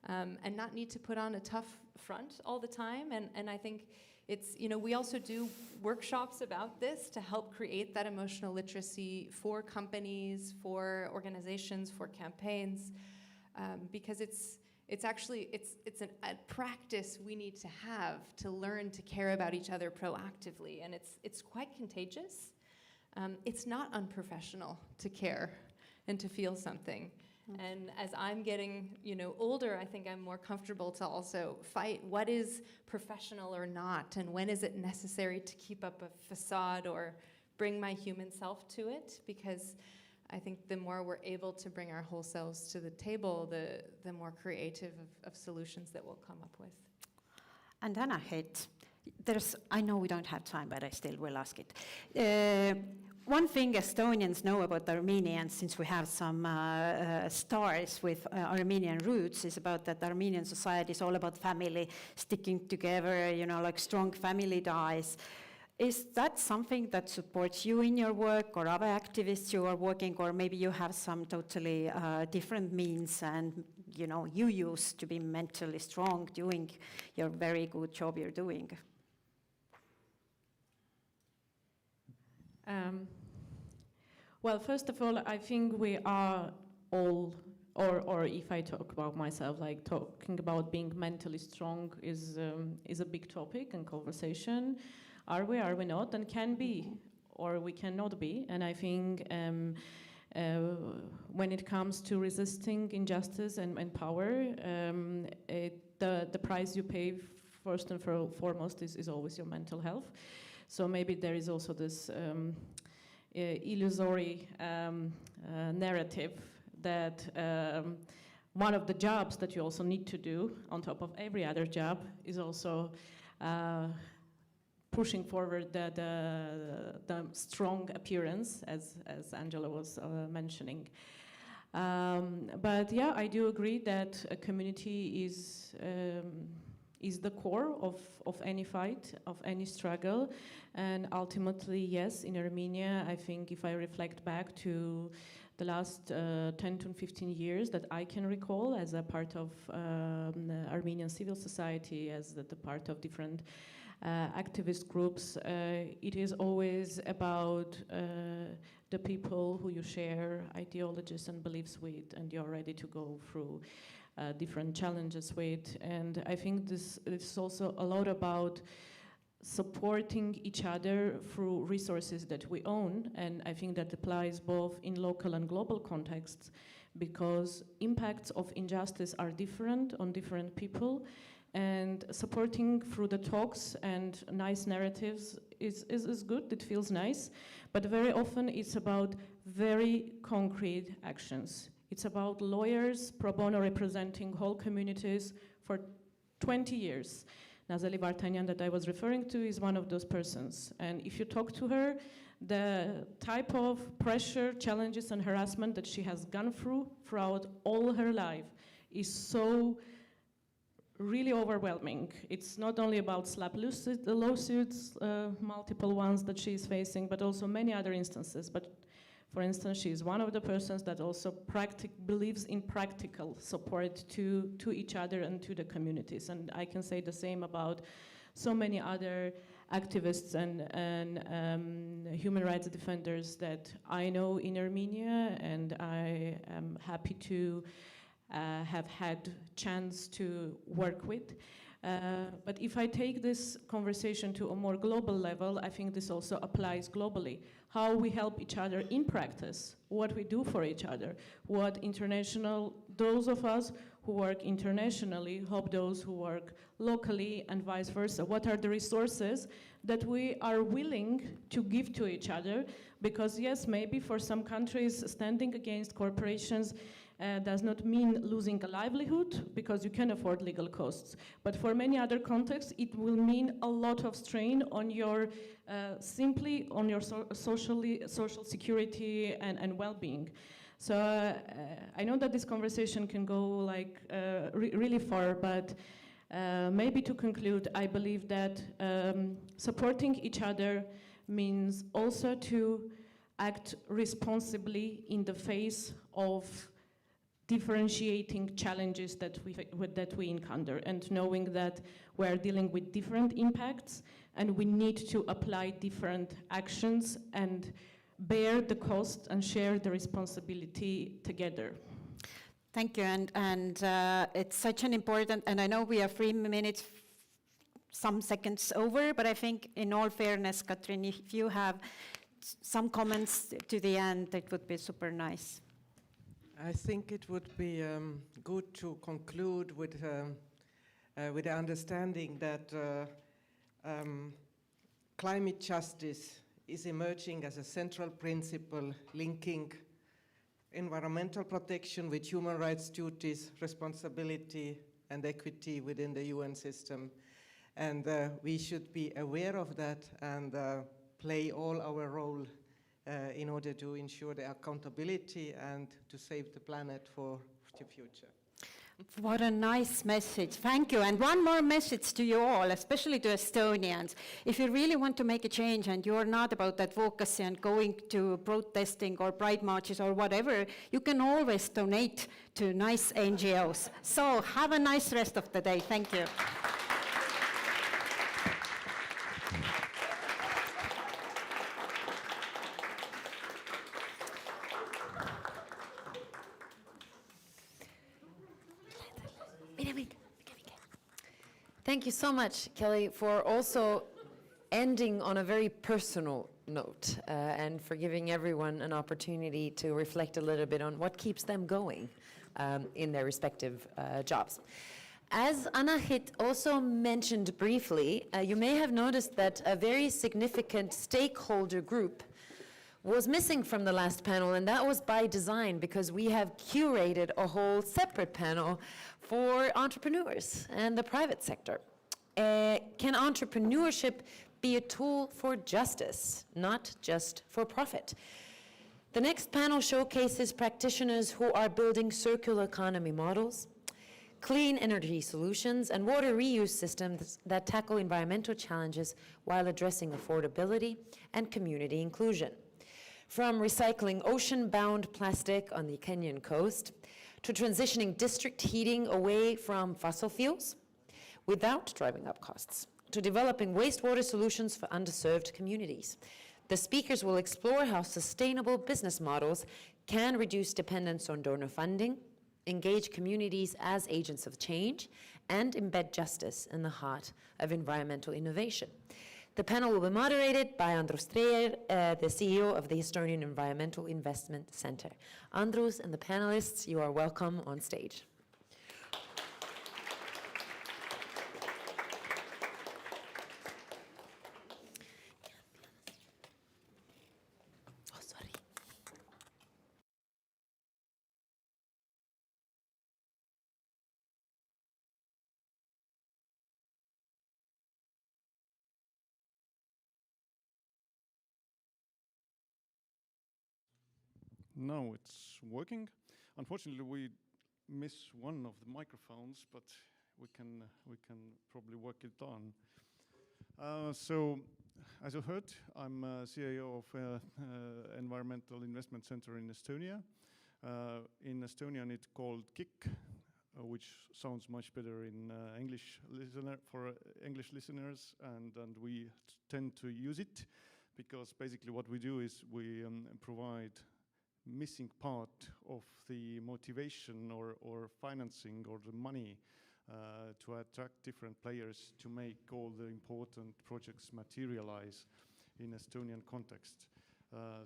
and not need to put on a tough front all the time. And I think it's, you know, we also do workshops about this to help create that emotional literacy for companies, for organizations, for campaigns, because it's actually a practice we need to have to learn to care about each other proactively, and it's quite contagious. It's not unprofessional to care and to feel something. And as I'm getting, you know, older, I think I'm more comfortable to also fight what is professional or not, and when is it necessary to keep up a facade or bring my human self to it, because I think the more we're able to bring our whole selves to the table, the more creative of solutions that we'll come up with. And Anna, I know we don't have time, but I still will ask it. One thing Estonians know about Armenians, since we have some stars with Armenian roots, is about that Armenian society is all about family, sticking together, you know, like strong family ties. Is that something that supports you in your work, or other activists you are working, or maybe you have some totally different means and, you know, you used to be mentally strong doing your very good job you're doing? Well, first of all, I think we are all, or if I talk about myself, like talking about being mentally strong is a big topic and conversation. Are we not? And can be, or we cannot be. And I think when it comes to resisting injustice and power, the price you pay first and foremost is always your mental health. So maybe there is also this illusory narrative that one of the jobs that you also need to do on top of every other job is also pushing forward the strong appearance, as Angela was mentioning. But yeah, I do agree that a community is the core of any fight, of any struggle. And ultimately, yes, in Armenia, I think if I reflect back to the last 10 to 15 years that I can recall as a part of Armenian civil society, as the part of different activist groups, it is always about the people who you share ideologies and beliefs with, and you're ready to go through different challenges with. And I think this is also a lot about supporting each other through resources that we own, and I think that applies both in local and global contexts, because impacts of injustice are different on different people, and supporting through the talks and nice narratives is good, it feels nice, but very often it's about very concrete actions. It's about lawyers pro bono representing whole communities for 20 years. Nazali Vartanian that I was referring to is one of those persons. And if you talk to her, the type of pressure, challenges, and harassment that she has gone through throughout all her life is so really overwhelming. It's not only about slap lawsuits, multiple ones that she is facing, but also many other instances. But for instance, she is one of the persons that also believes in practical support to each other and to the communities. And I can say the same about so many other activists and human rights defenders that I know in Armenia, and I am happy to have had chance to work with. But if I take this conversation to a more global level, I think this also applies globally. How we help each other in practice, what we do for each other, those of us who work internationally help those who work locally and vice versa. What are the resources that we are willing to give to each other? Because yes, maybe for some countries, standing against corporations does not mean losing a livelihood because you can afford legal costs. But for many other contexts, it will mean a lot of strain on your, simply on your social security and well-being. So I know that this conversation can go like really far, but maybe to conclude, I believe that supporting each other means also to act responsibly in the face of differentiating challenges that we encounter, and knowing that we're dealing with different impacts and we need to apply different actions and bear the cost and share the responsibility together. Thank you, and it's such an important, and I know we are 3 minutes, some seconds over, but I think in all fairness, Katrin, if you have some comments to the end, it would be super nice. I think it would be good to conclude with the understanding that climate justice is emerging as a central principle linking environmental protection with human rights duties, responsibility, and equity within the UN system. And we should be aware of that and play all our role in order to ensure the accountability and to save the planet for the future. What a nice message. Thank you. And one more message to you all, especially to Estonians. If you really want to make a change and you're not about advocacy and going to protesting or pride marches or whatever, you can always donate to nice NGOs. So have a nice rest of the day. Thank you. Thank you so much, Kelly, for also ending on a very personal note and for giving everyone an opportunity to reflect a little bit on what keeps them going in their respective jobs. As Anahit also mentioned briefly, you may have noticed that a very significant stakeholder group was missing from the last panel, and that was by design because we have curated a whole separate panel for entrepreneurs and the private sector. Can entrepreneurship be a tool for justice, not just for profit? The next panel showcases practitioners who are building circular economy models, clean energy solutions, and water reuse systems that tackle environmental challenges while addressing affordability and community inclusion. From recycling ocean-bound plastic on the Kenyan coast to transitioning district heating away from fossil fuels without driving up costs, to developing wastewater solutions for underserved communities. The speakers will explore how sustainable business models can reduce dependence on donor funding, engage communities as agents of change, and embed justice in the heart of environmental innovation. The panel will be moderated by Andrus Treier, the CEO of the Estonian Environmental Investment Center. Andrus and the panelists, you are welcome on stage. Now it's working. Unfortunately, we miss one of the microphones, but we can probably work it on. So, as you heard, I'm CIO of Environmental Investment Center in Estonia. In Estonian, it's called KIK, which sounds much better in English for English listeners, and we tend to use it because basically what we do is we provide missing part of the motivation or financing or the money to attract different players to make all the important projects materialize in Estonian context.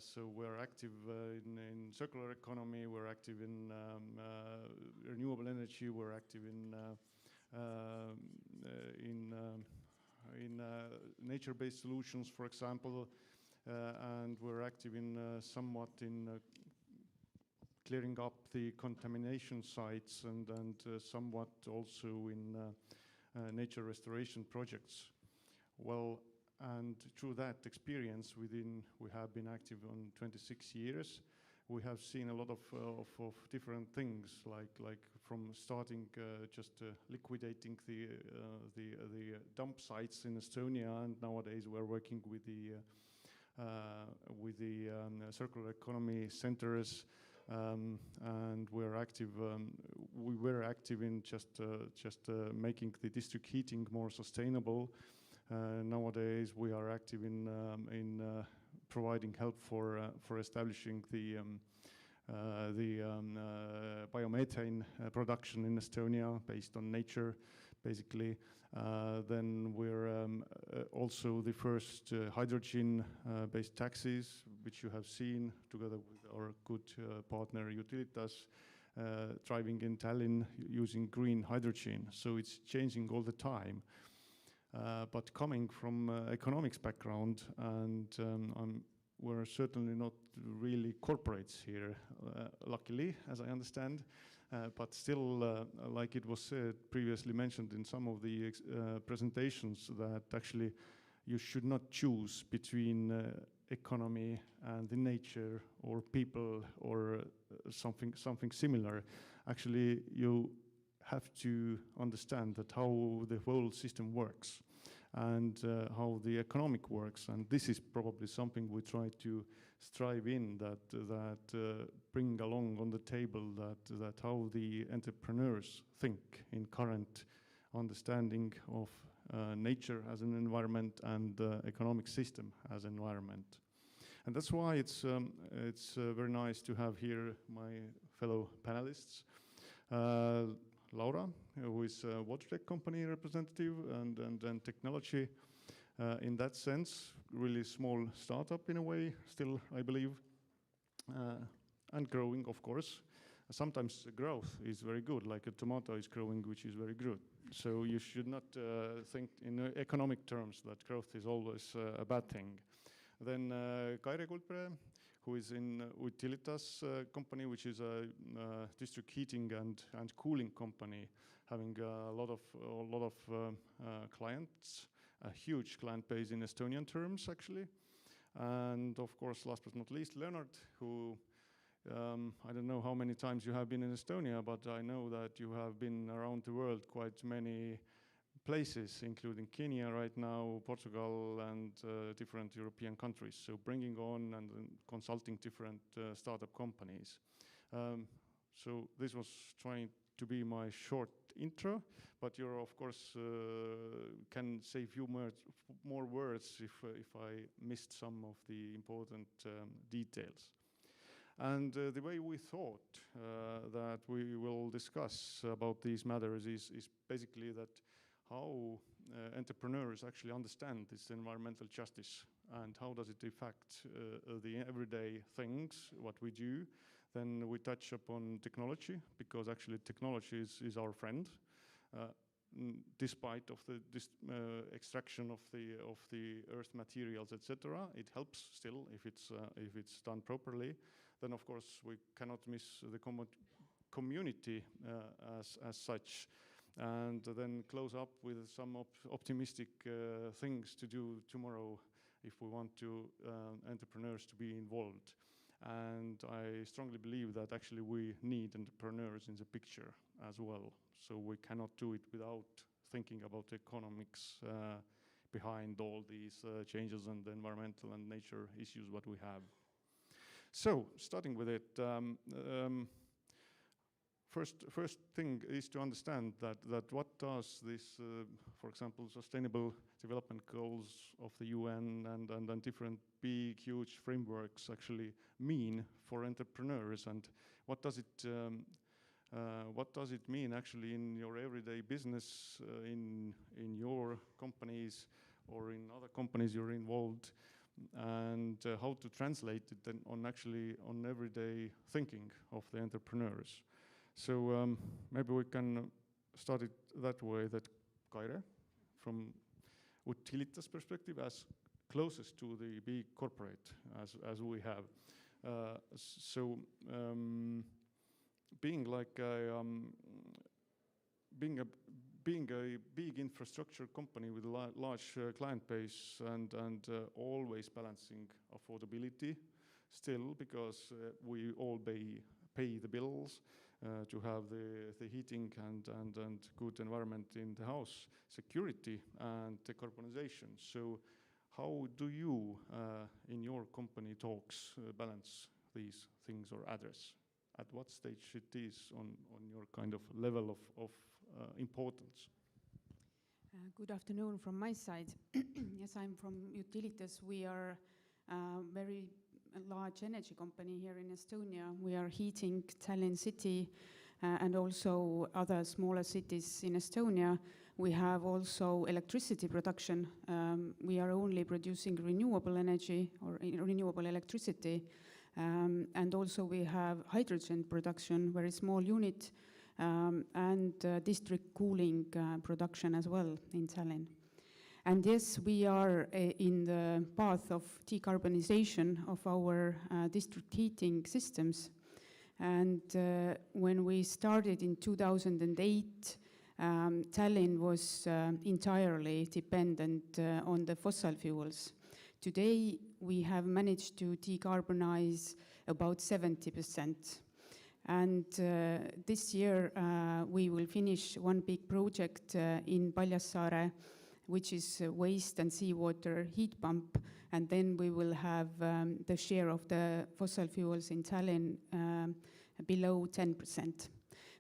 So we're active in circular economy, we're active in renewable energy, we're active in nature-based solutions, for example, and we're active in somewhat in clearing up the contamination sites and somewhat also in nature restoration projects. Well, and through that experience we have been active on 26 years. We have seen a lot of different things, like from starting just liquidating the dump sites in Estonia, and nowadays we're working with the circular economy centers. And we're active. We were active in just making the district heating more sustainable. Nowadays, we are active in providing help for establishing the biomethane production in Estonia based on nature, basically. Then we're also the first hydrogen-based taxis, which you have seen together with our good partner Utilitas, driving in Tallinn using green hydrogen. So it's changing all the time. But coming from economics background, and we're certainly not really corporates here, luckily, as I understand. But still, like it was said, previously mentioned in some of the presentations, that actually you should not choose between economy and the nature or people or something similar. Actually, you have to understand that how the whole system works and how the economic works, and this is probably something we try to strive in, that bring along on the table that how the entrepreneurs think in current understanding of nature as an environment and economic system as environment. And that's why it's very nice to have here my fellow panelists. Laura, who is a water tech company representative and technology in that sense, really small startup in a way, still, I believe, and growing, of course. Sometimes growth is very good, like a tomato is growing, which is very good. So you should not think in economic terms that growth is always a bad thing. Then Kaire Kulpre, who is in Utilitas company, which is a district heating and cooling company, having a lot of clients, a huge client base in Estonian terms, actually. And of course, last but not least, Leonard, who I don't know how many times you have been in Estonia, but I know that you have been around the world quite many places, including Kenya right now, Portugal, and different European countries. So bringing on and consulting different startup companies. So this was trying to be my short intro, but you of course can say a few more words if I missed some of the important details. And the way we thought that we will discuss about these matters is basically that how entrepreneurs actually understand this environmental justice and how does it affect the everyday things, what we do. Then we touch upon technology, because actually technology is our friend. Despite of the extraction of the earth materials, etc., it helps still if it's done properly. Then of course we cannot miss the community as such, and then close up with some optimistic things to do tomorrow if we want to entrepreneurs to be involved. And I strongly believe that actually we need entrepreneurs in the picture as well. So we cannot do it without thinking about the economics behind all these changes and the environmental and nature issues what we have. So starting with it, first thing is to understand that what does this, for example, sustainable development goals of the UN and different big, huge frameworks actually mean for entrepreneurs, and what does it mean actually in your everyday business, in your companies or in other companies you're involved, and how to translate it then on everyday thinking of the entrepreneurs. So maybe we can start it that way, that Kaire, from Utilitas perspective, as closest to the big corporate as we have. Being like being a big infrastructure company with a large client base and always balancing affordability still, because we all pay the bills to have the heating and good environment in the house, security and decarbonization. So how do you in your company talks balance these things or address? At what stage it is on your kind of level of importance? Good afternoon from my side. Yes, I'm from Utilitas. We are a very large energy company here in Estonia. We are heating Tallinn city and also other smaller cities in Estonia. We have also electricity production. We are only producing renewable energy or renewable electricity. And also we have hydrogen production, very small unit, and district cooling production as well in Tallinn. And yes, we are in the path of decarbonization of our district heating systems. And when we started in 2008, Tallinn was entirely dependent on the fossil fuels. Today, we have managed to decarbonize about 70%. And this year, we will finish one big project in Paljassaare, which is waste and seawater heat pump. And then we will have the share of the fossil fuels in Tallinn below 10%.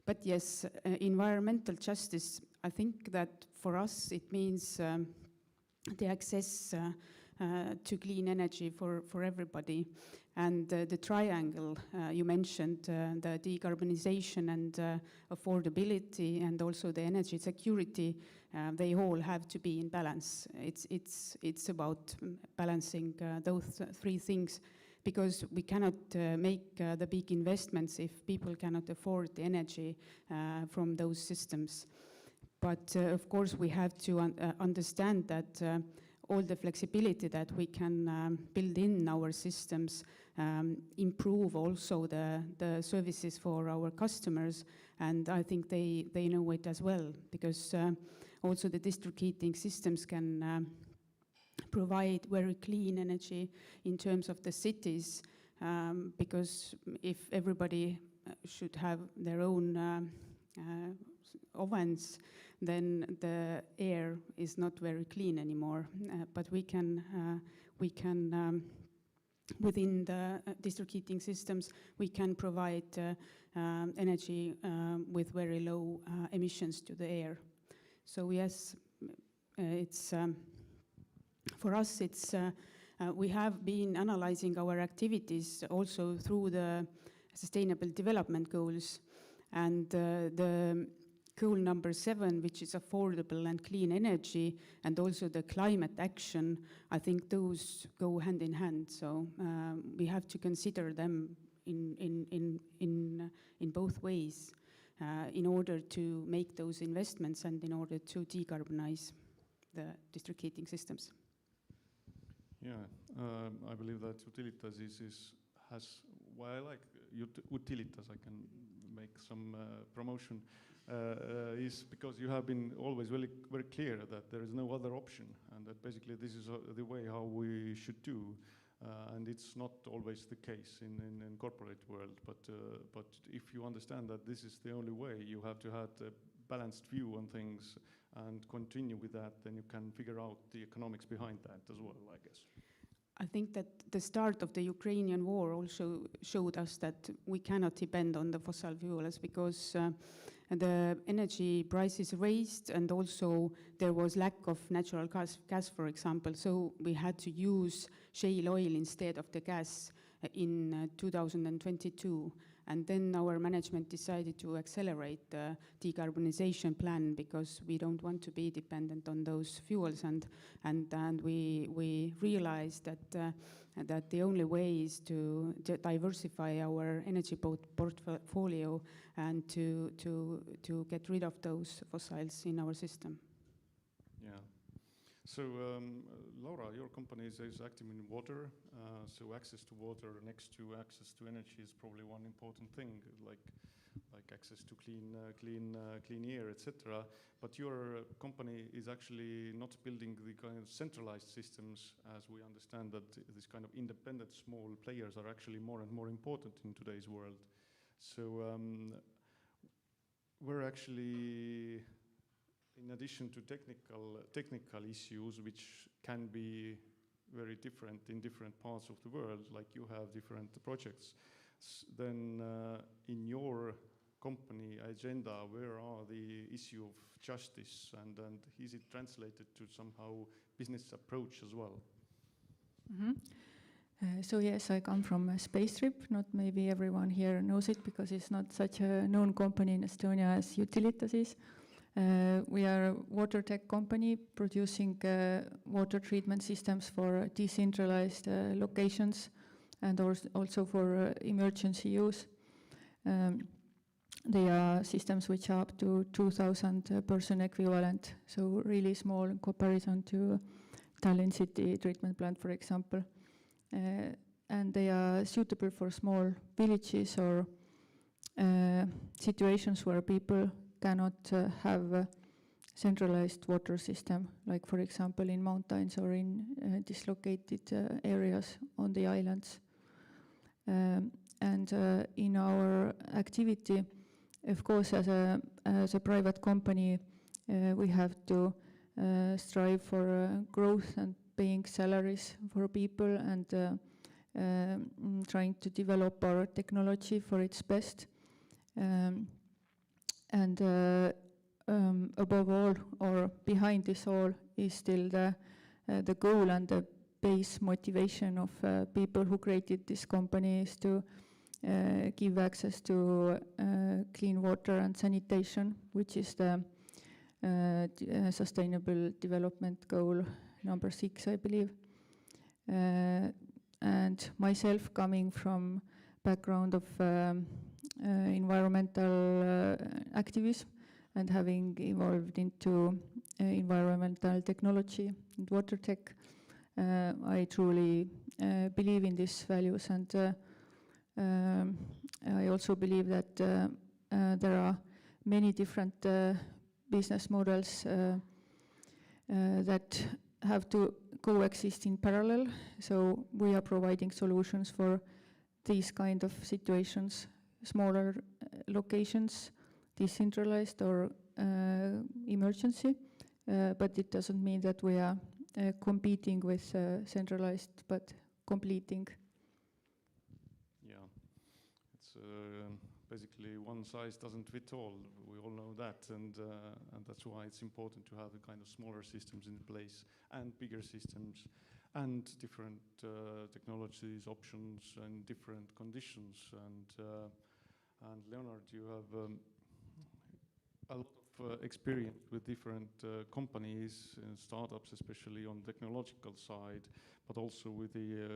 But yes, environmental justice, I think that for us, it means the access to clean energy for everybody. And the triangle you mentioned, the decarbonization and affordability and also the energy security, they all have to be in balance. It's about balancing those three things, because we cannot make the big investments if people cannot afford the energy from those systems. But of course we have to understand that all the flexibility that we can build in our systems improve also the services for our customers, and I think they know it as well, because also the district heating systems can provide very clean energy in terms of the cities, because if everybody should have their own ovens, then the air is not very clean anymore. But we can within the district heating systems, we can provide energy with very low emissions to the air. So yes, it's for us. It's we have been analyzing our activities also through the Sustainable Development Goals, and the goal number 7, which is affordable and clean energy, and also the climate action, I think those go hand in hand. So we have to consider them in both ways in order to make those investments and in order to decarbonize the district heating systems. Yeah, I believe that Utilitas has, well, I like Utilitas, I can make some promotion, is because you have been always very clear that there is no other option, and that basically this is the way how we should do. And it's not always the case in corporate world, but if you understand that this is the only way, you have to have a balanced view on things and continue with that, then you can figure out the economics behind that as well, I guess. I think that the start of the Ukrainian war also showed us that we cannot depend on the fossil fuels because the energy prices raised, and also there was lack of natural gas, for example. So we had to use shale oil instead of the gas in 2022. And then our management decided to accelerate the decarbonization plan because we don't want to be dependent on those fuels. And we realized that the only way is to diversify our energy portfolio and to get rid of those fossils in our system. Yeah. So, Laura, your company is active in water, so access to water next to access to energy is probably one important thing, like access to clean air, etc. But your company is actually not building the kind of centralized systems, as we understand that this kind of independent small players are actually more and more important in today's world. So we're actually, in addition to technical issues, which can be very different in different parts of the world, like you have different projects, then in your company agenda, where are the issue of justice, and is it translated to somehow business approach as well? Mm-hmm. So yes, I come from Space Trip. Not maybe everyone here knows it because it's not such a known company in Estonia as Utilitas is. We are a water tech company producing water treatment systems for decentralized locations and also for emergency use. They are systems which are up to 2,000 person equivalent, so really small in comparison to Tallinn city treatment plant, for example. And they are suitable for small villages or situations where people cannot have a centralized water system, like for example in mountains or in dislocated areas on the islands. And in our activity, of course, as a private company, we have to strive for growth and paying salaries for people and trying to develop our technology for its best. And above all, or behind this all, is still the goal and the base motivation of people who created this company is to give access to clean water and sanitation, which is the Sustainable Development Goal number 6, I believe. And myself, coming from background of environmental activism and having evolved into environmental technology and water tech, I truly believe in these values, and I also believe that there are many different business models that have to coexist in parallel. So we are providing solutions for these kind of situations, smaller locations, decentralized or emergency, but it doesn't mean that we are competing with centralized, but completing. Yeah, it's basically one size doesn't fit all. We all know that, and that's why it's important to have the kind of smaller systems in place and bigger systems and different technologies, options, and different conditions. And Leonard, you have a lot of experience with different companies and startups, especially on technological side, but also with the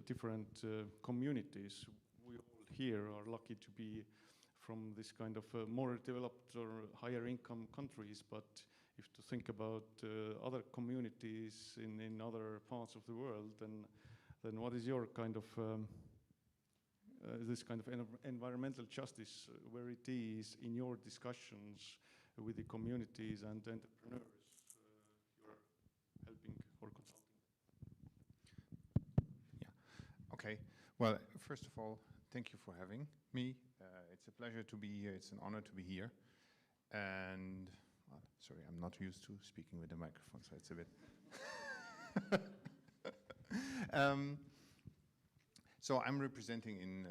different communities. We all here are lucky to be from this kind of more developed or higher income countries, but if to think about other communities in other parts of the world, then what is your kind of this kind of environmental justice, where it is in your discussions with the communities and entrepreneurs you are helping or consulting? Yeah. Okay. Well, first of all, thank you for having me. It's a pleasure to be here. It's an honor to be here. And well, sorry, I'm not used to speaking with the microphone, so it's a bit. So I'm representing in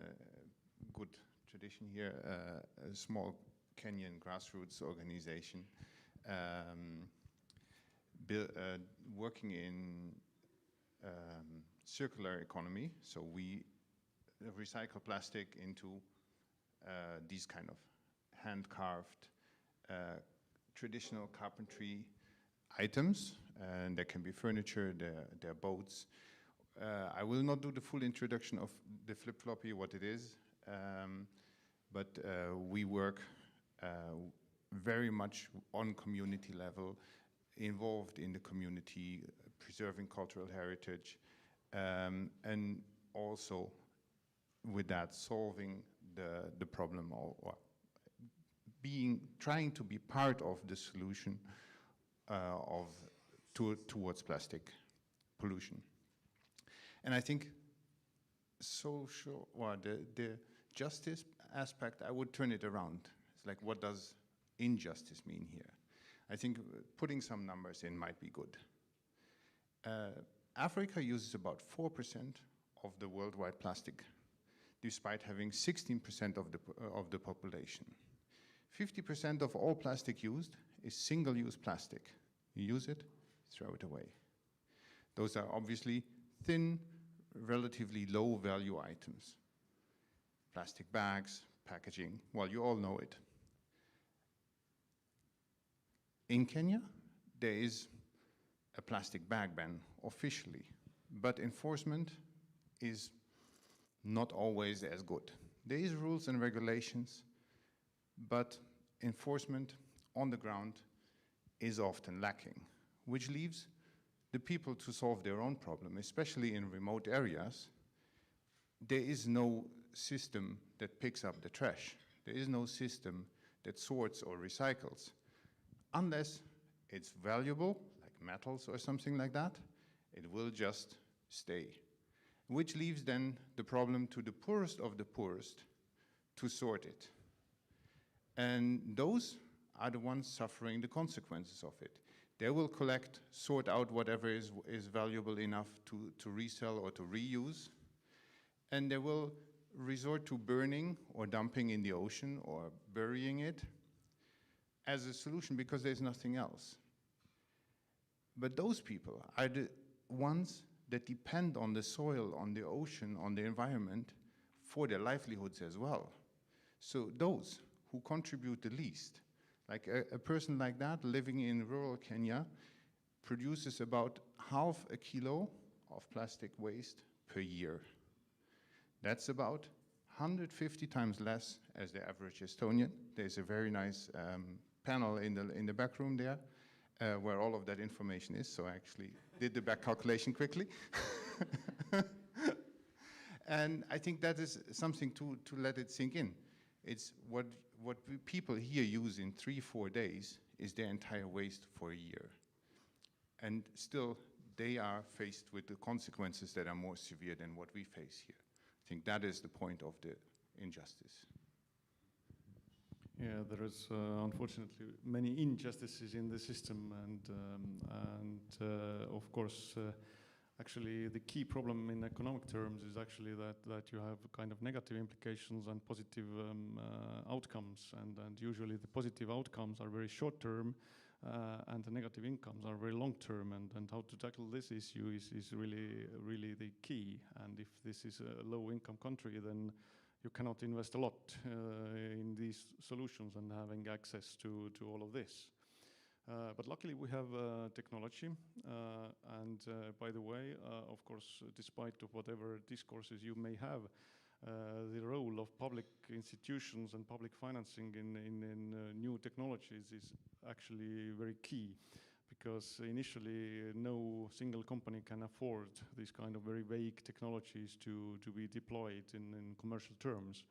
good tradition here a small Kenyan grassroots organization working in circular economy. So we recycle plastic into these kind of hand-carved traditional carpentry items, and there can be furniture, there are boats. I will not do the full introduction of the flip-floppy, what it is, but we work very much on community level, involved in the community, preserving cultural heritage, and also with that solving the problem or trying to be part of the solution towards plastic pollution. And I think the justice aspect, I would turn it around. It's like, what does injustice mean here? I think putting some numbers in might be good. Africa uses about 4% of the worldwide plastic, despite having 16% of the population. 50% of all plastic used is single-use plastic. You use it, throw it away. Those are obviously thin, relatively low-value items. Plastic bags, packaging, well, you all know it. In Kenya, there is a plastic bag ban officially, but enforcement is not always as good. There is rules and regulations, but enforcement on the ground is often lacking, which leaves the people to solve their own problem, especially in remote areas. There is no system that picks up the trash. There is no system that sorts or recycles. Unless it's valuable, like metals or something like that, it will just stay. Which leaves then the problem to the poorest of the poorest to sort it. And those are the ones suffering the consequences of it. They will collect, sort out whatever is valuable enough to resell or to reuse, and they will resort to burning or dumping in the ocean or burying it as a solution because there's nothing else. But those people are the ones that depend on the soil, on the ocean, on the environment for their livelihoods as well. So those who contribute the least, like a person like that living in rural Kenya produces about half a kilo of plastic waste per year. That's about 150 times less as the average Estonian. There's a very nice panel in the back room there where all of that information is, so I actually did the back calculation quickly. And I think that is something to let it sink in. It's what people here use in 3-4 days is their entire waste for a year. And still, they are faced with the consequences that are more severe than what we face here. I think that is the point of the injustice. Yeah, there is unfortunately many injustices in the system, and of course, actually the key problem in economic terms is actually that you have kind of negative implications and positive outcomes, and usually the positive outcomes are very short term, and the negative incomes are very long term, and how to tackle this issue is really the key. And if this is a low income country, then you cannot invest a lot in these solutions and having access to all of this. But luckily we have technology, and by the way, of course, despite of whatever discourses you may have, the role of public institutions and public financing in new technologies is actually very key, because initially no single company can afford these kind of very vague technologies to be deployed in commercial terms.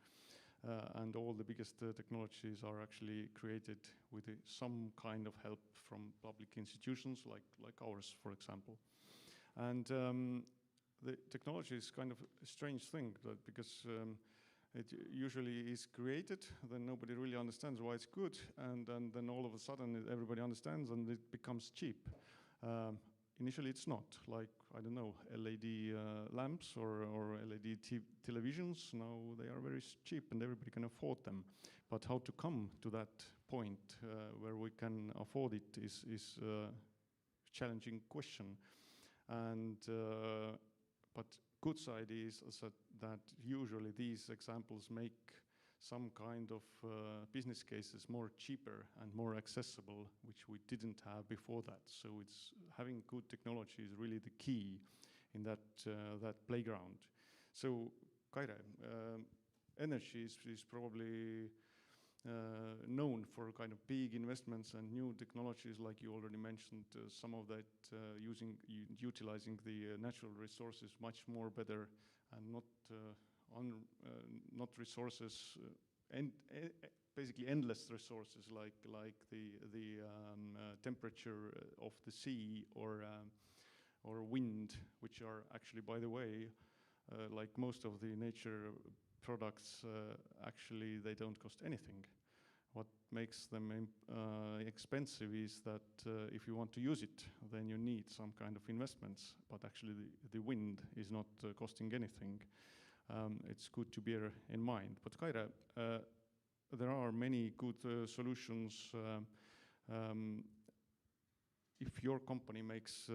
And all the biggest technologies are actually created with some kind of help from public institutions like ours, for example. And the technology is kind of a strange thing, because it usually is created, then nobody really understands why it's good, and then all of a sudden everybody understands and it becomes cheap. Initially it's not, like, I don't know, LED lamps or LED televisions. Now they are very cheap and everybody can afford them. But how to come to that point where we can afford it is a challenging question. And but good side is that usually these examples make some kind of business cases more cheaper and more accessible, which we didn't have before that. So it's having good technology is really the key in that playground. So Kaire, energy is probably known for kind of big investments and new technologies, like you already mentioned, some of that utilizing the natural resources much more better, and not resources, basically endless resources like the temperature of the sea or wind, which are actually, by the way, like most of the nature products, actually they don't cost anything. What makes them expensive is that if you want to use it, then you need some kind of investments, but actually the wind is not costing anything. It's good to bear in mind. But Kaire, there are many good solutions. If your company makes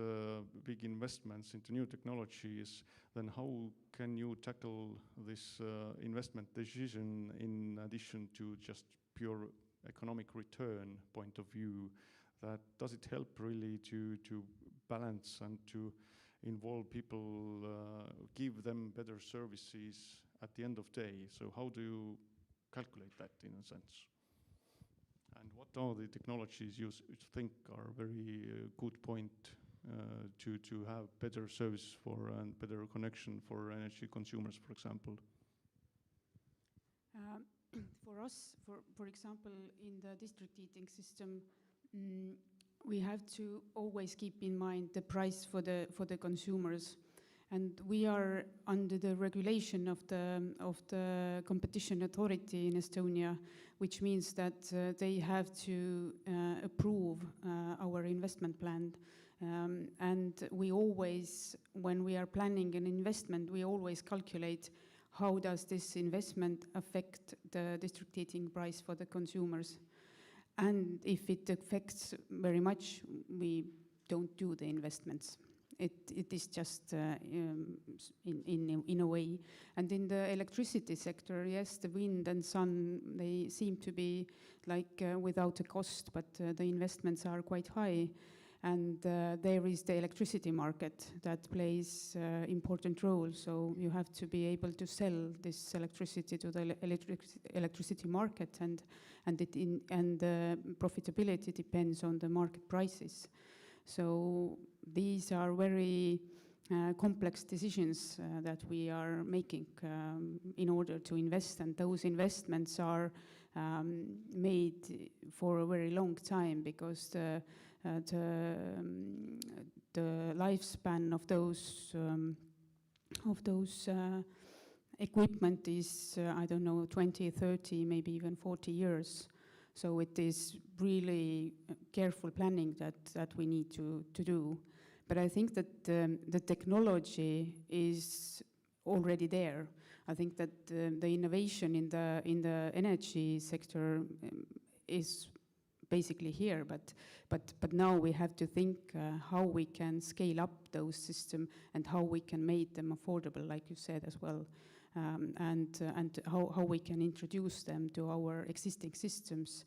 big investments into new technologies, then how can you tackle this investment decision in addition to just pure economic return point of view? That does it help really to balance and to involve people, give them better services at the end of day? So how do you calculate that in a sense? And what are the technologies you think are very good point to have better service for and better connection for energy consumers, for example? For us, for example, in the district heating system, we have to always keep in mind the price for the consumers, and we are under the regulation of the competition authority in Estonia, which means that they have to approve our investment plan, and we always, when we are planning an investment, we always calculate how does this investment affect the district heating price for the consumers. And if it affects very much, we don't do the investments. It is just in a way. And in the electricity sector, yes, the wind and sun, they seem to be like without a cost, but the investments are quite high. And there is the electricity market that plays important role. So you have to be able to sell this electricity to the electricity market, and the profitability depends on the market prices. So these are very complex decisions that we are making in order to invest, and those investments are made for a very long time, because the lifespan of those equipment is, I don't know, 20, 30, maybe even 40 years. So it is really careful planning that we need to do. But I think that the technology is already there. I think that the innovation in the energy sector is basically here, but now we have to think how we can scale up those systems and how we can make them affordable, like you said as well. and how we can introduce them to our existing systems.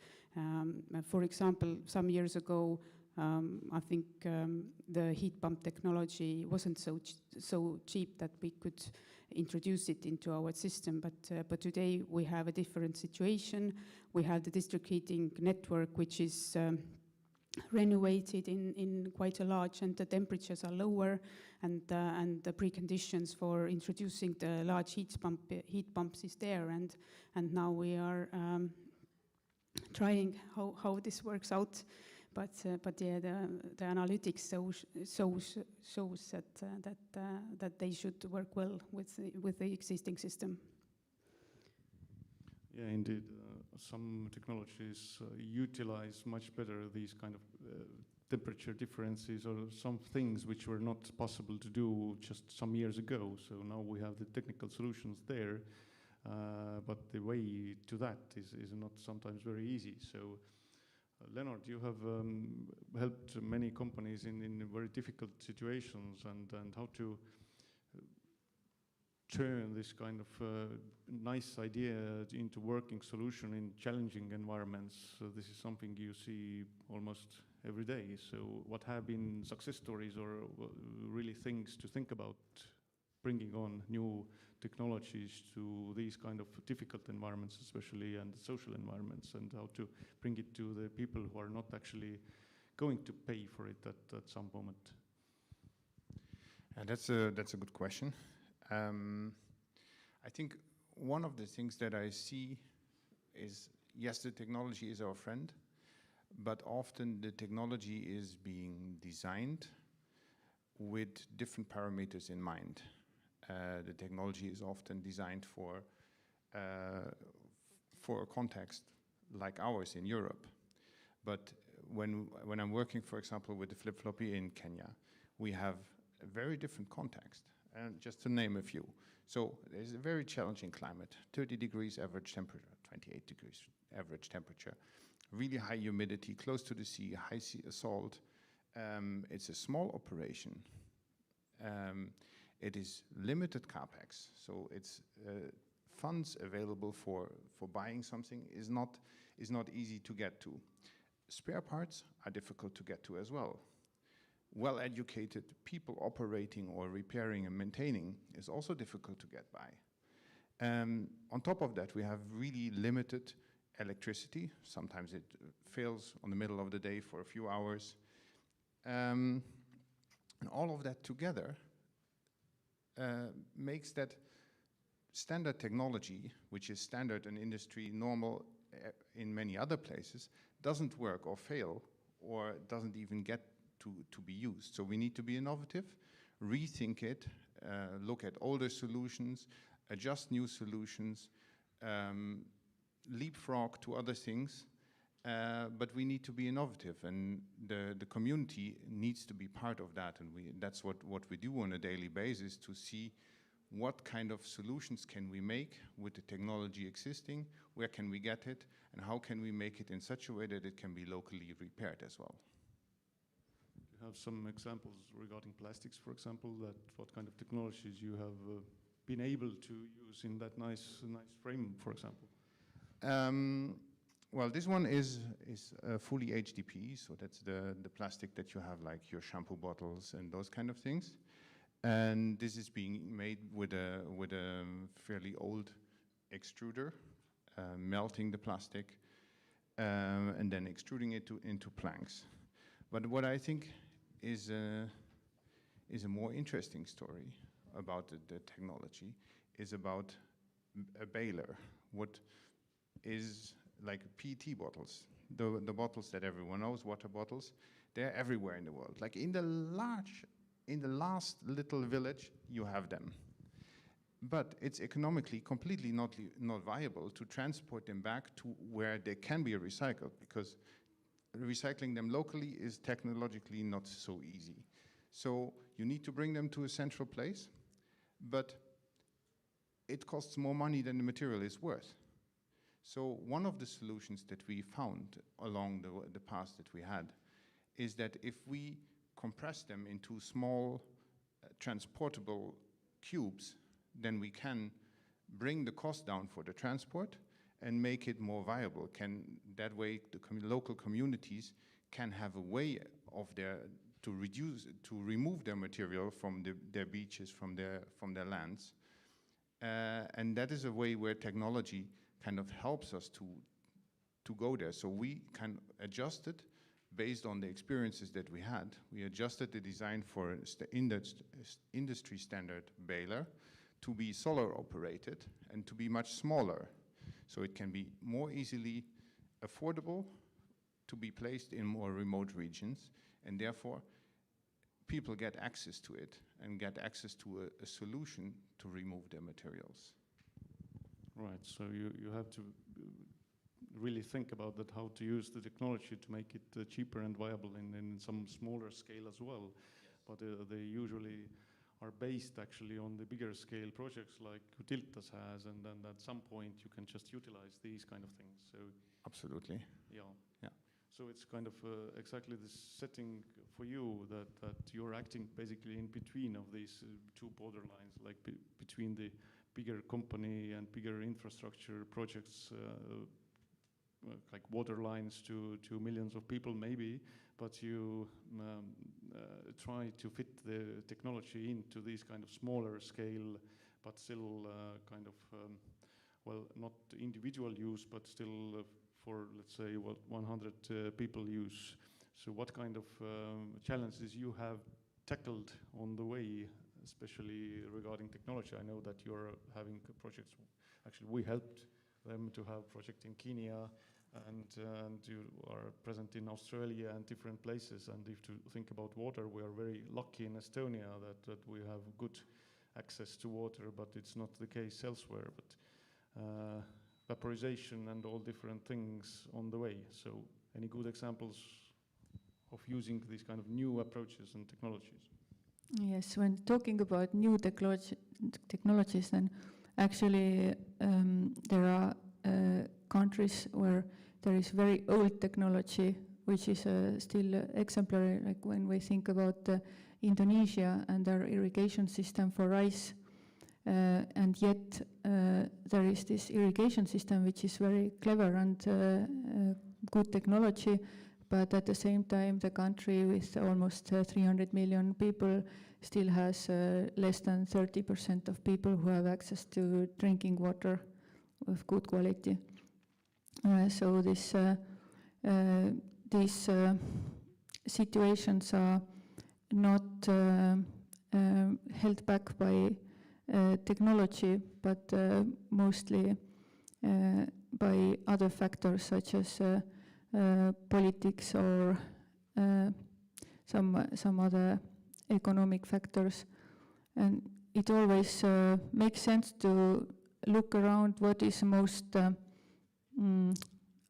For example, some years ago, I think the heat pump technology wasn't so cheap that we could introduce it into our system, but today we have a different situation. We have the district heating network, which is renovated in quite a large, and the temperatures are lower, and the preconditions for introducing the large heat pumps is there, and now we are trying how this works out. But yeah, the analytics shows that they should work well with the existing system. Yeah, indeed. Some technologies utilize much better these kind of temperature differences or some things which were not possible to do just some years ago. So now we have the technical solutions there, but the way to that is not sometimes very easy. So Leonard, you have helped many companies in very difficult situations and how to turn this kind of nice idea into working solution in challenging environments. So this is something you see almost every day. So what have been success stories or really things to think about bringing on new technologies to these kind of difficult environments, especially, and social environments, and how to bring it to the people who are not actually going to pay for it at some moment? That's a good question. I think one of the things that I see is, yes, the technology is our friend, but often the technology is being designed with different parameters in mind. The technology is often designed for a context like ours in Europe. But when I'm working, for example, with the flip-floppy in Kenya, we have a very different context, and just to name a few. So there's a very challenging climate, 30 degrees average temperature, 28 degrees average temperature, really high humidity, close to the sea, high sea salt. It's a small operation. It is limited capex, so it's funds available for buying something is not easy to get to. Spare parts are difficult to get to as well. Well-educated people operating or repairing and maintaining is also difficult to get by. On top of that, we have really limited electricity. Sometimes it fails on the middle of the day for a few hours. And all of that together makes that standard technology, which is standard in industry, normal in many other places, doesn't work or fail or doesn't even get to be used. So we need to be innovative, rethink it, look at older solutions, adjust new solutions, leapfrog to other things, but we need to be innovative, and the community needs to be part of that, and that's what we do on a daily basis, to see what kind of solutions can we make with the technology existing, where can we get it, and how can we make it in such a way that it can be locally repaired as well. You have some examples regarding plastics, for example, that what kind of technologies you have been able to use in that nice frame, for example? Well, this one is fully HDP, so that's the plastic that you have, like your shampoo bottles and those kind of things. And this is being made with a fairly old extruder, melting the plastic, and then extruding it into planks. But what I think is a more interesting story about the technology is about a baler. What is like PET bottles, the bottles that everyone knows, water bottles, they're everywhere in the world. Like in the last little village, you have them. But it's economically completely not viable to transport them back to where they can be recycled, because recycling them locally is technologically not so easy. So you need to bring them to a central place, but it costs more money than the material is worth. So one of the solutions that we found along the path that we had is that if we compress them into small transportable cubes, then we can bring the cost down for the transport and make it more viable. That way the local communities can have a way of to remove their material from their beaches, from their lands. And that is a way where technology kind of helps us to go there. So we can adjust it based on the experiences that we had. We adjusted the design for industry standard baler to be solar operated and to be much smaller. So it can be more easily affordable to be placed in more remote regions, and therefore people get access to it and get access to a solution to remove their materials. Right, so you have to really think about that, how to use the technology to make it cheaper and viable in some smaller scale as well. But they usually are based actually on the bigger scale projects like Utilitas has, and then at some point you can just utilize these kind of things. So absolutely. Yeah. Yeah. So it's kind of exactly this setting for you that you're acting basically in between of these two borderlines, like between the bigger company and bigger infrastructure projects, like water lines to millions of people maybe, but you try to fit the technology into these kind of smaller scale, but still kind of, well, not individual use, but still for, let's say, 100 people use. So what kind of challenges you have tackled on the way, especially regarding technology? I know that you're having projects, actually we helped them to have project in Kenya, and you are present in Australia and different places. And if you think about water, we are very lucky in Estonia that we have good access to water, but it's not the case elsewhere. But vaporization and all different things on the way. So any good examples of using these kind of new approaches and technologies? Yes, when talking about new technologies, then actually there are countries where there is very old technology, which is still exemplary, like when we think about Indonesia and their irrigation system for rice. And yet there is this irrigation system which is very clever and good technology, but at the same time the country with almost 300 million people still has less than 30% of people who have access to drinking water of good quality. So these situations are not held back by technology, but mostly by other factors such as politics or some other economic factors. And it always makes sense to look around what is most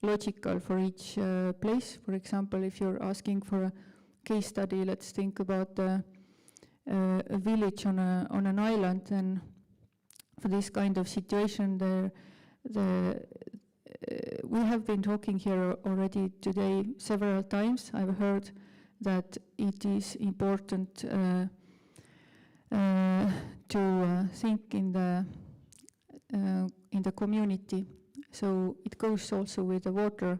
logical for each place. For example, if you're asking for a case study, let's think about a village on an island, and for this kind of situation, we have been talking here already today several times. I've heard that it is important to think in the community. So it goes also with the water.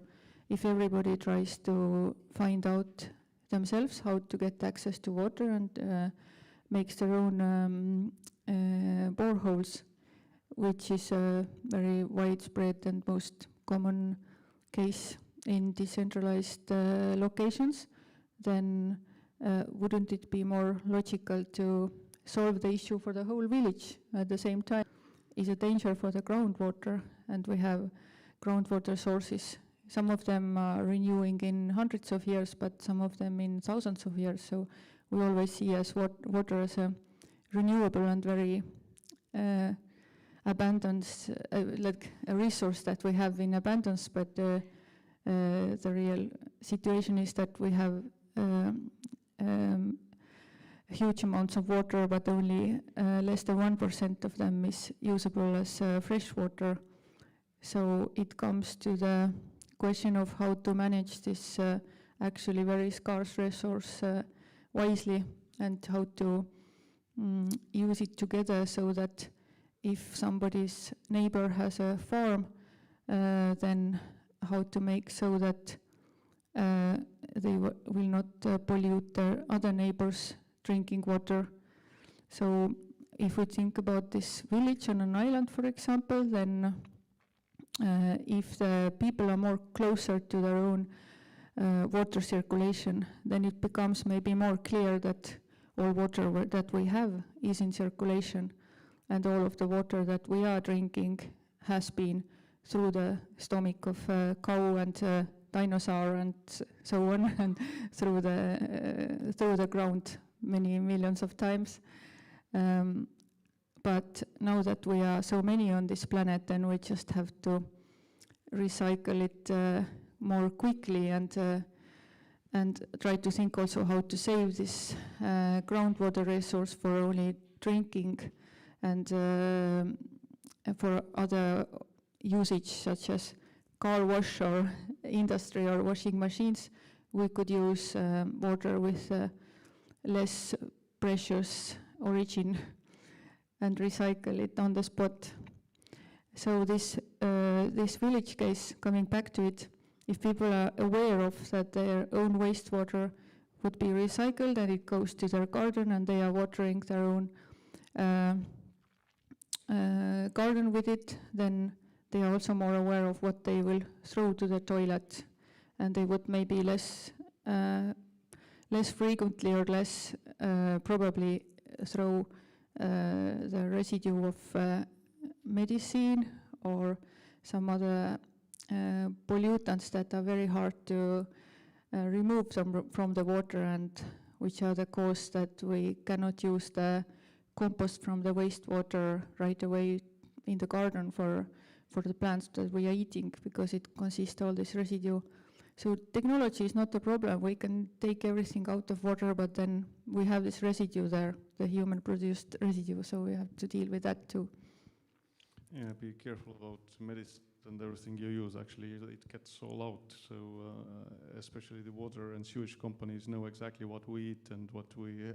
If everybody tries to find out themselves how to get access to water and makes their own boreholes, which is a very widespread and most common case in decentralized locations, then wouldn't it be more logical to solve the issue for the whole village at the same time? Is a danger for the groundwater, and we have groundwater sources. Some of them are renewing in hundreds of years, but some of them in thousands of years. So we always see water as a renewable and very abundance, like a resource that we have in abundance. But the real situation is that we have huge amounts of water, but only less than 1% of them is usable as fresh water. So it comes to the question of how to manage this actually very scarce resource wisely, and how to use it together so that if somebody's neighbor has a farm, then how to make so that they will not pollute their other neighbors' drinking water. So if we think about this village on an island, for example, then if the people are more closer to their own water circulation, then it becomes maybe more clear that all water that we have is in circulation, and all of the water that we are drinking has been through the stomach of a cow and a dinosaur and so on, and through the ground many millions of times. But now that we are so many on this planet, then we just have to recycle it more quickly and try to think also how to save this groundwater resource for only drinking and for other usage such as car wash or industry or washing machines. We could use water with less precious origin and recycle it on the spot. So this village case, coming back to it, if people are aware of that their own wastewater would be recycled and it goes to their garden and they are watering their own garden with it, then they are also more aware of what they will throw to the toilet, and they would maybe less frequently or less probably throw the residue of medicine or some other pollutants that are very hard to remove from the water, and which are the cause that we cannot use the compost from the wastewater right away in the garden for the plants that we are eating, because it consists all this residue. So technology is not a problem. We can take everything out of water, but then we have this residue there, the human-produced residue, so we have to deal with that too. Yeah, be careful about medicine and everything you use. Actually, it gets all out. So especially the water and sewage companies know exactly what we eat and what we,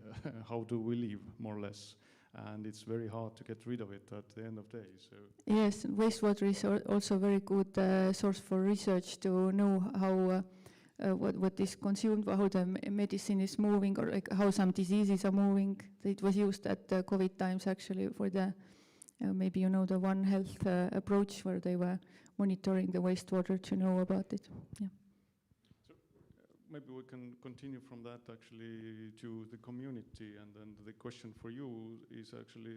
how do we live, more or less. And it's very hard to get rid of it at the end of the day. So yes, wastewater is also a very good source for research to know how what is consumed, how the medicine is moving, or like how some diseases are moving. It was used at the COVID times actually for the maybe you know the One Health approach, where they were monitoring the wastewater to know about it. Yeah. So maybe we can continue from that actually to the community, and then the question for you is actually,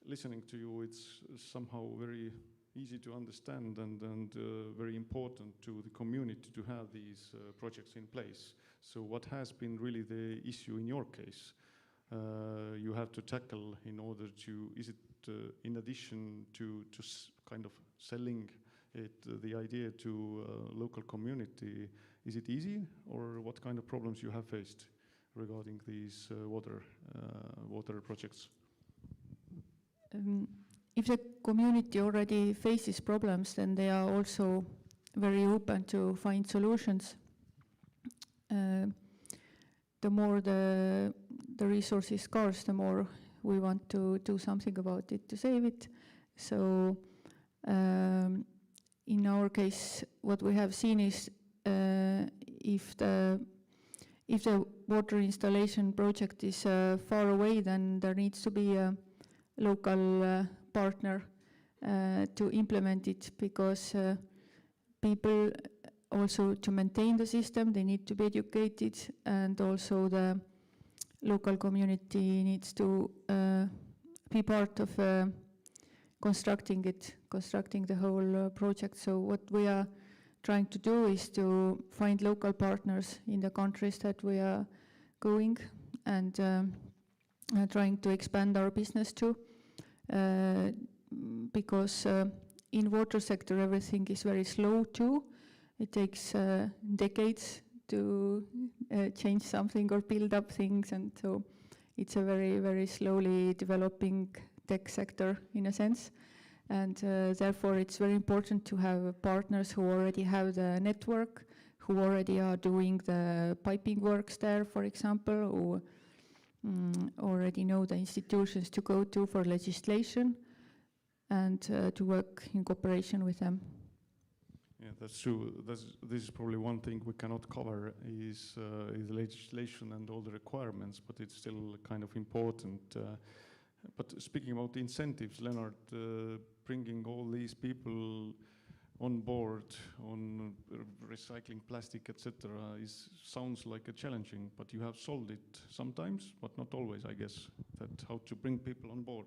listening to you, it's somehow very easy to understand and very important to the community to have these projects in place. So what has been really the issue in your case you have to tackle in order to, is it in addition to kind of selling it, the idea to local community, is it easy, or what kind of problems you have faced regarding these water projects? If the community already faces problems, then they are also very open to find solutions. The more the resource is scarce, the more we want to do something about it to save it. So in our case, what we have seen is if the water installation project is far away, then there needs to be a local partner to implement it, because people also, to maintain the system, they need to be educated, and also the local community needs to be part of constructing the whole project. So what we are trying to do is to find local partners in the countries that we are going, and trying to expand our business too, because in water sector everything is very slow too. It takes decades to change something or build up things, and so it's a very, very slowly developing tech sector in a sense. And therefore it's very important to have partners who already have the network, who already are doing the piping works there, for example, who already know the institutions to go to for legislation. and to work in cooperation with them. Yeah, that's true. This is probably one thing we cannot cover is the legislation and all the requirements, but it's still kind of important. But speaking about the incentives, Leonard, bringing all these people on board on recycling plastic, etc., sounds like a challenging, but you have solved it sometimes, but not always, I guess, that how to bring people on board.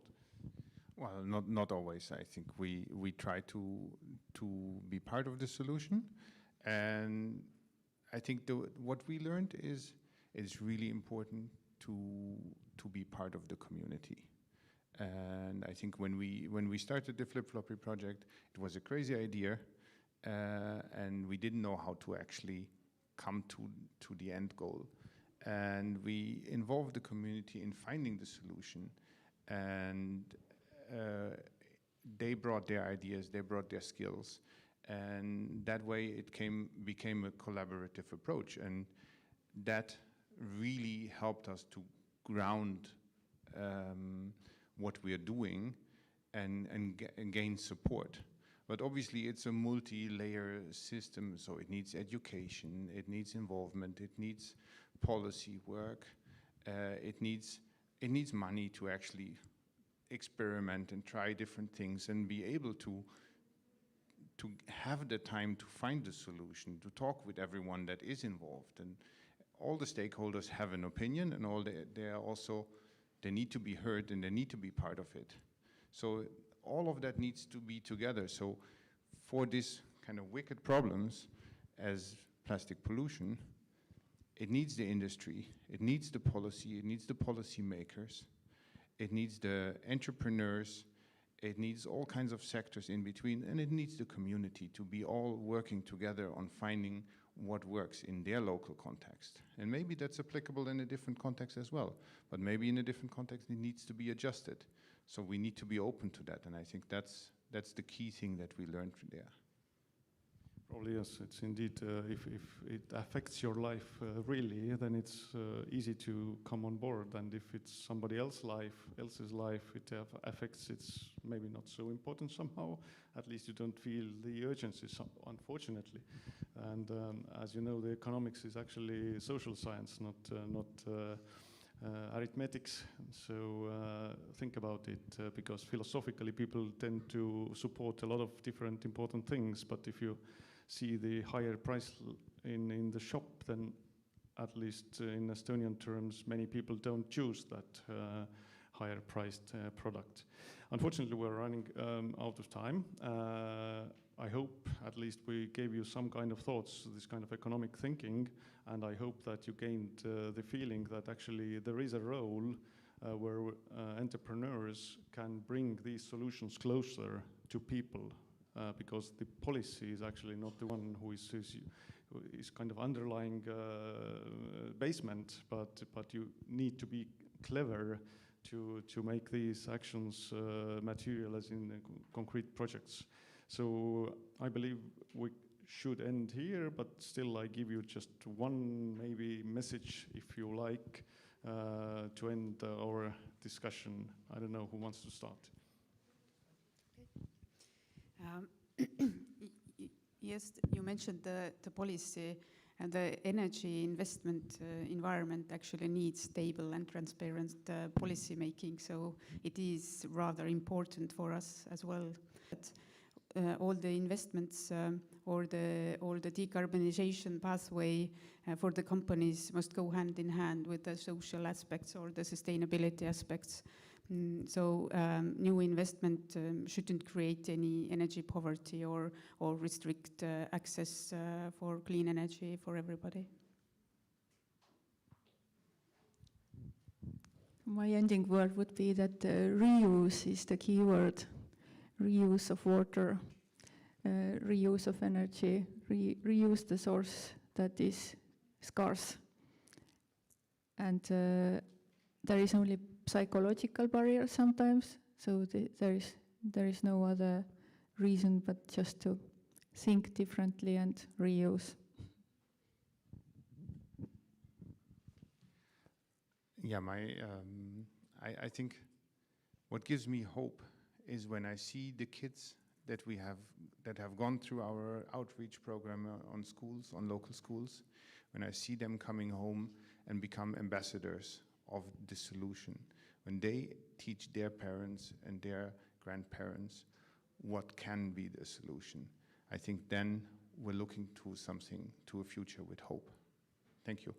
Well, not always. I think we try to be part of the solution, and I think what we learned is it's really important to be part of the community. And I think when we started the Flip Floppy project, it was a crazy idea, and we didn't know how to actually come to the end goal. And we involved the community in finding the solution, and they brought their ideas, they brought their skills, and that way it became a collaborative approach, and that really helped us to ground what we are doing and gain support. But obviously it's a multi-layer system, so it needs education, it needs involvement, it needs policy work, it needs money to actually experiment and try different things and be able to have the time to find the solution, to talk with everyone that is involved. And all the stakeholders have an opinion, and they need to be heard and they need to be part of it. So all of that needs to be together. So for this kind of wicked problems as plastic pollution, it needs the industry, it needs the policy, it needs the policymakers, it needs the entrepreneurs, it needs all kinds of sectors in between, and it needs the community to be all working together on finding what works in their local context. And maybe that's applicable in a different context as well, but maybe in a different context it needs to be adjusted. So we need to be open to that, and I think that's the key thing that we learned from there. Probably yes, it's indeed, if it affects your life really, then it's easy to come on board, and if it's somebody else's life, it affects, it's maybe not so important somehow, at least you don't feel the urgency, unfortunately. And as you know, the economics is actually social science, not arithmetics, so think about it, because philosophically people tend to support a lot of different important things, but if you see the higher price in the shop, then at least in Estonian terms, many people don't choose that higher priced product. Unfortunately, we're running out of time. I hope at least we gave you some kind of thoughts, this kind of economic thinking, and I hope that you gained the feeling that actually there is a role where entrepreneurs can bring these solutions closer to people, because the policy is actually not the one who is kind of underlying basement, but you need to be clever to make these actions materialize in concrete projects. So I believe we should end here, but still I give you just one maybe message, if you like, to end our discussion. I don't know who wants to start. Yes, you mentioned the policy, and the energy investment environment actually needs stable and transparent policy making, so it is rather important for us as well. All the investments or the decarbonization pathway for the companies must go hand in hand with the social aspects or the sustainability aspects. So new investment shouldn't create any energy poverty or restrict access for clean energy for everybody. My ending word would be that reuse is the key word. Reuse of water, reuse of energy, reuse the source that is scarce. And there is only psychological barrier sometimes, so there is no other reason but just to think differently and reuse. Yeah, I think what gives me hope is when I see the kids that have gone through our outreach program on schools, on local schools, when I see them coming home and become ambassadors of the solution, when they teach their parents and their grandparents what can be the solution, I think then we're looking to a future with hope. Thank you.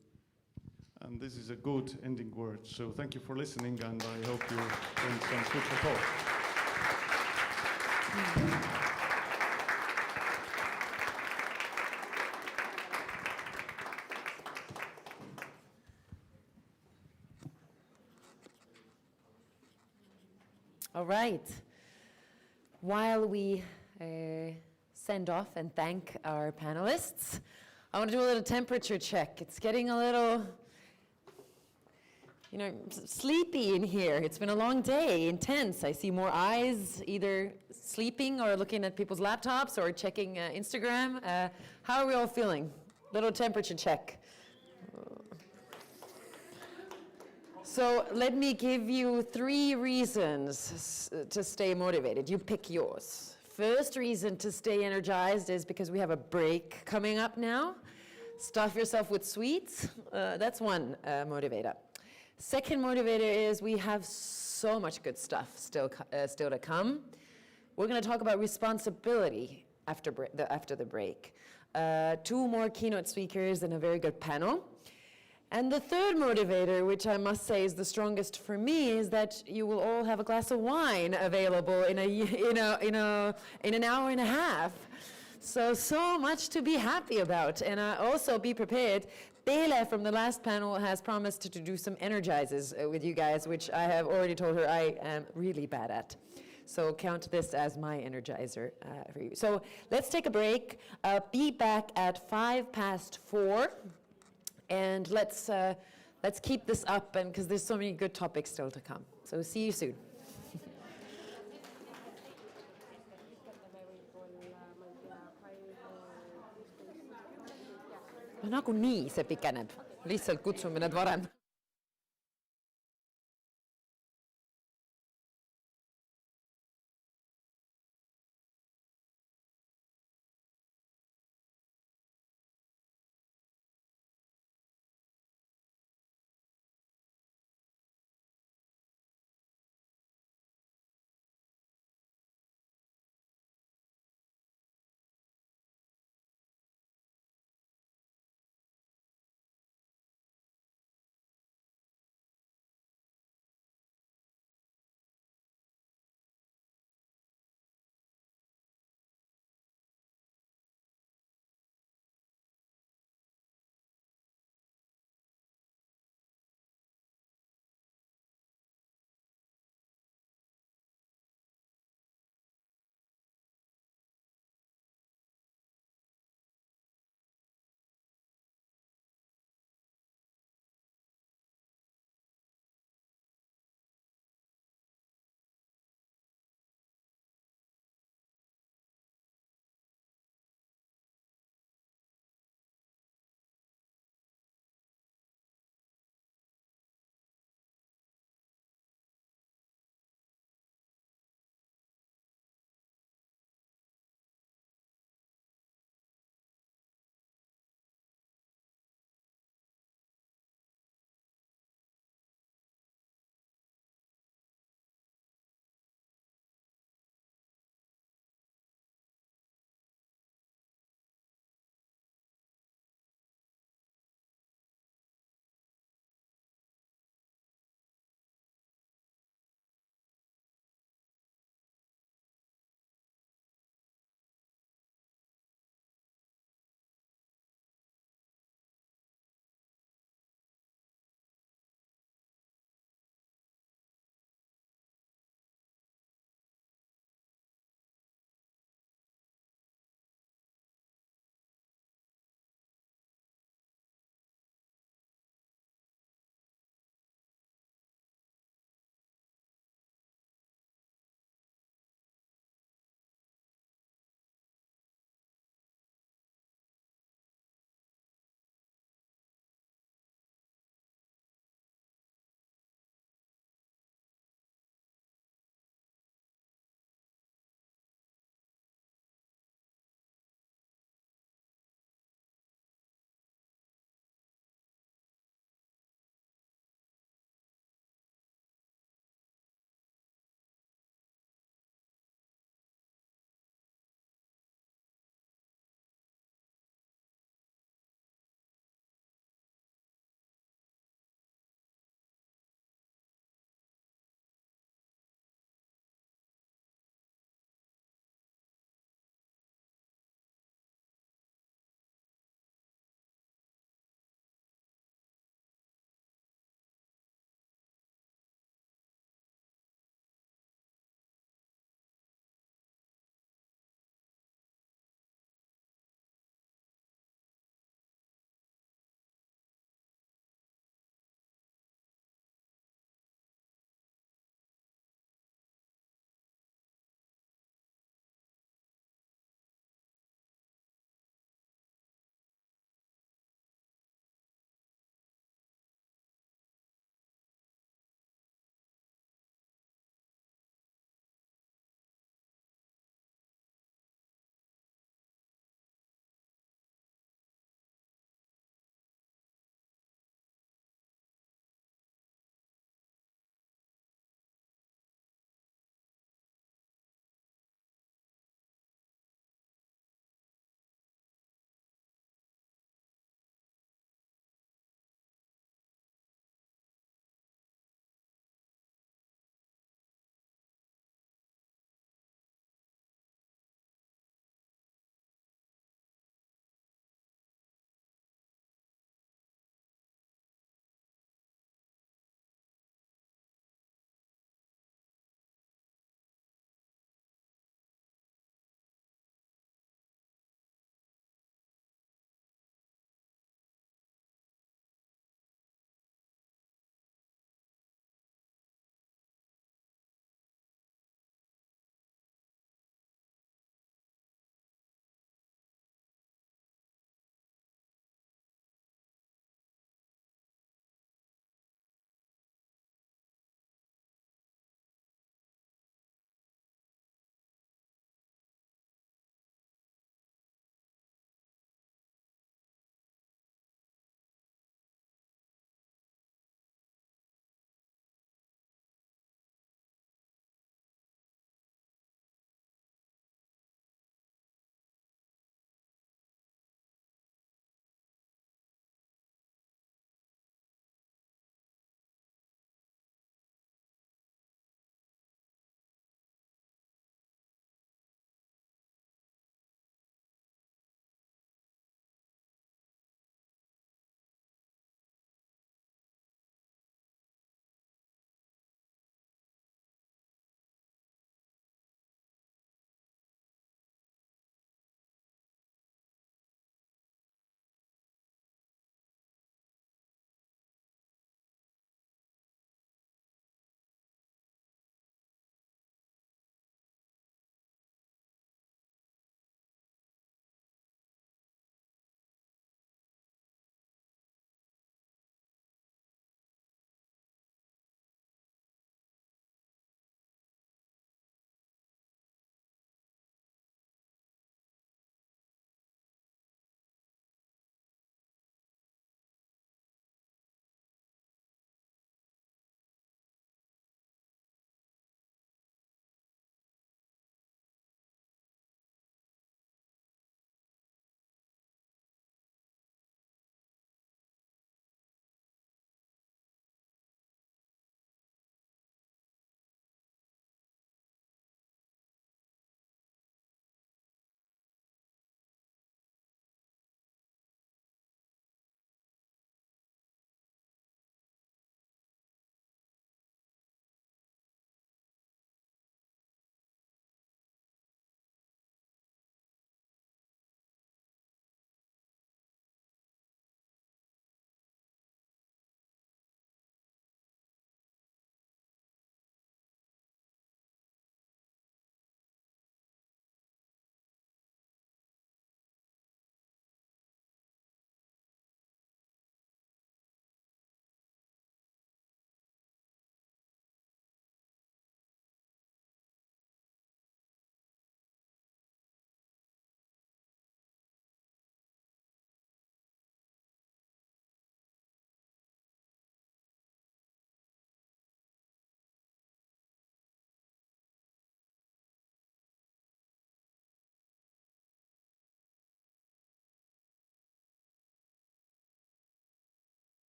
And this is a good ending word. So thank you for listening, and I hope you gained some food for thought. All right. While we send off and thank our panelists, I want to do a little temperature check. It's getting a little, sleepy in here. It's been a long day, intense. I see more eyes either sleeping or looking at people's laptops or checking Instagram. How are we all feeling? Little temperature check. So let me give you 3 reasons to stay motivated. You pick yours. First reason to stay energized is because we have a break coming up now. Stuff yourself with sweets. That's one motivator. Second motivator is we have so much good stuff still to come. We're going to talk about responsibility after the break. 2 more keynote speakers and a very good panel. And the third motivator, which I must say is the strongest for me, is that you will all have a glass of wine available in an hour and a half. So much to be happy about. And also be prepared. Bela from the last panel has promised to do some energizers with you guys, which I have already told her I am really bad at. So count this as my energizer for you. So let's take a break. Be back at 4:05. And let's keep this up, and because there's so many good topics still to come. So see you soon. No nagunii see pikeneb, lihtsalt kutsume nad varem.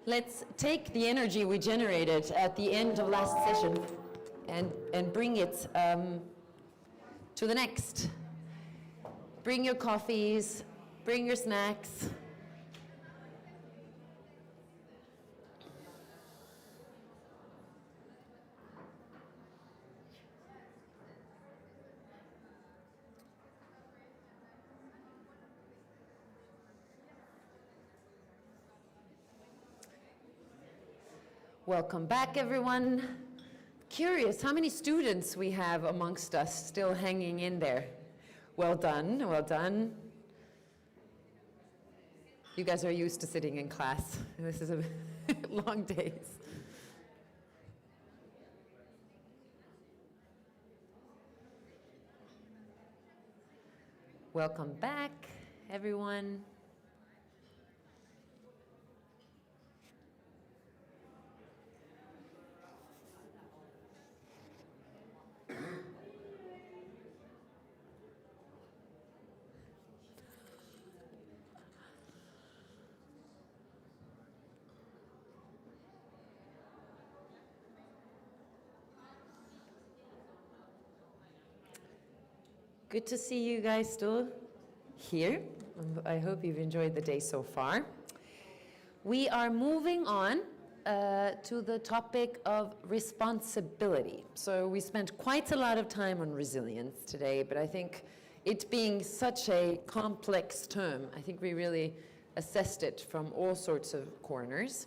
let's take the energy we generated at the end of last session and bring it to the next. Bring your coffees, bring your snacks. Welcome back, everyone. Curious how many students we have amongst us still hanging in there. Well done, well done. You guys are used to sitting in class. This is a long days. Welcome back, everyone. Good to see you guys still here. I hope you've enjoyed the day so far. We are moving on to the topic of responsibility. So we spent quite a lot of time on resilience today, but I think it being such a complex term, I think we really assessed it from all sorts of corners.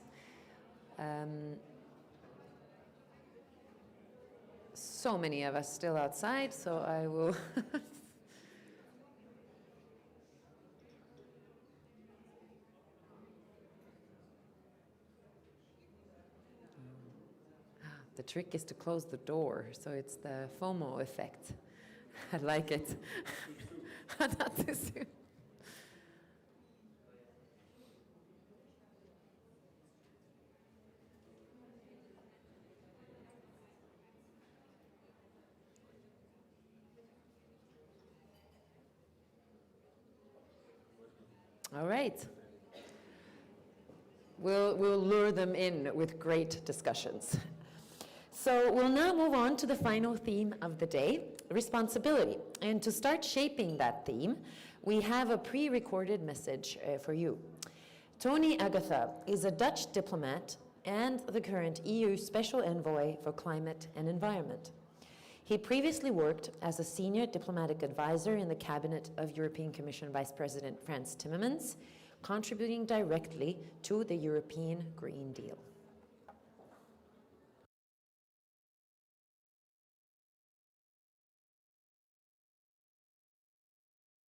So many of us still outside, so I will The trick is to close the door, so it's the FOMO effect. I like it. Not too soon. All right. We'll lure them in with great discussions. So we'll now move on to the final theme of the day, responsibility. And to start shaping that theme, we have a pre-recorded message for you. Tony Agatha is a Dutch diplomat and the current EU Special Envoy for Climate and Environment. He previously worked as a senior diplomatic advisor in the cabinet of European Commission Vice President Frans Timmermans, contributing directly to the European Green Deal.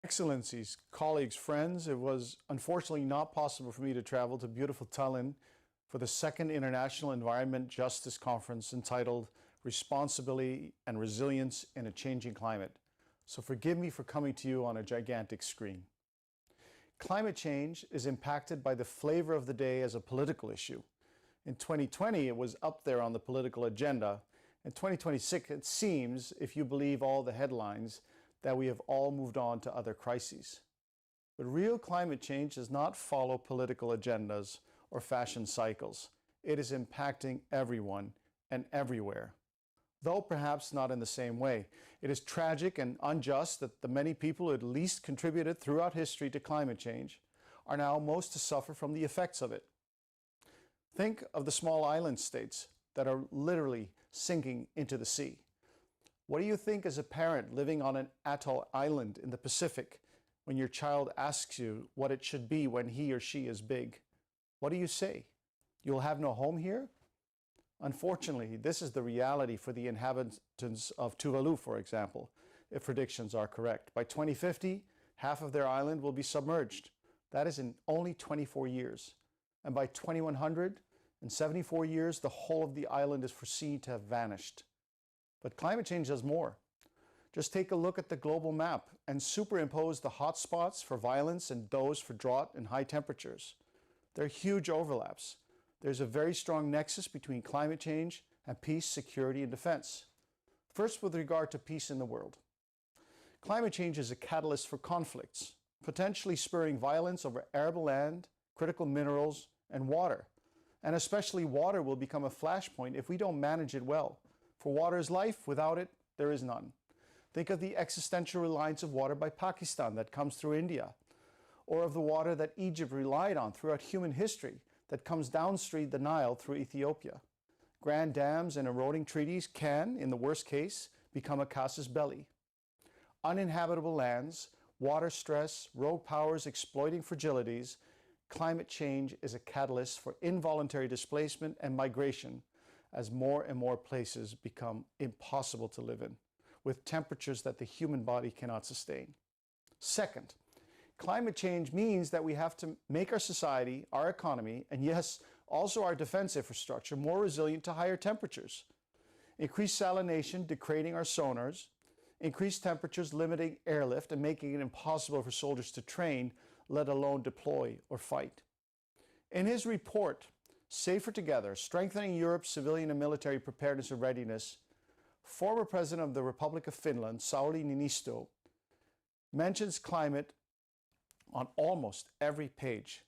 Excellencies, colleagues, friends, it was unfortunately not possible for me to travel to beautiful Tallinn for the second International Environment Justice Conference entitled Responsibility and Resilience in a Changing Climate. So forgive me for coming to you on a gigantic screen. Climate change is impacted by the flavor of the day as a political issue. In 2020, it was up there on the political agenda. In 2026, it seems, if you believe all the headlines, that we have all moved on to other crises. But real climate change does not follow political agendas or fashion cycles. It is impacting everyone and everywhere, though perhaps not in the same way. It is tragic and unjust that the many people who at least contributed throughout history to climate change are now most to suffer from the effects of it. Think of the small island states that are literally sinking into the sea. What do you think as a parent living on an atoll island in the Pacific when your child asks you what it should be when he or she is big? What do you say? You'll have no home here? Unfortunately, this is the reality for the inhabitants of Tuvalu, for example, if predictions are correct. By 2050, half of their island will be submerged. That is in only 24 years. And by 2100, in 74 years, the whole of the island is foreseen to have vanished. But climate change does more. Just take a look at the global map and superimpose the hotspots for violence and those for drought and high temperatures. There are huge overlaps. There's a very strong nexus between climate change and peace, security, and defense. First, with regard to peace in the world. Climate change is a catalyst for conflicts, potentially spurring violence over arable land, critical minerals, and water. And especially water will become a flashpoint if we don't manage it well. For water is life, without it, there is none. Think of the existential reliance of water by Pakistan that comes through India, or of the water that Egypt relied on throughout human history that comes downstream the Nile through Ethiopia. Grand dams and eroding treaties can, in the worst case, become a casus belli. Uninhabitable lands, water stress, rogue powers exploiting fragilities, climate change is a catalyst for involuntary displacement and migration as more and more places become impossible to live in, with temperatures that the human body cannot sustain. Second, climate change means that we have to make our society, our economy, and yes, also our defense infrastructure more resilient to higher temperatures. Increased salination degrading our sonars, increased temperatures limiting airlift and making it impossible for soldiers to train, let alone deploy or fight. In his report, Safer Together, Strengthening Europe's Civilian and Military Preparedness and Readiness, former President of the Republic of Finland, Sauli Niinisto, mentions climate on almost every page.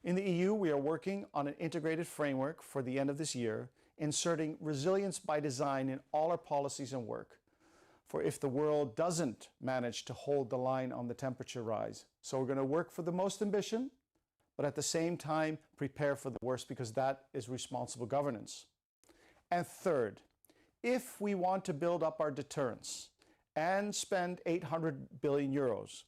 In the EU, we are working on an integrated framework for the end of this year, inserting resilience by design in all our policies and work. For if the world doesn't manage to hold the line on the temperature rise. So we're going to work for the most ambition, but at the same time, prepare for the worst, because that is responsible governance. And third, if we want to build up our deterrence and spend 800 billion euros,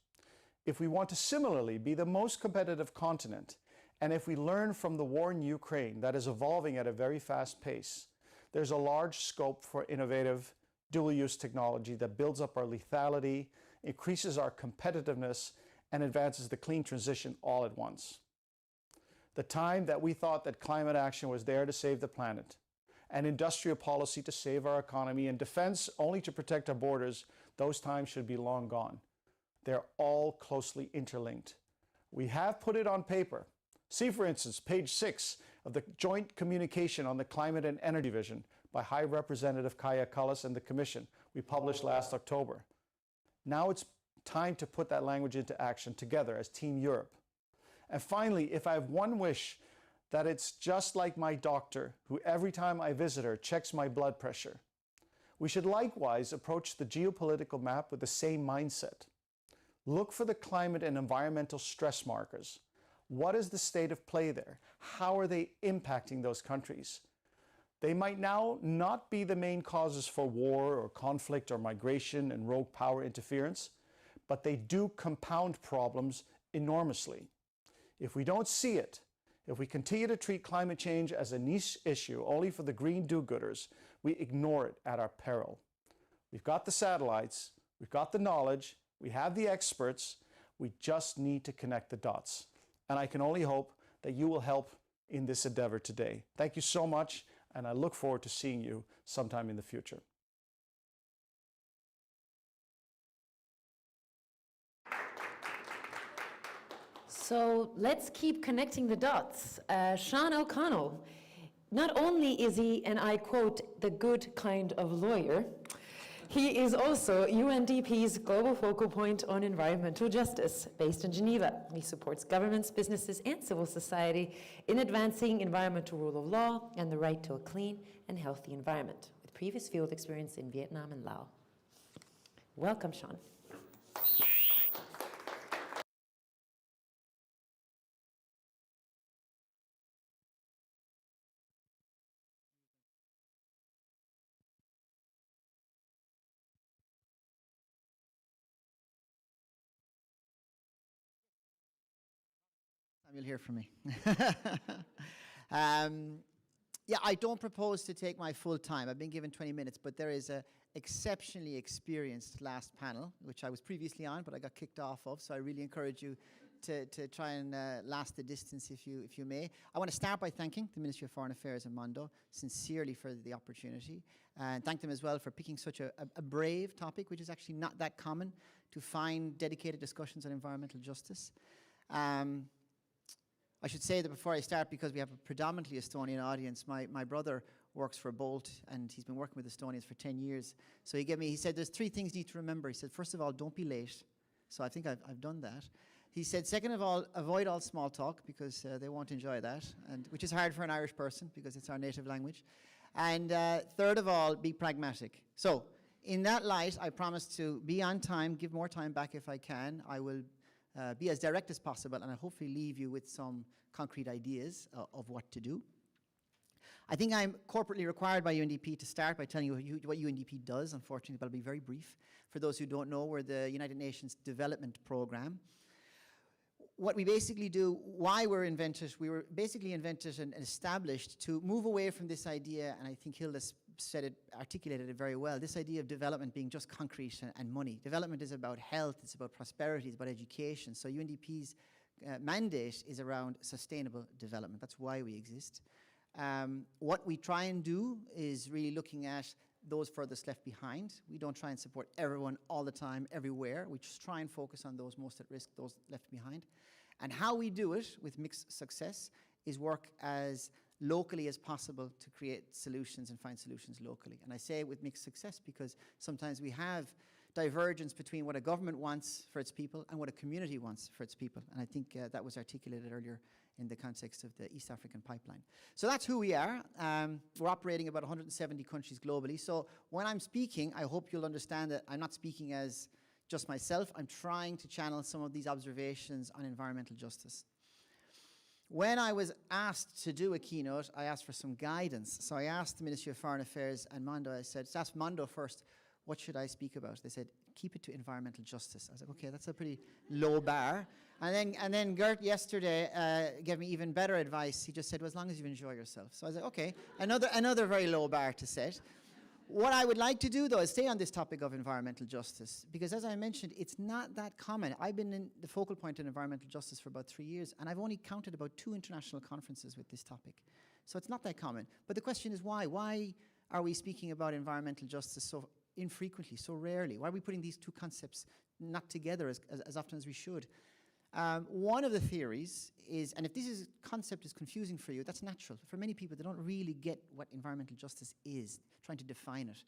if we want to similarly be the most competitive continent, and if we learn from the war in Ukraine that is evolving at a very fast pace, there's a large scope for innovative dual-use technology that builds up our lethality, increases our competitiveness, and advances the clean transition all at once. The time that we thought that climate action was there to save the planet, and industrial policy to save our economy, and defense only to protect our borders, those times should be long gone. They're all closely interlinked. We have put it on paper. See, for instance, page 6 of the Joint Communication on the Climate and Energy Vision by High Representative Kaja Kallas and the Commission we published last October. Now it's time to put that language into action together as Team Europe. And finally, if I have one wish, that it's just like my doctor, who every time I visit her checks my blood pressure. We should likewise approach the geopolitical map with the same mindset. Look for the climate and environmental stress markers. What is the state of play there? How are they impacting those countries? They might now not be the main causes for war or conflict or migration and rogue power interference, but they do compound problems enormously. If we don't see it, if we continue to treat climate change as a niche issue only for the green do-gooders, we ignore it at our peril. We've got the satellites, we've got the knowledge, we have the experts, we just need to connect the dots. And I can only hope that you will help in this endeavor today. Thank you so much, and I look forward to seeing you sometime in the future. So let's keep connecting the dots. Sean O'Connell, not only is he, and I quote, the good kind of lawyer, he is also UNDP's global focal point on environmental justice, based in Geneva. He supports governments, businesses, and civil society in advancing environmental rule of law and the right to a clean and healthy environment, with previous field experience in Vietnam and Laos. Welcome, Sean. You'll hear from me. Yeah, I don't propose to take my full time. I've been given 20 minutes, but there is a exceptionally experienced last panel, which I was previously on, but I got kicked off of, so I really encourage you to try and last the distance if you may. I want to start by thanking the Ministry of Foreign Affairs and Mondo sincerely for the opportunity, and thank them as well for picking such a brave topic, which is actually not that common to find dedicated discussions on environmental justice. I should say that before I start, because we have a predominantly Estonian audience, my brother works for Bolt, and he's been working with Estonians for 10 years. So he said, there's 3 things you need to remember. He said, first of all, don't be late. So I think I've done that. He said, second of all, avoid all small talk because they won't enjoy that, and which is hard for an Irish person because it's our native language. And third of all, be pragmatic. So in that light, I promise to be on time, give more time back if I can. I will be as direct as possible, and I hopefully leave you with some concrete ideas of what to do. I think I'm corporately required by UNDP to start by telling you what UNDP does, unfortunately, but I'll be very brief. For those who don't know, we're the United Nations Development Programme. What we basically do, why we were basically invented and established to move away from this idea, and I think Hilda said it, articulated it very well, this idea of development being just concrete and money. Development is about health, it's about prosperity, it's about education. So UNDP's mandate is around sustainable development. That's why we exist. What we try and do is really looking at those furthest left behind. We don't try and support everyone all the time, everywhere. We just try and focus on those most at risk, those left behind. And how we do it with mixed success is work as locally as possible to create solutions and find solutions locally. And I say with mixed success because sometimes we have divergence between what a government wants for its people and what a community wants for its people. And I think that was articulated earlier in the context of the East African pipeline. So that's who we are. We're operating about 170 countries globally. So when I'm speaking, I hope you'll understand that I'm not speaking as just myself. I'm trying to channel some of these observations on environmental justice. When I was asked to do a keynote, I asked for some guidance. So I asked the Ministry of Foreign Affairs and Mondo, I said, ask Mondo first, what should I speak about? They said, keep it to environmental justice. I was like, okay, that's a pretty low bar. And then Gert yesterday gave me even better advice. He just said, well, as long as you enjoy yourself. So I was like, okay, another very low bar to set. What I would like to do, though, is stay on this topic of environmental justice, because as I mentioned, it's not that common. I've been in the focal point in environmental justice for about 3 years, and I've only counted about 2 international conferences with this topic. So it's not that common. But the question is why? Why are we speaking about environmental justice so infrequently, so rarely? Why are we putting these two concepts not together as often as we should? One of the theories is, and if this concept is confusing for you, that's natural. For many people, they don't really get what environmental justice is, trying to define it.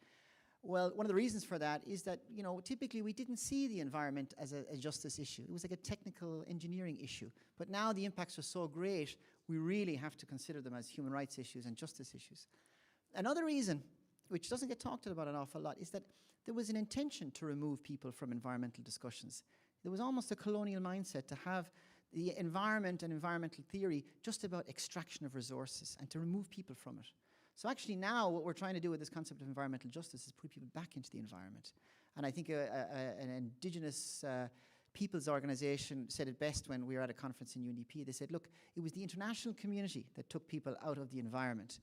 Well, one of the reasons for that is that, you know, typically we didn't see the environment as a justice issue. It was like a technical engineering issue. But now the impacts are so great, we really have to consider them as human rights issues and justice issues. Another reason, which doesn't get talked about an awful lot, is that there was an intention to remove people from environmental discussions. There was almost a colonial mindset to have the environment and environmental theory just about extraction of resources and to remove people from it. So actually now what we're trying to do with this concept of environmental justice is put people back into the environment. And I think an indigenous people's organization said it best when we were at a conference in UNDP. They said, look, it was the international community that took people out of the environment.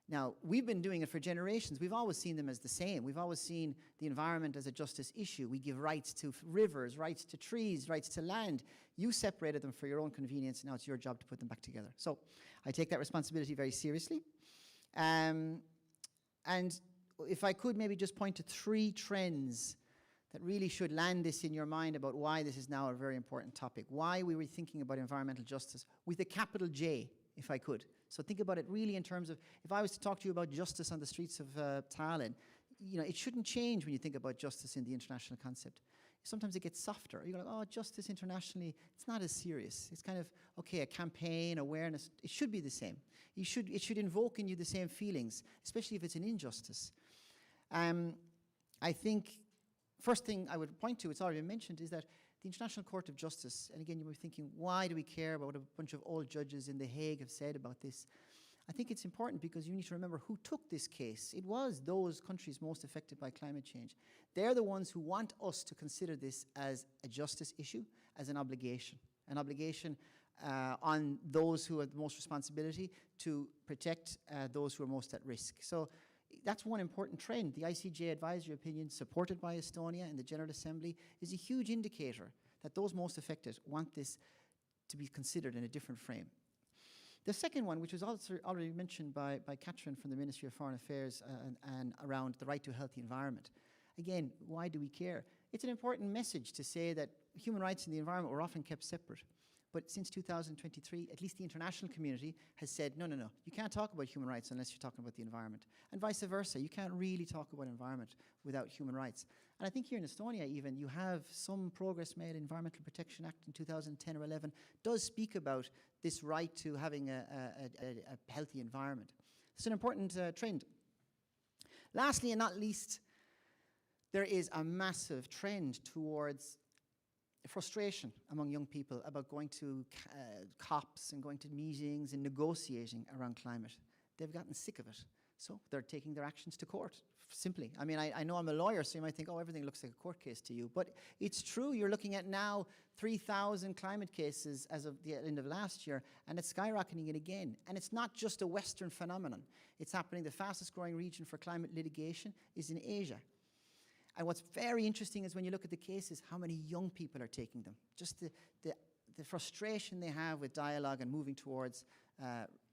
Now, we've been doing it for generations. We've always seen them as the same. We've always seen the environment as a justice issue. We give rights to rivers, rights to trees, rights to land. You separated them for your own convenience. Now it's your job to put them back together. So I take that responsibility very seriously. And if I could maybe just point to 3 trends that really should land this in your mind about why this is now a very important topic, why we were thinking about environmental justice with a capital J, if I could. So think about it really in terms of, if I was to talk to you about justice on the streets of Tallinn, you know, it shouldn't change when you think about justice in the international concept. Sometimes it gets softer. You're like, oh, justice internationally, it's not as serious. It's kind of, okay, a campaign, awareness, it should be the same. It should invoke in you the same feelings, especially if it's an injustice. I think, first thing I would point to, it's already been mentioned, is that the International Court of Justice, and again, you were thinking, why do we care about what a bunch of old judges in The Hague have said about this? I think it's important because you need to remember who took this case. It was those countries most affected by climate change. They're the ones who want us to consider this as a justice issue, as an obligation on those who have the most responsibility to protect those who are most at risk. So that's one important trend. The ICJ advisory opinion, supported by Estonia in the General Assembly, is a huge indicator that those most affected want this to be considered in a different frame. The second one, which was also already mentioned by Catherine from the Ministry of Foreign Affairs and around the right to a healthy environment. Again, why do we care? It's an important message to say that human rights and the environment were often kept separate. But since 2023, at least the international community has said, no, you can't talk about human rights unless you're talking about the environment. And vice versa, you can't really talk about environment without human rights. And I think here in Estonia even, you have some progress made. Environmental Protection Act in 2010 or 11 does speak about this right to having a healthy environment. It's an important trend. Lastly and not least, there is a massive trend towards frustration among young people about going to COPs and going to meetings and negotiating around climate. They've gotten sick of it, so they're taking their actions to court, simply. I mean, I know I'm a lawyer, so you might think, oh, everything looks like a court case to you, but it's true. You're looking at now 3,000 climate cases as of the end of last year, and it's skyrocketing it again. And it's not just a Western phenomenon. It's happening. The fastest growing region for climate litigation is in Asia. And what's very interesting is when you look at the cases, how many young people are taking them. Just the frustration they have with dialogue and moving towards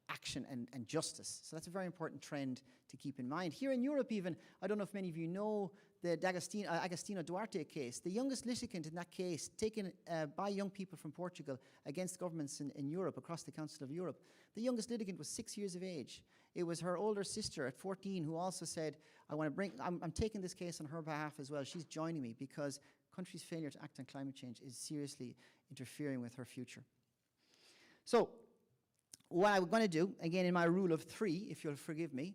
action and justice. So that's a very important trend to keep in mind. Here in Europe even, I don't know if many of you know the Agostinho Duarte case. The youngest litigant in that case, taken by young people from Portugal against governments in Europe, across the Council of Europe. The youngest litigant was 6 years of age. It was her older sister at 14 who also said, I'm taking this case on her behalf as well. She's joining me because countries' failure to act on climate change is seriously interfering with her future. So, what I'm going to do, again in my rule of 3, if you'll forgive me,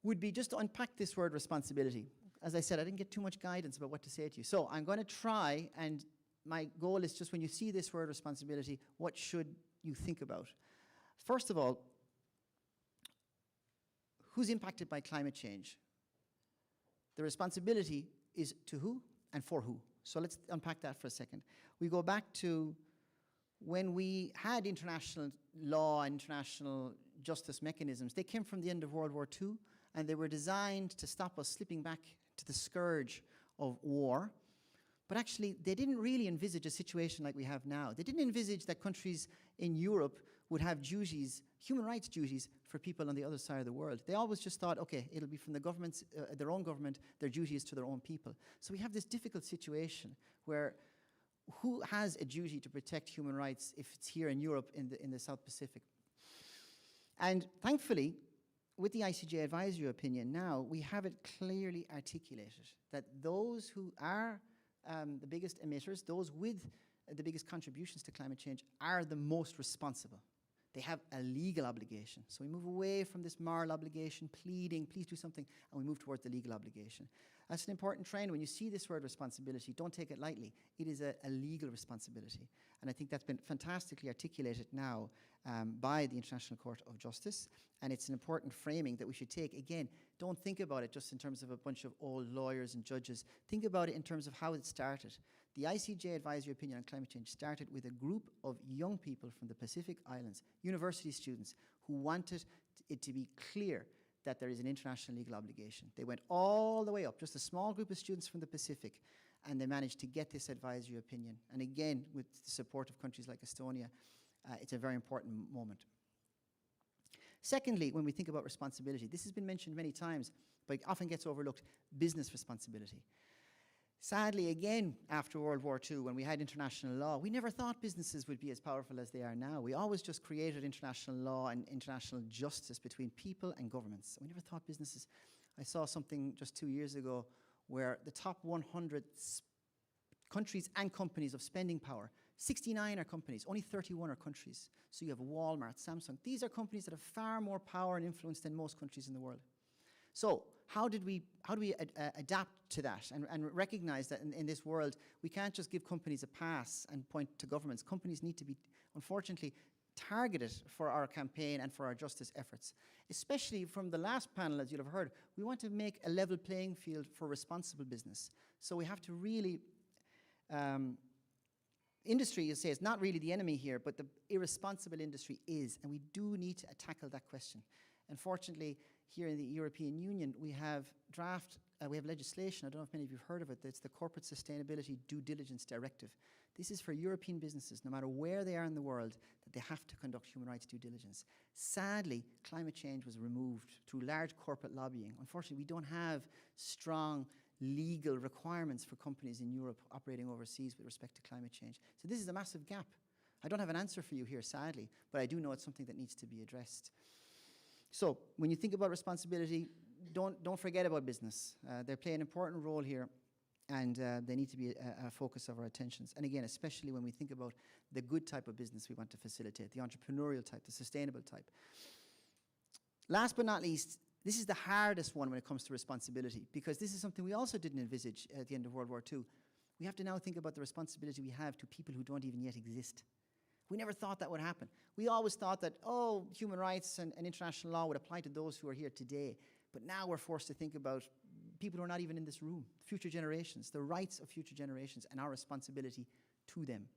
would be just to unpack this word responsibility. As I said, I didn't get too much guidance about what to say to you. So I'm going to try, and my goal is just when you see this word responsibility, what should you think about? First of all, who's impacted by climate change? The responsibility is to who and for who. So let's unpack that for a second. We go back to when we had international law and international justice mechanisms. They came from the end of World War II, and they were designed to stop us slipping back to the scourge of war. But actually, they didn't really envisage a situation like we have now. They didn't envisage that countries in Europe would have duties, human rights duties, for people on the other side of the world. They always just thought, okay, it'll be from the governments, their own government, their duty is to their own people. So we have this difficult situation where who has a duty to protect human rights if it's here in Europe in the South Pacific? And thankfully, with the ICJ advisory opinion now, we have it clearly articulated that those who are the biggest emitters, those with the biggest contributions to climate change, are the most responsible. They have a legal obligation. So we move away from this moral obligation, pleading, please do something, and we move towards the legal obligation. That's an important trend. When you see this word responsibility, don't take it lightly. It is a legal responsibility. And I think that's been fantastically articulated now by the International Court of Justice. And it's an important framing that we should take. Again, don't think about it just in terms of a bunch of old lawyers and judges. Think about it in terms of how it started. The ICJ advisory opinion on climate change started with a group of young people from the Pacific Islands, university students, who wanted it to be clear that there is an international legal obligation. They went all the way up, just a small group of students from the Pacific, and they managed to get this advisory opinion. And again, with the support of countries like Estonia, it's a very important moment. Secondly, when we think about responsibility, this has been mentioned many times, but often gets overlooked, business responsibility. Sadly, again, after World War II, when we had international law, we never thought businesses would be as powerful as they are now. We always just created international law and international justice between people and governments. We never thought businesses. I saw something just 2 years ago where the top 100 countries and companies of spending power, 69 are companies, only 31 are countries. So you have Walmart, Samsung. These are companies that have far more power and influence than most countries in the world. So how do we adapt to that and recognize that in this world, we can't just give companies a pass and point to governments. Companies need to be, unfortunately, targeted for our campaign and for our justice efforts. Especially from the last panel, as you'll have heard, we want to make a level playing field for responsible business. So we have to really, industry, you say, is not really the enemy here, but the irresponsible industry is, and we do need to tackle that question. Unfortunately, here in the European Union, we have legislation, I don't know if many of you have heard of it, it's the Corporate Sustainability Due Diligence Directive. This is for European businesses, no matter where they are in the world, that they have to conduct human rights due diligence. Sadly, climate change was removed through large corporate lobbying. Unfortunately, we don't have strong legal requirements for companies in Europe operating overseas with respect to climate change. So this is a massive gap. I don't have an answer for you here, sadly, but I do know it's something that needs to be addressed. So when you think about responsibility, don't forget about business. They play an important role here, and they need to be a focus of our attentions. And again, especially when we think about the good type of business we want to facilitate, the entrepreneurial type, the sustainable type. Last but not least, this is the hardest one when it comes to responsibility, because this is something we also didn't envisage at the end of World War II. We have to now think about the responsibility we have to people who don't even yet exist. We never thought that would happen. We always thought that, oh, human rights and international law would apply to those who are here today. But now we're forced to think about people who are not even in this room, future generations, the rights of future generations and our responsibility to them.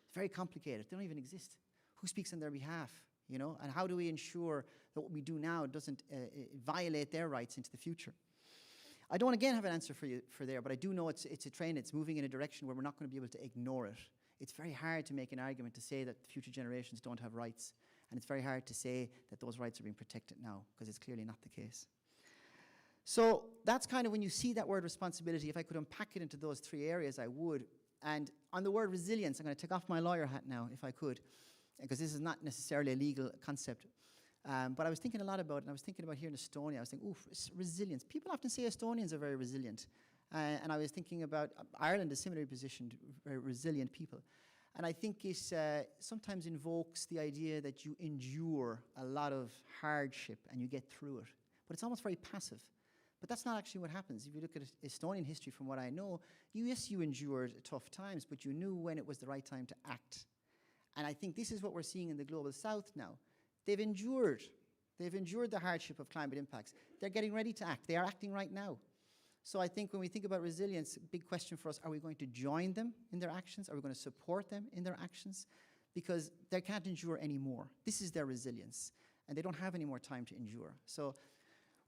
It's very complicated. They don't even exist. Who speaks on their behalf? You know, and how do we ensure that what we do now doesn't violate their rights into the future? I don't again have an answer for you there, but I do know it's a trend. It's moving in a direction where we're not going to be able to ignore it. It's very hard to make an argument to say that future generations don't have rights, and it's very hard to say that those rights are being protected now, because it's clearly not the case. So that's kind of when you see that word responsibility. If I could unpack it into those three areas, I would. And on the word resilience, I'm going to take off my lawyer hat now, if I could, because this is not necessarily a legal concept. But I was thinking a lot about it, and I was thinking about here in Estonia. I was thinking, resilience. People often say Estonians are very resilient. And I was thinking about Ireland is similarly positioned, very resilient people. And I think it sometimes invokes the idea that you endure a lot of hardship and you get through it. But it's almost very passive. But that's not actually what happens. If you look at Estonian history, from what I know, yes, you endured tough times, but you knew when it was the right time to act. And I think this is what we're seeing in the Global South now. They've endured the hardship of climate impacts. They're getting ready to act. They are acting right now. So I think when we think about resilience, a big question for us, are we going to join them in their actions? Are we going to support them in their actions? Because they can't endure anymore. This is their resilience, and they don't have any more time to endure. So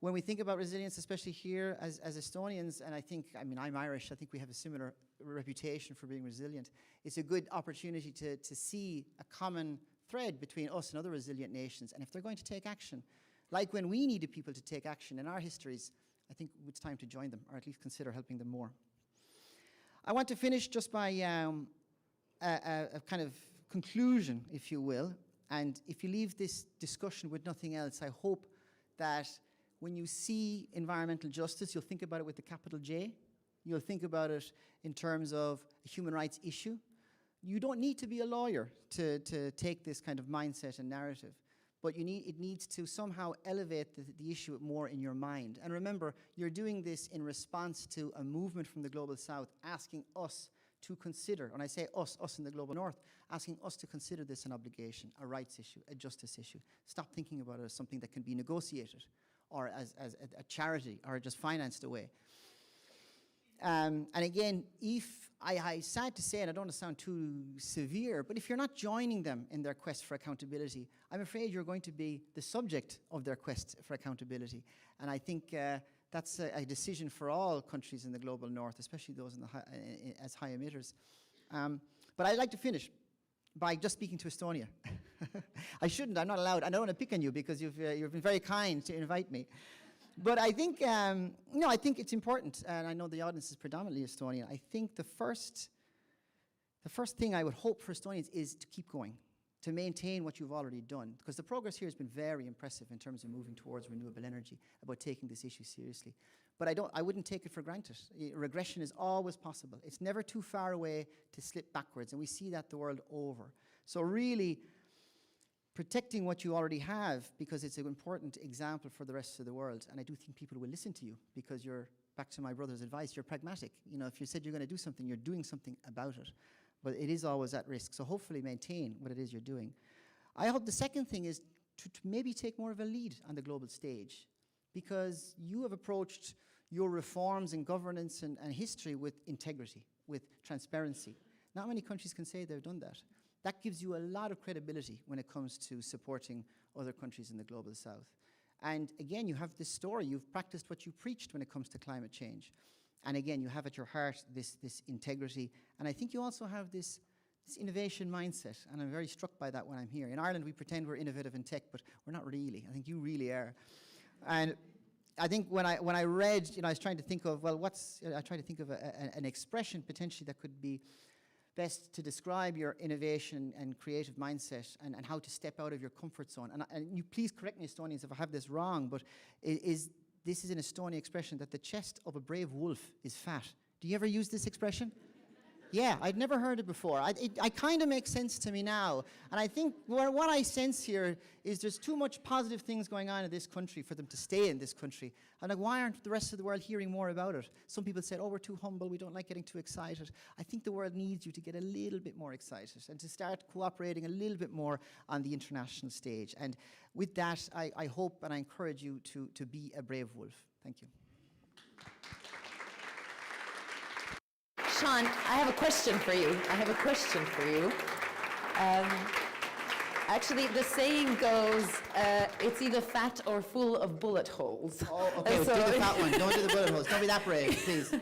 when we think about resilience, especially here as Estonians, and I mean, I'm Irish, I think we have a similar reputation for being resilient. It's a good opportunity to see a common thread between us and other resilient nations. And if they're going to take action, like when we needed people to take action in our histories, I think it's time to join them, or at least consider helping them more. I want to finish just by a kind of conclusion, if you will. And if you leave this discussion with nothing else, I hope that when you see environmental justice, you'll think about it with the capital J. You'll think about it in terms of a human rights issue. You don't need to be a lawyer to take this kind of mindset and narrative. But it needs to somehow elevate the issue more in your mind. And remember, you're doing this in response to a movement from the Global South asking us to consider, and I say us in the Global North, asking us to consider this an obligation, a rights issue, a justice issue. Stop thinking about it as something that can be negotiated, or as a charity, or just financed away. And again, I sad to say, and I don't want to sound too severe, but if you're not joining them in their quest for accountability, I'm afraid you're going to be the subject of their quest for accountability. And I think that's a decision for all countries in the Global North, especially those in as high emitters. But I'd like to finish by just speaking to Estonia. I shouldn't, I'm not allowed. I don't want to pick on you because you've been very kind to invite me. But I think, I think it's important, and I know the audience is predominantly Estonian. I think the first thing I would hope for Estonians is to keep going, to maintain what you've already done, because the progress here has been very impressive in terms of moving towards renewable energy, about taking this issue seriously. But I wouldn't take it for granted. Regression is always possible. It's never too far away to slip backwards, and we see that the world over. So really, protecting what you already have, because it's an important example for the rest of the world. And I do think people will listen to you, because you're, back to my brother's advice, you're pragmatic. You know, if you said you're going to do something, you're doing something about it. But it is always at risk. So hopefully maintain what it is you're doing. I hope the second thing is to maybe take more of a lead on the global stage, because you have approached your reforms and governance and history with integrity, with transparency. Not many countries can say they've done that. That gives you a lot of credibility when it comes to supporting other countries in the Global South. And again, you have this story. You've practiced what you preached when it comes to climate change. And again, you have at your heart this integrity. And I think you also have this innovation mindset. And I'm very struck by that when I'm here. In Ireland, we pretend we're innovative in tech, but we're not really. I think you really are. And I think when I read, I was trying to think of, well, I tried to think of an expression potentially that could be best to describe your innovation and creative mindset and how to step out of your comfort zone. And you please correct me, Estonians, if I have this wrong, but this is an Estonian expression that the chest of a brave wolf is fat. Do you ever use this expression? Yeah, I'd never heard it before. It kind of makes sense to me now. And I think what I sense here is there's too much positive things going on in this country for them to stay in this country. I'm like, why aren't the rest of the world hearing more about it? Some people said, oh, we're too humble, we don't like getting too excited. I think the world needs you to get a little bit more excited and to start cooperating a little bit more on the international stage. And with that, I hope and I encourage you to be a brave wolf. Thank you. Sean, I have a question for you. Actually, the saying goes, it's either fat or full of bullet holes. Oh, okay, do the fat one. Don't do the bullet holes. Don't be that brave, please.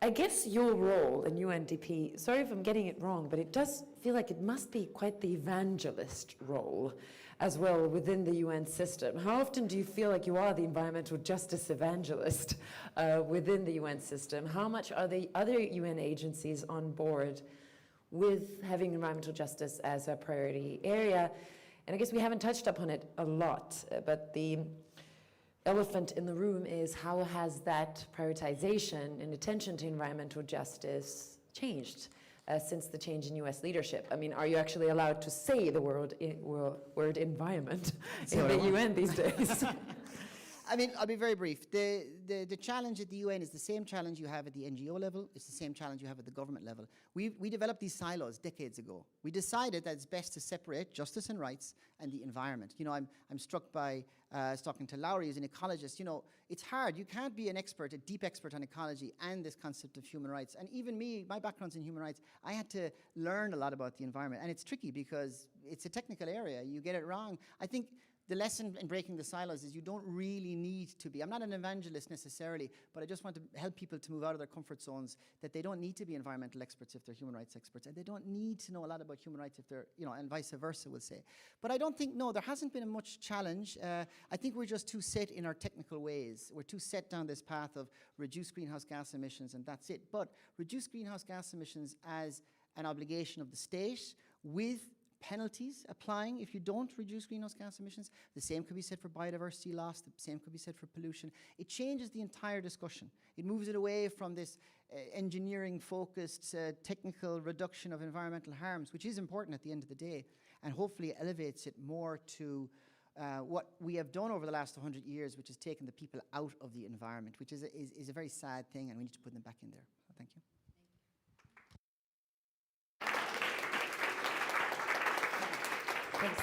I guess your role in UNDP, sorry if I'm getting it wrong, but it does feel like it must be quite the evangelist role as well within the UN system. How often do you feel like you are the environmental justice evangelist within the UN system? How much are the other UN agencies on board with having environmental justice as a priority area? And I guess we haven't touched upon it a lot, but the elephant in the room is how has that prioritization and attention to environmental justice changed since the change in US leadership? I mean, are you actually allowed to say the word environment in the UN these days? I mean, I'll be very brief. The challenge at the UN is the same challenge you have at the NGO level. It's the same challenge you have at the government level. We developed these silos decades ago. We decided that it's best to separate justice and rights and the environment. You know, I'm struck by talking to Lowry, who's an ecologist. You know, it's hard. You can't be an expert, a deep expert on ecology and this concept of human rights. And even me, my background's in human rights, I had to learn a lot about the environment. And it's tricky because it's a technical area. You get it wrong. I think the lesson in breaking the silos is you don't really need to be. I'm not an evangelist necessarily, but I just want to help people to move out of their comfort zones, that they don't need to be environmental experts if they're human rights experts, and they don't need to know a lot about human rights if they're, you know, and vice versa, we'll say. But I don't think, no, there hasn't been much challenge. I think we're just too set in our technical ways. We're too set down this path of reduce greenhouse gas emissions and that's it. But reduce greenhouse gas emissions as an obligation of the state with penalties applying if you don't reduce greenhouse gas emissions. The same could be said for biodiversity loss, the same could be said for pollution. It changes the entire discussion. It moves it away from this engineering-focused technical reduction of environmental harms, which is important at the end of the day, and hopefully elevates it more to what we have done over the last 100 years, which is taken the people out of the environment, which is a very sad thing, and we need to put them back in there. So thank you. Thanks.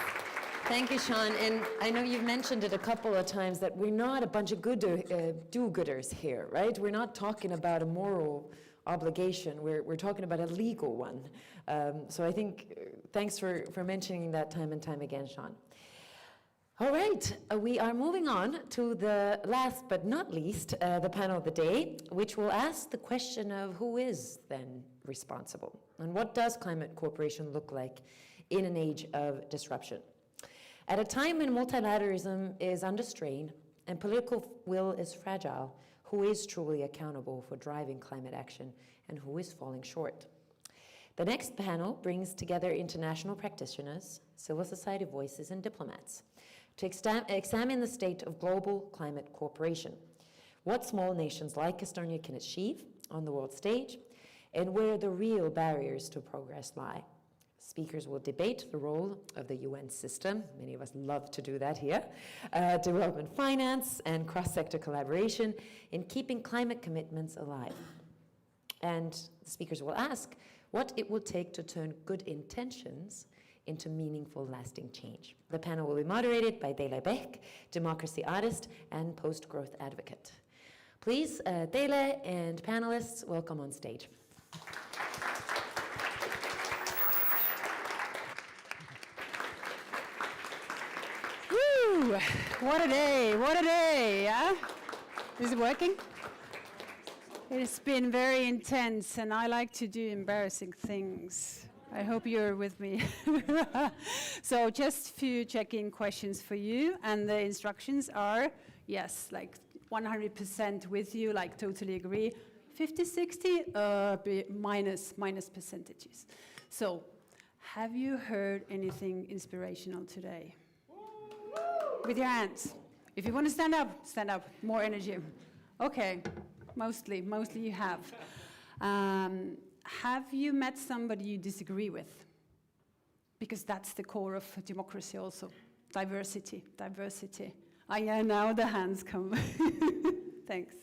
Thank you, Sean. And I know you've mentioned it a couple of times that we're not a bunch of do-gooders here, right? We're not talking about a moral obligation. We're talking about a legal one. So I think thanks for mentioning that time and time again, Sean. All right, we are moving on to the last but not least, the panel of the day, which will ask the question of who is then responsible and what does climate cooperation look like in an age of disruption. At a time when multilateralism is under strain and political will is fragile, who is truly accountable for driving climate action and who is falling short? The next panel brings together international practitioners, civil society voices, and diplomats to examine the state of global climate cooperation, what small nations like Estonia can achieve on the world stage, and where the real barriers to progress lie. Speakers will debate the role of the UN system, many of us love to do that here, development finance and cross-sector collaboration in keeping climate commitments alive. And the speakers will ask what it will take to turn good intentions into meaningful, lasting change. The panel will be moderated by Dele Beck, democracy artist and post-growth advocate. Please, Dele and panelists, welcome on stage. Woo! What a day, yeah? Is it working? It's been very intense, and I like to do embarrassing things. I hope you're with me. So just a few check-in questions for you, and the instructions are, yes, like 100% with you, like totally agree. 50, 60, minus percentages. So, have you heard anything inspirational today? With your hands. If you want to stand up, more energy. Okay, mostly you have. Have you met somebody you disagree with? Because that's the core of democracy also. Diversity. Ah, yeah, now the hands come. Thanks.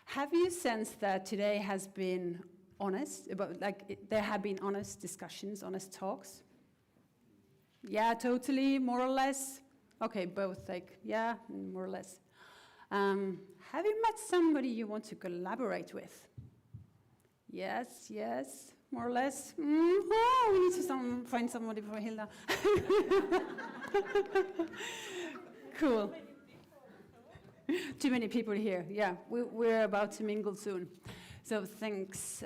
Have you sensed that today has been honest, there have been honest discussions, honest talks? Yeah, totally, more or less. Okay, both, yeah, more or less. Have you met somebody you want to collaborate with? Yes, more or less. Oh, we need to find somebody for Hilda. Cool. Too many people here. Yeah, we're about to mingle soon. So thanks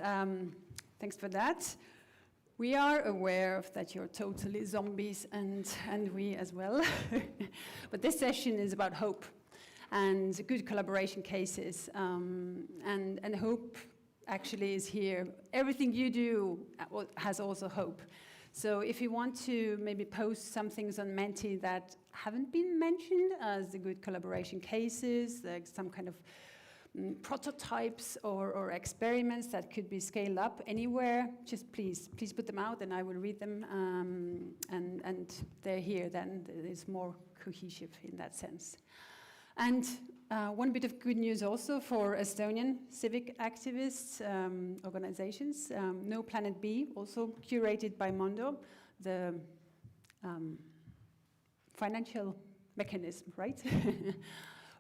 for that. We are aware of that you're totally zombies, and we as well. But this session is about hope and good collaboration cases, and hope actually is here. Everything you do has also hope. So if you want to maybe post some things on Menti that haven't been mentioned as the good collaboration cases, like some kind of prototypes or experiments that could be scaled up anywhere, just please put them out and I will read them, and they're here, then it's more cohesive in that sense. And one bit of good news also for Estonian civic activists, organizations, NOPLANETB, also curated by Mondo, the financial mechanism, right?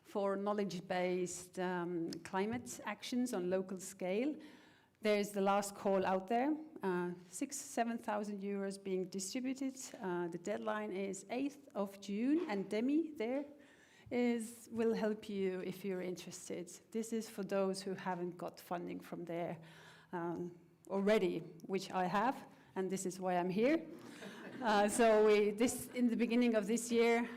For knowledge-based climate actions on local scale. There's the last call out there, 7,000 euros being distributed. The deadline is 8th of June, and Demi there will help you if you're interested. This is for those who haven't got funding from there already, which I have, and this is why I'm here. So in the beginning of this year,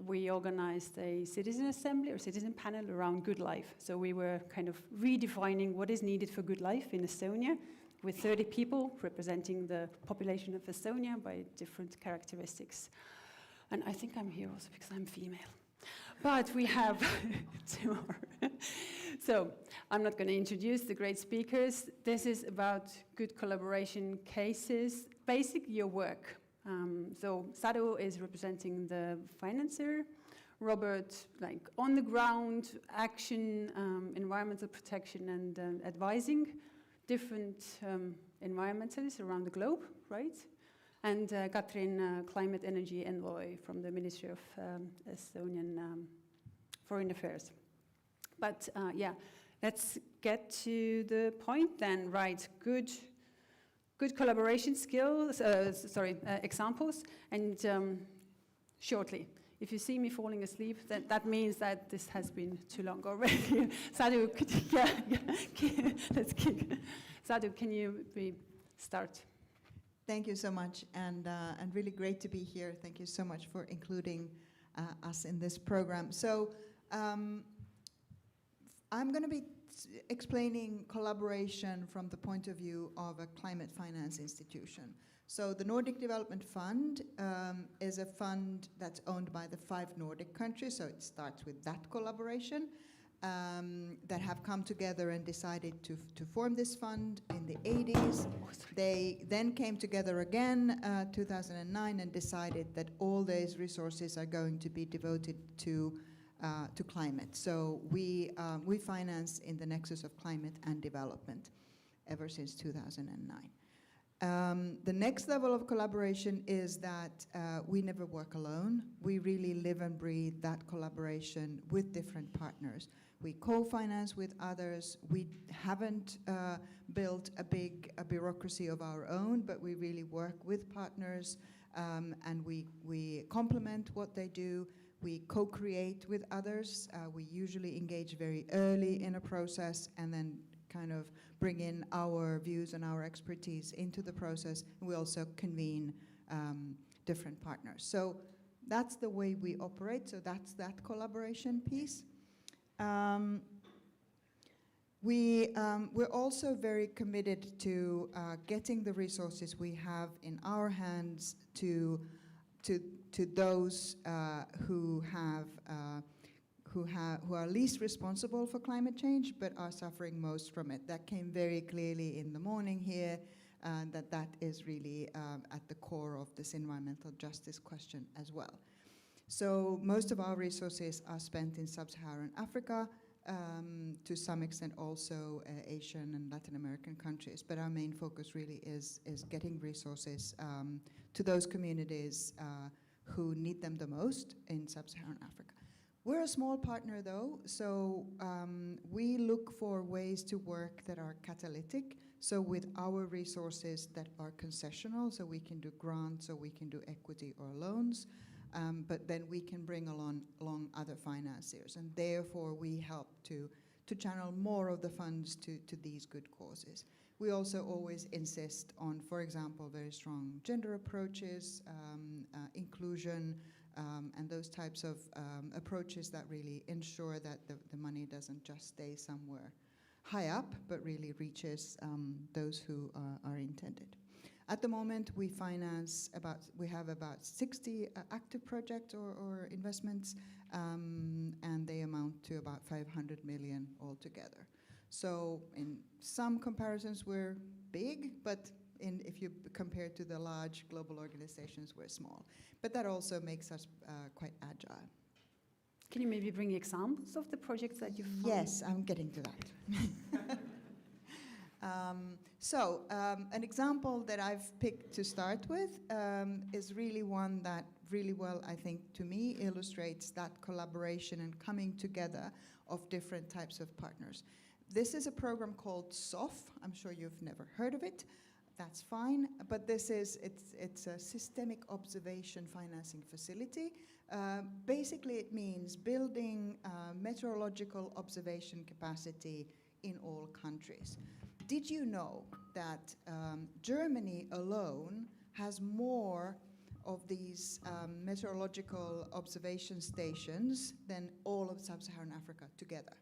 we organized a citizen assembly or citizen panel around good life. So we were kind of redefining what is needed for good life in Estonia, with 30 people representing the population of Estonia by different characteristics. And I think I'm here also because I'm female. But we have two more. So I'm not going to introduce the great speakers. This is about good collaboration cases, basically your work. So Sadu is representing the financer, Robert, on the ground, action, environmental protection and advising different environmentalists around the globe, right? And Katrin, climate energy envoy from the Ministry of Estonian Foreign Affairs. But yeah, let's get to the point then, right? Good collaboration skills, examples, and shortly. If you see me falling asleep, then that means that this has been too long already. Sadu, let's kick. Sadu, can you start? Thank you so much, and really great to be here. Thank you so much for including us in this program. So I'm going to be explaining collaboration from the point of view of a climate finance institution. So the Nordic Development Fund is a fund that's owned by the 5 Nordic countries, so it starts with that collaboration. That have come together and decided to form this fund in the 80s. They then came together again 2009 and decided that all these resources are going to be devoted to climate. So we finance in the nexus of climate and development ever since 2009. The next level of collaboration is that we never work alone. We really live and breathe that collaboration with different partners. We co-finance with others. We haven't built a big bureaucracy of our own, but we really work with partners, and we complement what they do. We co-create with others. We usually engage very early in a process and then kind of bring in our views and our expertise into the process. We also convene different partners. So that's the way we operate. So that's that collaboration piece. We're also very committed to getting the resources we have in our hands to those who are least responsible for climate change but are suffering most from it. That came very clearly in the morning here, that is really at the core of this environmental justice question as well. So most of our resources are spent in sub-Saharan Africa, to some extent also Asian and Latin American countries, but our main focus really is getting resources to those communities who need them the most in sub-Saharan Africa. We're a small partner though, so we look for ways to work that are catalytic, so with our resources that are concessional, so we can do grants or we can do equity or loans, but then we can bring along other financiers, and therefore we help to channel more of the funds to these good causes. We also always insist on, for example, very strong gender approaches, inclusion, and those types of approaches that really ensure that the money doesn't just stay somewhere high up, but really reaches those who are intended. At the moment, we have about 60 active projects or investments, and they amount to about 500 million altogether. So in some comparisons, we're big, but if you compare to the large global organizations, we're small. But that also makes us quite agile. Can you maybe bring examples of the projects that you've found? Yes, I'm getting to that. An example that I've picked to start with is really one that really well, I think, to me, illustrates that collaboration and coming together of different types of partners. This is a program called SOF. I'm sure you've never heard of it. That's fine, but it's a systemic observation financing facility. Basically, it means building meteorological observation capacity in all countries. Did you know that Germany alone has more of these meteorological observation stations than all of sub-Saharan Africa together?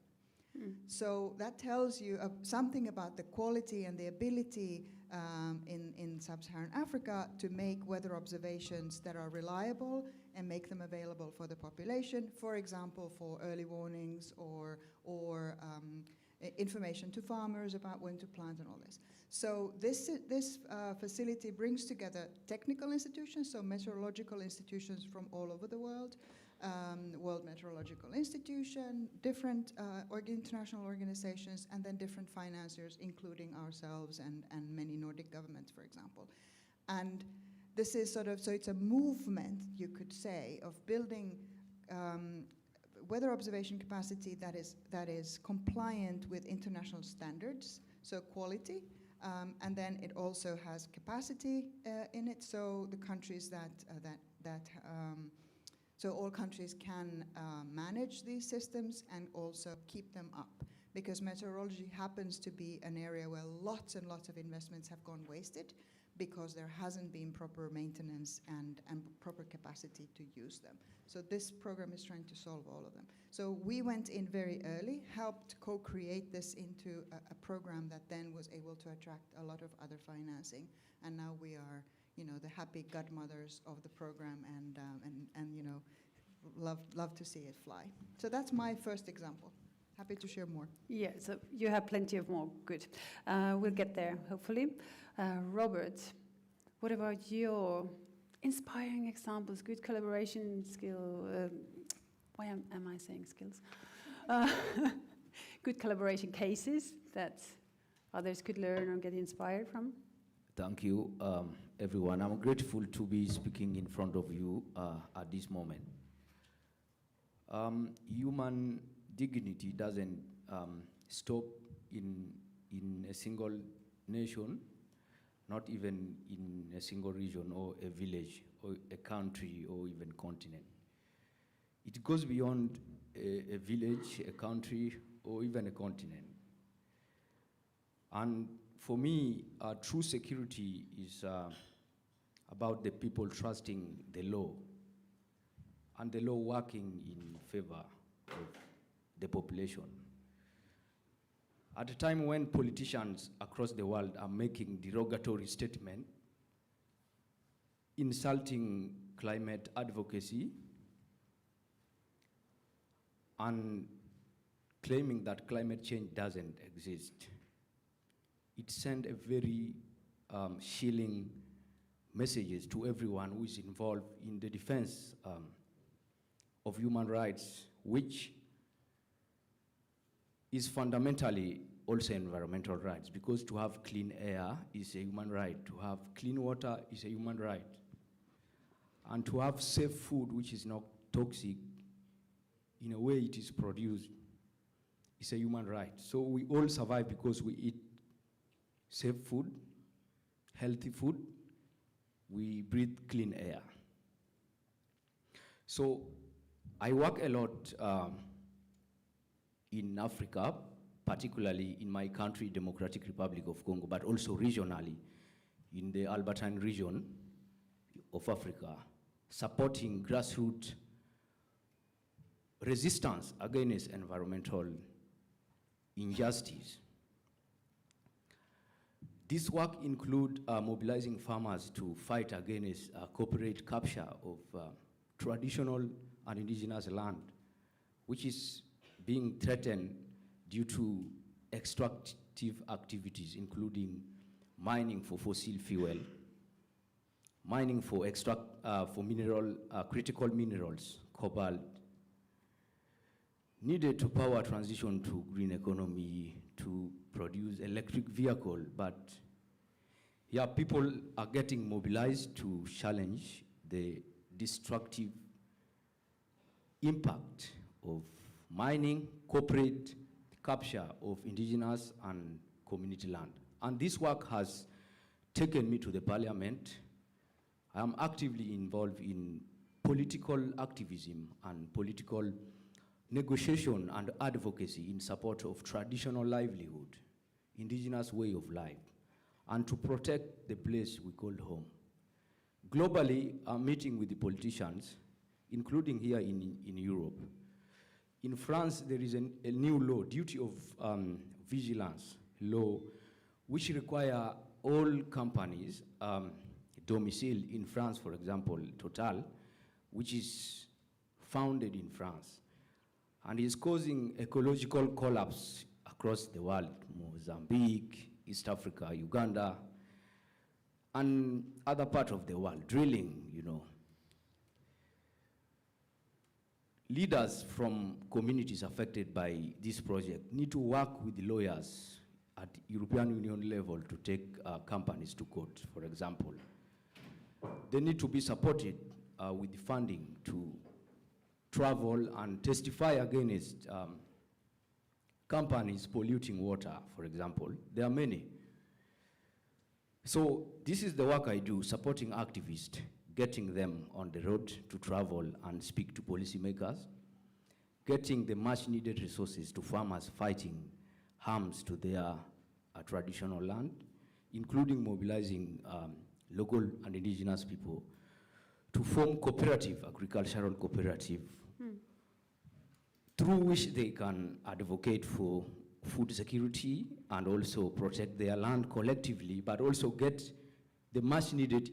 So that tells you something about the quality and the ability in sub-Saharan Africa to make weather observations that are reliable and make them available for the population, for example, for early warnings or information to farmers about when to plant and all this. So this facility brings together technical institutions, so meteorological institutions from all over the world, World Meteorological Institution, different international organizations, and then different financiers, including ourselves and many Nordic governments, for example. And this is so it's a movement, you could say, of building weather observation capacity that is compliant with international standards, so quality, and then it also has capacity in it, so the countries so all countries can manage these systems and also keep them up, because meteorology happens to be an area where lots and lots of investments have gone wasted because there hasn't been proper maintenance and proper capacity to use them. So this program is trying to solve all of them. So we went in very early, helped co-create this into a program that then was able to attract a lot of other financing, and now we are, the happy godmothers of the program, and love to see it fly. So that's my first example. Happy to share more. Yeah, so you have plenty of more. Good. We'll get there, hopefully. Robert, what about your inspiring examples, good collaboration skill? Why am I saying skills? Good collaboration cases that others could learn or get inspired from? Thank you, everyone. I'm grateful to be speaking in front of you at this moment. Human dignity doesn't stop in a single nation, not even in a single region or a village or a country or even continent. It goes beyond a village, a country, or even a continent. And for me, true security is about the people trusting the law and the law working in favor of the population. At a time when politicians across the world are making derogatory statements, insulting climate advocacy, and claiming that climate change doesn't exist, it sent a very chilling messages to everyone who is involved in the defense of human rights, which is fundamentally also environmental rights, because to have clean air is a human right, to have clean water is a human right, and to have safe food which is not toxic in a way it is produced is a human right. So we all survive because we eat safe food, healthy food, we breathe clean air. So I work a lot in Africa, particularly in my country, Democratic Republic of Congo, but also regionally in the Albertine region of Africa, supporting grassroots resistance against environmental injustice. This work includes mobilizing farmers to fight against corporate capture of traditional and indigenous land, which is being threatened due to extractive activities, including mining for fossil fuel, mining for critical minerals, cobalt, needed to power transition to green economy, to produce electric vehicle, but yeah, people are getting mobilized to challenge the destructive impact of mining, corporate capture of indigenous and community land. And this work has taken me to the parliament. I am actively involved in political activism and political negotiation and advocacy in support of traditional livelihood, indigenous way of life, and to protect the place we call home. Globally, I'm meeting with the politicians, including here in Europe. In France, there is a new law, duty of vigilance law, which require all companies domiciled in France, for example, Total, which is founded in France, and is causing ecological collapse across the world, Mozambique, East Africa, Uganda, and other parts of the world, drilling, you know. Leaders from communities affected by this project need to work with the lawyers at European Union level to take companies to court, for example. They need to be supported with the funding to travel and testify against companies polluting water, for example. There are many. So this is the work I do, supporting activists, getting them on the road to travel and speak to policymakers, getting the much needed resources to farmers fighting harms to their traditional land, including mobilizing local and indigenous people to form cooperative, agricultural cooperative, through which they can advocate for food security and also protect their land collectively, but also get the much needed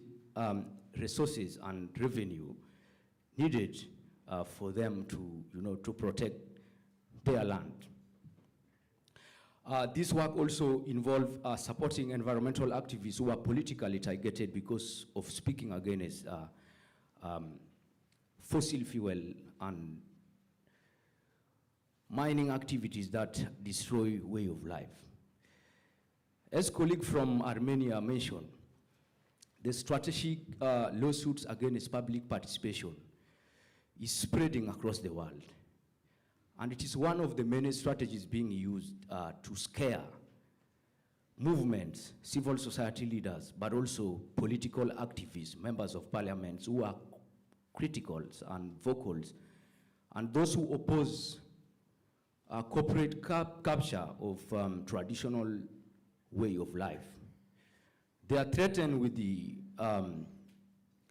resources and revenue needed for them to, to protect their land. This work also involves supporting environmental activists who are politically targeted because of speaking against fossil fuel and mining activities that destroy way of life. As colleague from Armenia mentioned, the strategic lawsuits against public participation is spreading across the world. And it is one of the many strategies being used to scare movements, civil society leaders, but also political activists, members of parliaments who are critical and vocal, and those who oppose corporate capture of traditional way of life. They are threatened with the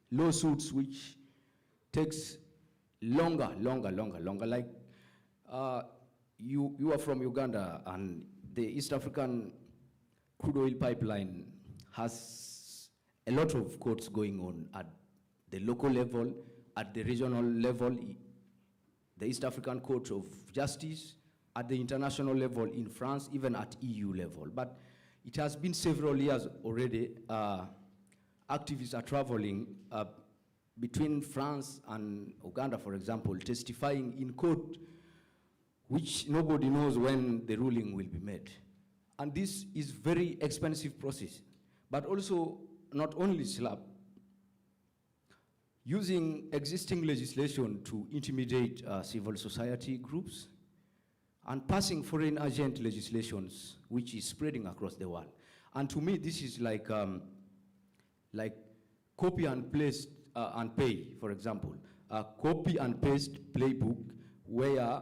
lawsuits which takes longer. Like you are from Uganda and the East African crude oil pipeline has a lot of courts going on at the local level, at the regional level, the East African Court of Justice, at the international level in France, even at EU level. But it has been several years already. Activists are traveling between France and Uganda, for example, testifying in court, which nobody knows when the ruling will be made. And this is very expensive process. But also, not only SLAP, using existing legislation to intimidate civil society groups, and passing foreign agent legislations, which is spreading across the world. And to me, this is like copy and paste and pay, for example. A copy and paste playbook where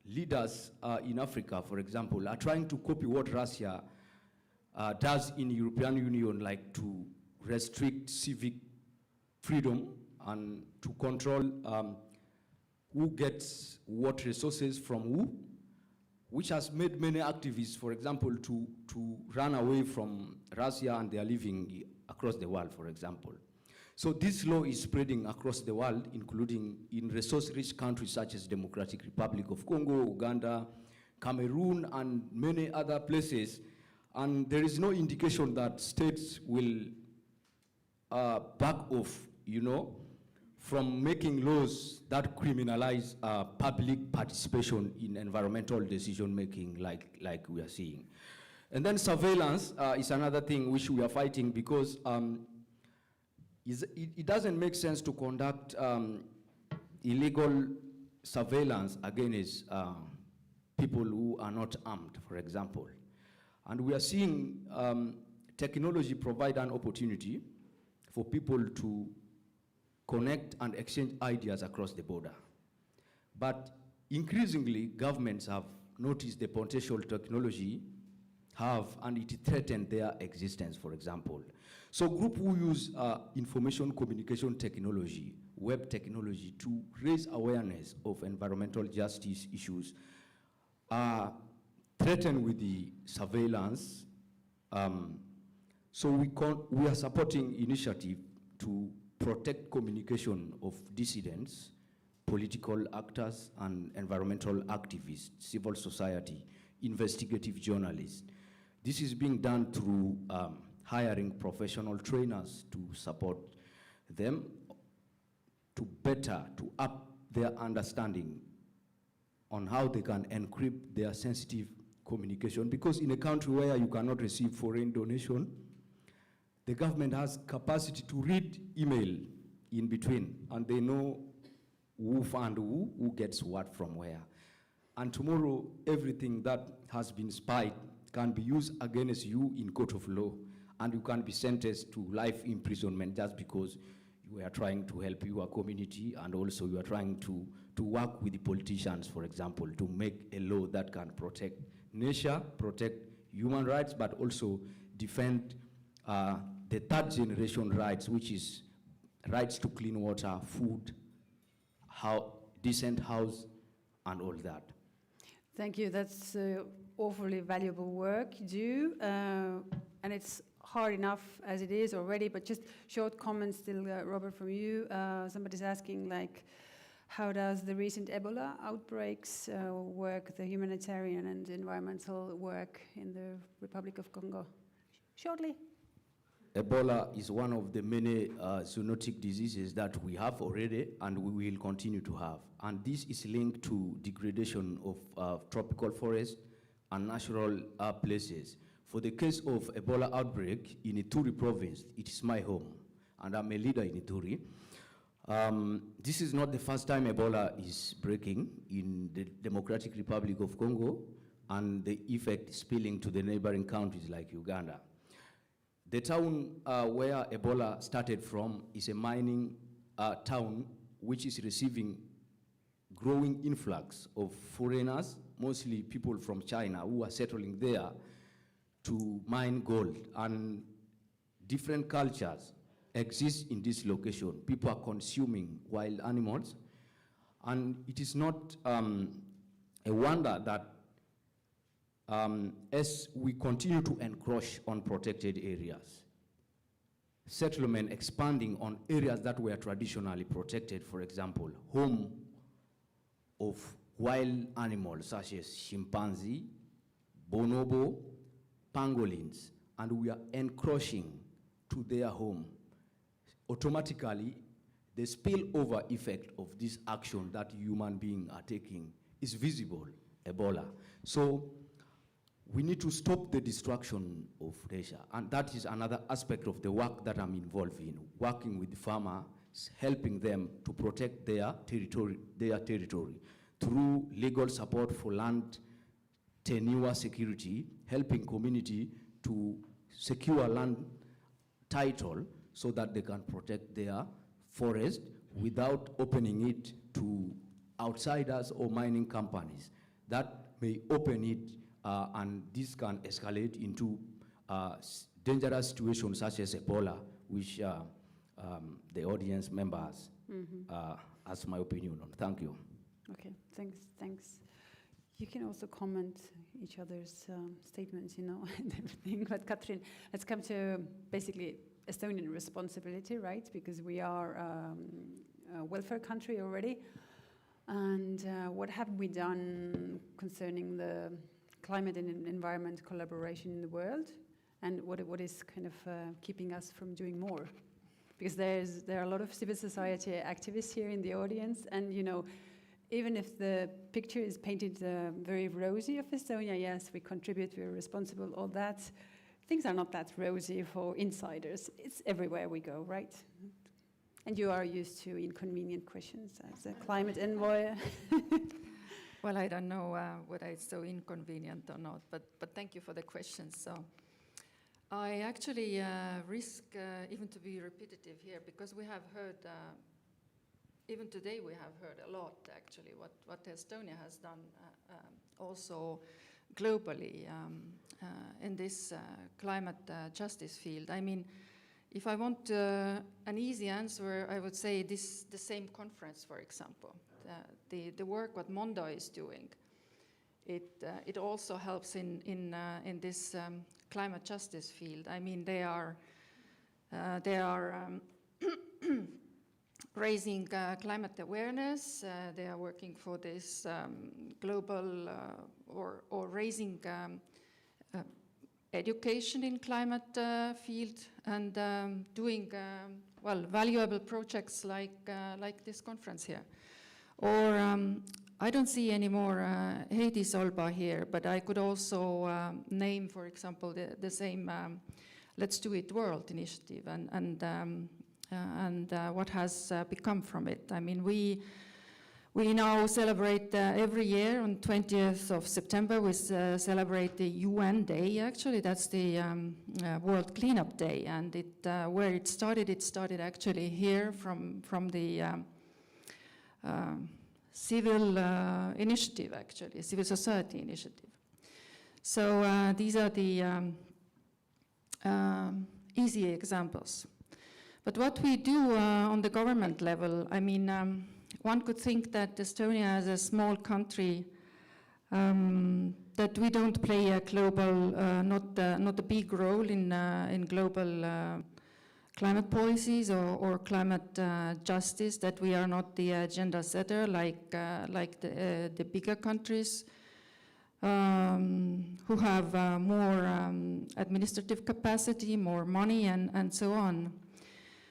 leaders in Africa, for example, are trying to copy what Russia does in European Union, like to restrict civic freedom and to control who gets what resources from who, which has made many activists, for example, to run away from Russia, and they are living across the world, for example. So this law is spreading across the world, including in resource-rich countries such as Democratic Republic of Congo, Uganda, Cameroon, and many other places. And there is no indication that states will back off, from making laws that criminalize public participation in environmental decision-making like we are seeing. And then surveillance is another thing which we are fighting, because it doesn't make sense to conduct illegal surveillance against people who are not armed, for example. And we are seeing technology provide an opportunity for people to connect and exchange ideas across the border. But increasingly, governments have noticed the potential technology and it threatened their existence, for example. So groups who use information communication technology, web technology, to raise awareness of environmental justice issues are threatened with the surveillance. So we are supporting initiative to protect communication of dissidents, political actors, and environmental activists, civil society, investigative journalists. This is being done through hiring professional trainers to support them to up their understanding on how they can encrypt their sensitive communication. Because in a country where you cannot receive foreign donation, the government has capacity to read email in between, and they know who found who gets what from where. And tomorrow, everything that has been spied can be used against you in court of law, and you can be sentenced to life imprisonment just because you are trying to help your community, and also you are trying to work with the politicians, for example, to make a law that can protect nature, protect human rights, but also defend the third generation rights, which is rights to clean water, food, decent house, and all that. Thank you. That's awfully valuable work you do. And it's hard enough as it is already, but just short comments still, Robert, from you. Somebody's asking, how does the recent Ebola outbreaks work, the humanitarian and environmental work in the Republic of Congo? Shortly. Ebola is one of the many zoonotic diseases that we have already and we will continue to have. And this is linked to degradation of tropical forests and natural places. For the case of Ebola outbreak in Ituri province, it is my home, and I'm a leader in Ituri. This is not the first time Ebola is breaking in the Democratic Republic of Congo, and the effect spilling to the neighboring countries like Uganda. The town where Ebola started from is a mining town which is receiving growing influx of foreigners, mostly people from China who are settling there to mine gold. And different cultures exist in this location. People are consuming wild animals. And it is not a wonder that as we continue to encroach on protected areas, settlement expanding on areas that were traditionally protected, for example, home of wild animals such as chimpanzee, bonobo, pangolins, and we are encroaching to their home. Automatically, the spillover effect of this action that human beings are taking is visible, Ebola. So we need to stop the destruction of nature, and that is another aspect of the work that I'm involved in, working with farmers, helping them to protect their territory through legal support for land tenure security, helping community to secure land title so that they can protect their forest without opening it to outsiders or mining companies. That may open it, and this can escalate into dangerous situations such as Ebola, which the audience members ask my opinion on. Thank you. Okay, thanks. You can also comment each other's statements, and everything. But Katrin, let's come to basically Estonian responsibility, right? Because we are a welfare country already. And what have we done concerning the climate and environment collaboration in the world? And what is kind of keeping us from doing more? Because there are a lot of civil society activists here in the audience, and even if the picture is painted very rosy of Estonia, yes, we contribute, we're responsible, all that, things are not that rosy for insiders. It's everywhere we go, right? And you are used to inconvenient questions as a climate envoy. Well, I don't know whether it's so inconvenient or not, but thank you for the question. So I actually risk even to be repetitive here, because we have heard even today we have heard a lot, actually, what Estonia has done also globally in this climate justice field. I mean, if I want an easy answer, I would say the same conference, for example. The work what Mondo is doing, it also helps in this climate justice field. I mean, they are raising climate awareness. They are working for this global or raising education in climate field, and doing valuable projects like this conference here. Or I don't see any more Heidi Solba here, but I could also name, for example, the same Let's Do It World initiative, and what has become from it. I mean, we now celebrate every year on 20th of September, we celebrate the UN Day, actually. That's the World Cleanup Day. And where it started actually here from the civil initiative, actually, civil society initiative. So these are the easy examples. But what we do on the government level, I mean, one could think that Estonia, as a small country, that we don't play a global, not a big role in global climate policies or climate justice, that we are not the agenda setter like the bigger countries who have more administrative capacity, more money, and so on.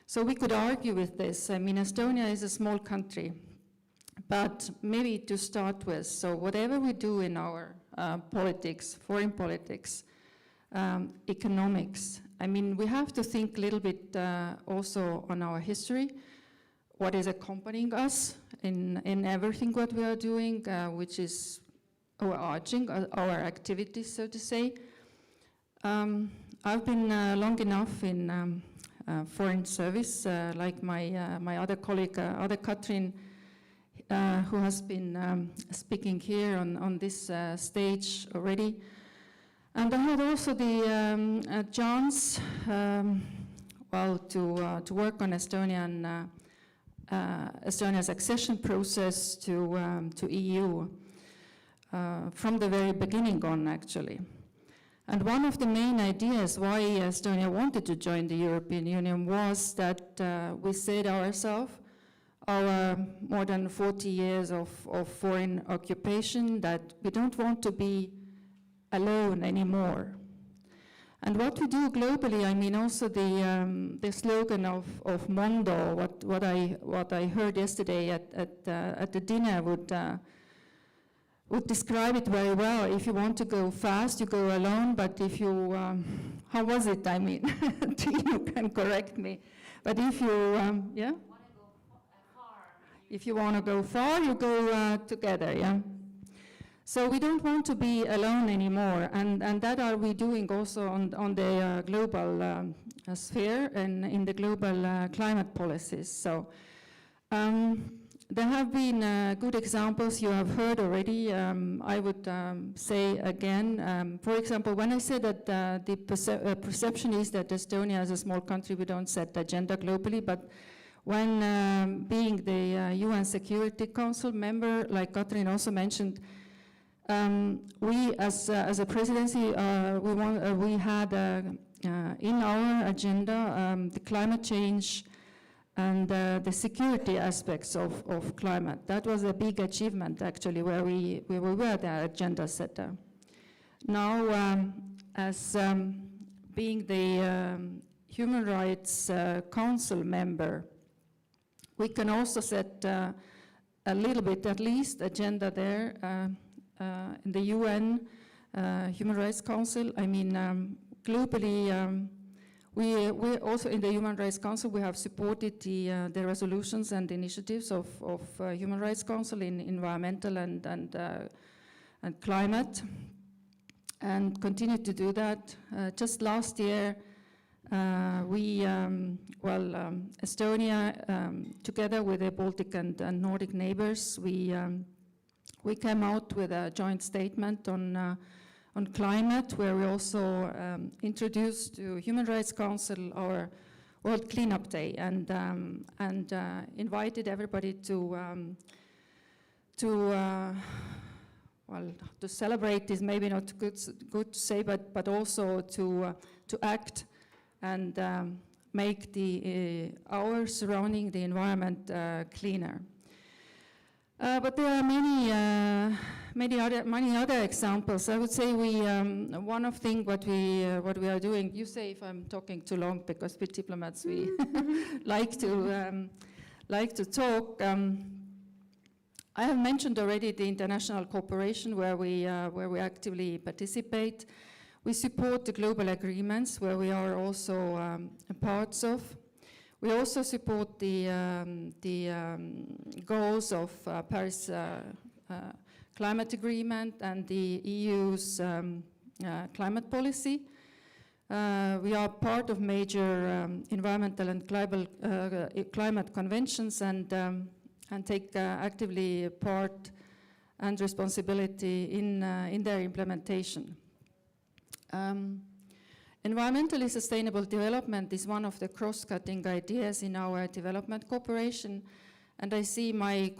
So we could argue with this. I mean, Estonia is a small country, but maybe to start with, so whatever we do in our politics, foreign politics, economics, I mean, we have to think a little bit also on our history, what is accompanying us in everything what we are doing, which is overarching our activities, so to say. I've been long enough in foreign service, like my other colleague, other Katrin, who has been speaking here on this stage already. And I had also the chance, to work on Estonia's accession process to EU. from the very beginning on, actually. And one of the main ideas why Estonia wanted to join the European Union was that we said ourselves, our more than 40 years of foreign occupation, that we don't want to be alone anymore. And what we do globally, I mean, also the slogan of Mondo, what I heard yesterday at the dinner would describe it very well. If you want to go fast, you go alone, but if you, how was it, I mean, you can correct me. But if you, yeah? If you want to go far, you go together, yeah? So we don't want to be alone anymore, and that are we doing also on the global sphere and in the global climate policies. So there have been good examples you have heard already. I would say again, for example, when I said that the perception is that Estonia as a small country, we don't set the agenda globally, but when being the UN Security Council member, like Katrin also mentioned, we as a presidency, we had in our agenda the climate change and the security aspects of climate. That was a big achievement, actually, where we were the agenda setter. Now, as being the Human Rights Council member, we can also set a little bit, at least, agenda there in the UN Human Rights Council. I mean, globally, we also in the Human Rights Council, we have supported the resolutions and initiatives of Human Rights Council in environmental and climate, and continue to do that. Just last year, Estonia, together with the Baltic and Nordic neighbors, we came out with a joint statement on climate, where we also introduced to Human Rights Council our World Cleanup Day, and invited everybody to celebrate is maybe not good to say, but also to act and make our surrounding the environment cleaner. But there are many other examples. I would say one of things what we are doing. You say if I'm talking too long, because with diplomats we like to talk. I have mentioned already the international cooperation where we actively participate. We support the global agreements where we are also parts of. We also support the goals of Paris Climate Agreement and the EU's climate policy. We are part of major environmental and climate conventions and take actively part and responsibility in their implementation. Environmentally sustainable development is one of the cross-cutting ideas in our development cooperation, and I see my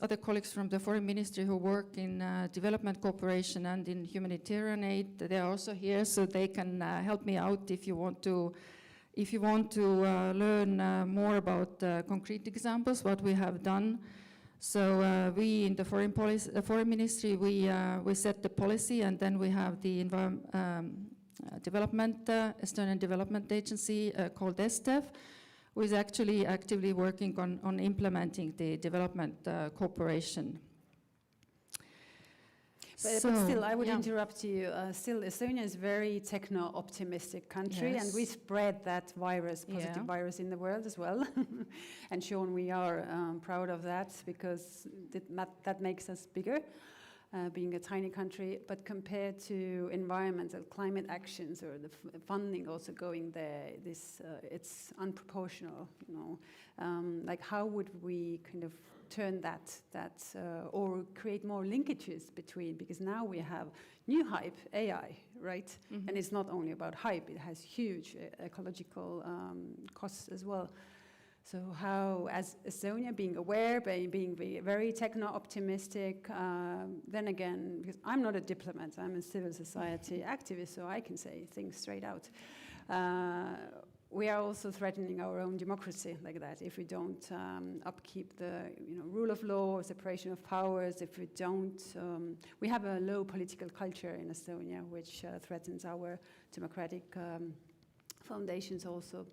other colleagues from the Foreign Ministry who work in development cooperation and in humanitarian aid. They are also here, so they can help me out if you want to learn more about concrete examples, what we have done. So we in the Foreign Ministry, we set the policy, and then we have the Estonian Development Agency called ESTEF, who is actually actively working on implementing the development cooperation. But still, I would interrupt you. Still, Estonia is a very techno-optimistic country, and we spread that virus, positive virus, in the world as well. And Sean, we are proud of that, because that makes us bigger. Being a tiny country, but compared to environmental climate actions or the funding also going there, it's unproportional, you know. Like, how would we kind of turn that or create more linkages between, because now we have new hype, AI, right? Mm-hmm. And it's not only about hype, it has huge ecological costs as well. So how, as Estonia, being aware, being very techno-optimistic, then again, because I'm not a diplomat, I'm a civil society activist, so I can say things straight out. We are also threatening our own democracy like that if we don't upkeep the rule of law, separation of powers, if we don't... we have a low political culture in Estonia, which threatens our democratic foundations also.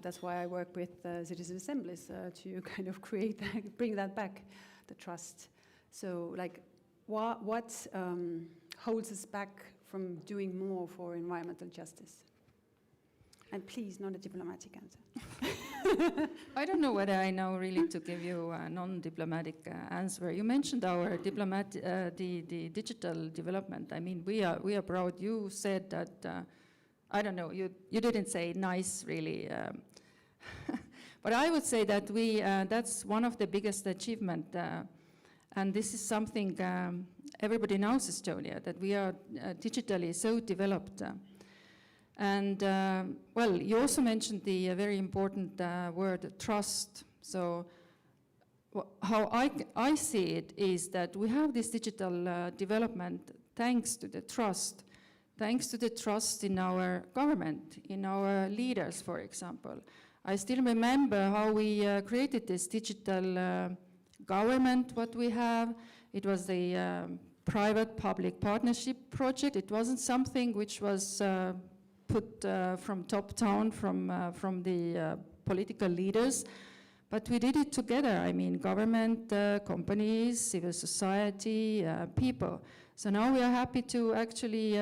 That's why I work with citizen assemblies to kind of create that, bring that back, the trust. So like what holds us back from doing more for environmental justice? And please, not a diplomatic answer. I don't know whether I know really to give you a non-diplomatic answer. You mentioned our the digital development. I mean, we are proud. You said that, I don't know, you didn't say nice really. But I would say that that's one of the biggest achievement. And this is something everybody knows Estonia, that we are digitally so developed. And well, you also mentioned the very important word trust. So how I see it is that we have this digital development thanks to the trust in our government, in our leaders, for example. I still remember how we created this digital government, what we have. It was the private-public partnership project. It wasn't something which was put from top down from the political leaders, but we did it together. I mean, government, companies, civil society, people. So now we are happy to actually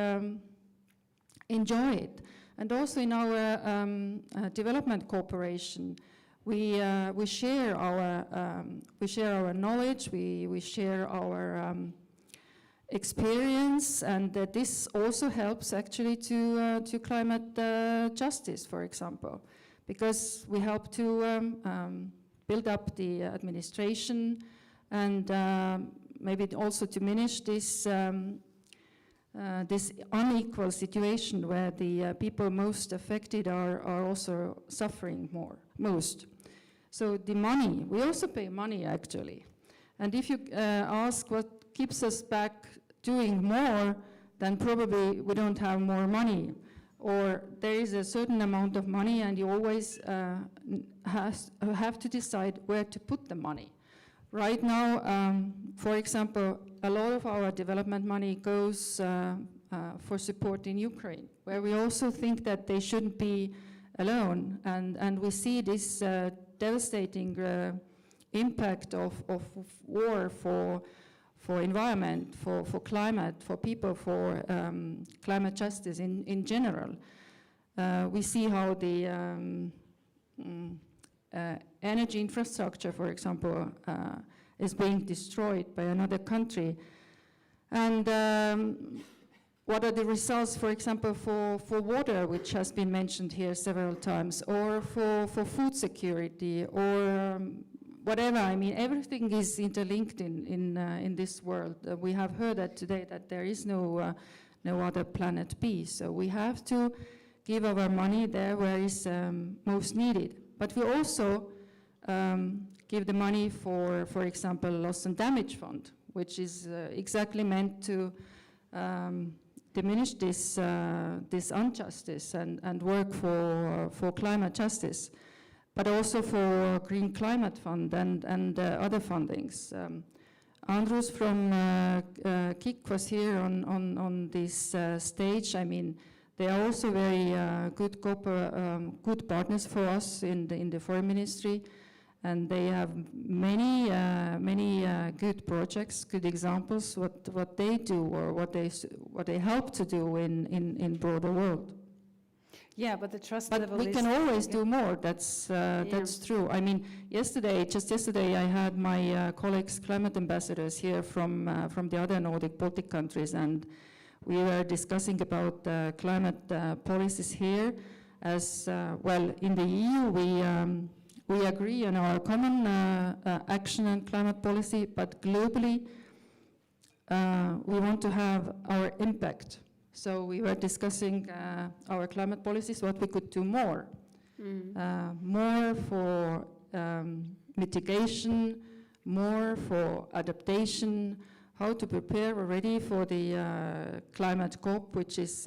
enjoy it. And also in our development cooperation, we share our knowledge, we share our experience, and this also helps actually to climate justice, for example, because we help to build up the administration and maybe also diminish this this unequal situation where the people most affected are also suffering most. So the money, we also pay money actually. And if you ask what keeps us back doing more, then probably we don't have more money. Or there is a certain amount of money and you always have to decide where to put the money. Right now, for example, a lot of our development money goes for support in Ukraine, where we also think that they shouldn't be alone. And we see this devastating impact of war for environment, for climate, for people, for climate justice in general. We see how the energy infrastructure, for example, is being destroyed by another country. And what are the results, for example, for water, which has been mentioned here several times, or for food security, or whatever. I mean, everything is interlinked in this world. We have heard that today that there is no other planet B. So we have to give our money there where it's most needed. But we also give the money for example, loss and damage fund, which is exactly meant to diminish this injustice and work for climate justice, but also for Green Climate Fund and other fundings. Andrus from KIK was here on this stage. I mean, they are also very good partners for us in the Foreign Ministry, and they have many good projects, good examples what they do or what they help to do in broader world. Yeah, but the trust but level we is... can always do more. That's true. I mean, just yesterday, I had my colleagues, climate ambassadors here from the other Nordic Baltic countries, and we were discussing about climate policies here. As well, in the EU, we agree on our common action and climate policy, but globally, we want to have our impact. So we were discussing our climate policies, what we could do more. more for mitigation, more for adaptation, how to prepare already for the climate COP, which is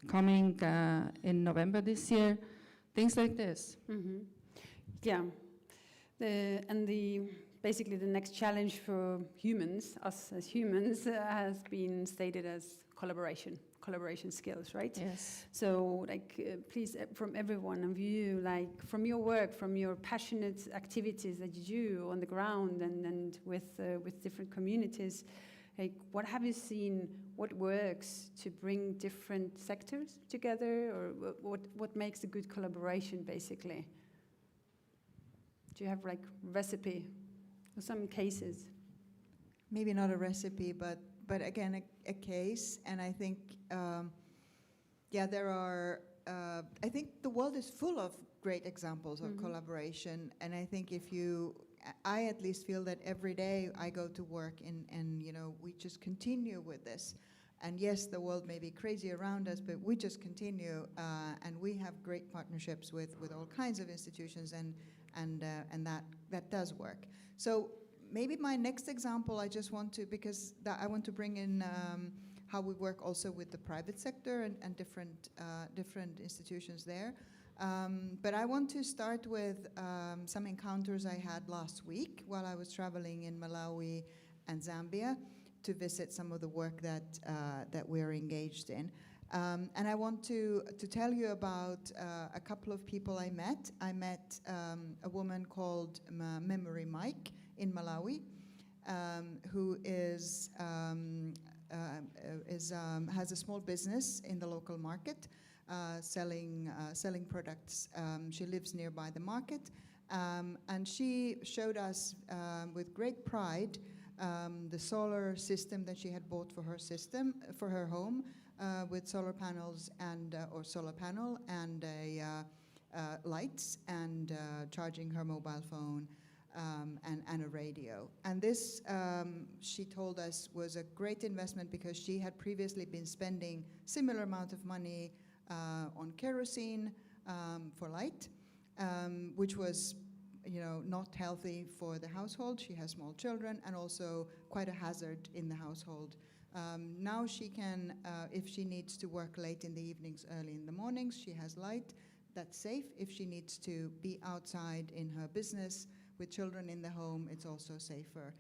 coming in November this year, things like this. Yeah, basically the next challenge for humans, us as humans, has been stated as collaboration skills, right? Yes. So, please, from every one of you, from your work, from your passionate activities that you do on the ground and with different communities, what have you seen? What works to bring different sectors together, or what makes a good collaboration, basically? Do you have recipe or some cases? Maybe not a recipe, but again, a case. And I think, there are, I think the world is full of great examples of collaboration. And I think I at least feel that every day I go to work and we just continue with this. And yes, the world may be crazy around us, but we just continue, and we have great partnerships with all kinds of institutions, and that does work. So maybe my next example, I just want to, because I want to bring in how we work also with the private sector and different institutions there. But I want to start with some encounters I had last week while I was traveling in Malawi and Zambia to visit some of the work that we're engaged in. And I want to tell you about a couple of people I met. I met a woman called Memory Mike in Malawi, who has a small business in the local market, selling products. She lives nearby the market, and she showed us with great pride the solar system that she had bought for her home, with solar panels or solar panel and lights and charging her mobile phone. And a radio. And this, she told us, was a great investment because she had previously been spending similar amount of money on kerosene for light, which was, not healthy for the household. She has small children and also quite a hazard in the household. Now she can, if she needs to work late in the evenings, early in the mornings, she has light. That's safe. If she needs to be outside in her business with children in the home, it's also safer.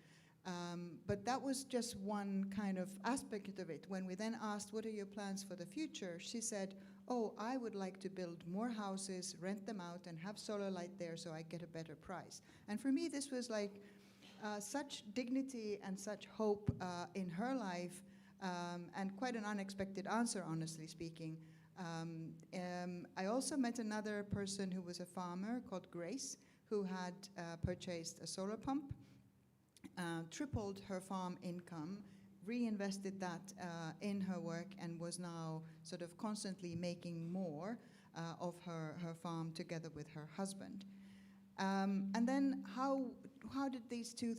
But that was just one kind of aspect of it. When we then asked, what are your plans for the future? She said, I would like to build more houses, rent them out, and have solar light there so I get a better price. And for me, this was such dignity and such hope in her life, and quite an unexpected answer, honestly speaking. I also met another person who was a farmer called Grace, who had purchased a solar pump, tripled her farm income, reinvested that in her work, and was now sort of constantly making more of her farm together with her husband. And then how did these two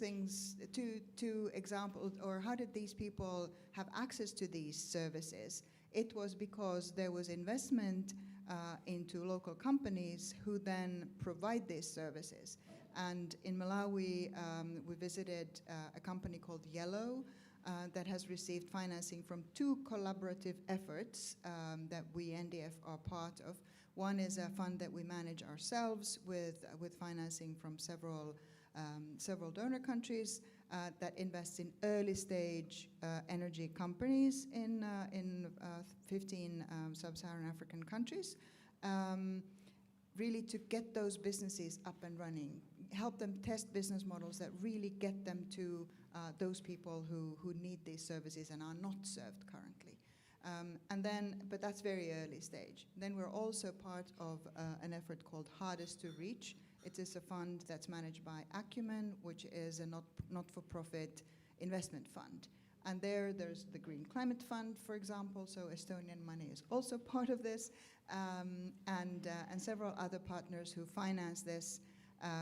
examples, or how did these people have access to these services? It was because there was investment into local companies who then provide these services. And in Malawi, we visited a company called Yellow that has received financing from two collaborative efforts that we, NDF, are part of. One is a fund that we manage ourselves with financing from several donor countries that invests in early stage energy companies in 15 sub-Saharan African countries, really to get those businesses up and running, help them test business models that really get them to those people who need these services and are not served currently. But that's very early stage. Then we're also part of an effort called Hardest to Reach. It is a fund that's managed by Acumen, which is a not-for-profit investment fund. And there's the Green Climate Fund, for example, so Estonian money is also part of this, and several other partners who finance this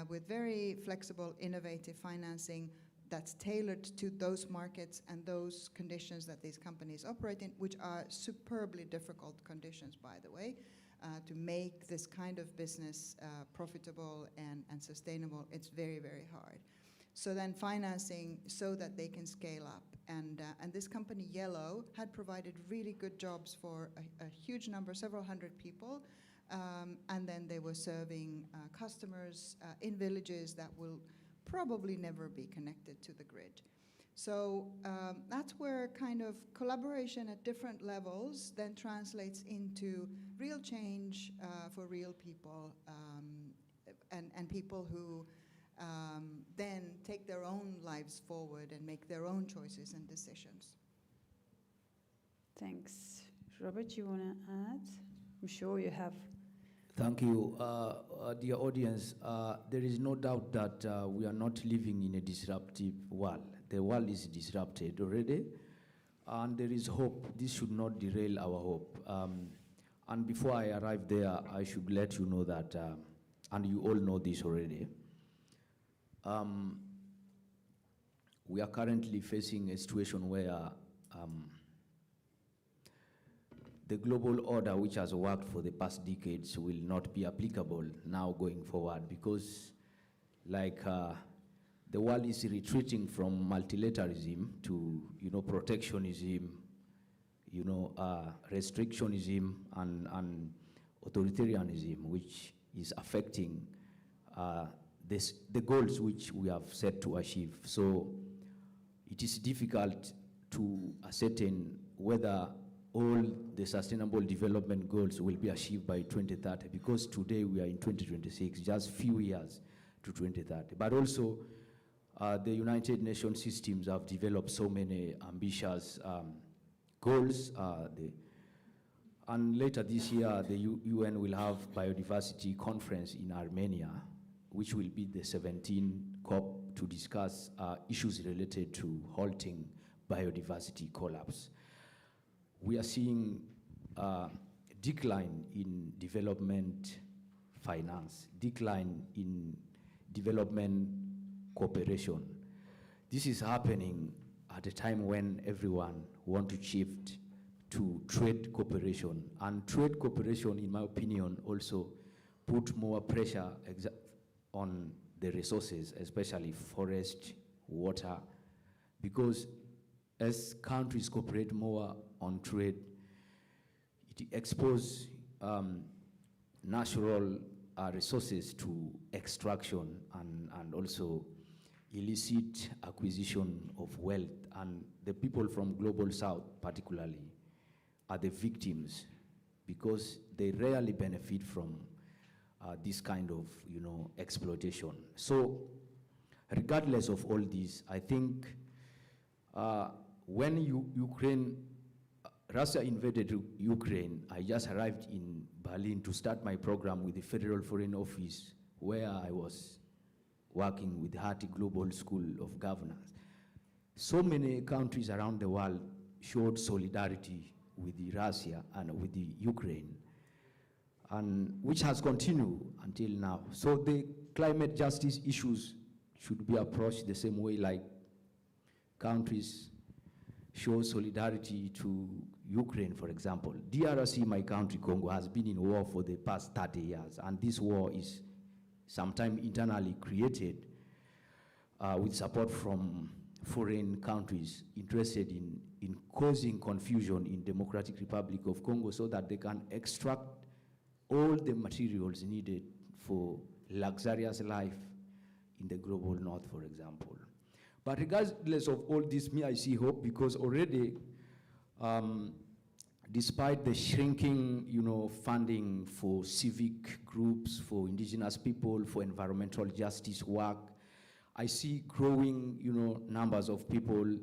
with very flexible, innovative financing that's tailored to those markets and those conditions that these companies operate in, which are superbly difficult conditions, by the way. to make this kind of business profitable and sustainable, it's very, very hard. So then financing so that they can scale up. And this company, Yellow, had provided really good jobs for a huge number, several hundred people. And then they were serving customers in villages that will probably never be connected to the grid. So that's where kind of collaboration at different levels then translates into real change for real people and people who then take their own lives forward and make their own choices and decisions. Thanks. Robert, you want to add? I'm sure you have. Thank you. Dear audience, there is no doubt that we are not living in a disruptive world. The world is disrupted already, and there is hope. This should not derail our hope. And before I arrive there, I should let you know that, and you all know this already, we are currently facing a situation where the global order which has worked for the past decades will not be applicable now going forward, because the world is retreating from multilateralism to protectionism, restrictionism and authoritarianism, which is affecting the goals which we have set to achieve. So it is difficult to ascertain whether all the sustainable development goals will be achieved by 2030, because today we are in 2026, just few years to 2030. But also, the United Nations systems have developed so many ambitious goals. And later this year, the UN will have biodiversity conference in Armenia, which will be the 17th COP to discuss issues related to halting biodiversity collapse. We are seeing a decline in development finance, decline in development cooperation. This is happening at a time when everyone wants to shift to trade cooperation. And trade cooperation, in my opinion, also put more pressure on the resources, especially forest, water, because as countries cooperate more on trade, it exposes natural resources to extraction and also illicit acquisition of wealth. And the people from Global South particularly are the victims, because they rarely benefit from this kind of exploitation. So regardless of all this, I think when Russia invaded Ukraine, I just arrived in Berlin to start my program with the Federal Foreign Office, where I was working with the Hati Global School of Governance. So many countries around the world showed solidarity with Russia and with the Ukraine, and which has continued until now. So the climate justice issues should be approached the same way like countries show solidarity to Ukraine, for example. DRC, my country, Congo, has been in war for the past 30 years, and this war is sometimes internally created with support from foreign countries interested in causing confusion in Democratic Republic of Congo so that they can extract all the materials needed for luxurious life in the global north, for example. But regardless of all this, I see hope, because already, despite the shrinking, funding for civic groups, for indigenous people, for environmental justice work, I see growing, numbers of people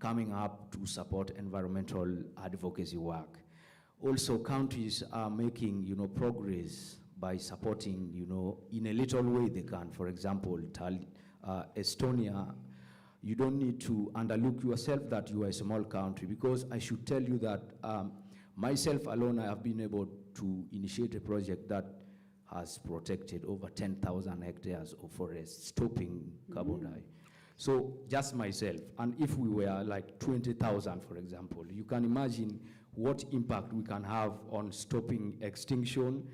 coming up to support environmental advocacy work. Also, countries are making, progress by supporting, in a little way they can. For example, Estonia, you don't need to underlook yourself that you are a small country, because I should tell you that myself alone, I have been able to initiate a project that has protected over 10,000 hectares of forest, stopping carbon dioxide. So just myself, and if we were like 20,000, for example, you can imagine what impact we can have on stopping extinction,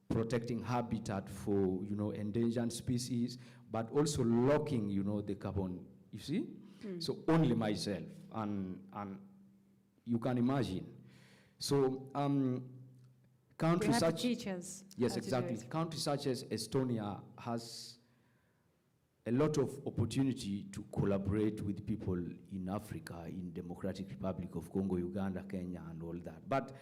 protecting habitat for, you know, endangered species, but also locking, you know, the carbon, you see? So only myself, and you can imagine. So countries You have such... to teach us Yes, how to do exactly. it. Countries such as Estonia has a lot of opportunity to collaborate with people in Africa, in Democratic Republic of Congo, Uganda, Kenya, and all that. But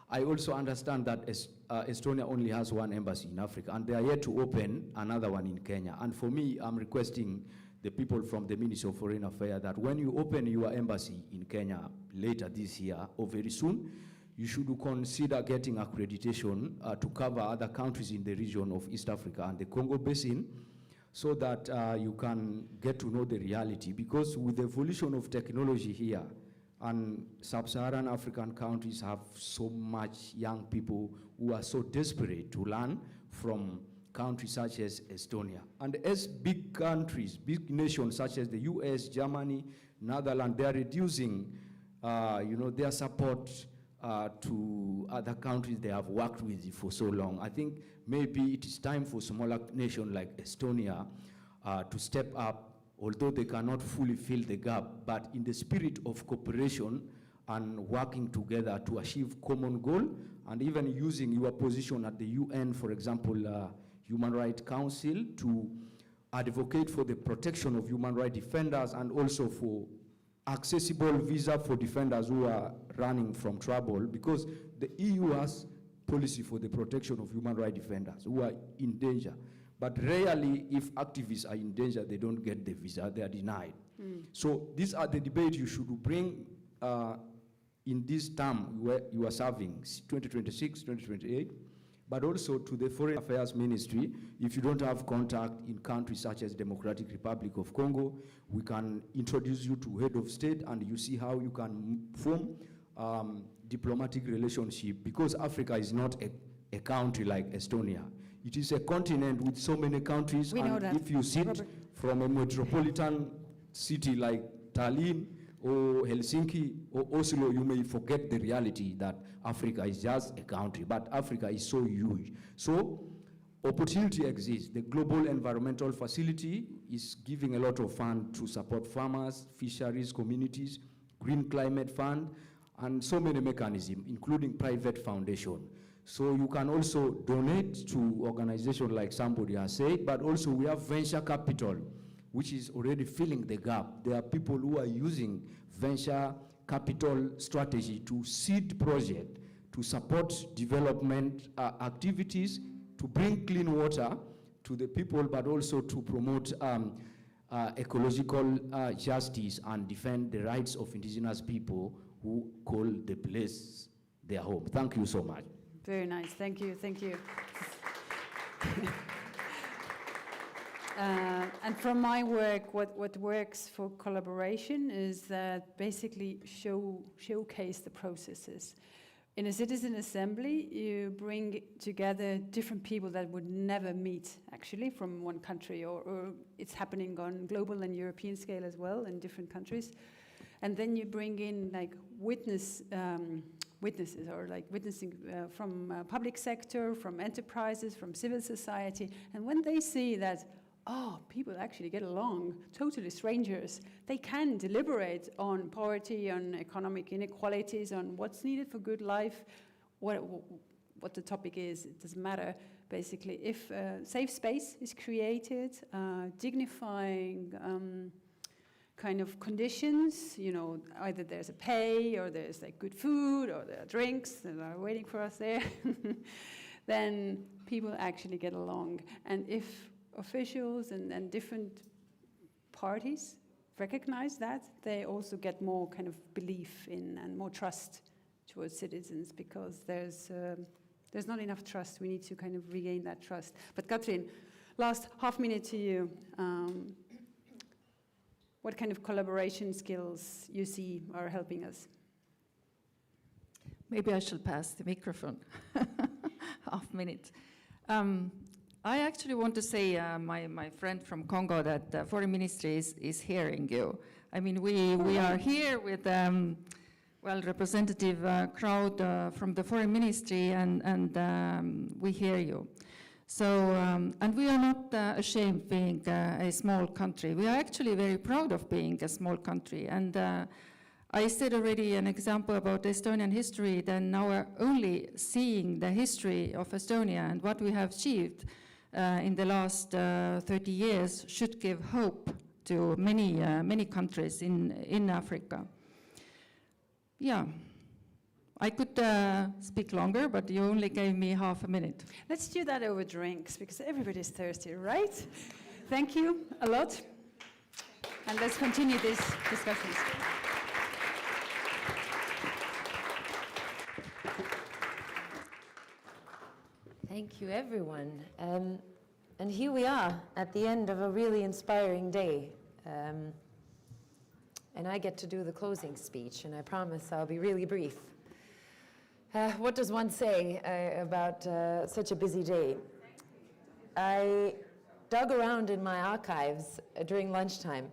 I also understand that Estonia only has one embassy in Africa, and they are yet to open another one in Kenya. And for me, I'm requesting the people from the Ministry of Foreign Affairs that when you open your embassy in Kenya later this year or very soon, you should consider getting accreditation to cover other countries in the region of East Africa and the Congo Basin, so that you can get to know the reality. Because with the evolution of technology here, and sub-Saharan African countries have so much young people who are so desperate to learn from countries such as Estonia. And as big countries, big nations such as the US, Germany, Netherlands, they are reducing you know, their support to other countries they have worked with for so long. I think maybe it is time for smaller nations like Estonia to step up, although they cannot fully fill the gap, but in the spirit of cooperation and working together to achieve common goal, and even using your position at the UN, for example, Human Rights Council, to advocate for the protection of human rights defenders and also for accessible visa for defenders who are running from trouble, because the EU has policy for the protection of human rights defenders who are in danger. But rarely, if activists are in danger, they don't get the visa, they are denied. So these are the debates you should bring in this term where you are serving, 2026, 2028, but also to the Foreign Affairs Ministry. If you don't have contact in countries such as Democratic Republic of Congo, we can introduce you to head of state and you see how you can form diplomatic relationship, because Africa is not a country like Estonia. It is a continent with so many countries, We know and that. if you sit Robert. from a metropolitan city like Tallinn or Helsinki or Oslo, you may forget the reality that Africa is just a country, but Africa is so huge. So opportunity exists. The Global Environmental Facility is giving a lot of funds to support farmers, fisheries, communities, Green Climate Fund, and so many mechanisms, including private foundation. So you can also donate to organizations like somebody has said, but also we have venture capital, which is already filling the gap. There are people who are using venture capital strategy to seed projects, to support development activities, to bring clean water to the people, but also to promote ecological justice and defend the rights of indigenous people who call the place their home. Thank you so much. Very nice. Thank you. Thank you. And from my work, what works for collaboration is that basically showcase the processes. In a citizen assembly, you bring together different people that would never meet, actually, from one country, or it's happening on global and European scale as well in different countries. And then you bring in like witnesses, or like witnessing from public sector, from enterprises, from civil society. And when they see that, oh, people actually get along, totally strangers, they can deliberate on poverty, on economic inequalities, on what's needed for good life, what the topic is, it doesn't matter. Basically, if a safe space is created, dignifying kind of conditions, you know, either there's a pay, or there's like good food, or there are drinks that are waiting for us there, then people actually get along. And if officials and different parties recognize that, they also get more kind of belief in and more trust towards citizens, because there's not enough trust. We need to kind of regain that trust. But Katrin, last half minute to you. What kind of collaboration skills you see are helping us? Maybe I shall pass the microphone. Half minute. I actually want to say, my friend from Congo, that the foreign ministry is hearing you. I mean, we are here with representative crowd from the foreign ministry, and we hear you. So, and we are not ashamed being a small country. We are actually very proud of being a small country. And I said already an example about Estonian history, then now we're only seeing the history of Estonia and what we have achieved in the last 30 years should give hope to many countries in Africa. Yeah, I could speak longer, but you only gave me half a minute. Let's do that over drinks, because everybody's thirsty, right? Thank you a lot. And let's continue these discussions. Thank you, everyone. And here we are at the end of a really inspiring day. And I get to do the closing speech, and I promise I'll be really brief. What does one say about such a busy day? I dug around in my archives during lunchtime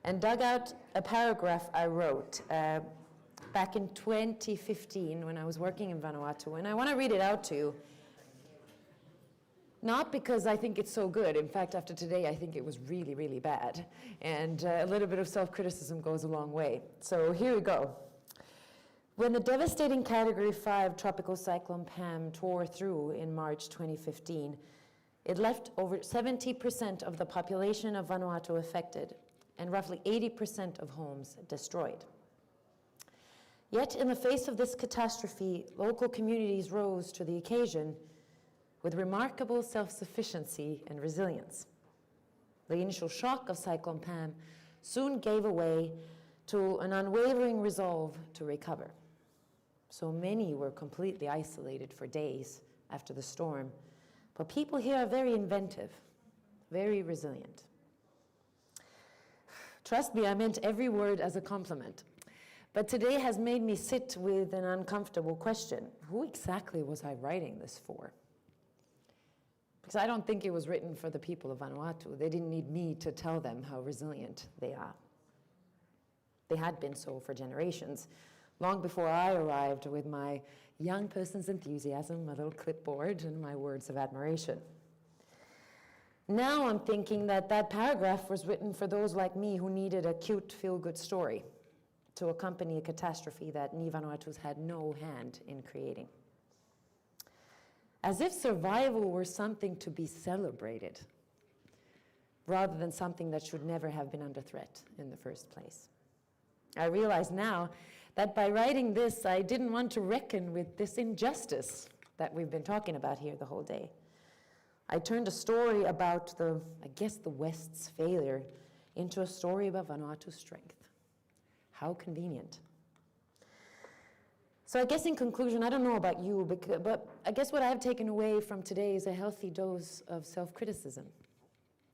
and dug out a paragraph I wrote back in 2015 when I was working in Vanuatu, and I want to read it out to you. Not because I think it's so good. In fact, after today, I think it was really, really bad. And a little bit of self-criticism goes a long way. So here we go. When the devastating Category 5 tropical cyclone Pam tore through in March 2015, it left over 70% of the population of Vanuatu affected and roughly 80% of homes destroyed. Yet, in the face of this catastrophe, local communities rose to the occasion with remarkable self-sufficiency and resilience. The initial shock of Cyclone Pam soon gave way to an unwavering resolve to recover. So many were completely isolated for days after the storm, but people here are very inventive, very resilient. Trust me, I meant every word as a compliment. But today has made me sit with an uncomfortable question. Who exactly was I writing this for? Because I don't think it was written for the people of Vanuatu. They didn't need me to tell them how resilient they are. They had been so for generations, long before I arrived with my young person's enthusiasm, my little clipboard, and my words of admiration. Now I'm thinking that that paragraph was written for those like me who needed a cute, feel-good story to accompany a catastrophe that Ni Vanuatu's had no hand in creating. As if survival were something to be celebrated, rather than something that should never have been under threat in the first place. I realize now that by writing this, I didn't want to reckon with this injustice that we've been talking about here the whole day. I turned a story about the West's failure into a story about Vanuatu's strength. How convenient. So I guess in conclusion, I don't know about you, but I guess what I've taken away from today is a healthy dose of self-criticism.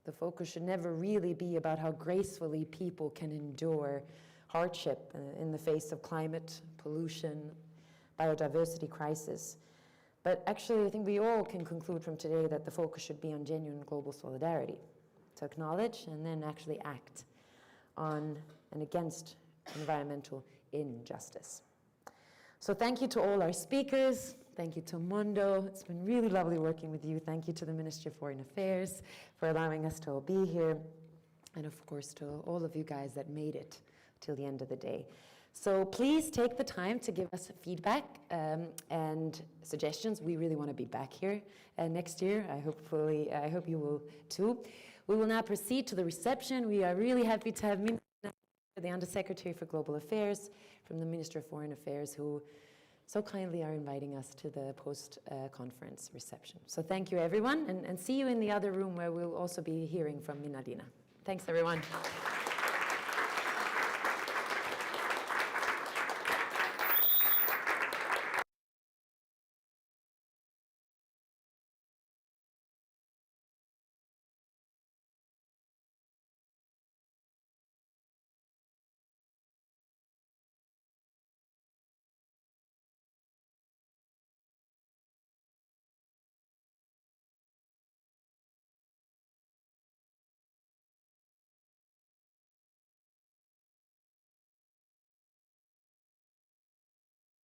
The focus should never really be about how gracefully people can endure hardship in the face of climate, pollution, biodiversity crisis. But actually, I think we all can conclude from today that the focus should be on genuine global solidarity, to acknowledge and then actually act on and against environmental injustice. So thank you to all our speakers. Thank you to Mondo. It's been really lovely working with you. Thank you to the Ministry of Foreign Affairs for allowing us to all be here. And of course, to all of you guys that made it till the end of the day. So please take the time to give us feedback and suggestions. We really want to be back here next year. I hope you will too. We will now proceed to the reception. We are really happy to have the Undersecretary for Global Affairs from the Minister of Foreign Affairs, who so kindly are inviting us to the post-conference reception. So thank you, everyone, and see you in the other room where we'll also be hearing from Minadina. Thanks, everyone.